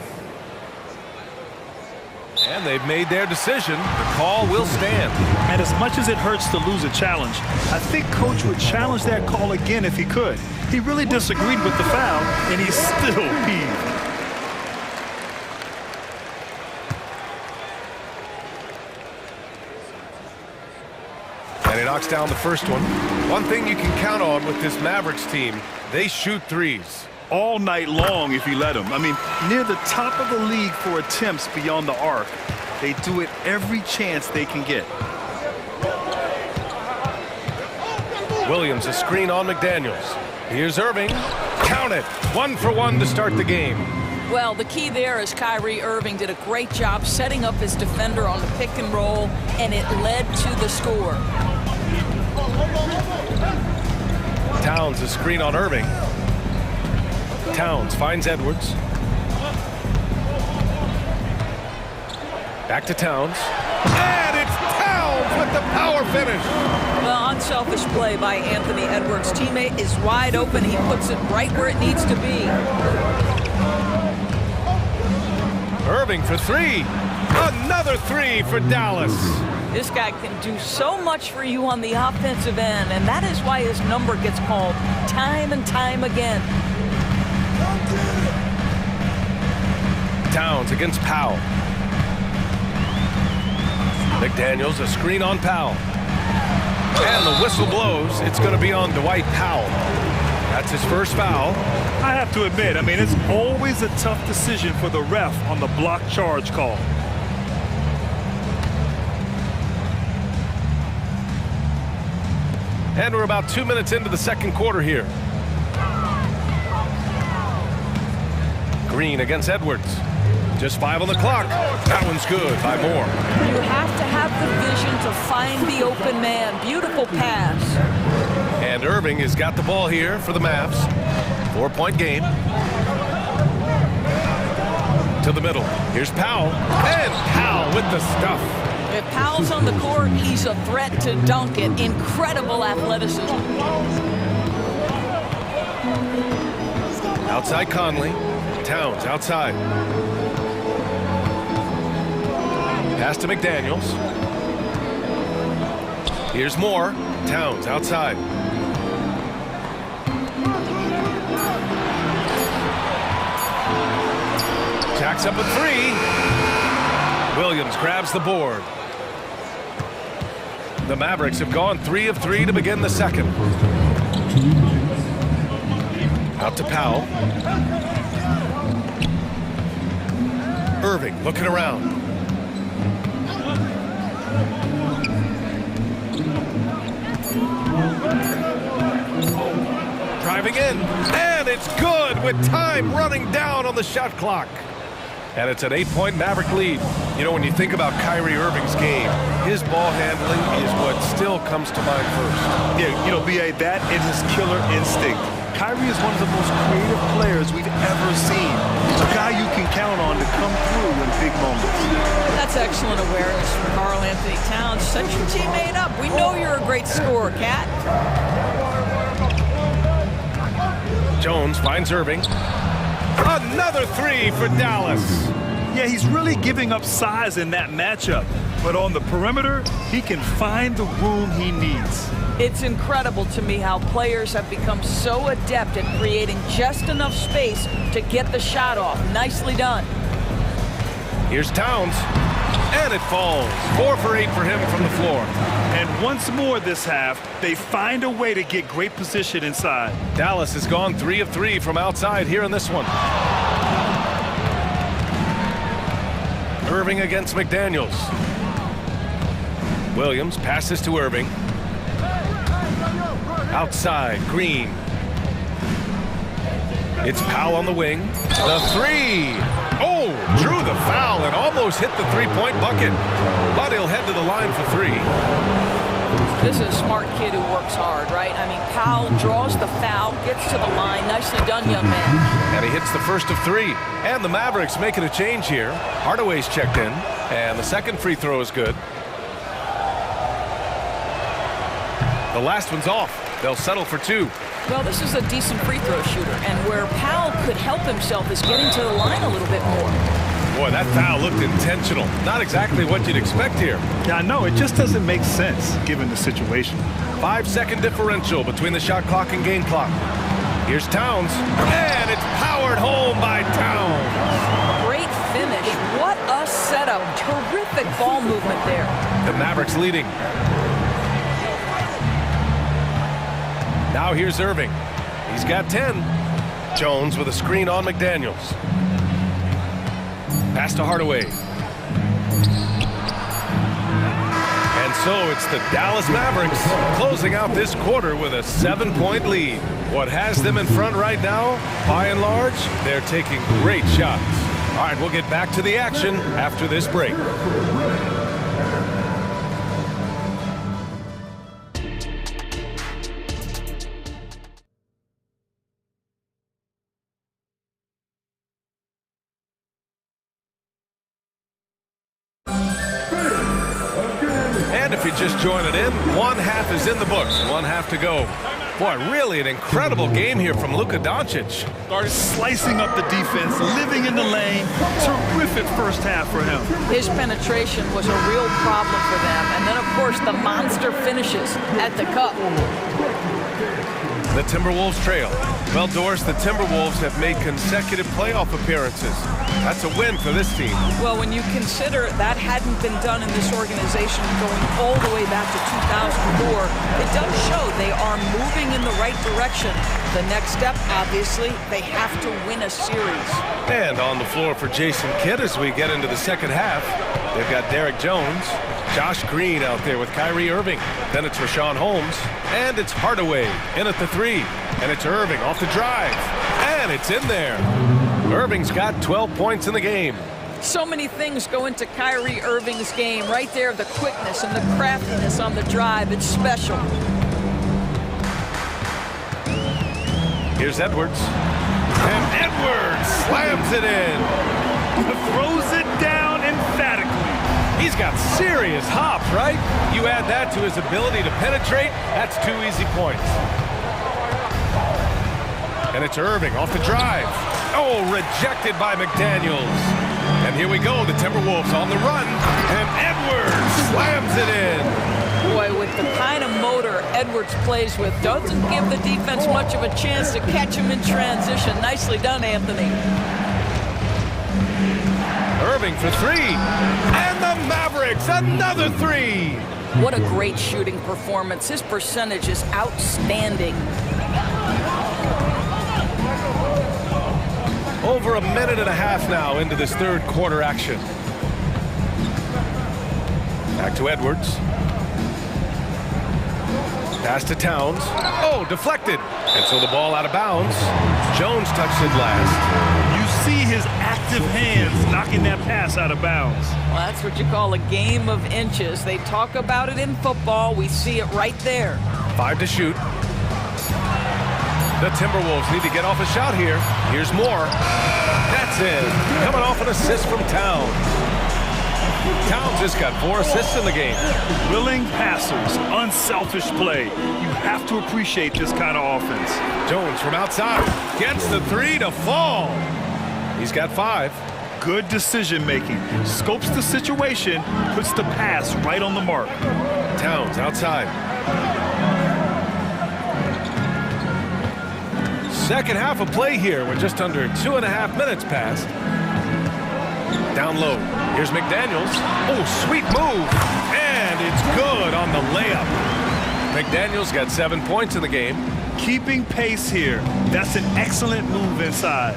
And they've made their decision. The call will stand. And as much as it hurts to lose a challenge, I think Coach would challenge that call again if he could. He really disagreed with the foul, and he's still peeved. And he knocks down the first one. One thing you can count on with this Mavericks team, they shoot threes. All night long if you let them. I mean, near the top of the league for attempts beyond the arc. They do it every chance they can get. Williams, a screen on McDaniels. Here's Irving. Count it. 1 for 1 to start the game. Well, the key there is Kyrie Irving did a great job setting up his defender on the pick and roll, and it led to the score. Towns, a screen on Irving. Towns finds Edwards. Back to Towns. And it's Towns with the power finish. Well, unselfish play by Anthony Edwards. Teammate is wide open. He puts it right where it needs to be. Irving for three. Another three for Dallas. This guy can do so much for you on the offensive end, and that is why his number gets called time and time again. Towns against Powell. McDaniels, a screen on Powell. And the whistle blows. It's going to be on Dwight Powell. That's his first foul. I have to admit, I mean, it's always a tough decision for the ref on the block charge call. And we're about 2 minutes into the second quarter here. Green against Edwards. Just 5 on the clock. That one's good by more. You have to have the vision to find the open man. Beautiful pass. And Irving has got the ball here for the Mavs. 4-point game. To the middle. Here's Powell. And Powell with the stuff. If Powell's on the court, he's a threat to dunk it. Incredible athleticism. Outside Conley. Towns outside. Pass to McDaniels. Here's Moore. Towns outside. Jacks up a three. Williams grabs the board. The Mavericks have gone 3 of 3 to begin the second. Out to Powell. Irving looking around. Driving in, and it's good with time running down on the shot clock. And it's an 8-point Maverick lead. You know, when you think about Kyrie Irving's game, his ball handling is what still comes to mind first. Yeah, you know, B.A., that is his killer instinct. Kyrie is one of the most creative players we've ever seen. He's a guy you can count on to come through in big moments. That's excellent awareness from Karl Anthony Towns. Set your teammate up. We know you're a great scorer, Cat. Jones finds Irving. Another three for Dallas. Yeah, he's really giving up size in that matchup. But on the perimeter, he can find the room he needs. It's incredible to me how players have become so adept at creating just enough space to get the shot off. Nicely done. Here's Towns. And it falls. 4 for 8 for him from the floor. And once more this half, they find a way to get great position inside. Dallas has gone 3 of 3 from outside here in this one. Irving against McDaniels. Williams passes to Irving. Outside, Green. It's Powell on the wing. The three. Oh, drew the foul and almost hit the three-point bucket. But he'll head to the line for 3. This is a smart kid who works hard, right? I mean, Powell draws the foul, gets to the line. Nicely done, young man. And he hits the first of 3. And the Mavericks making a change here. Hardaway's checked in. And the second free throw is good. The last one's off. They'll settle for 2. Well, this is a decent free throw shooter, and where Powell could help himself is getting to the line a little bit more. Boy, that foul looked intentional. Not exactly what you'd expect here. Yeah, I know. It just doesn't make sense, given the situation. 5-second differential between the shot clock and game clock. Here's Towns, and it's powered home by Towns. Great finish. What a setup. Terrific ball movement there. The Mavericks leading. Now here's Irving. He's got 10. Jones with a screen on McDaniels. Pass to Hardaway. And So it's the Dallas Mavericks closing out this quarter with a 7-point lead. What has them in front right now, by and large, they're taking great shots. All right, we'll get back to the action after this break. And if you're just joining in, one half is in the books, one half to go. Boy, really an incredible game here from Luka Doncic. Started slicing up the defense, living in the lane. Terrific first half for him. His penetration was a real problem for them. And then, of course, the monster finishes at the cup. The Timberwolves trail. Well, Doris, the Timberwolves have made consecutive playoff appearances. That's a win for this team. Well, when you consider that hadn't been done in this organization going all the way back to 2004, it does show they are moving in the right direction. The next step, obviously, they have to win a series. And on the floor for Jason Kidd as we get into the second half, they've got Derek Jones, Josh Green out there with Kyrie Irving. Then it's Rashawn Holmes, and it's Hardaway in at the three. And it's Irving off the drive, and it's in there. Irving's got 12 points in the game. So many things go into Kyrie Irving's game. Right there, the quickness and the craftiness on the drive. It's special. Here's Edwards. And Edwards slams it in. Throws it down emphatically. He's got serious hop, right? You add that to his ability to penetrate, that's 2 easy points. And it's Irving off the drive. Oh, rejected by McDaniels. And here we go, the Timberwolves on the run. And Edwards slams it in. Boy, with the kind of motor Edwards plays with, doesn't give the defense much of a chance to catch him in transition. Nicely done, Anthony. Irving for three. And the Mavericks, another three. What a great shooting performance. His percentage is outstanding. Over a minute and a half now into this third quarter action. Back to Edwards. Pass to Towns. Oh, deflected. And so the ball out of bounds. Jones touched it last. You see his active hands knocking that pass out of bounds. Well, that's what you call a game of inches. They talk about it in football. We see it right there. 5 to shoot. The Timberwolves need to get off a shot here. Here's more. That's in. Coming off an assist from Towns. Towns just got 4 assists in the game. Willing passers, unselfish play. You have to appreciate this kind of offense. Jones from outside gets the three to fall. He's got 5. Good decision making. Scopes the situation, puts the pass right on the mark. Towns outside. Second half of play here with just under 2.5 minutes passed. Down low. Here's McDaniels. Oh, sweet move. And it's good on the layup. McDaniels got 7 points in the game. Keeping pace here. That's an excellent move inside.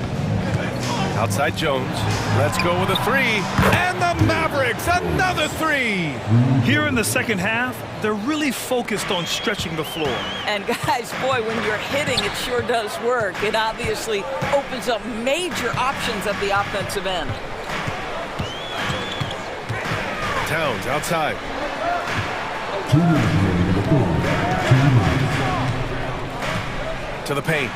Outside Jones. Let's go with a three. And the Mavericks, another three. Here in the second half, they're really focused on stretching the floor. And guys, boy, when you're hitting, it sure does work. It obviously opens up major options at the offensive end. Towns outside. To the paint.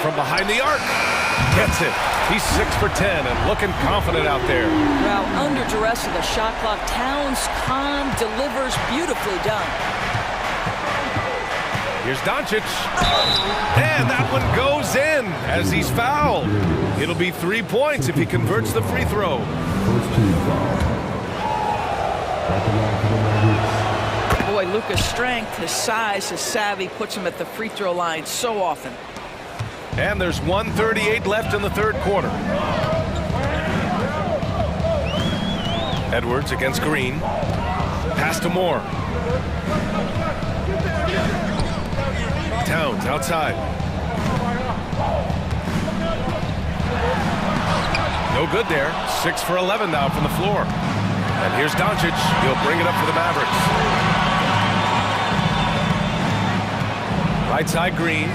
From behind the arc. Gets it. He's 6 for 10 and looking confident out there. Well, under duress of the shot clock, Towns calm, delivers, beautifully done. Here's Doncic. And that one goes in as he's fouled. It'll be 3 points if he converts the free throw. Boy, Luka's strength, his size, his savvy puts him at the free throw line so often. And there's 1:38 left in the third quarter. Edwards against Green. Pass to Moore. Towns outside. No good there. 6 for 11 now from the floor. And here's Doncic. He'll bring it up for the Mavericks. Right side Green.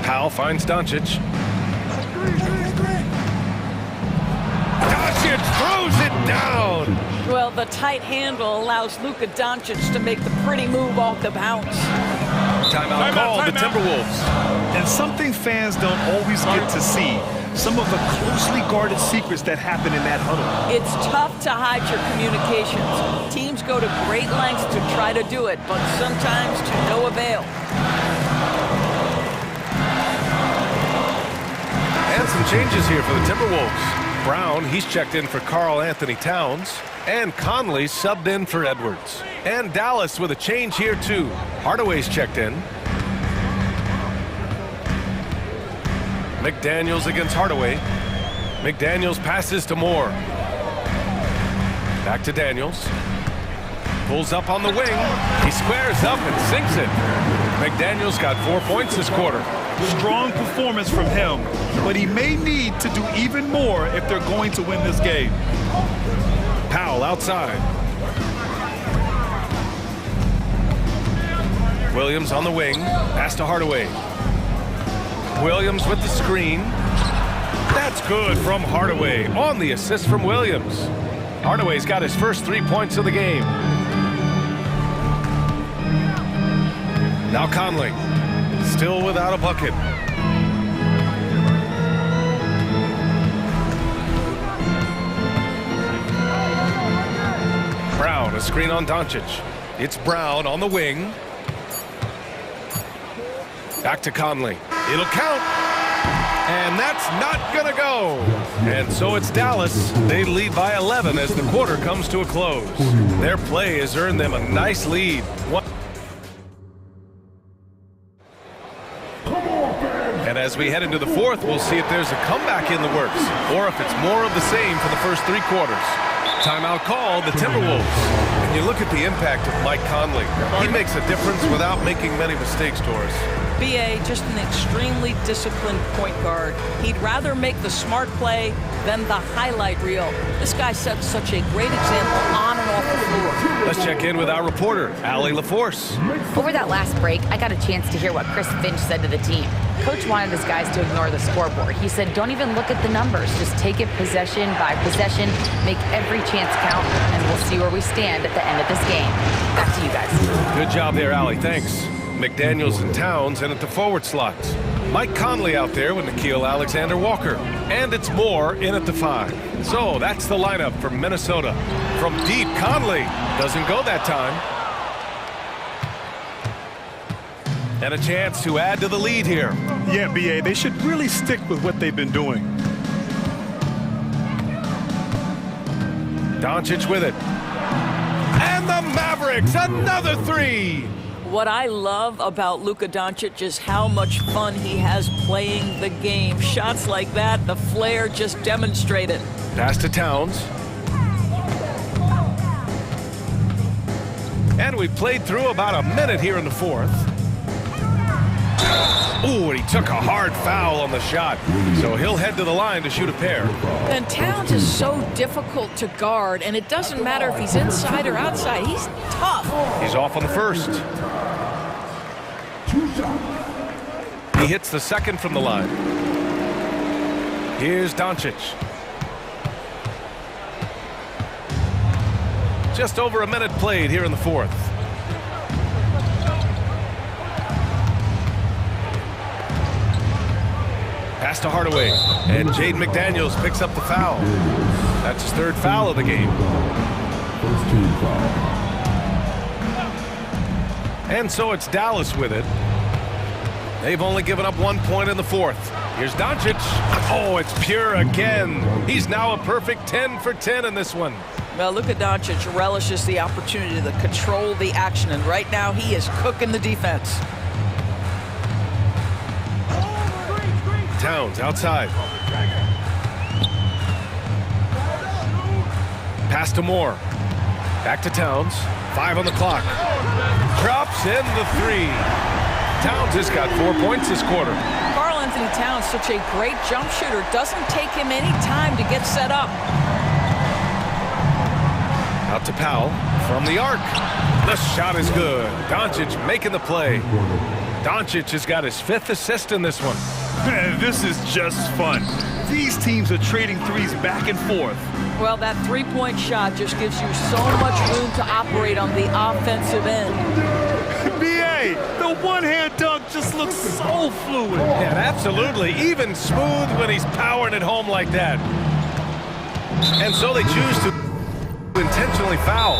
Powell finds Doncic. Doncic throws it down. Well, the tight handle allows Luka Doncic to make the pretty move off the bounce. Timeout called, the Timberwolves. And something fans don't always get to see. Some of the closely guarded secrets that happen in that huddle. It's tough to hide your communications. Teams go to great lengths to try to do it, but sometimes to no avail. And some changes here for the Timberwolves. Brown, he's checked in for Karl Anthony Towns. And Conley subbed in for Edwards. And Dallas with a change here too. Hardaway's checked in. McDaniels against Hardaway. McDaniels passes to Moore. Back to Daniels. Pulls up on the wing. He squares up and sinks it. McDaniels got 4 points this quarter. Strong performance from him, but he may need to do even more if they're going to win this game. Powell outside. Williams on the wing. Pass to Hardaway. Williams with the screen. That's good from Hardaway on the assist from Williams. Hardaway's got his first 3 points of the game. Now Conley, still without a bucket. Brown, a screen on Doncic. It's Brown on the wing. Back to Conley. It'll count. And that's not gonna go. And so it's Dallas. They lead by 11 as the quarter comes to a close. Their play has earned them a nice lead. And as we head into the fourth, we'll see if there's a comeback in the works or if it's more of the same for the first 3 quarters. Timeout called, the Timberwolves. And you look at the impact of Mike Conley. He makes a difference without making many mistakes, Doris. BA, just an extremely disciplined point guard. He'd rather make the smart play than the highlight reel. This guy sets such a great example on and off the floor. Let's check in with our reporter, Allie LaForce. Over that last break, I got a chance to hear what Chris Finch said to the team. Coach wanted his guys to ignore the scoreboard. He said, don't even look at the numbers. Just take it possession by possession, make every chance count, and we'll see where we stand at the end of this game. Back to you guys. Good job there, Allie. Thanks. McDaniels and Towns in at the forward slots. Mike Conley out there with Nickeil Alexander-Walker. And it's Moore in at the 5. So that's the lineup for Minnesota. From deep, Conley doesn't go that time. And a chance to add to the lead here. Yeah, BA, they should really stick with what they've been doing. Doncic with it. And the Mavericks, another 3. What I love about Luka Doncic is how much fun he has playing the game. Shots like that, the flair just demonstrated. Pass to Towns. And we played through about a minute here in the fourth. Ooh, and he took a hard foul on the shot. So he'll head to the line to shoot a pair. And Towns is so difficult to guard, and it doesn't matter if he's inside or outside. He's tough. He's off on the first. He hits the second from the line. Here's Doncic. Just over a minute played here in the fourth. Pass to Hardaway, and Jaden McDaniels picks up the foul. That's his 3rd foul of the game. And so it's Dallas with it. They've only given up 1 point in the fourth. Here's Doncic. Oh, it's pure again. He's now a perfect 10 for 10 in this one. Well, Luka Doncic relishes the opportunity to control the action, and right now he is cooking the defense. Towns outside. Pass to Moore. Back to Towns. 5 on the clock. Drops in the 3. Towns has got 4 points this quarter. Karl Anthony Towns, such a great jump shooter. Doesn't take him any time to get set up. Out to Powell from the arc. The shot is good. Doncic making the play. Doncic has got his 5th assist in this one. Man, this is just fun. These teams are trading threes back and forth. Well, that three-point shot just gives you so much room to operate on the offensive end. BA, the one-hand dunk just looks so fluid. Yeah, absolutely. Even smooth when he's powering it home like that. And so they choose to intentionally foul.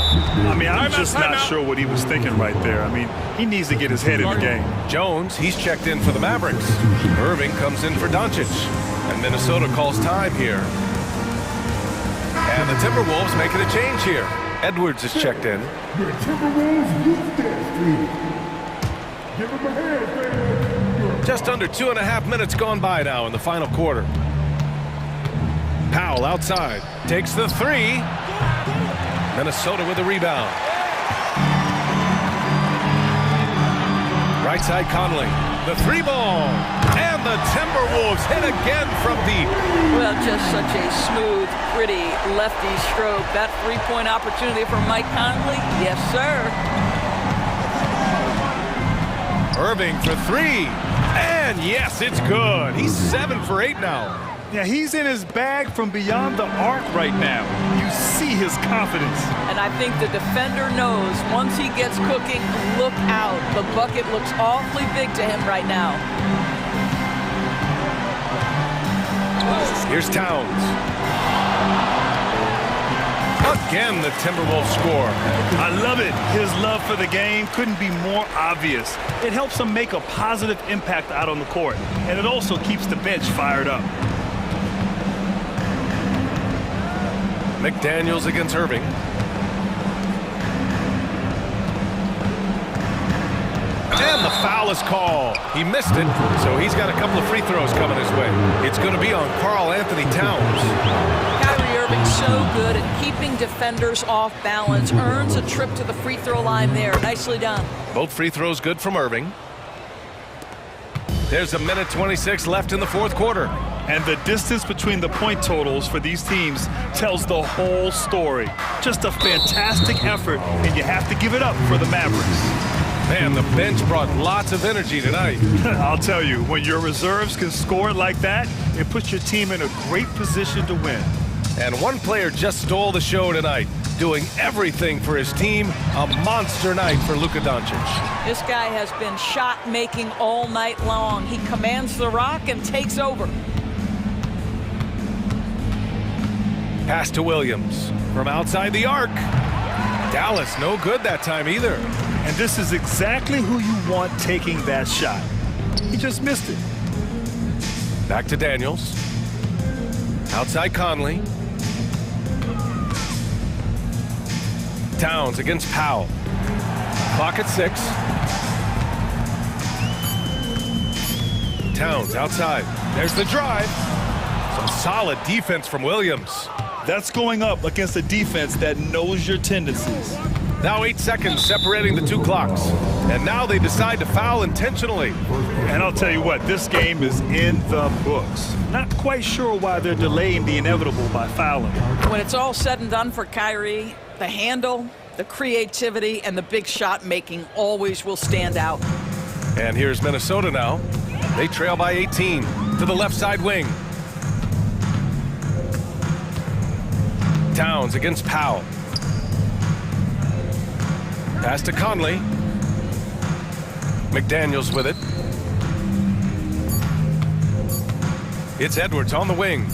I mean, I'm just not sure what he was thinking right there. I mean, he needs to get his head in the game. Jones, he's checked in for the Mavericks. Irving comes in for Doncic. And Minnesota calls time here. And the Timberwolves making a change here. Edwards is checked in. The Timberwolves use that. Give him a hand, man. Just under 2.5 minutes gone by now in the final quarter. Powell outside. Takes the three. Minnesota with the rebound. Right side Conley. The three ball. And the Timberwolves hit again from deep. Well, just such a smooth, pretty lefty stroke. That three-point opportunity for Mike Conley. Yes, sir. Irving for three. And yes, it's good. He's 7 for 8 now. Yeah, he's in his bag from beyond the arc right now. You see his confidence. And I think the defender knows once he gets cooking, look out. The bucket looks awfully big to him right now. Here's Towns. Again, the Timberwolves score. I love it. His love for the game couldn't be more obvious. It helps him make a positive impact out on the court, and it also keeps the bench fired up. McDaniels against Irving. And the foul is called. He missed it, so he's got a couple of free throws coming his way. It's going to be on Karl Anthony Towns. Kyrie Irving so good at keeping defenders off balance. Earns a trip to the free throw line there. Nicely done. Both free throws good from Irving. There's a minute 26 left in the fourth quarter. And the distance between the point totals for these teams tells the whole story. Just a fantastic effort, and you have to give it up for the Mavericks. Man, the bench brought lots of energy tonight. I'll tell you, when your reserves can score like that, it puts your team in a great position to win. And one player just stole the show tonight, doing everything for his team. A monster night for Luka Doncic. This guy has been shot-making all night long. He commands the rock and takes over. Pass to Williams from outside the arc. Dallas no good that time either. And this is exactly who you want taking that shot. He just missed it. Back to Daniels. Outside Conley. Towns against Powell. Clock at 6. Towns outside. There's the drive. Some solid defense from Williams. That's going up against a defense that knows your tendencies. Now 8 seconds separating the two clocks. And now they decide to foul intentionally. And I'll tell you what, this game is in the books. Not quite sure why they're delaying the inevitable by fouling. When it's all said and done for Kyrie, the handle, the creativity, and the big shot making always will stand out. And here's Minnesota now. They trail by 18 to the left side wing. Towns against Powell. Pass to Conley. McDaniels with it. It's Edwards on the wing.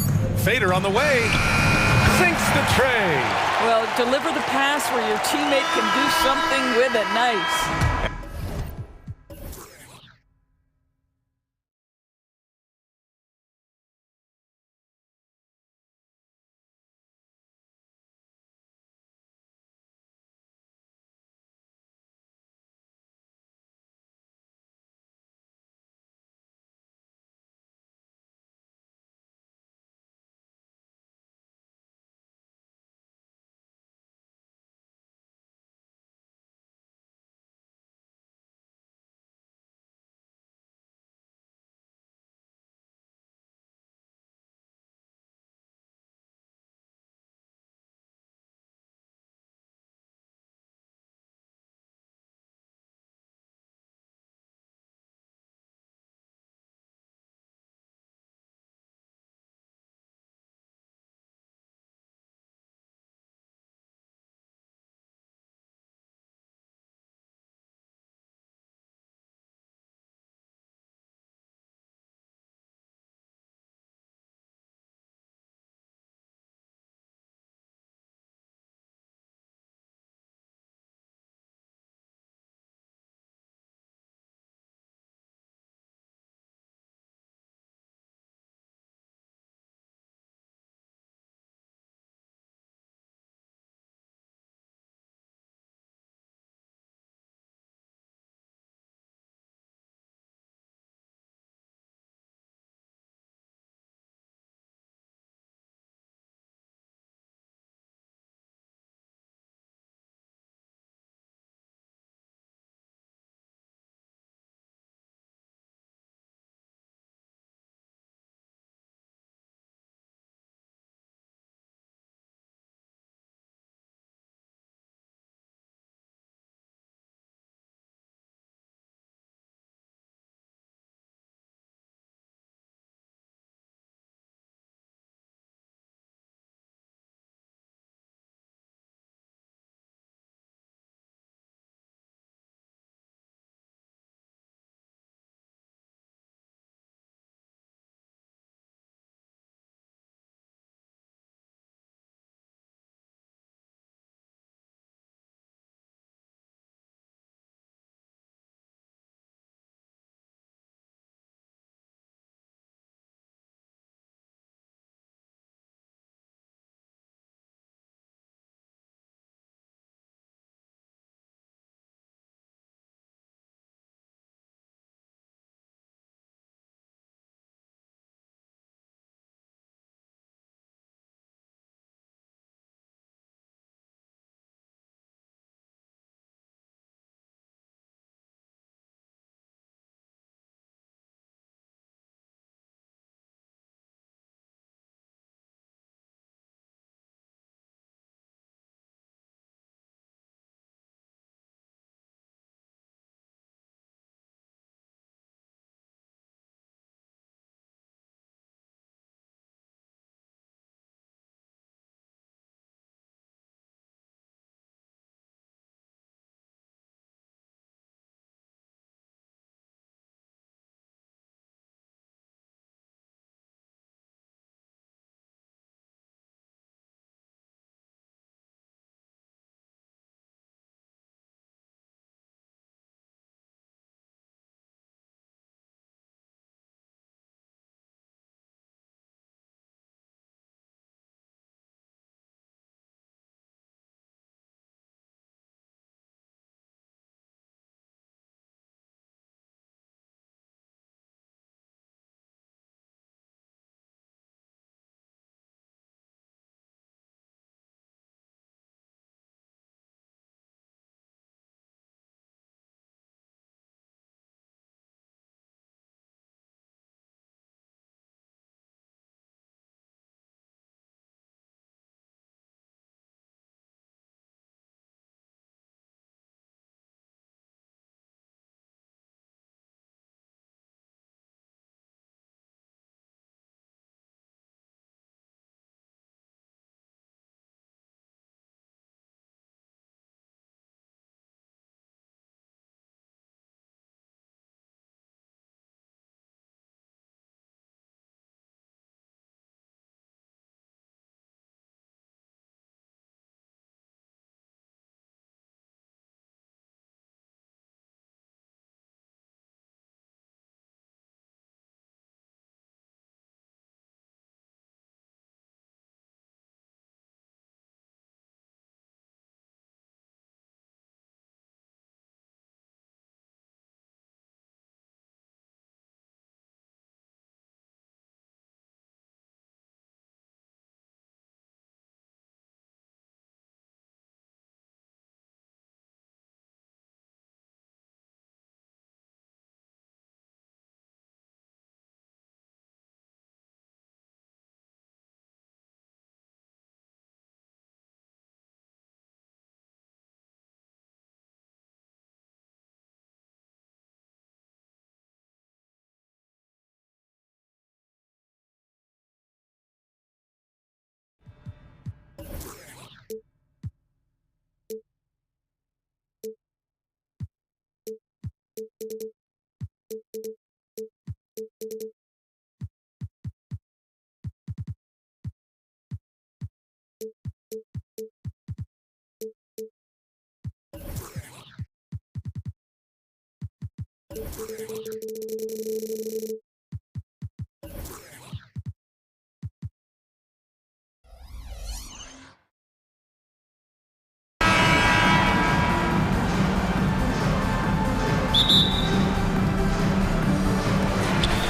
Fader on the way. Sinks the tray. Well, deliver the pass where your teammate can do something with it. Nice.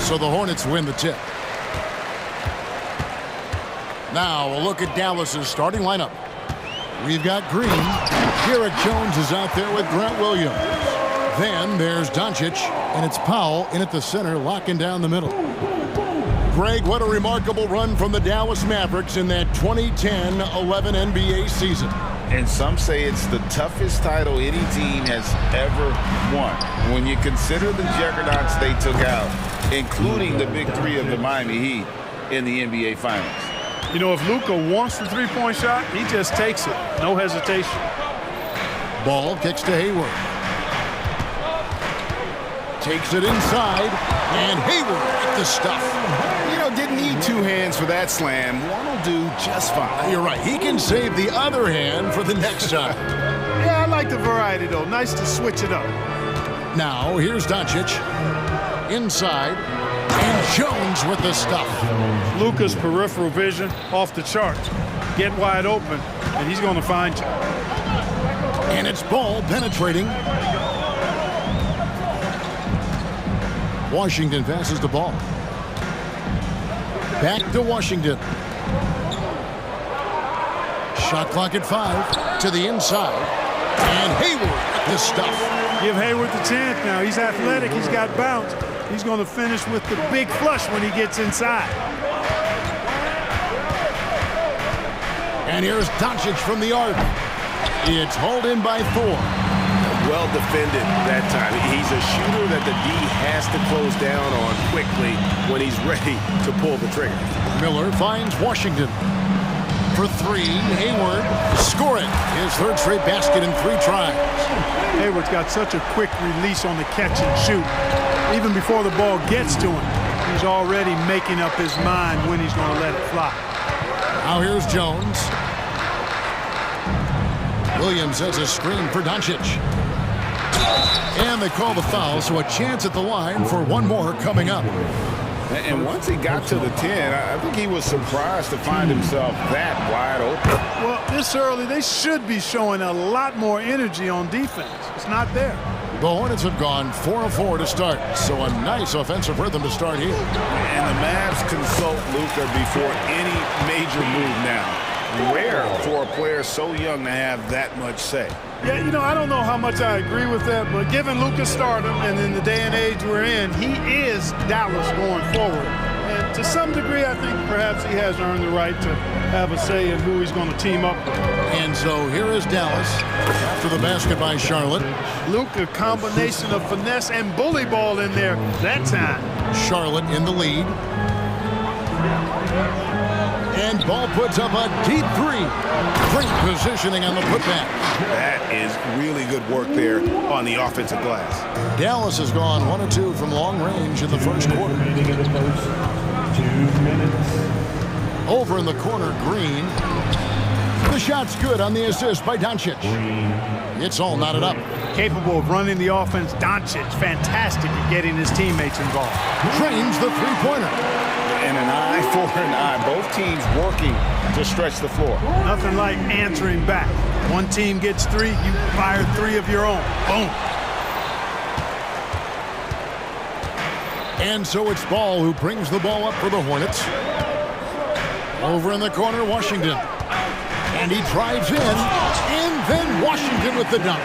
So the Hornets win the tip. Now a look at Dallas's starting lineup. We've got Green. Garrett Jones is out there with Grant Williams. Then there's Doncic, and it's Powell in at the center, locking down the middle. Greg, what a remarkable run from the Dallas Mavericks in that 2010-11 NBA season. And some say it's the toughest title any team has ever won. When you consider the juggernauts they took out, including the big three of the Miami Heat in the NBA Finals. You know, if Luka wants the three-point shot, he just takes it. No hesitation. Ball kicks to Hayward. Takes it inside, and Hayward with the stuff. You know, didn't need two hands for that slam. One will do just fine. You're right. He can save the other hand for the next time. Yeah, I like the variety, though. Nice to switch it up. Now, here's Doncic. Inside, and Jones with the stuff. Luka's peripheral vision off the charts. Get wide open, and he's going to find you. And it's Ball penetrating. Washington passes the ball. Back to Washington. Shot clock at 5 to the inside. And Hayward with the stuff. Give Hayward the chance now. He's athletic. He's got bounce. He's going to finish with the big flush when he gets inside. And here's Doncic from the arc. It's hauled in by Thor. Well defended that time. He's a shooter that the D has to close down on quickly when he's ready to pull the trigger. Miller finds Washington. For 3, Hayward. Score it. His third straight basket in 3 tries. Hayward's got such a quick release on the catch and shoot. Even before the ball gets to him, he's already making up his mind when he's going to let it fly. Now here's Jones. Williams has a screen for Doncic. And they call the foul, so a chance at the line for one more coming up. And once he got to the 10, I think he was surprised to find himself that wide open. Well, this early, they should be showing a lot more energy on defense. It's not there. The Hornets have gone 4 of 4 to start, so a nice offensive rhythm to start here. And the Mavs consult Luka before any major move now. Rare for a player so young to have that much say. Yeah, you know, I don't know how much I agree with that, but given Luka's stardom and in the day and age we're in, he is Dallas going forward. And to some degree, I think perhaps he has earned the right to have a say in who he's going to team up with. And so here is Dallas after the basket by Charlotte. Luka, combination of finesse and bully ball in there that time. Charlotte in the lead. And Ball puts up a deep 3. Great positioning on the putback. That is really good work there on the offensive glass. Dallas has gone 1 of 2 from long range in the first quarter. 2 minutes. Over in the corner, Green. The shot's good on the assist by Doncic. It's all knotted up. Capable of running the offense, Doncic, fantastic at getting his teammates involved. Drains the three-pointer. And an eye for an eye. Both teams working to stretch the floor. Nothing like answering back. One team gets 3, you fire 3 of your own. Boom. And so it's Ball who brings the ball up for the Hornets. Over in the corner, Washington. And he drives in. And then Washington with the dunk.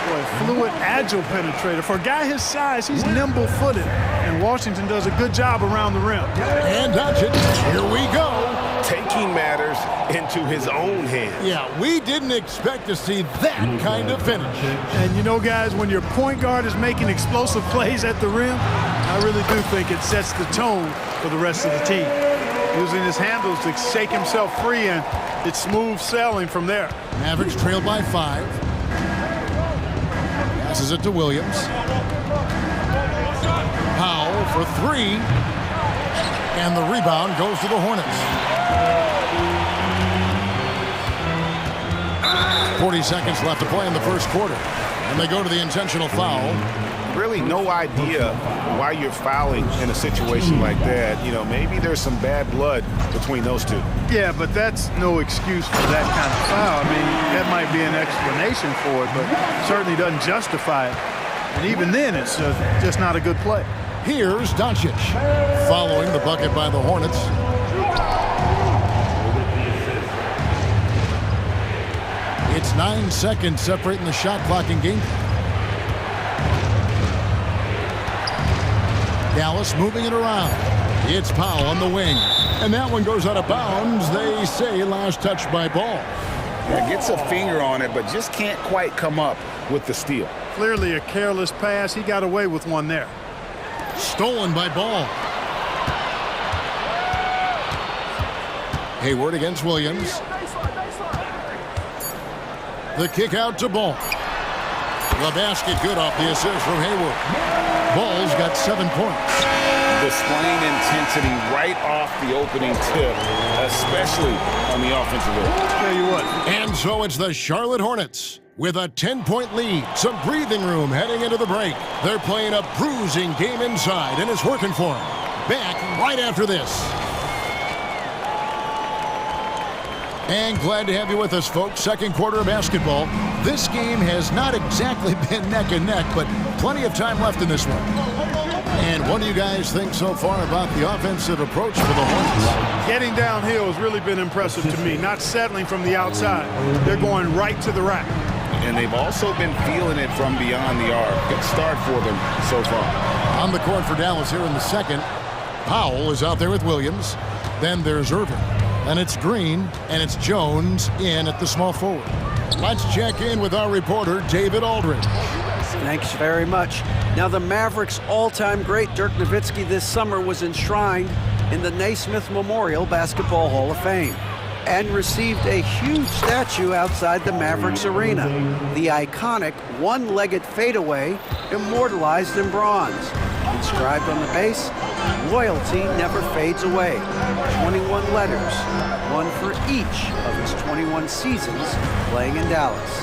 Boy, fluid, agile penetrator. For a guy his size, he's nimble-footed. And Washington does a good job around the rim. And Doncic, here we go. Taking matters into his own hands. Yeah, we didn't expect to see that kind of finish. And you know, guys, when your point guard is making explosive plays at the rim, I really do think it sets the tone for the rest of the team. Using his handles to shake himself free, and it's smooth sailing from there. Mavericks trail by 5. Passes it to Williams. Powell for 3. And the rebound goes to the Hornets. 30 seconds left to play in the first quarter. And they go to the intentional foul. Really no idea why you're fouling in a situation like that. You know, maybe there's some bad blood between those two. Yeah, but that's no excuse for that kind of foul. I mean, that might be an explanation for it, but certainly doesn't justify it. And even then, it's just not a good play. Here's Doncic following the bucket by the Hornets. It's 9 seconds separating the shot clock in game. Dallas moving it around. It's Powell on the wing. And that one goes out of bounds. They say last touch by Ball. Yeah, gets a finger on it, but just can't quite come up with the steal. Clearly a careless pass. He got away with one there. Stolen by Ball. Hayward against Williams. The kick out to Ball. The basket good off the assist from Hayward. Ball's got 7 points. Displaying intensity right off the opening tip, especially on the offensive end. Tell you what. And so it's the Charlotte Hornets with a 10-point lead. Some breathing room heading into the break. They're playing a bruising game inside, and it's working for them. Back right after this. And glad to have you with us, folks. Second quarter of basketball. This game has not exactly been neck and neck, but plenty of time left in this one. And what do you guys think so far about the offensive approach for the Hornets? Getting downhill has really been impressive to me. Not settling from the outside. They're going right to the rack. And they've also been feeling it from beyond the arc. Good start for them so far. On the court for Dallas here in the second. Powell is out there with Williams. Then there's Irving. And it's Green, and it's Jones in at the small forward. Let's check in with our reporter, David Aldridge. Thanks very much. Now, the Mavericks' all-time great Dirk Nowitzki this summer was enshrined in the Naismith Memorial Basketball Hall of Fame and received a huge statue outside the Mavericks arena. The iconic one-legged fadeaway immortalized in bronze. Inscribed on the base, loyalty never fades away. 21 letters, one for each of his 21 seasons playing in Dallas.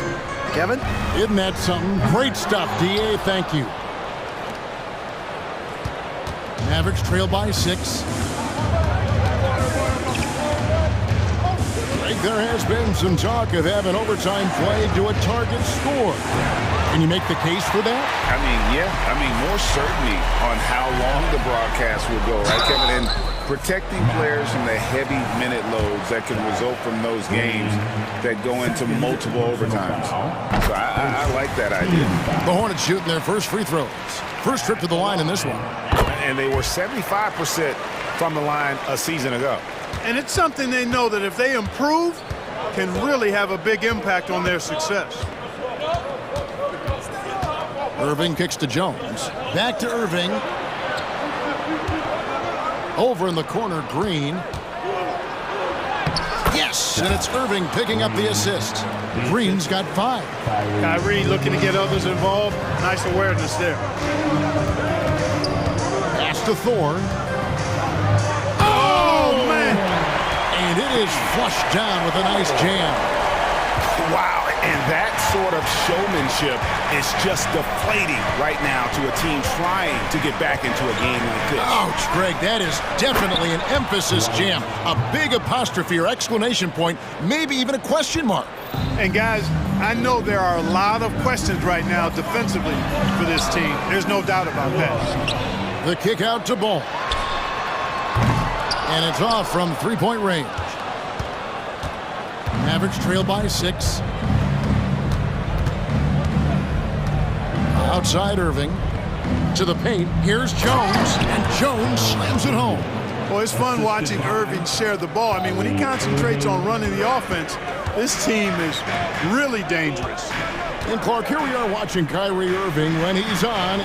Kevin? Isn't that something? Great stuff, D.A. Thank you. Mavericks trail by 6. Greg, there has been some talk of having overtime play to a target score. Can you make the case for that? I mean, yeah. I mean, more certainty on how long the broadcast will go, right, Kevin? And protecting players from the heavy minute loads that can result from those games that go into multiple overtimes. So I like that idea. The Hornets shooting their first free throws. First trip to the line in this one. And they were 75% from the line a season ago. And it's something they know that if they improve, can really have a big impact on their success. Irving kicks to Jones. Back to Irving. Over in the corner, Green. Yes, and it's Irving picking up the assist. Green's got 5. Kyrie looking to get others involved. Nice awareness there. Pass to Thor. Oh, man! And it is flushed down with a nice jam. Wow, and that sort of showmanship is just deflating right now to a team trying to get back into a game like this. Ouch, Greg, that is definitely an emphasis jam. A big apostrophe or exclamation point, maybe even a question mark. And guys, I know there are a lot of questions right now defensively for this team. There's no doubt about that. The kick out to Ball. And it's off from 3-point range. Mavericks trail by 6. Outside Irving. To the paint. Here's Jones. And Jones slams it home. Well, it's fun watching Irving share the ball. I mean, when he concentrates on running the offense, this team is really dangerous. And Clark, here we are watching Kyrie Irving when he's on.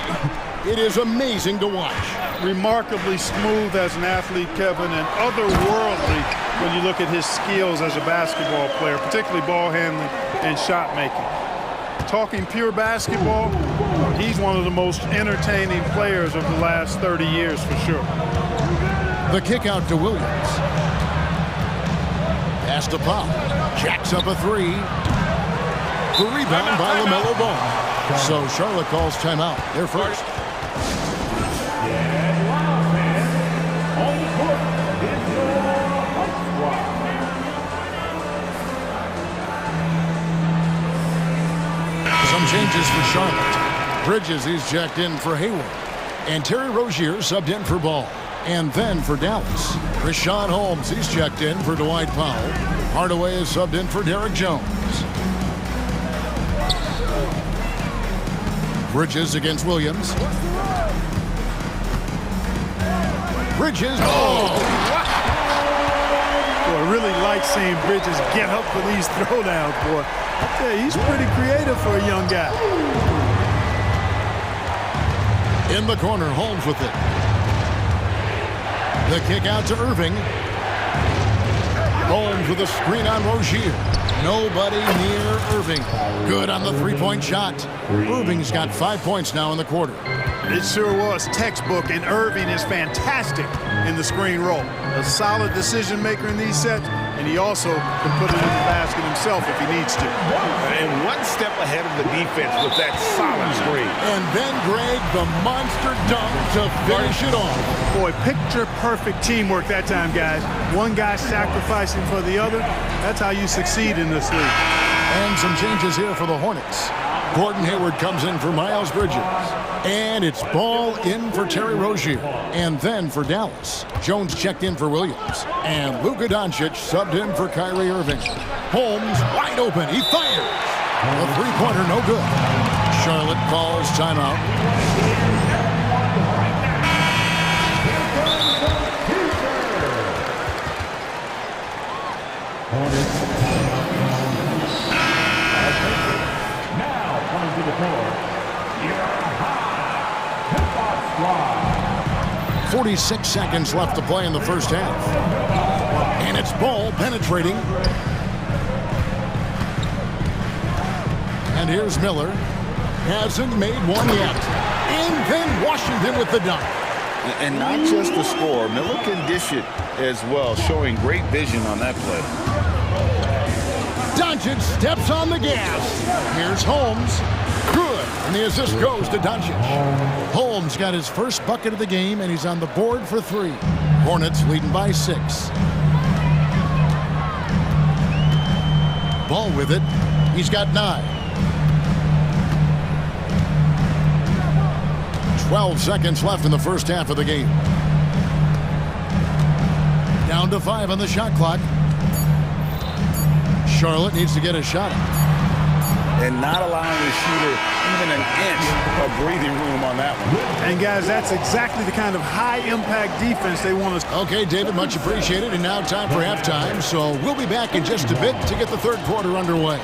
It is amazing to watch. Remarkably smooth as an athlete, Kevin, and otherworldly when you look at his skills as a basketball player, particularly ball handling and shot making. Talking pure basketball, he's one of the most entertaining players of the last 30 years for sure. The kick out to Williams. Pass to Powell. Jacks up a 3. The rebound by LaMelo Ball. So Charlotte calls timeout. They're first. Some changes for Charlotte. Bridges, he's checked in for Hayward. And Terry Rozier subbed in for Ball. And then for Dallas, Rashawn Holmes, he's checked in for Dwight Powell. Hardaway is subbed in for Derek Jones. Bridges against Williams. Bridges. Oh! Boy, I really like seeing Bridges get up for these throwdowns, boy. I tell you, he's pretty creative for a young guy. In the corner, Holmes with it. The kick out to Irving. Holmes with a screen on Rozier. Nobody near Irving. Good on the three-point shot. Irving's got 5 points now in the quarter. It sure was textbook, and Irving is fantastic in the screen roll. A solid decision maker in these sets, and he also can put it in the basket himself if he needs to. And one step ahead of the defense with that solid screen. And then Greg, the monster dunk to finish it off. Boy, picture-perfect teamwork that time, guys. One guy sacrificing for the other. That's how you succeed in this league. And some changes here for the Hornets. Gordon Hayward comes in for Miles Bridges. And it's Ball in for Terry Rozier. And then for Dallas, Jones checked in for Williams. And Luka Doncic subbed in for Kyrie Irving. Holmes wide open. He fires. A three-pointer, no good. Charlotte calls timeout. Now coming to the floor, 46 seconds left to play in the first half. And it's Ball penetrating. And here's Miller. Hasn't made one yet. And then Washington with the dunk. And not just the score. Miller can dish it as well, showing great vision on that play. Doncic steps on the gas. Here's Holmes. Good. And the assist goes to Doncic. Holmes got his first bucket of the game, and he's on the board for 3. Hornets leading by 6. Ball with it. He's got 9. 12 seconds left in the first half of the game. Down to 5 on the shot clock. Charlotte needs to get a shot up. And not allowing the shooter even an inch of breathing room on that one. And guys, that's exactly the kind of high-impact defense they want us. Okay, David, much appreciated. And now time for halftime. So we'll be back in just a bit to get the third quarter underway.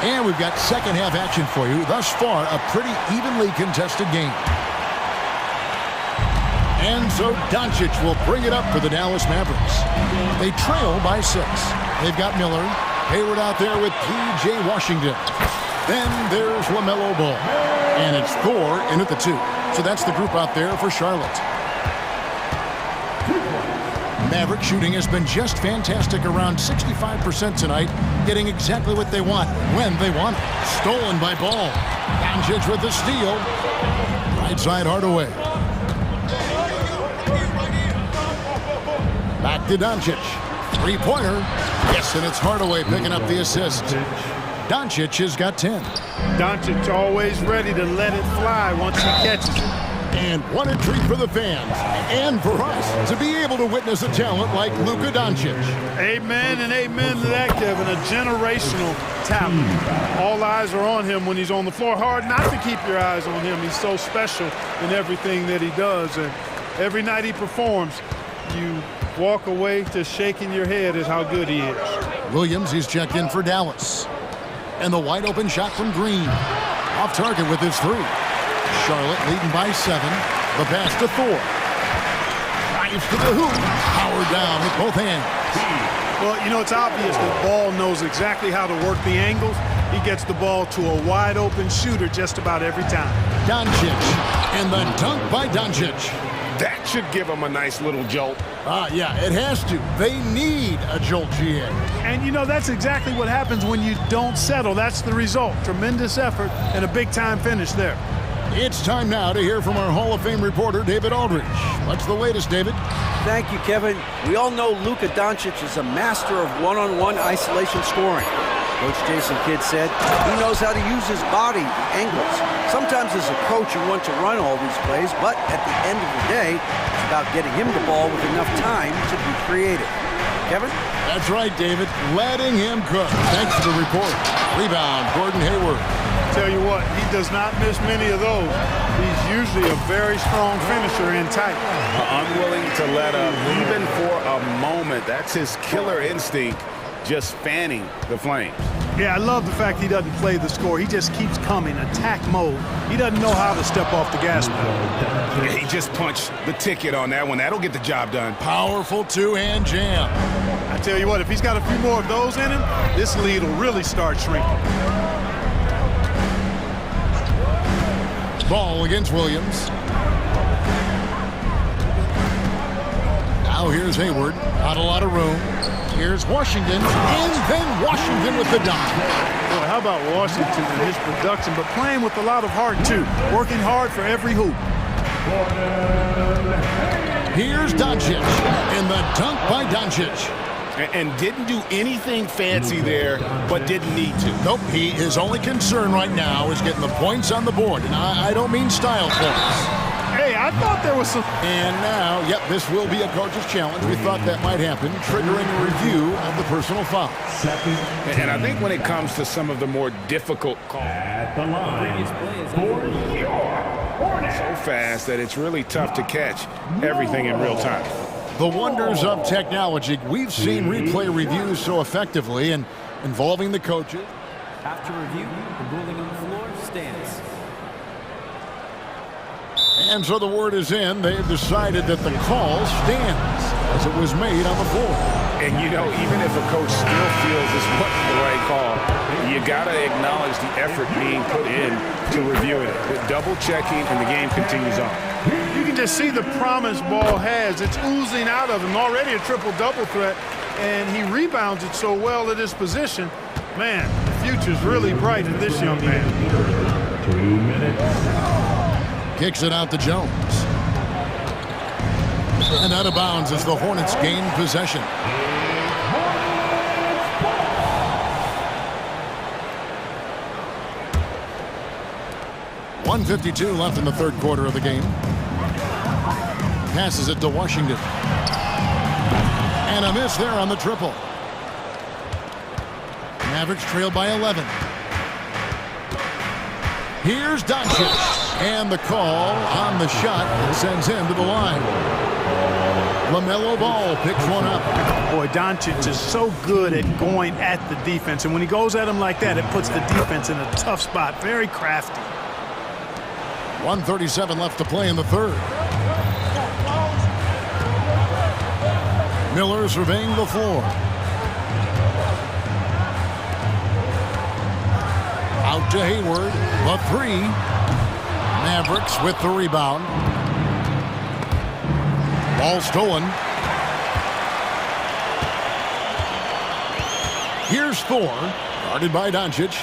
And we've got second half action for you. Thus far, a pretty evenly contested game. And so Doncic will bring it up for the Dallas Mavericks. They trail by 6. They've got Miller. Hayward out there with P.J. Washington. Then there's LaMelo Ball. And it's Thor in at the 2. So that's the group out there for Charlotte. Maverick shooting has been just fantastic, around 65% tonight, getting exactly what they want, when they want it. Stolen by Ball. Doncic with the steal. Right side Hardaway. Back to Doncic. Three-pointer. Yes, and it's Hardaway picking up the assist. Doncic has got 10. Doncic always ready to let it fly once he catches it. And what a treat for the fans and for us to be able to witness a talent like Luka Doncic. Amen and amen to that, Kevin. A generational talent. All eyes are on him when he's on the floor. Hard not to keep your eyes on him. He's so special in everything that he does. And every night he performs, you walk away to shaking your head at how good he is. Williams, he's checked in for Dallas. And the wide open shot from Green. Off target with his 3. Charlotte leading by 7. The pass to Thor. Drives to the hoop. Powered down with both hands. Well, you know, it's obvious that Ball knows exactly how to work the angles. He gets the ball to a wide-open shooter just about every time. Doncic, and the dunk by Doncic. That should give him a nice little jolt. Yeah, it has to. They need a jolt, GA. And, you know, that's exactly what happens when you don't settle. That's the result. Tremendous effort and a big-time finish there. It's time now to hear from our Hall of Fame reporter, David Aldridge. What's the latest, David? Thank you, Kevin. We all know Luka Doncic is a master of one-on-one isolation scoring. Coach Jason Kidd said he knows how to use his body, the angles. Sometimes as a coach, you want to run all these plays, but at the end of the day, it's about getting him the ball with enough time to be creative. Kevin? That's right, David. Letting him cook. Thanks for the report. Rebound, Gordon Hayward. Tell you what, he does not miss many of those. He's usually a very strong finisher in tight. Unwilling to let up even for a moment. That's his killer instinct, just fanning the flames. Yeah, I love the fact he doesn't play the score. He just keeps coming, attack mode. He doesn't know how to step off the gas pedal. Yeah, he just punched the ticket on that one. That'll get the job done. Powerful two-hand jam. I tell you what, if he's got a few more of those in him, this lead will really start shrinking. Ball against Williams. Now here's Hayward. Not a lot of room. Here's Washington. And then Washington with the dunk. Boy, how about Washington and his production, but playing with a lot of heart, too. Working hard for every hoop. Here's Doncic. And the dunk by Doncic. And didn't do anything fancy there, but didn't need to. Nope, his only concern right now is getting the points on the board. And I don't mean style points. Hey, I thought there was some... And now, yep, this will be a coach's challenge. We thought that might happen, triggering a review of the personal foul. And I think when it comes to some of the more difficult calls, At the line, so fast that it's really tough to catch everything in real time. The wonders of technology. We've seen replay reviews so effectively and involving the coaches. After review, the ruling on the floor stands. And so the word is in. They've decided that the call stands as it was made on the floor. And, you know, even if a coach still feels this wasn't the right call, you got to acknowledge the effort being put in to reviewing it. Double checking, and the game continues on. You can just see the promise Ball has. It's oozing out of him. Already a triple-double threat, and he rebounds it so well at his position. Man, the future's really bright in this young man. 2 minutes. Kicks it out to Jones. And out of bounds as the Hornets gain possession. .152 left in the third quarter of the game. Passes it to Washington. And a miss there on the triple. Mavericks trail by 11. Here's Doncic. And the call on the shot that sends him to the line. LaMelo Ball picks one up. Boy, Doncic is so good at going at the defense. And when he goes at him like that, it puts the defense in a tough spot. Very crafty. 1:37 left to play in the third. Miller surveying the floor. Out to Hayward. The three. Mavericks with the rebound. Ball stolen. Here's Thor. Guarded by Doncic.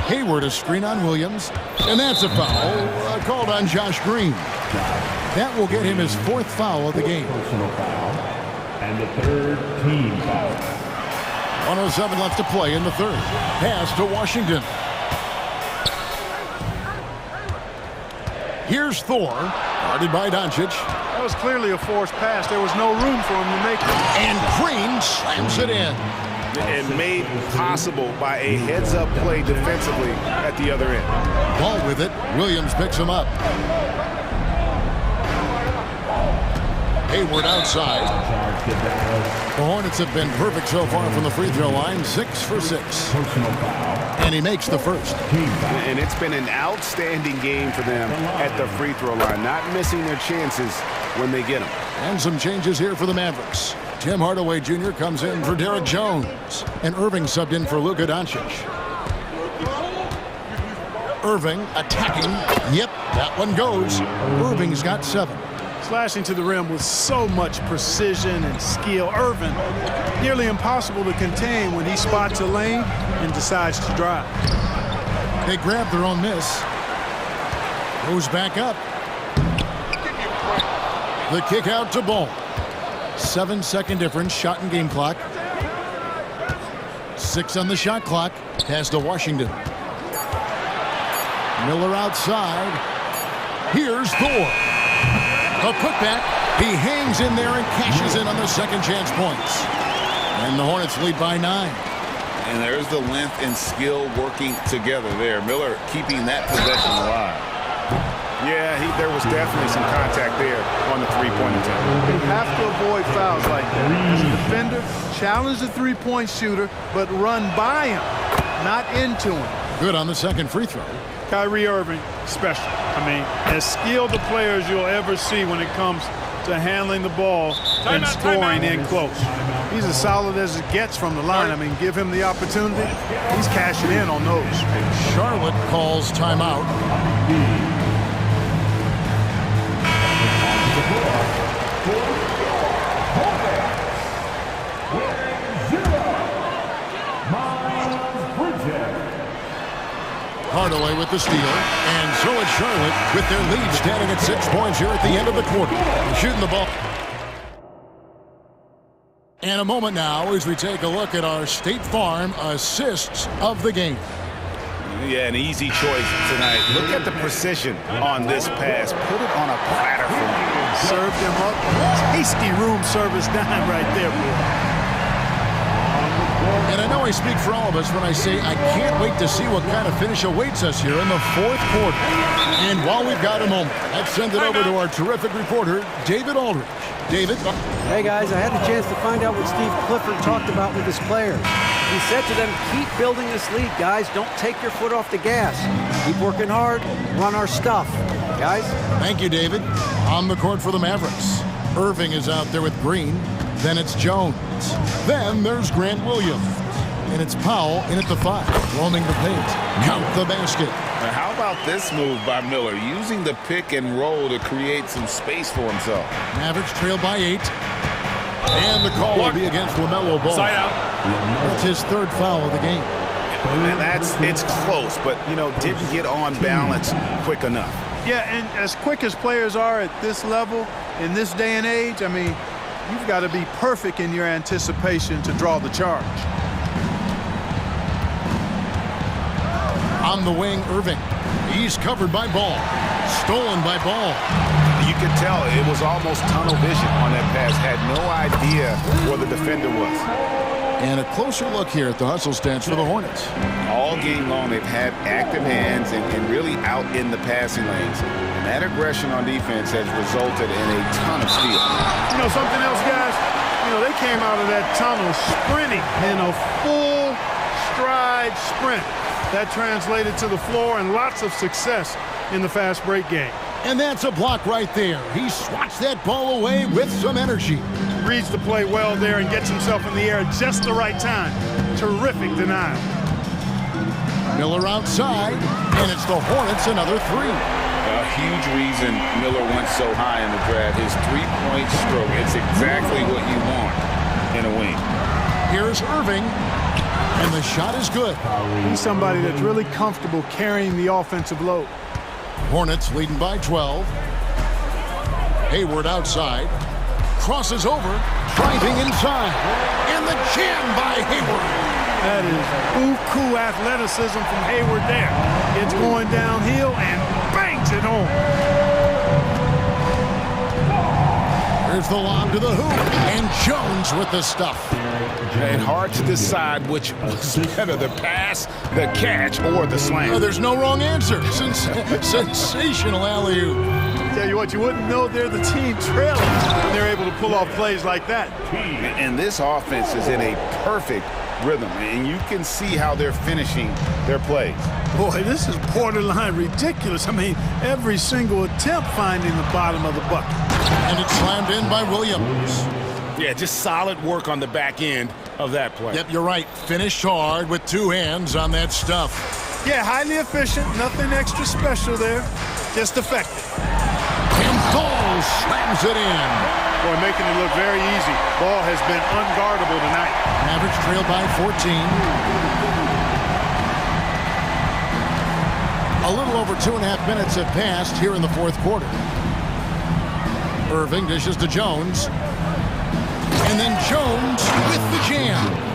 Hayward a screen on Williams. And that's a foul called on Josh Green. That will get him his fourth foul of the game. Personal foul. And the third team foul. 1:07 left to play in the third. Pass to Washington. Here's Thor. Guarded by Doncic. That was clearly a forced pass. There was no room for him to make it. And Green slams it in. And made possible by a heads-up play defensively at the other end. Ball with it. Williams picks him up. Hayward outside. The Hornets have been perfect so far from the free throw line. 6 for 6. And he makes the first. And it's been an outstanding game for them at the free throw line. Not missing their chances when they get them. And some changes here for the Mavericks. Tim Hardaway Jr. comes in for Derek Jones. And Irving subbed in for Luka Doncic. Irving attacking. Yep, that one goes. Irving's got 7. Slashing to the rim with so much precision and skill. Irving, nearly impossible to contain when he spots a lane and decides to drive. They grab their own miss. Goes back up. The kick out to Ball. 7-second difference, shot and game clock. 6 on the shot clock. Pass to Washington. Miller outside. Here's Thor. A putback. He hangs in there and cashes in on the second chance points. And the Hornets lead by 9. And there's the length and skill working together there. Miller keeping that possession alive. Yeah, there was definitely some contact there on the three-point attempt. You have to avoid fouls like that. As a defender, challenge the three-point shooter, but run by him, not into him. Good on the second free throw. Kyrie Irving, special. I mean, as skilled a player as you'll ever see when it comes to handling the ball and scoring in close. He's as solid as it gets from the line. I mean, give him the opportunity. He's cashing in on those. Charlotte calls timeout. Hardaway with the steal, and so it's Charlotte with their lead standing at 6 points here at the end of the quarter. Shooting the ball. And a moment now as we take a look at our State Farm assists of the game. Yeah, an easy choice tonight. Look at the precision on this pass. Put it on a platter for me. Served him up. Tasty room service dime right there, boy. And I know I speak for all of us when I say I can't wait to see what kind of finish awaits us here in the fourth quarter. And while we've got a moment, let's send it over to our terrific reporter, David Aldridge. David? Hey, guys, I had the chance to find out what Steve Clifford talked about with his players. He said to them, keep building this lead, guys. Don't take your foot off the gas. Keep working hard. Run our stuff. Guys? Thank you, David. On the court for the Mavericks. Irving is out there with Green. Then it's Jones. Then there's Grant Williams. And it's Powell in at the 5, roaming the paint. Count the basket. Now, how about this move by Miller, using the pick and roll to create some space for himself? Mavericks trail by 8. And the call will be against LaMelo Ball. Side out. That's his 3rd foul of the game. And it's close, but, didn't get on balance quick enough. Yeah, and as quick as players are at this level, in this day and age, I mean, you've got to be perfect in your anticipation to draw the charge. On the wing, Irving. He's covered by Ball. Stolen by Ball. You could tell it was almost tunnel vision on that pass. Had no idea where the defender was. And a closer look here at the hustle stats for the Hornets. All game long, they've had active hands and really out in the passing lanes. And that aggression on defense has resulted in a ton of steals. Something else, guys? They came out of that tunnel sprinting in a full stride sprint. That translated to the floor and lots of success in the fast break game. And that's a block right there. He swats that ball away with some energy. Reads the play well there and gets himself in the air at just the right time. Terrific denial. Miller outside, and it's the Hornets another 3. A huge reason Miller went so high in the draft. His three-point stroke. It's exactly what you want in a wing. Here's Irving. And the shot is good. He's somebody that's really comfortable carrying the offensive load. Hornets leading by 12. Hayward outside. Crosses over. Driving inside. And the jam by Hayward. That is buku athleticism from Hayward there. It's going downhill and bangs it home. There's the lob to the hoop. And Jones with the stuff. And hard to decide which was better, the pass, the catch, or the slam. Oh, there's no wrong answer. Sensational alley-oop. Tell you what, you wouldn't know they're the team trailing when they're able to pull off plays like that. And this offense is in a perfect rhythm, and you can see how they're finishing their plays. Boy, this is borderline ridiculous. I mean, every single attempt finding the bottom of the bucket. And it's slammed in by Williams. Yeah, just solid work on the back end of that play. Yep, you're right. Finished hard with two hands on that stuff. Yeah, highly efficient. Nothing extra special there. Just effective. And Ball slams it in. Boy, making it look very easy. Ball has been unguardable tonight. Mavericks trailed by 14. A little over 2.5 minutes have passed here in the fourth quarter. Irving dishes to Jones. And then Jones with the jam.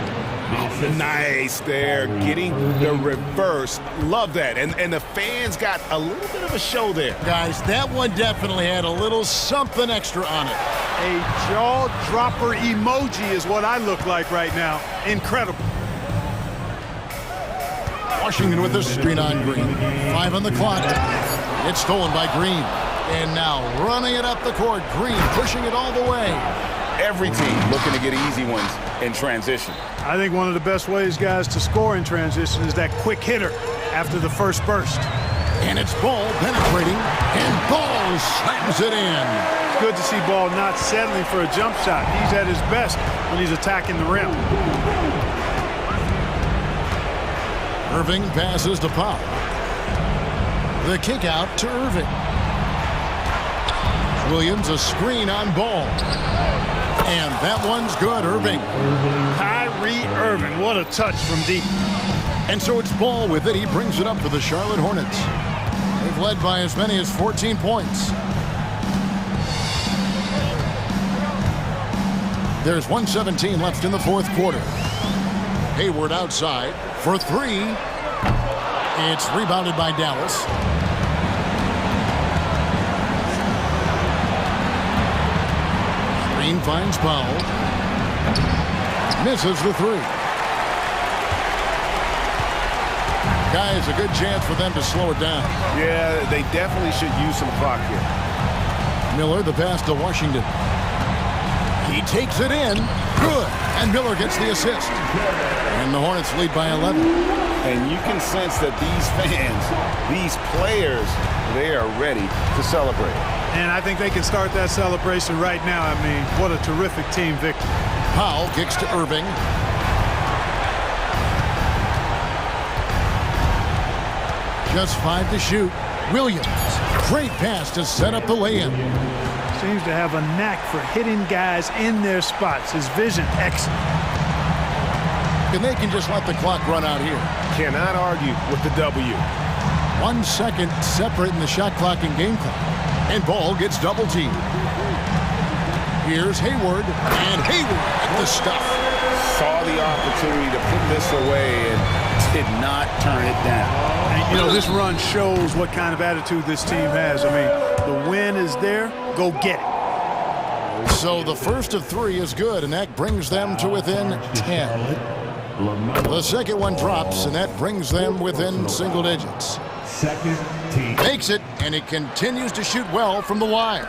Nice there, getting the reverse. Love that. And the fans got a little bit of a show there. Guys, that one definitely had a little something extra on it. A jaw-dropper emoji is what I look like right now. Incredible. Washington with the screen on Green. 5 on the clock. It's stolen by Green. And now running it up the court. Green pushing it all the way. Every team looking to get easy ones in transition. I think one of the best ways, guys, to score in transition is that quick hitter after the first burst. And it's Ball penetrating, and Ball slams it in. It's good to see Ball not settling for a jump shot. He's at his best when he's attacking the rim. Irving passes to Powell. The kick out to Irving. Williams a screen on Ball. And that one's good, Irving. Kyrie Irving, what a touch from deep. And so it's Ball with it. He brings it up for the Charlotte Hornets. They've led by as many as 14 points. There's 1:17 left in the fourth quarter. Hayward outside for three. It's rebounded by Dallas. Green finds Powell. Misses the three. Guys, a good chance for them to slow it down. Yeah, they definitely should use some clock here. Miller, the pass to Washington. He takes it in. Good. And Miller gets the assist. And the Hornets lead by 11. And you can sense that these fans, these players, they are ready to celebrate. And I think they can start that celebration right now. I mean, what a terrific team victory. Powell kicks to Irving. Just 5 to shoot. Williams. Great pass to set up the lay-in. Seems to have a knack for hitting guys in their spots. His vision, excellent. And they can just let the clock run out here. Cannot argue with the W. 1 second separating the shot clock and game clock. And Ball gets double teamed. Here's Hayward. And Hayward at the stuff. Saw the opportunity to put this away and did not turn it down. And, you know, this run shows what kind of attitude this team has. I mean, the win is there. Go get it. So the first of 3 is good, and that brings them to within 10. The second one drops, and that brings them within single digits. Second team. Makes it, and it continues to shoot well from the line.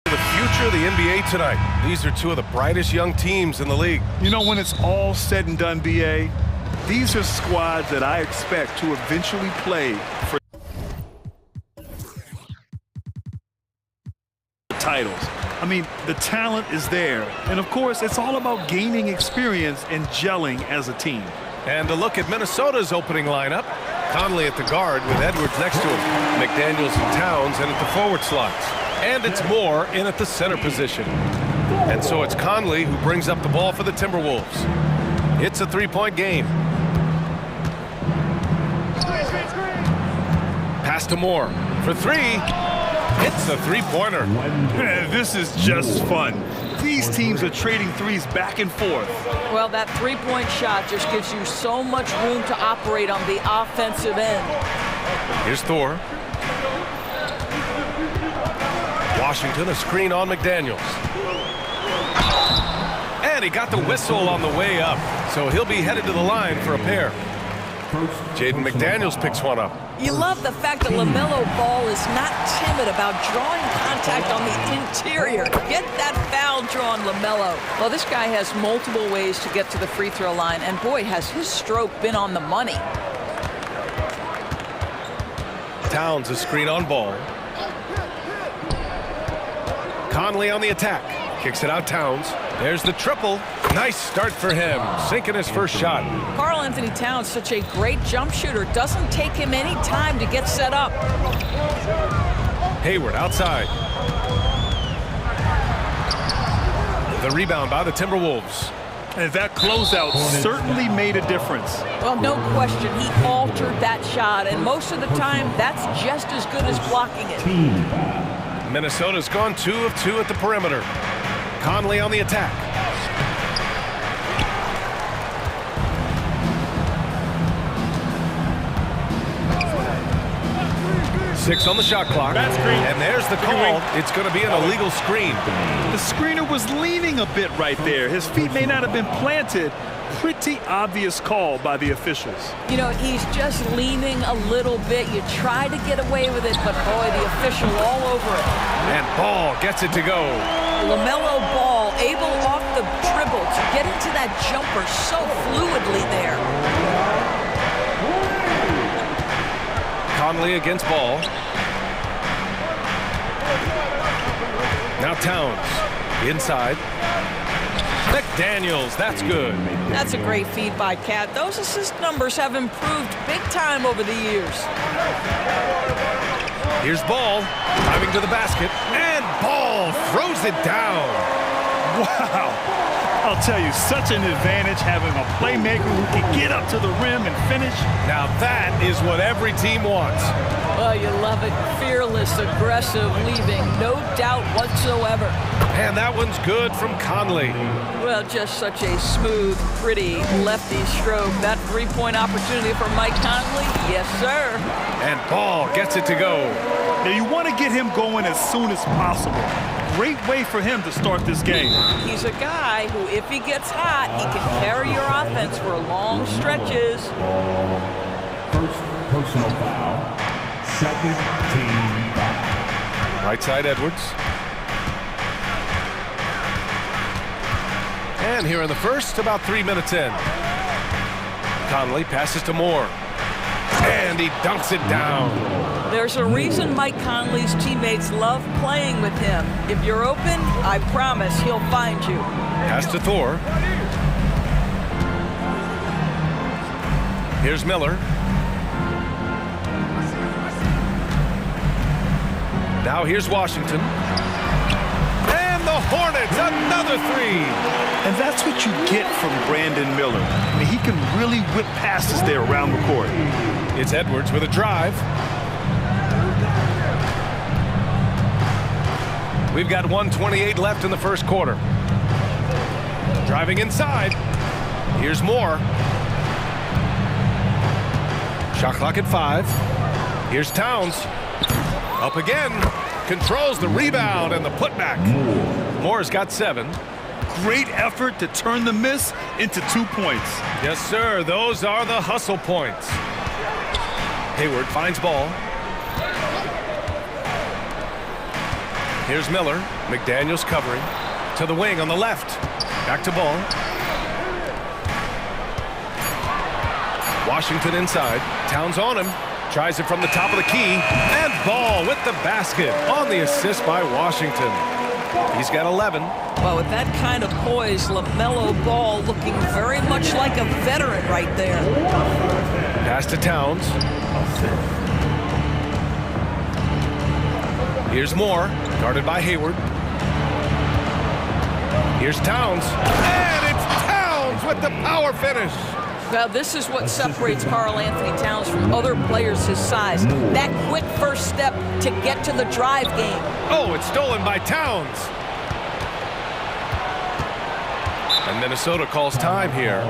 The future of the NBA tonight. These are two of the brightest young teams in the league. You know, when it's all said and done, BA, these are squads that I expect to eventually play for titles. I mean, the talent is there. And of course, it's all about gaining experience and gelling as a team. And a look at Minnesota's opening lineup. Conley at the guard with Edwards next to him. McDaniels and Towns in at the forward slots. And it's Moore in at the center position. And so it's Conley who brings up the ball for the Timberwolves. It's a three-point game. Pass to Moore for three. It's a three-pointer. This is just fun. These teams are trading threes back and forth. Well, that three-point shot just gives you so much room to operate on the offensive end. Here's Thor. Washington, a screen on McDaniels. And he got the whistle on the way up, so he'll be headed to the line for a pair. Jaden McDaniels picks one up. You love the fact that LaMelo Ball is not timid about drawing contact on the interior. Get that foul drawn, LaMelo. Well, this guy has multiple ways to get to the free throw line, and boy, has his stroke been on the money. Towns a screen on Ball. Conley on the attack. Kicks it out, Towns. There's the triple. Nice start for him. Sinking his first shot. Karl Anthony Towns, such a great jump shooter. Doesn't take him any time to get set up. Hayward outside. The rebound by the Timberwolves. And that closeout certainly made a difference. Well, no question. He altered that shot, and most of the time, that's just as good as blocking it. Minnesota's gone 2 of 2 at the perimeter. Conley on the attack. Six on the shot clock. And there's the call. It's going to be an illegal screen. The screener was leaning a bit right there. His feet may not have been planted. Pretty obvious call by the officials. You know, he's just leaning a little bit. You try to get away with it, but boy, the official all over it. And Ball gets it to go. LaMelo Ball able off the dribble to get into that jumper so fluidly there. Conley against Ball. Now Towns inside. McDaniels, that's good. That's a great feed by Cat. Those assist numbers have improved big time over the years. Here's Ball, driving to the basket, and Ball throws it down. Wow. I'll tell you, such an advantage having a playmaker who can get up to the rim and finish. Now that is what every team wants. Well, you love it. Fearless, aggressive, leaving no doubt whatsoever. And that one's good from Conley. Well, just such a smooth, pretty lefty stroke. That three-point opportunity for Mike Conley, yes, sir. And Ball gets it to go. Now, you want to get him going as soon as possible. Great way for him to start this game. He's a guy who, if he gets hot, he can carry your offense for long stretches. First personal foul. Second team foul. Right side, Edwards. And here in the first, about 3 minutes in. Conley passes to Moore. And he dunks it down. There's a reason Mike Conley's teammates love playing with him. If you're open, I promise he'll find you. Pass to Thor. Here's Miller. Now here's Washington. And the Hornets, another three. And that's what you get from Brandon Miller. I mean, he can really whip passes there around the court. It's Edwards with a drive. We've got 1:28 left in the first quarter. Driving inside. Here's Moore. Shot clock at 5. Here's Towns. Up again. Controls the rebound and the putback. Moore's got 7. Great effort to turn the miss into 2 points. Yes, sir. Those are the hustle points. Hayward finds ball. Here's Miller. McDaniels covering. To the wing on the left. Back to ball. Washington inside. Towns on him. Tries it from the top of the key. And Ball with the basket on the assist by Washington. He's got 11. Well, with that kind of poise, LaMelo Ball looking very much like a veteran right there. Pass to Towns. Here's Moore, guarded by Hayward. Here's Towns. And it's Towns with the power finish. Well, this is what separates Karl Anthony Towns from other players his size. That quick first step to get to the drive game. Oh, it's stolen by Towns. And Minnesota calls time here.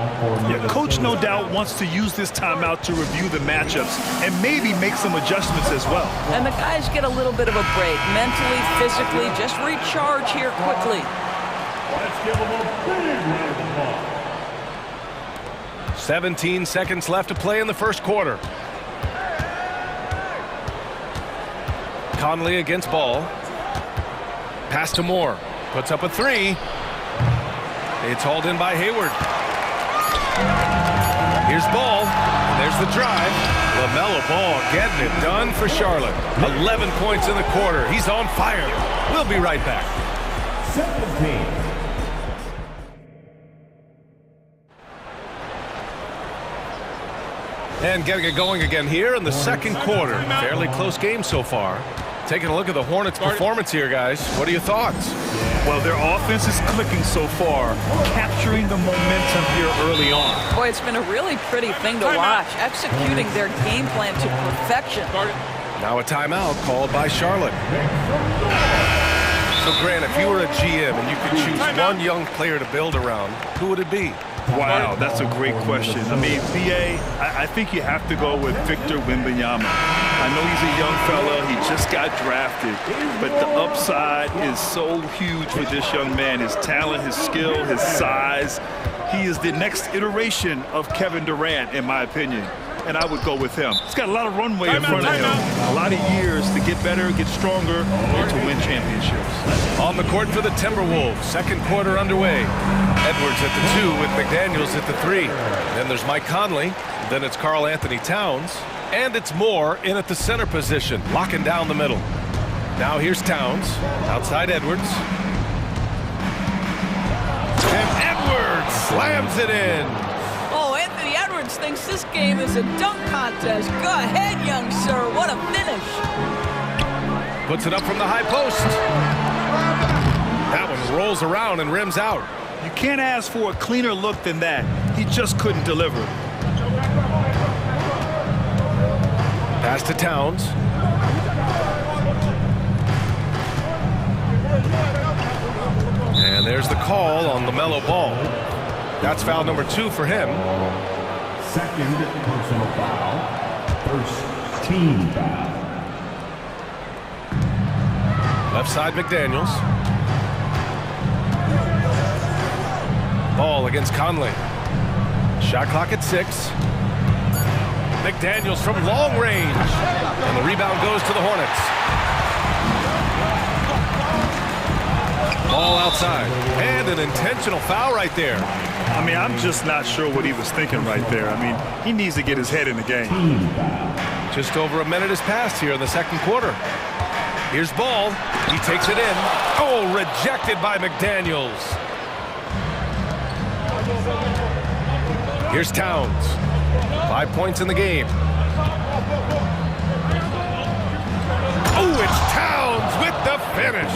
Yeah, coach no doubt wants to use this timeout to review the matchups and maybe make some adjustments as well. And the guys get a little bit of a break. Mentally, physically, just recharge here quickly. Let's give them a big round of applause. 17 seconds left to play in the first quarter. Conley against Ball. Pass to Moore. Puts up a 3. It's hauled in by Hayward. Here's Ball. There's the drive. LaMelo Ball getting it done for Charlotte. 11 points in the quarter. He's on fire. We'll be right back. 17. And getting it going again here in the second quarter. Fairly close game so far. Taking a look at the Hornets' performance here, guys. What are your thoughts? Well, their offense is clicking so far, capturing the momentum here early on. Boy, it's been a really pretty thing to watch, executing their game plan to perfection. Now a timeout called by Charlotte. So, Grant, if you were a GM and you could choose one young player to build around, who would it be? Wow, that's a great question. I mean, BA, I think you have to go with Victor Wembanyama. I know he's a young fella. He just got drafted, but the upside is so huge for this young man. His talent, his skill, his size. He is the next iteration of Kevin Durant, in my opinion. And I would go with him. He's got a lot of runway in front of him. A lot of years to get better, get stronger, and to win championships. On the court for the Timberwolves. Second quarter underway. Edwards at the 2 with McDaniels at the 3. Then there's Mike Conley. Then it's Karl Anthony Towns. And it's Moore in at the center position, locking down the middle. Now here's Towns. Outside Edwards. And Edwards slams it in. Oh, Anthony Edwards thinks this game is a dunk contest. Go ahead, young sir. What a finish. Puts it up from the high post. That one rolls around and rims out. You can't ask for a cleaner look than that. He just couldn't deliver. Pass to Towns. And there's the call on LaMelo Ball. That's foul number 2 for him. Second personal foul. First team foul. Left side McDaniels. Ball against Conley. Shot clock at 6. McDaniels from long range. And the rebound goes to the Hornets. Ball outside. And an intentional foul right there. I mean, I'm just not sure what he was thinking right there. I mean, he needs to get his head in the game. Just over a minute has passed here in the second quarter. Here's Ball. He takes it in. Oh, rejected by McDaniels. Here's Towns. 5 points in the game. Oh, it's Towns with the finish.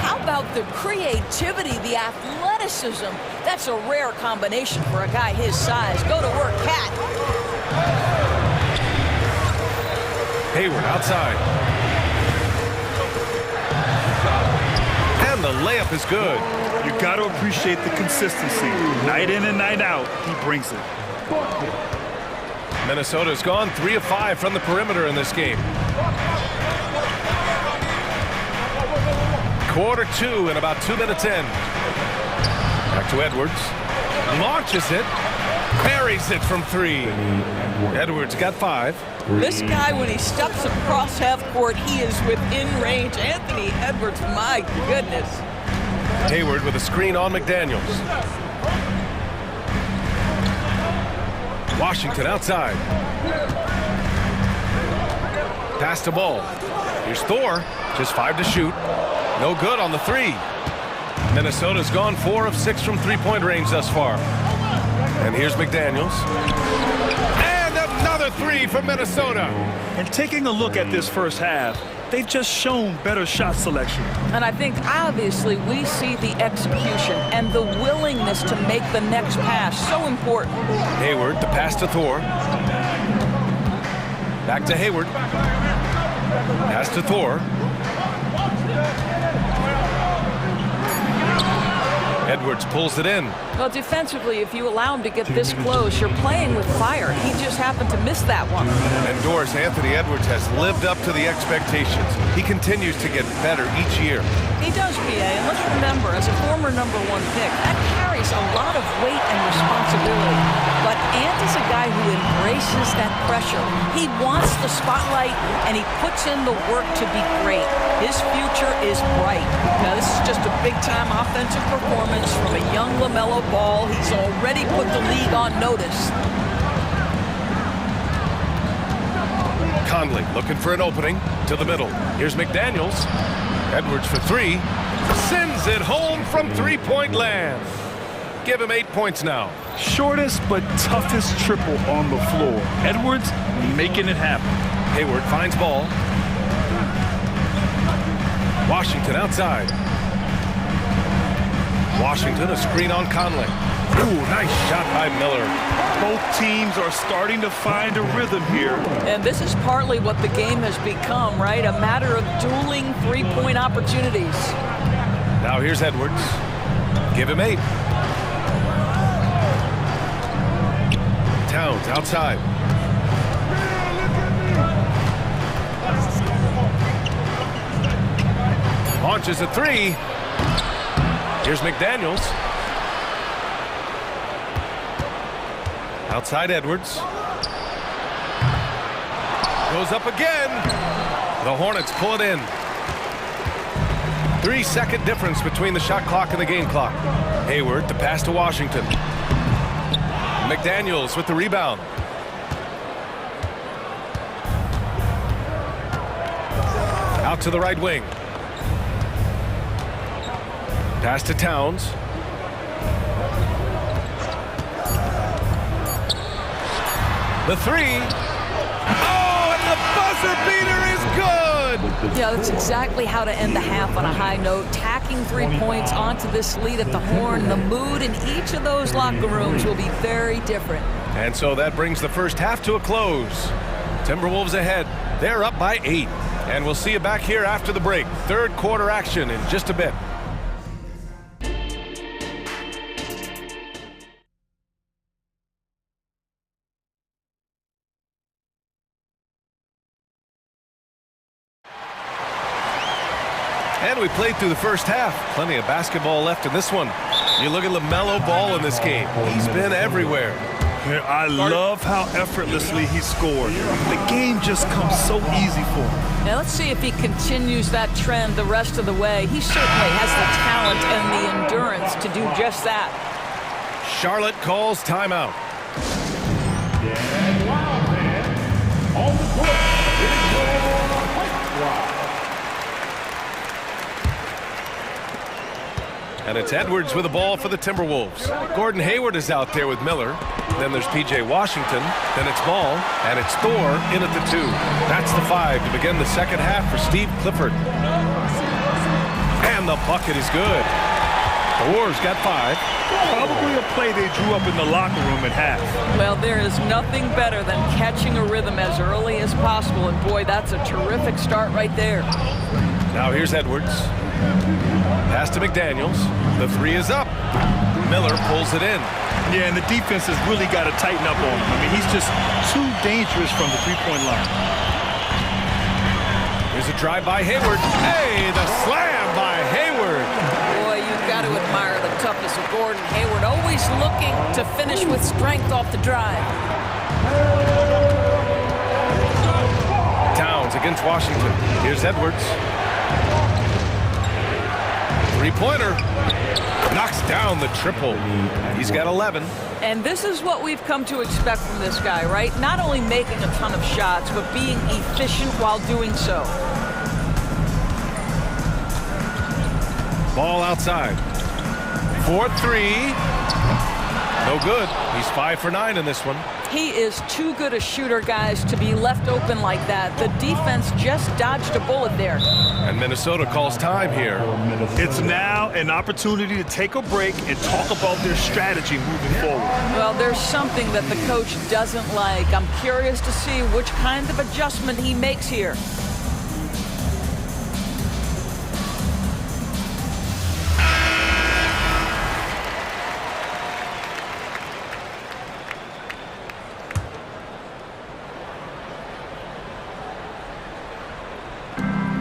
How about the creativity, the athleticism? That's a rare combination for a guy his size. Go to work, Cat. Hayward outside. and the layup is good. You got to appreciate the consistency. Night in and night out, he brings it. Minnesota's gone 3 of 5 from the perimeter in this game. Quarter 2 and about 2 minutes in. Back to Edwards. Launches it. Parries it from 3. Edwards got 5. This guy, when he steps across half court, he is within range. Anthony Edwards, my goodness. Hayward with a screen on McDaniels. Washington outside. Pass the ball. Here's Thor. Just 5 to shoot. No good on the 3. Minnesota's gone 4 of 6 from three-point range thus far. And here's McDaniels. And another 3 from Minnesota. And taking a look at this first half, they've just shown better shot selection. And I think obviously we see the execution and the willingness to make the next pass so important. Hayward, the pass to Thor. Back to Hayward. Pass to Thor. Edwards pulls it in. Well, defensively, if you allow him to get this close, you're playing with fire. He just happened to miss that one. And Doris, Anthony Edwards has lived up to the expectations. He continues to get better each year. He does, PA, and let's remember, as a former #1 pick, that carries a lot of weight and responsibility. But Ant is a guy who embraces that pressure. He wants the spotlight, and he puts in the work to be great. His future is bright. Now, this is just a big-time offensive performance from a young LaMelo Ball. He's already put the league on notice. Conley looking for an opening to the middle. Here's McDaniels. Edwards for 3. Sends it home from three-point land. Give him 8 points now. Shortest but toughest triple on the floor. Edwards making it happen. Hayward finds ball. Washington outside. Washington, a screen on Conley. Ooh, nice shot by Miller. Both teams are starting to find a rhythm here. And this is partly what the game has become, right? A matter of dueling three-point opportunities. Now here's Edwards. Give him 8. Towns outside. Launches a 3. Here's McDaniels. Outside Edwards. Goes up again. The Hornets pull it in. 3-second difference between the shot clock and the game clock. Hayward, the pass to Washington. McDaniels with the rebound. Out to the right wing. Pass to Towns. The 3. Oh, and the buzzer beater is good! Yeah, that's exactly how to end the half on a high note. Tacking 3 points onto this lead at the horn. The mood in each of those locker rooms will be very different. And so that brings the first half to a close. Timberwolves ahead. They're up by 8. And we'll see you back here after the break. Third quarter action in just a bit. And we played through the first half. Plenty of basketball left in this one. You look at LaMelo Ball in this game. He's been everywhere. Yeah, I love how effortlessly he scored. The game just comes so easy for him. Now let's see if he continues that trend the rest of the way. He certainly has the talent and the endurance to do just that. Charlotte calls timeout. On the court, And it's Edwards with the ball for the Timberwolves. Gordon Hayward is out there with Miller. Then there's P.J. Washington. Then it's Ball. And it's Thor in at the 2. That's the 5 to begin the second half for Steve Clifford. And the bucket is good. Thor's got 5. Probably a play they drew up in the locker room at half. Well, there is nothing better than catching a rhythm as early as possible. And boy, that's a terrific start right there. Now here's Edwards. Pass to McDaniels. The three is up. Miller pulls it in. Yeah, and the defense has really got to tighten up on him. I mean, he's just too dangerous from the three-point line. Here's a drive by Hayward. Hey, the slam by Hayward. Boy, you've got to admire the toughness of Gordon Hayward, always looking to finish with strength off the drive. Towns against Washington. Here's Edwards. Three-pointer. Knocks down the triple. He's got 11. And this is what we've come to expect from this guy, right? Not only making a ton of shots, but being efficient while doing so. Ball outside. 4-3. No good. He's 5 for 9 in this one. He is too good a shooter, guys, to be left open like that. The defense just dodged a bullet there. And Minnesota calls time here. It's now an opportunity to take a break and talk about their strategy moving forward. Well, there's something that the coach doesn't like. I'm curious to see which kind of adjustment he makes here.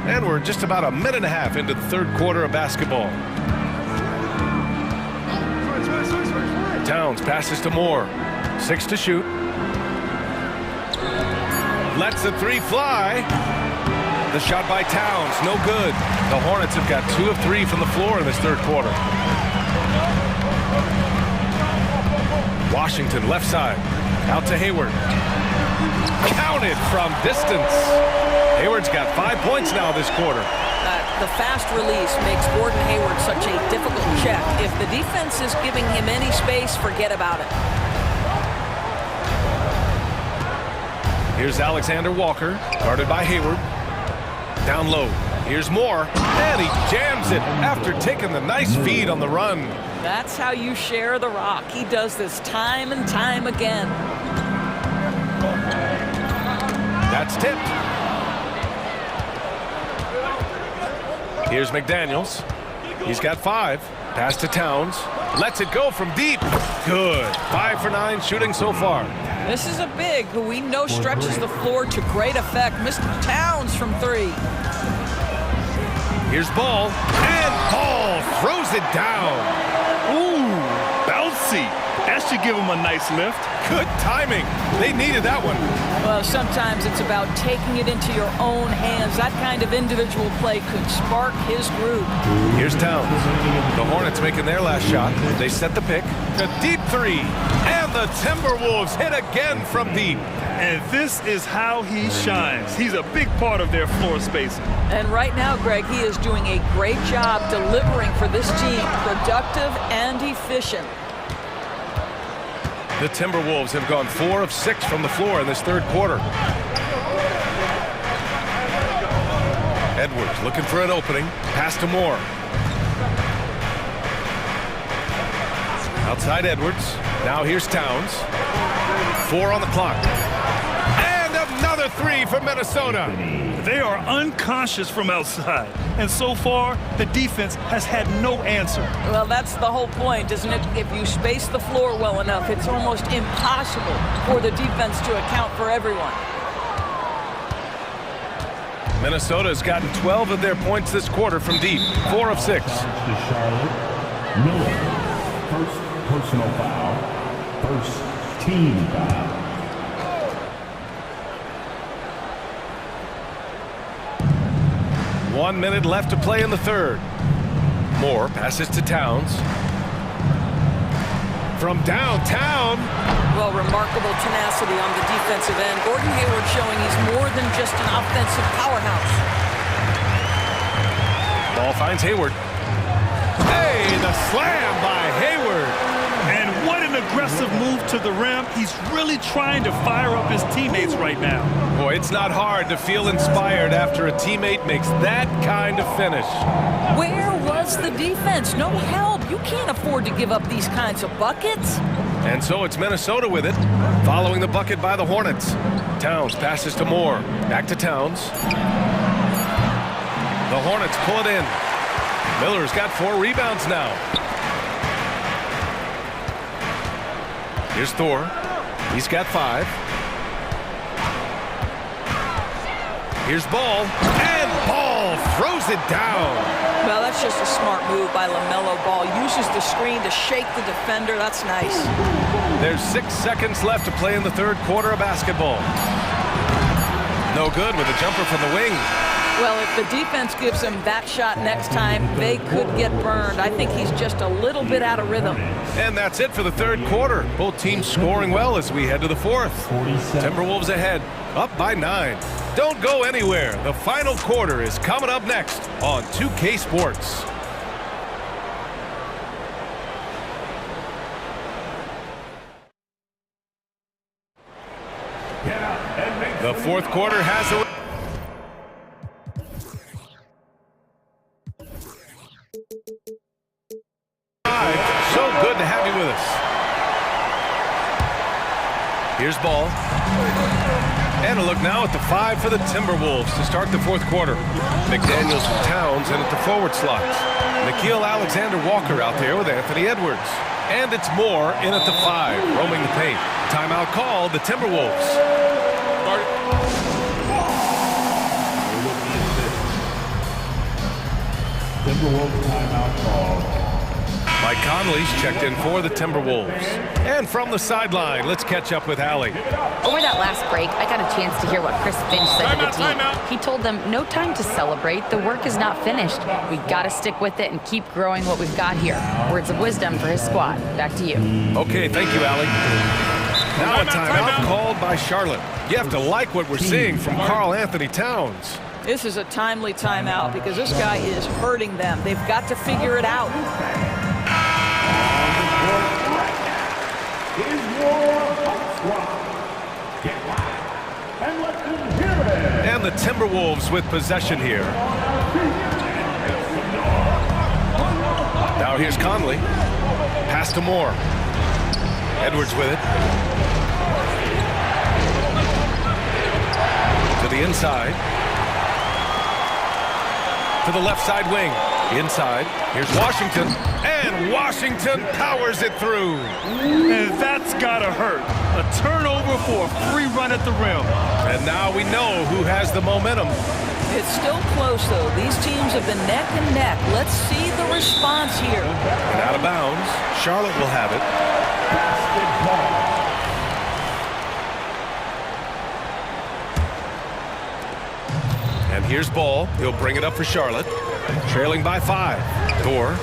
And we're just about a minute and a half into the third quarter of basketball. Towns passes to Moore. 6 to shoot. Lets the three fly. The shot by Towns, no good. The Hornets have got 2 of 3 from the floor in this third quarter. Washington left side. Out to Hayward. Counted from distance. Hayward's got 5 points now this quarter. The fast release makes Gordon Hayward such a difficult check. If the defense is giving him any space, forget about it. Here's Alexander Walker, guarded by Hayward. Down low. Here's Moore, and he jams it after taking the nice feed on the run. That's how you share the rock. He does this time and time again. That's tipped. Here's McDaniels. He's got 5. Pass to Towns. Lets it go from deep. Good. 5 for 9 shooting so far. This is a big who we know stretches the floor to great effect. Mr. Towns from 3. Here's Ball. And Ball throws it down. Ooh, bouncy. That should give him a nice lift. Good timing. They needed that one. Well, sometimes it's about taking it into your own hands. That kind of individual play could spark his groove. Here's Towns. The Hornets making their last shot. They set the pick. A deep 3. And the Timberwolves hit again from deep. And this is how he shines. He's a big part of their floor spacing. And right now, Greg, he is doing a great job delivering for this team. Productive and efficient. The Timberwolves have gone 4 of 6 from the floor in this third quarter. Edwards looking for an opening. Pass to Moore. Outside Edwards. Now here's Towns. 4 on the clock. And another 3 for Minnesota. They are unconscious from outside. And so far, the defense has had no answer. Well, that's the whole point, isn't it? If you space the floor well enough, it's almost impossible for the defense to account for everyone. Minnesota has gotten 12 of their points this quarter from deep. 4 of 6. Miller, first personal foul, first team foul. One minute left to play in the third. Moore passes to Towns. From downtown. Well, remarkable tenacity on the defensive end. Gordon Hayward showing he's more than just an offensive powerhouse. Ball finds Hayward. Hey, the slam by Hayward. And what an aggressive move to the rim. He's really trying to fire up his teammates right now. Boy, it's not hard to feel inspired after a teammate makes that kind of finish. Where was the defense? No help. You can't afford to give up these kinds of buckets. And so it's Minnesota with it, following the bucket by the Hornets. Towns passes to Moore. Back to Towns. The Hornets pull it in. Miller's got 4 rebounds now. Here's Thor. He's got 5. Here's Ball. And Ball throws it down. Well, that's just a smart move by LaMelo Ball. Uses the screen to shake the defender. That's nice. There's 6 seconds left to play in the third quarter of basketball. No good with a jumper from the wing. Well, if the defense gives him that shot next time, they could get burned. I think he's just a little bit out of rhythm. And that's it for the third quarter. Both teams scoring well as we head to the fourth. Timberwolves ahead, up by 9. Don't go anywhere. The final quarter is coming up next on 2K Sports. The fourth quarter has a... So good to have you with us. Here's Ball. And a look now at the 5 for the Timberwolves to start the fourth quarter. McDaniels and Towns in at the forward slots. Nickeil Alexander-Walker out there with Anthony Edwards. And it's Moore in at the 5, roaming the paint. Timeout called, the Timberwolves. Timberwolves timeout call. Mike Conley's checked in for the Timberwolves. And from the sideline, let's catch up with Allie. Over that last break, I got a chance to hear what Chris Finch said to the team. He told them, no time to celebrate. The work is not finished. We got to stick with it and keep growing what we've got here. Words of wisdom for his squad. Back to you. Okay, thank you, Allie. Now a timeout called by Charlotte. You have to like what we're seeing from Karl Anthony Towns. This is a timely timeout because this guy is hurting them. They've got to figure it out. And the Timberwolves with possession here. Now here's Conley. Pass to Moore. Edwards with it. To the inside. To the left side wing. Inside. Here's Washington. And Washington powers it through. And that's gotta hurt. A turnover for a free run at the rim. And now we know who has the momentum. It's still close, though. These teams have been neck and neck. Let's see the response here. And out of bounds. Charlotte will have it. And here's Ball. He'll bring it up for Charlotte. Trailing by 5. Thor.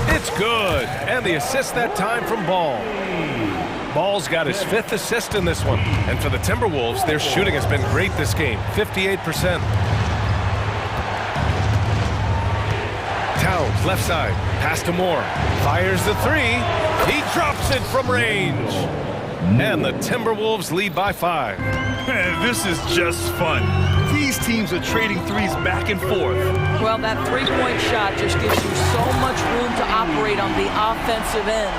It's good. And the assist that time from Ball. Ball's got his 5th assist in this one. And for the Timberwolves, their shooting has been great this game. 58%. Towns, left side. Pass to Moore. Fires the 3. He drops it from range. And the Timberwolves lead by 5. Man, this is just fun. These teams are trading threes back and forth. Well, that three-point shot just gives you so much room to operate on the offensive end.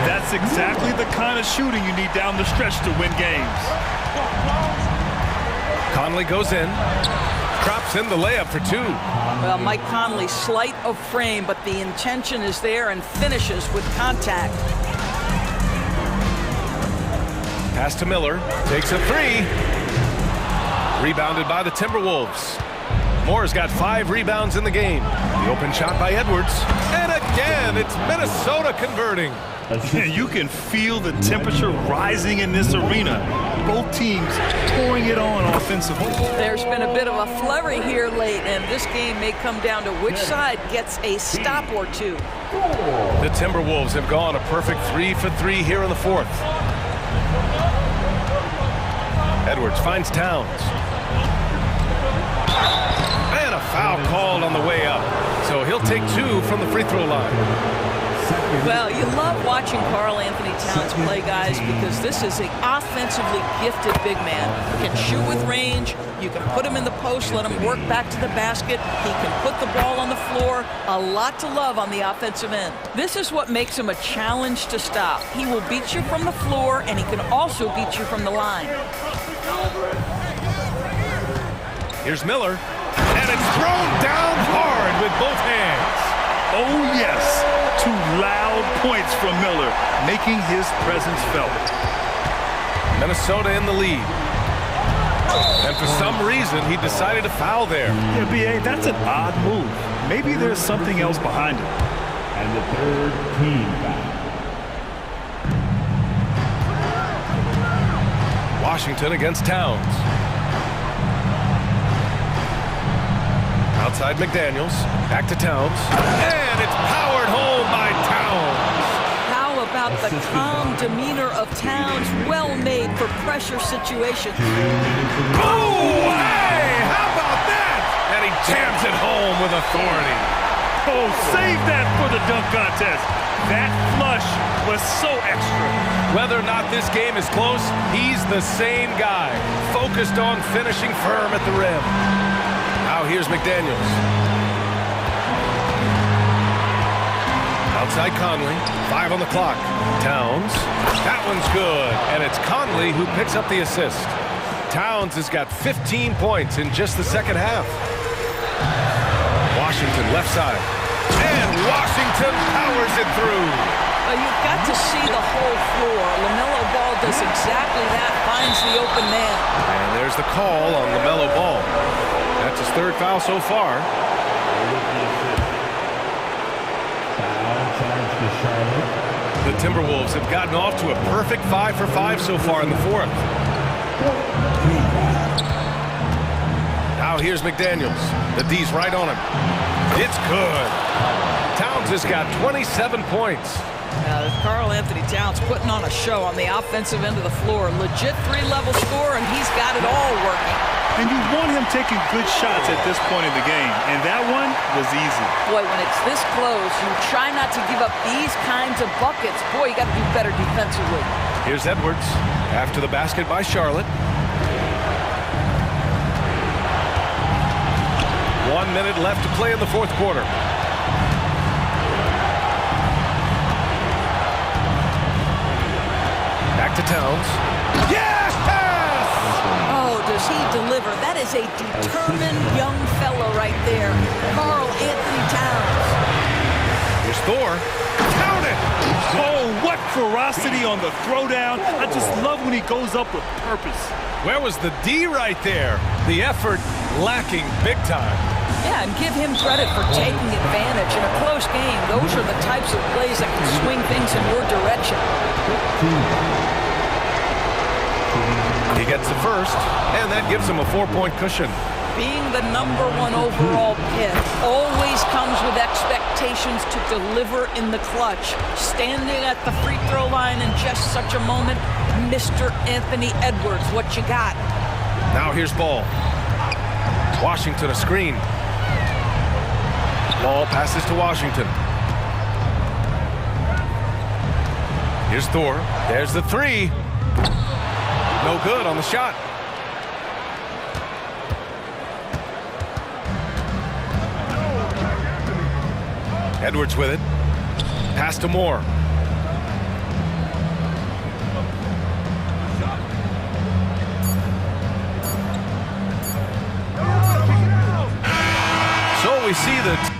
That's exactly the kind of shooting you need down the stretch to win games. Conley goes in. Drops in the layup for 2. Well, Mike Conley, slight of frame, but the intention is there and finishes with contact. Pass to Miller. Takes a 3. Rebounded by the Timberwolves. Moore's got 5 rebounds in the game. The open shot by Edwards. And again, it's Minnesota converting. You can feel the temperature rising in this arena. Both teams pouring it on offensively. There's been a bit of a flurry here late, and this game may come down to which side gets a stop or 2. The Timberwolves have gone a perfect 3 for 3 here in the fourth. Edwards finds Towns. And a foul called on the way up. So he'll take 2 from the free throw line. Well, you love watching Karl Anthony Towns play, guys, because this is an offensively gifted big man. He can shoot with range. You can put him in the post, let him work back to the basket. He can put the ball on the floor. A lot to love on the offensive end. This is what makes him a challenge to stop. He will beat you from the floor, and he can also beat you from the line. Here's Miller. And it's thrown down hard with both hands. Oh, yes. 2 loud points from Miller, making his presence felt. Minnesota in the lead. And for some reason, he decided to foul there. Yeah, B.A., that's an odd move. Maybe there's something else behind it. And the third team foul. Washington against Towns. Outside McDaniels. Back to Towns. And it's powered home by Towns. How about the calm demeanor of Towns? Well made for pressure situations. Oh, hey! How about that? And he jams it home with authority. Oh, save that for the dunk contest. That flush was so extra. Whether or not this game is close, he's the same guy, focused on finishing firm at the rim. Now here's McDaniels. Outside Conley, 5 on the clock. Towns, that one's good, and it's Conley who picks up the assist. Towns has got 15 points in just the second half. Washington left side, and Washington powers it through. You've got to see the whole floor. LaMelo Ball does exactly that, finds the open man. And there's the call on LaMelo Ball. That's his 3rd foul so far. The Timberwolves have gotten off to a perfect 5 for 5 so far in the 4th. Now here's McDaniels. The D's right on him. It's good. Towns has got 27 points. Karl Anthony Towns putting on a show on the offensive end of the floor. Legit 3-level score, and he's got it all working. And you want him taking good shots at this point in the game, and that one was easy. Boy, when it's this close, you try not to give up these kinds of buckets. Boy, you got to do better defensively. Here's Edwards after the basket by Charlotte. 1 minute left to play in the 4th quarter. Back to Towns. Yes! Oh, does he deliver? That is a determined young fellow right there. Karl Anthony Towns. Here's Thor. Count it! Oh, what ferocity on the throwdown. I just love when he goes up with purpose. Where was the D right there? The effort lacking big time. Yeah, and give him credit for taking advantage. In a close game, those are the types of plays that can swing things in your direction. He gets the first, and that gives him a 4-point cushion. Being the #1 overall pick always comes with expectations to deliver in the clutch. Standing at the free throw line in just such a moment, Mr. Anthony Edwards, what you got? Now here's Ball. Washington a screen. Ball passes to Washington. Here's Thor. There's the 3. No good on the shot. Edwards with it. Pass to Moore. So we see the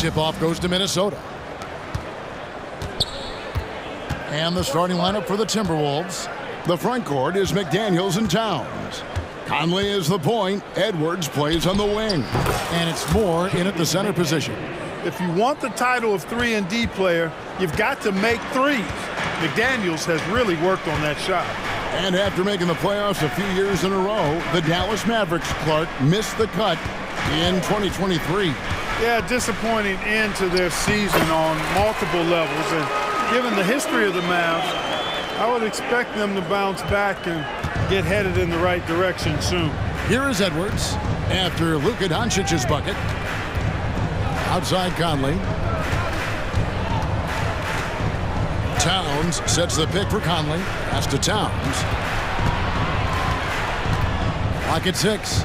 tip-off goes to Minnesota. And the starting lineup for the Timberwolves. The front court is McDaniels and Towns. Conley is the point. Edwards plays on the wing. And it's Moore in at the center position. If you want the title of 3-and-D player, you've got to make threes. McDaniels has really worked on that shot. And after making the playoffs a few years in a row, the Dallas Mavericks, Clark, missed the cut in 2023. Yeah, disappointing end to their season on multiple levels. And given the history of the Mavs, I would expect them to bounce back and get headed in the right direction soon. Here is Edwards after Luka Doncic's bucket. Outside Conley. Towns sets the pick for Conley. Pass to Towns. Clock at 6.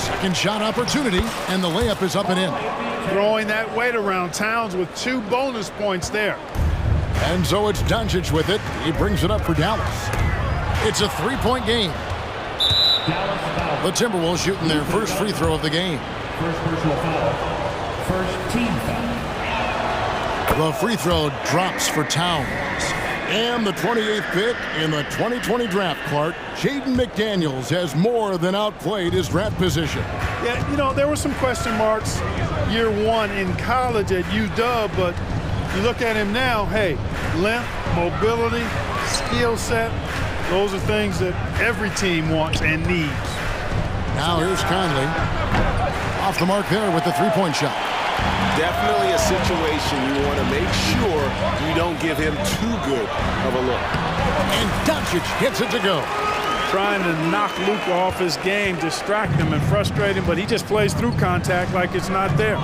Second shot opportunity, and the layup is up and in. Throwing that weight around. Towns with 2 bonus points there. And so it's Doncic with it. He brings it up for Dallas. It's a 3-point game. The Timberwolves shooting their first free throw of the game. First personal foul. First team foul. The free throw drops for Towns. And the 28th pick in the 2020 draft, Clark, Jaden McDaniels has more than outplayed his draft position. Yeah, you know, there were some question marks year one in college at UW, but you look at him now, hey, length, mobility, skill set, those are things that every team wants and needs. Now here's Conley. Off the mark there with the 3-point shot. Definitely a situation you want to make sure you don't give him too good of a look. And Doncic gets it to go. Trying to knock Luka off his game, distract him and frustrate him, but he just plays through contact like it's not there.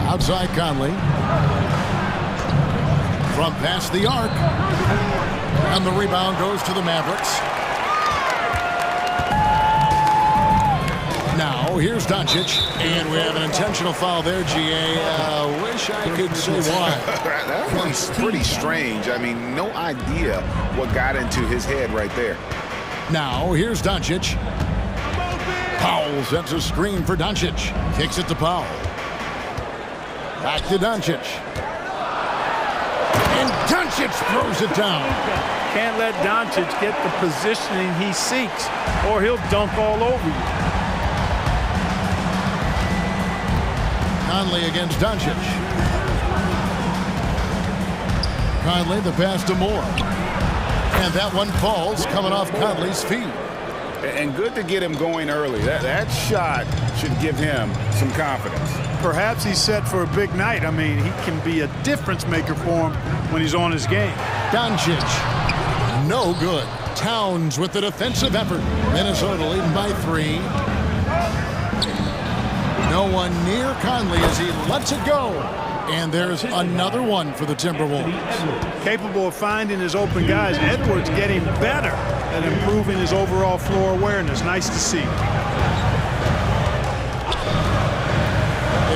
Outside Conley. From past the arc. And the rebound goes to the Mavericks. Now, here's Doncic, and we have an intentional foul there, GA. Wish I could say why. That one's pretty strange. I mean, no idea what got into his head right there. Now, here's Doncic. Powell sets a screen for Doncic. Kicks it to Powell. Back to Doncic. And Doncic throws it down. Can't let Doncic get the positioning he seeks, or he'll dunk all over you. Conley against Doncic. Conley, the pass to Moore. And that one falls, coming off Conley's feet. And good to get him going early. That shot should give him some confidence. Perhaps he's set for a big night. I mean, he can be a difference maker for him when he's on his game. Doncic, no good. Towns with the defensive effort. Minnesota leading by 3. No one near Conley as he lets it go. And there's another one for the Timberwolves. Capable of finding his open guys. Edwards getting better at improving his overall floor awareness. Nice to see.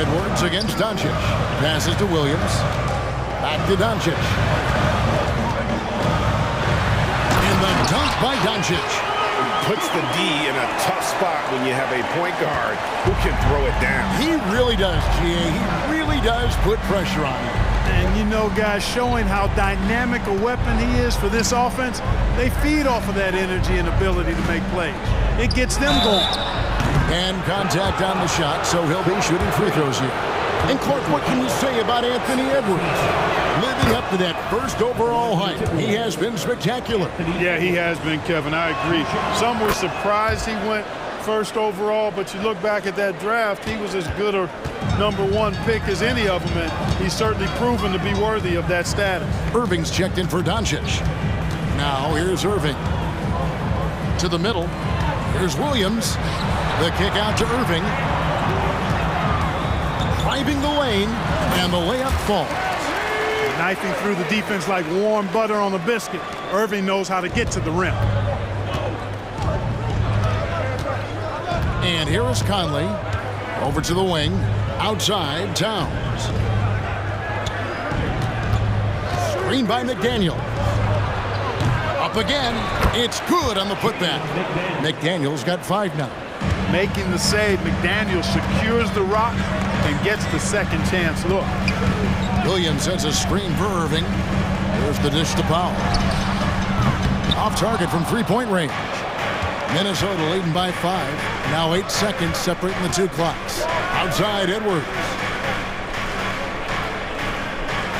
Edwards against Doncic. Passes to Williams. Back to Doncic. And the dunk by Doncic. Puts the D in a tough spot when you have a point guard who can throw it down. He really does, GA. He really does put pressure on him. And you know, guys, showing how dynamic a weapon he is for this offense, they feed off of that energy and ability to make plays. It gets them going. And contact on the shot, so he'll be shooting free throws here. And Clark, what can you say about Anthony Edwards? Living up to that first overall hype, he has been spectacular. Yeah, he has been, Kevin. I agree. Some were surprised he went first overall, but you look back at that draft, he was as good a #1 pick as any of them, and he's certainly proven to be worthy of that status. Irving's checked in for Doncic. Now here's Irving. To the middle. Here's Williams. The kick out to Irving. Driving the lane, and the layup falls. Knifing through the defense like warm butter on a biscuit. Irving knows how to get to the rim. And here is Conley. Over to the wing. Outside, Towns. Screen by McDaniel. Up Up again. It's good on the putback. McDaniel's got 5 now. Making the save, McDaniel secures the rock and gets the second chance look. Williams sends a screen for Irving. There's the dish to Powell. Off target from three-point range. Minnesota leading by 5. Now 8 seconds separating the two clocks. Outside Edwards.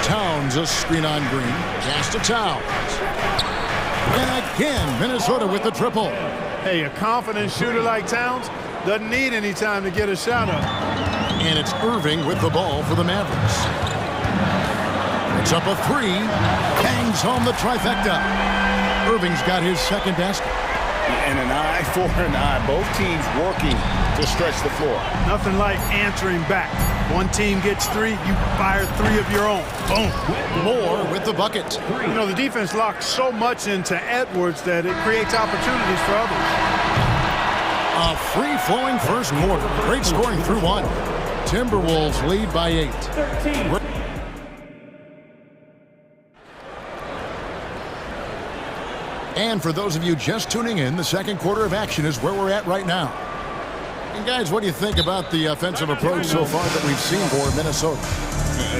Towns a screen on Green. Pass to Towns. And again, Minnesota with the triple. Hey, a confident shooter like Towns doesn't need any time to get a shot up. And it's Irving with the ball for the Mavericks. It's up a 3. Bangs home the trifecta. Irving's got his second basket. And an eye for an eye. Both teams working to stretch the floor. Nothing like answering back. One team gets 3, you fire 3 of your own. Boom. Moore with the bucket. You know, the defense locks so much into Edwards that it creates opportunities for others. A free-flowing first quarter. Great scoring through 1. Timberwolves lead by 8. And for those of you just tuning in, the second quarter of action is where we're at right now. And guys, what do you think about the offensive approach so far that we've seen for Minnesota?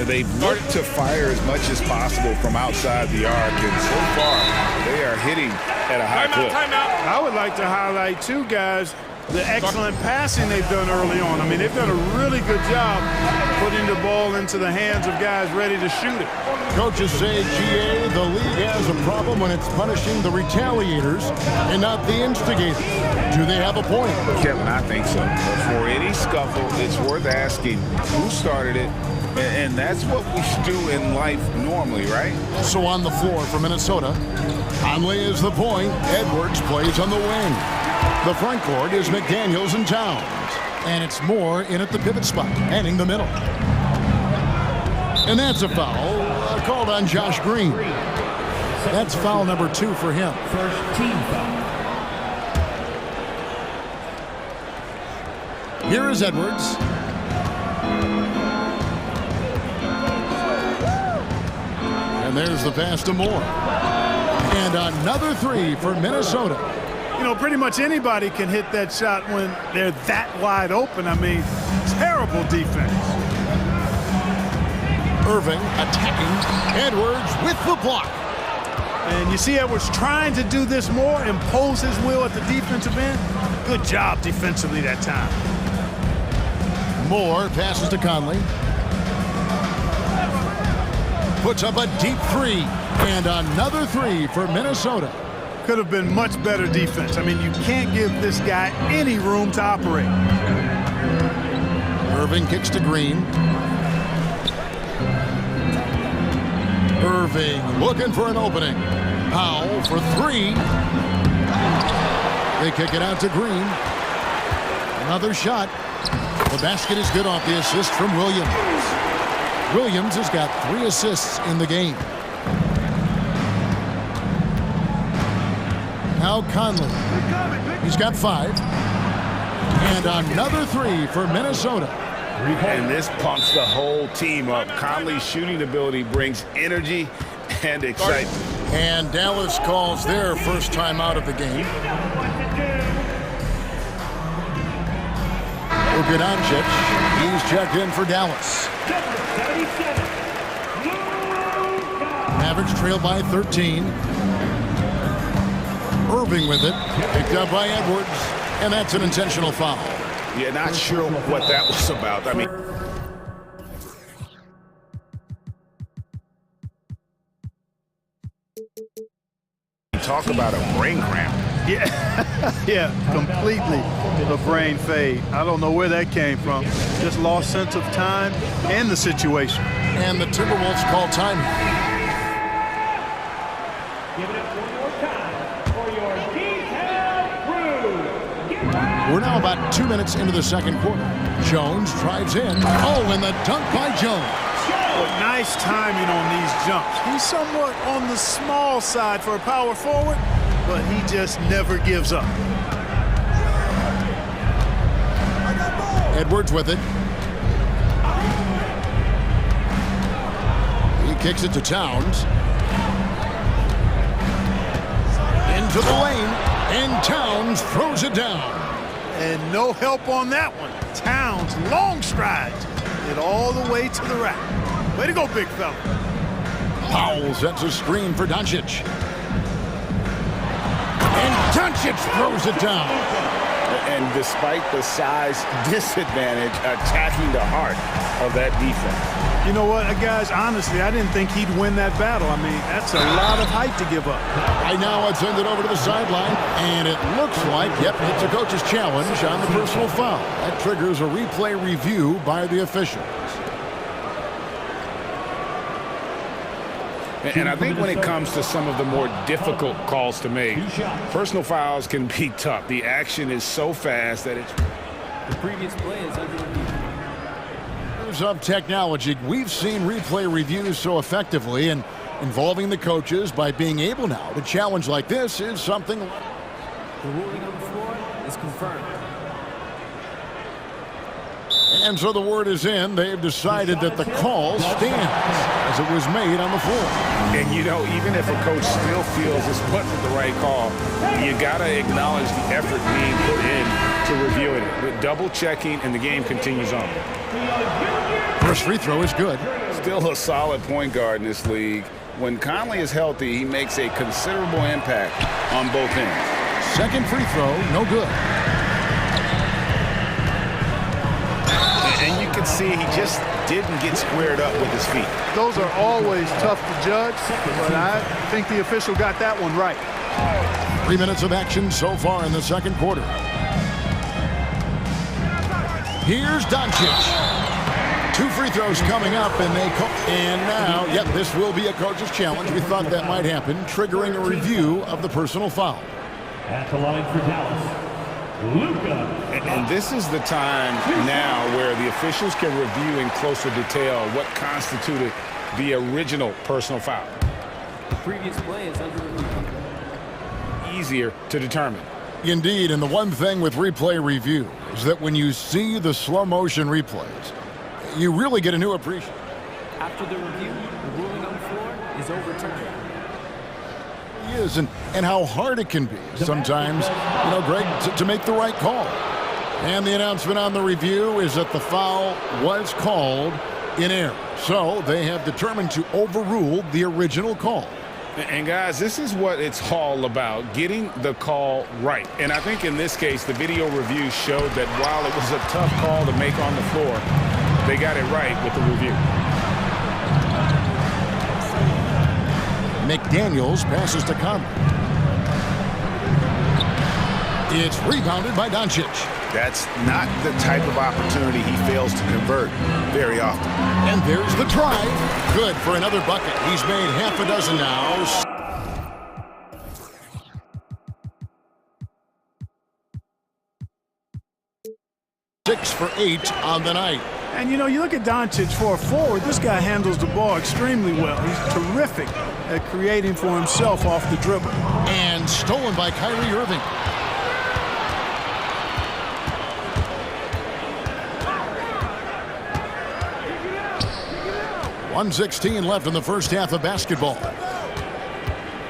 They've worked to fire as much as possible from outside the arc, and so far they are hitting at a high clip. I would like to highlight, too, guys, the excellent passing they've done early on. I mean, they've done a really good job putting the ball into the hands of guys ready to shoot it. Coaches say, GA, the league has a problem when it's punishing the retaliators and not the instigators. Do they have a point? Kevin, I think so. For any scuffle, it's worth asking who started it, and that's what we do in life normally, right? So on the floor for Minnesota, Conley is the point. Edwards plays on the wing. The front court is McDaniels and Towns. And it's Moore in at the pivot spot, heading the middle. And that's a foul called on Josh Green. That's foul number 2 for him. First team foul. Here is Edwards. And there's the pass to Moore. And another 3 for Minnesota. You know, pretty much anybody can hit that shot when they're that wide open. I mean, terrible defense. Irving attacking. Edwards with the block. And you see Edwards trying to do this more, impose his will at the defensive end. Good job defensively that time. Moore passes to Conley. Puts up a deep 3. And another 3 for Minnesota. Could have been much better defense. I mean, you can't give this guy any room to operate. Irving kicks to Green. Irving looking for an opening. Powell for 3. They kick it out to Green. Another shot. The basket is good off the assist from Williams. Williams has got 3 assists in the game. Now Conley. He's got 5. And another 3 for Minnesota. And this pumps the whole team up. Conley's shooting ability brings energy and excitement. And Dallas calls their first time out of the game. Luka Doncic, he's checked in for Dallas. Mavericks trail by 13. Irving with it, picked up by Edwards, and that's an intentional foul. Yeah, not sure what that was about. I mean, talk about a brain cramp. Yeah, yeah, completely a brain fade. I don't know where that came from. Just lost sense of time and the situation. And the Timberwolves call time. Give it up one more time for your detailed crew. We're now about 2 minutes into the second quarter. Jones drives in. Oh, and the dunk by Jones. But nice timing on these jumps. He's somewhat on the small side for a power forward, but he just never gives up. Edwards with it. He kicks it to Towns. Into the lane, and Towns throws it down. And no help on that one. Towns, long strides. Get all the way to the rack. Way to go, big fella. Powell sets a screen for Doncic. And Doncic throws it down. And despite the size disadvantage, attacking the heart of that defense. You know what, guys, honestly, I didn't think he'd win that battle. I mean, that's a lot of height to give up. Right now, I'd send it over to the sideline, and it looks like, yep, it's a coach's challenge on the personal foul. That triggers a replay review by the officials. And I think when it comes to some of the more difficult calls to make, personal fouls can be tough. The action is so fast that it's... The previous play is under review. Of technology, we've seen replay reviews so effectively, and involving the coaches by being able now to challenge like this is something. The ruling on the floor is confirmed. And so the word is in. They've decided that the call stands as it was made on the floor. And you know, even if a coach still feels this wasn't the right call, you gotta acknowledge the effort being put in to reviewing it. But double checking, and the game continues on. First free throw is good. Still a solid point guard in this league. When Conley is healthy, he makes a considerable impact on both ends. Second free throw, no good. And you can see he just didn't get squared up with his feet. Those are always tough to judge, but I think the official got that one right. 3 minutes of action so far in the second quarter. Here's Doncic. 2 free throws coming up, and now, yep, this will be a coach's challenge. We thought that might happen, triggering a review of the personal foul. At the line for Dallas, Luka. And this is the time now where the officials can review in closer detail what constituted the original personal foul. The previous play is under review. Easier to determine. Indeed, and the one thing with replay review is that when you see the slow motion replays, you really get a new appreciation. After the review, the ruling on the floor is overturned. It is, and how hard it can be sometimes, you know, Greg, to make the right call. And the announcement on the review is that the foul was called in error. So they have determined to overrule the original call. And guys, this is what it's all about, getting the call right. And I think in this case, the video review showed that while it was a tough call to make on the floor, they got it right with the review. McDaniels passes to Conley. It's rebounded by Doncic. That's not the type of opportunity he fails to convert very often. And there's the try. Good for another bucket. He's made half a dozen now. Six for 8 on the night. And, you know, you look at Doncic for a forward, this guy handles the ball extremely well. He's terrific at creating for himself off the dribble. And stolen by Kyrie Irving. .116 left in the first half of basketball.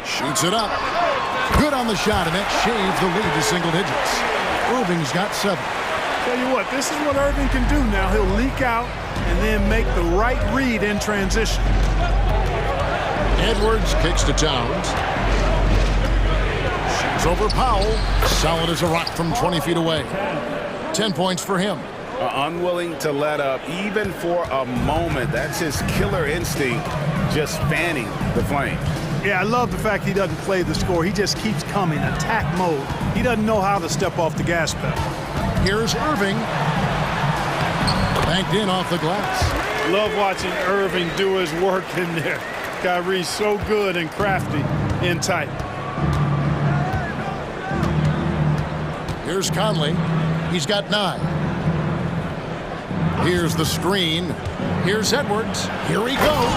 Shoots it up. Good on the shot, and that shaves the lead to single digits. Irving's got 7. Tell you what, this is what Irving can do now. He'll leak out and then make the right read in transition. Edwards kicks to Towns. Shoots over Powell. Solid as a rock from 20 feet away. 10 points for him. Unwilling to let up even for a moment. That's his killer instinct, just fanning the flame. Yeah, I love the fact he doesn't play the score. He just keeps coming, attack mode. He doesn't know how to step off the gas pedal. Here's Irving. Banked in off the glass. Love watching Irving do his work in there. Kyrie's so good and crafty in tight. Here's Conley. He's got 9. Here's the screen. Here's Edwards. Here he goes.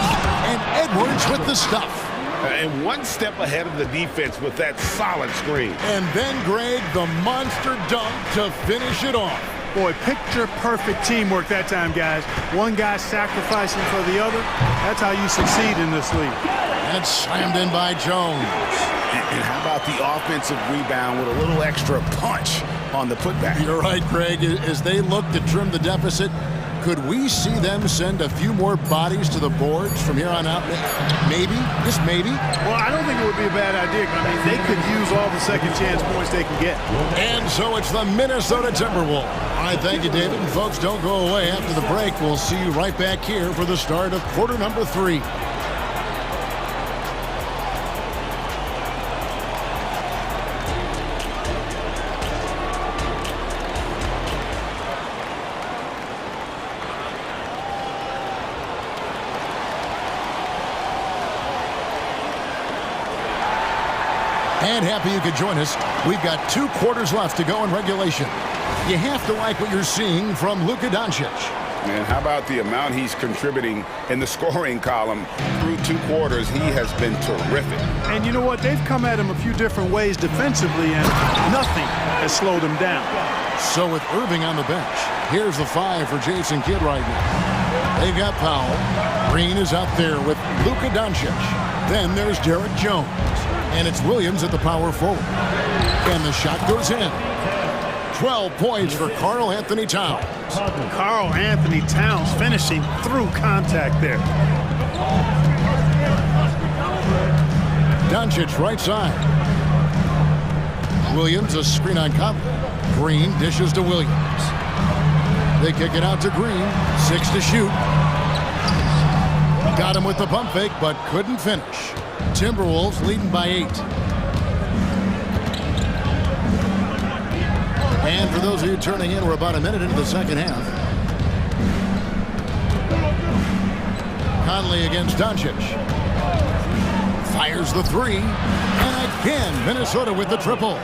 And Edwards with the stuff. And one step ahead of the defense with that solid screen. And then, Greg, the monster dunk to finish it off. Boy, picture-perfect teamwork that time, guys. One guy sacrificing for the other. That's how you succeed in this league. And slammed in by Jones. And how about the offensive rebound with a little extra punch on the putback? You're right, Greg. As they look to trim the deficit, could we see them send a few more bodies to the boards from here on out? Maybe, just maybe. Well, I don't think it would be a bad idea. I mean, they could use all the second chance points they can get. And so it's the Minnesota Timberwolves. All right, thank you, David. And folks, don't go away. After the break, we'll see you right back here for the start of quarter number 3. And happy you could join us. We've got 2 quarters left to go in regulation. You have to like what you're seeing from Luka Doncic. And how about the amount he's contributing in the scoring column through 2 quarters? He has been terrific. And you know what? They've come at him a few different ways defensively, and nothing has slowed him down. So with Irving on the bench, here's the 5 for Jason Kidd right now. They've got Powell. Green is out there with Luka Doncic. Then there's Derek Jones. And it's Williams at the power forward. And the shot goes in. 12 points for Karl Anthony Towns. Karl Anthony Towns finishing through contact there. Doncic right side. Williams a screen on Conley. Green dishes to Williams. They kick it out to Green. 6 to shoot. Got him with the pump fake, but couldn't finish. Timberwolves leading by 8. And for those of you turning in, we're about a minute into the second half. Conley against Doncic. Fires the 3. And again, Minnesota with the triple.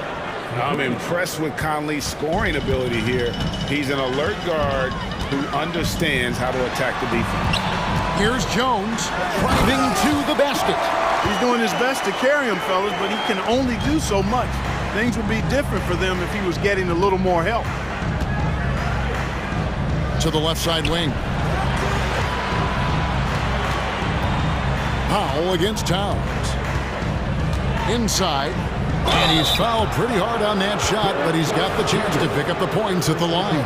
I'm impressed with Conley's scoring ability here. He's an alert guard who understands how to attack the defense. Here's Jones driving to the basket. He's doing his best to carry him, fellas, but he can only do so much. Things would be different for them if he was getting a little more help. To the left side wing. Powell against Towns. Inside. And he's fouled pretty hard on that shot, but he's got the chance to pick up the points at the line.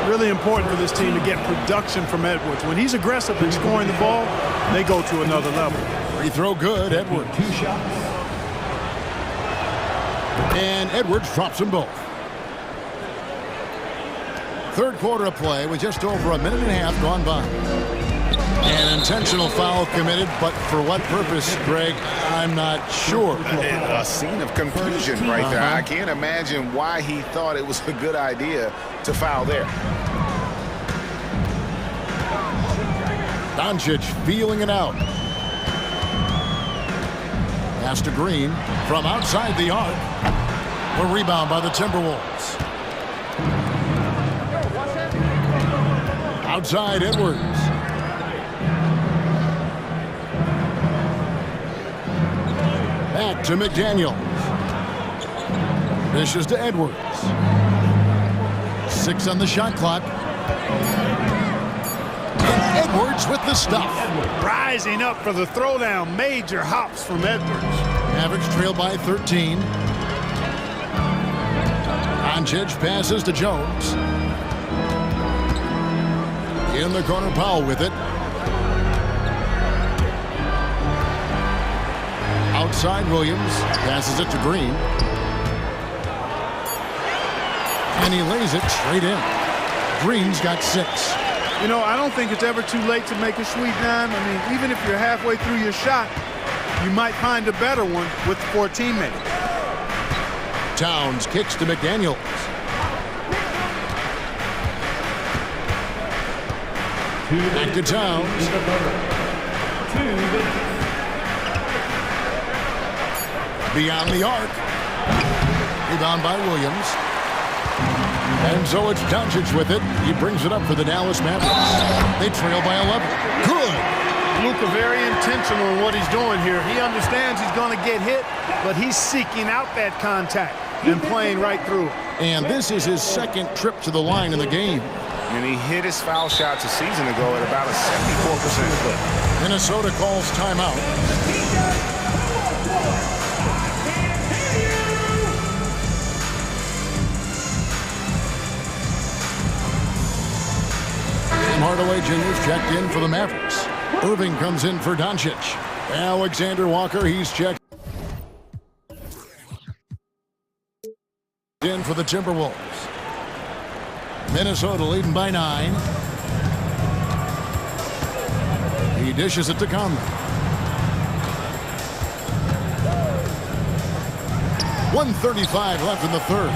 Really important for this team to get production from Edwards. When he's aggressive in scoring the ball, they go to another level. Free throw good, Edwards. 2 shots. And Edwards drops them both. Third quarter of play with just over a minute and a half gone by. An intentional foul committed, but for what purpose, Greg, I'm not sure. A scene of confusion right there. I can't imagine why he thought it was a good idea to foul there. Doncic feeling it out. Pass to Green from outside the arc. A rebound by the Timberwolves. Outside Edwards. Back to McDaniels. Dishes to Edwards. 6 on the shot clock. And Edwards with the stuff. Rising up for the throwdown. Major hops from Edwards. Mavericks trail by 13. Doncic passes to Jones. In the corner, Powell with it. Outside Williams. Passes it to Green. And he lays it straight in. Green's got 6. You know, I don't think it's ever too late to make a sweet dime. I mean, even if you're halfway through your shot, you might find a better one with 4 teammates. Towns kicks to McDaniels. Back to Towns. Beyond the arc. Rebound by Williams. And so it's Doncic with it. He brings it up for the Dallas Mavericks. They trail by 11. Good. Luka very intentional in what he's doing here. He understands he's going to get hit, but he's seeking out that contact and playing right through it. And this is his second trip to the line in the game. And he hit his foul shots a season ago at about a 74% clip. Minnesota calls timeout. Hardaway Jr.'s checked in for the Mavericks. Irving comes in for Doncic. Alexander Walker, he's checked in for the Timberwolves. Minnesota leading by 9. He dishes it to Conley. 1:35 left in the third.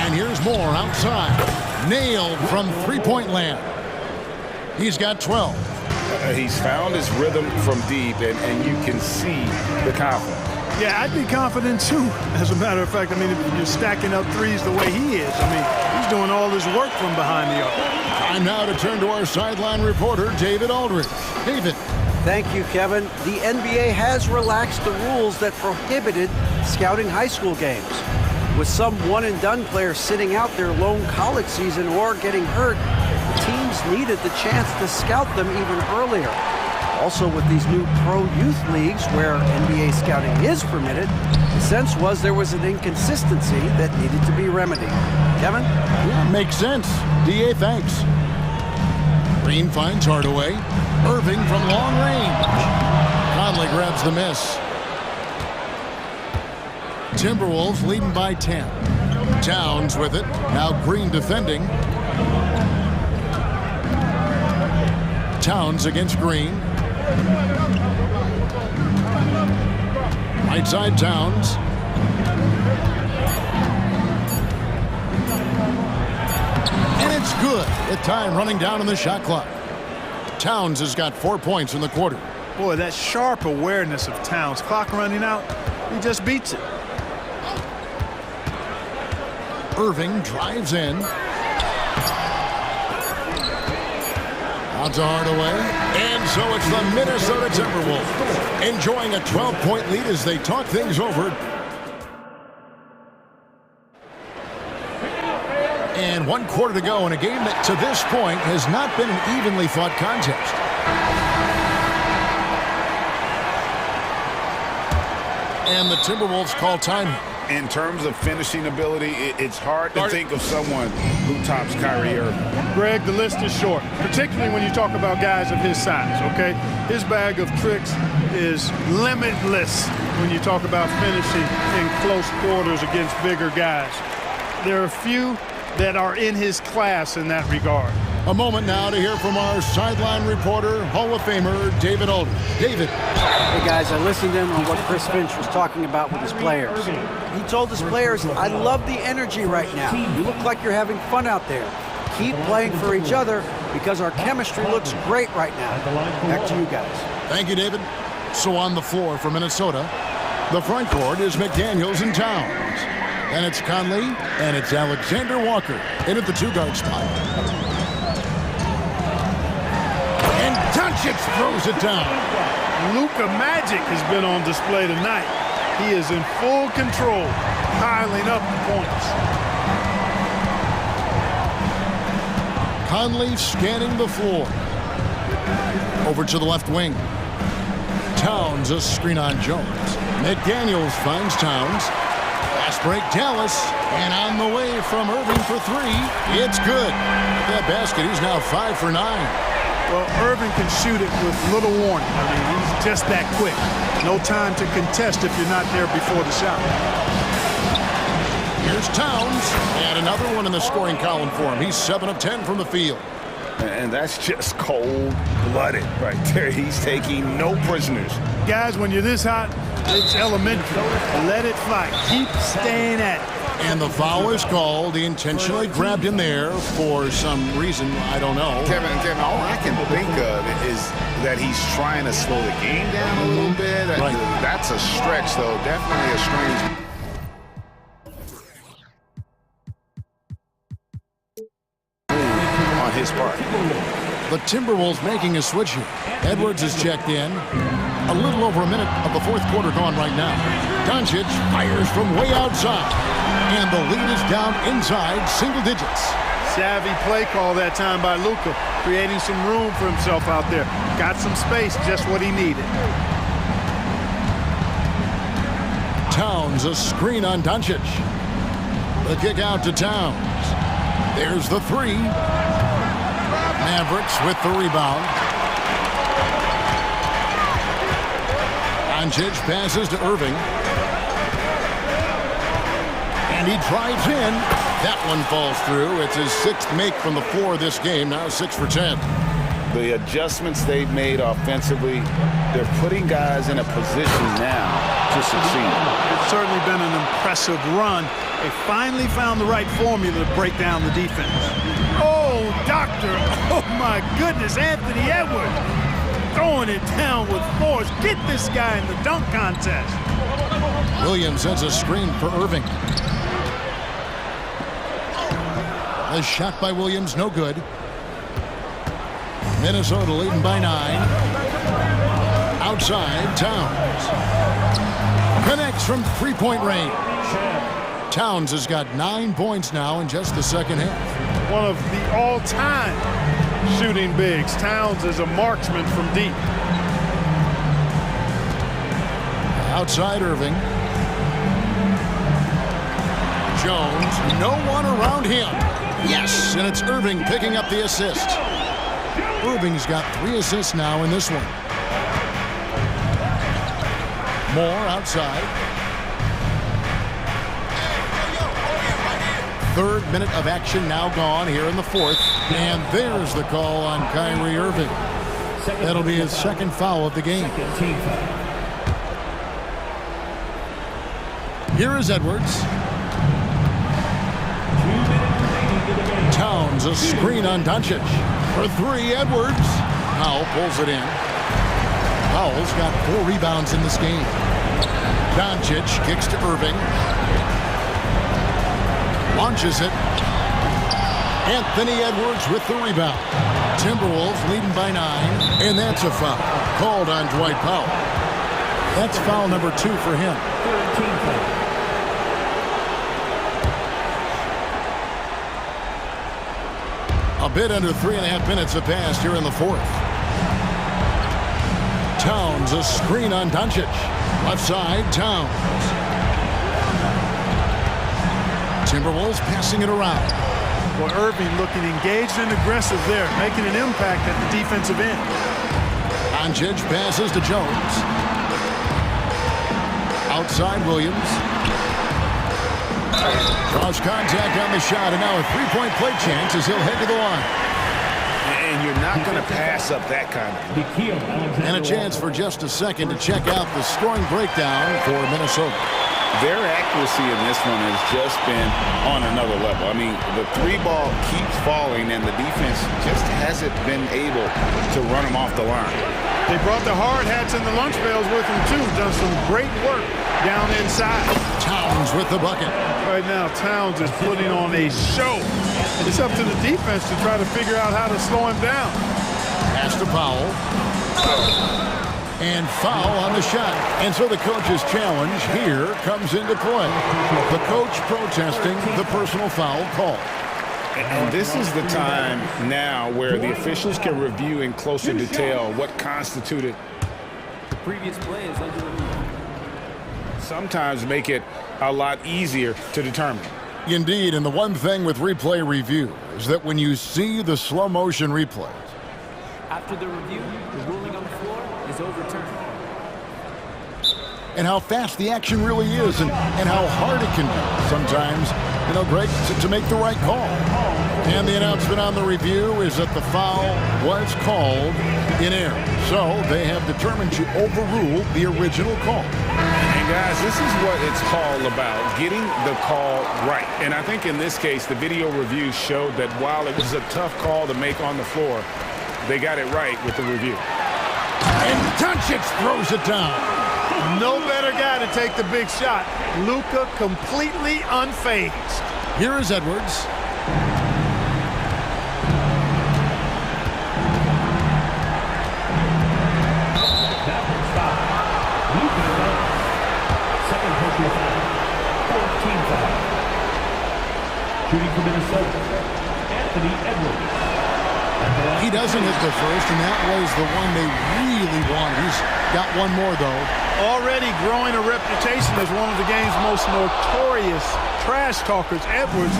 And here's more outside. Nailed from three-point land. He's got 12. He's found his rhythm from deep, and you can see the confidence. Yeah, I'd be confident too. As a matter of fact, I mean, if you're stacking up threes the way he is, I mean, he's doing all his work from behind the arc. Time now to turn to our sideline reporter, David Aldridge. David. Thank you, Kevin. The NBA has relaxed the rules that prohibited scouting high school games. With some one-and-done players sitting out their lone college season or getting hurt, the teams needed the chance to scout them even earlier. Also, with these new pro youth leagues where NBA scouting is permitted, the sense was there was an inconsistency that needed to be remedied. Kevin? Yeah, makes sense. DA, thanks. Green finds Hardaway. Irving from long range. Conley grabs the miss. Timberwolves leading by 10. Towns with it. Now Green defending. Towns against Green. Right side Towns. And it's good with time running down on the shot clock. Towns has got 4 points in the quarter. Boy, that sharp awareness of Towns. Clock running out, he just beats it. Irving drives in. Out to Hardaway. And so it's the Minnesota Timberwolves enjoying a 12-point lead as they talk things over. And 1 quarter to go in a game that to this point has not been an evenly fought contest. And the Timberwolves call time. In terms of finishing ability, it's hard to think of someone who tops Kyrie Irving. Greg, the list is short, particularly when you talk about guys of his size, okay? His bag of tricks is limitless when you talk about finishing in close quarters against bigger guys. There are few that are in his class in that regard. A moment now to hear from our sideline reporter, Hall of Famer David Aldridge. David. Hey guys, I listened in on what Chris Finch was talking about with his players. He told his players, I love the energy right now. You look like you're having fun out there. Keep playing for each other because our chemistry looks great right now. Back to you guys. Thank you, David. So on the floor for Minnesota, the front court is McDaniels and Towns. And it's Conley, and it's Alexander Walker in at the two-guard spot. And Doncic throws it down. Luka Magic has been on display tonight. He is in full control, piling up points. Conley scanning the floor. Over to the left wing. Towns a screen on Jones. McDaniels finds Towns. Fast break Dallas, and on the way from Irving for three. It's good. That basket, he's now 5 for 9. Well, Irving can shoot it with little warning. I mean, he's just that quick. No time to contest if you're not there before the shot. Here's Towns, and another one in the scoring column for him. He's 7 of 10 from the field. And that's just cold-blooded right there. He's taking no prisoners. Guys, when you're this hot, it's elementary. Let it fly. Keep staying at it. And the foul is called. He intentionally grabbed in there for some reason, I don't know. Kevin, all I can think of is that he's trying to slow the game down a little bit. Right. That's a stretch, though. Definitely a strange. On his part. The Timberwolves making a switch here. Edwards is checked in. A little over a minute of the fourth quarter gone right now. Doncic fires from way outside. And the lead is down inside single digits. Savvy play call that time by Luka, creating some room for himself out there. Got some space, just what he needed. Towns a screen on Doncic. The kick out to Towns. There's the three. Mavericks with the rebound. Doncic passes to Irving. And he drives in. That one falls through. It's his 6th make from the floor this game. Now 6 for 10. The adjustments they've made offensively, they're putting guys in a position now to succeed. It's certainly been an impressive run. They finally found the right formula to break down the defense. Oh, doctor. Oh, my goodness. Anthony Edwards throwing it down with force. Get this guy in the dunk contest. Williams sends a screen for Irving. The shot by Williams, no good. Minnesota leading by 9. Outside, Towns. Connects from three-point range. Towns has got 9 points now in just the second half. One of the all-time shooting bigs. Towns is a marksman from deep. Outside Irving. Jones, no one around him. Yes, and it's Irving picking up the assist. Irving's got 3 assists now in this one. Moore outside. 3rd minute of action now gone here in the 4th. And there's the call on Kyrie Irving. That'll be his 2nd foul of the game. Here is Edwards. Towns, a screen on Doncic. For 3, Edwards. Powell pulls it in. Powell's got 4 rebounds in this game. Doncic kicks to Irving. Launches it. Anthony Edwards with the rebound. Timberwolves leading by 9. And that's a foul called on Dwight Powell. That's foul number 2 for him. A bit under 3.5 minutes have passed here in the 4th. Towns, a screen on Doncic. Left side, Towns. Timberwolves passing it around. Well, Irving looking engaged and aggressive there, making an impact at the defensive end. Doncic passes to Jones. Outside Williams. Draws contact on the shot, and now a 3-point play chance as he'll head to the line. And you're not going to pass up that kind of. And a chance for just a second to check out the scoring breakdown for Minnesota. Their accuracy in this one has just been on another level. I mean, the 3 ball keeps falling, and the defense just hasn't been able to run them off the line. They brought the hard hats and the lunch pails with them, too. Done some great work down inside. Towns with the bucket. Right now, Towns is putting on a show. It's up to the defense to try to figure out how to slow him down. Pass to Powell. And foul on the shot. And so the coach's challenge here comes into play. The coach protesting the personal foul call. And this is the time now where the officials can review in closer detail what constituted. The previous play is under review. Sometimes make it a lot easier to determine. Indeed, and the one thing with replay review is that when you see the slow motion replays. After the review, the ruling on the floor is overturned. And how fast the action really is and how hard it can be sometimes, Greg, to make the right call. And the announcement on the review is that the foul was called in error. So they have determined to overrule the original call. And guys, this is what it's all about, getting the call right. And I think in this case, the video review showed that while it was a tough call to make on the floor, they got it right with the review. And Doncic throws it down. No better guy to take the big shot. Luka completely unfazed. Here is Edwards. Shooting for Minnesota, Anthony Edwards. He doesn't hit the first, and that was the one they really wanted. He's got one more, though. Already growing a reputation as one of the game's most notorious trash talkers, Edwards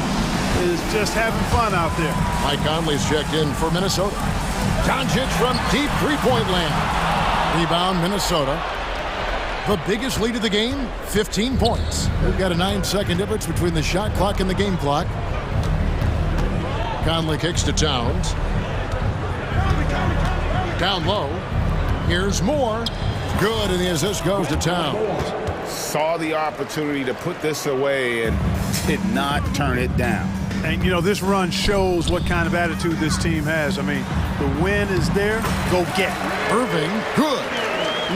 is just having fun out there. Mike Conley's checked in for Minnesota. Doncic from deep three-point land. Rebound, Minnesota. The biggest lead of the game, 15 points. We've got a 9-second difference between the shot clock and the game clock. Conley kicks to Towns. Down low. Here's Moore. Good, and the assist goes to Towns. Saw the opportunity to put this away and did not turn it down. And, you know, this run shows what kind of attitude this team has. I mean, the win is there. Go get it. Irving, good.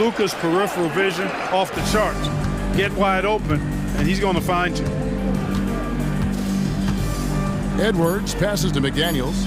Luka's peripheral vision off the charts. Get wide open, and he's going to find you. Edwards passes to McDaniels.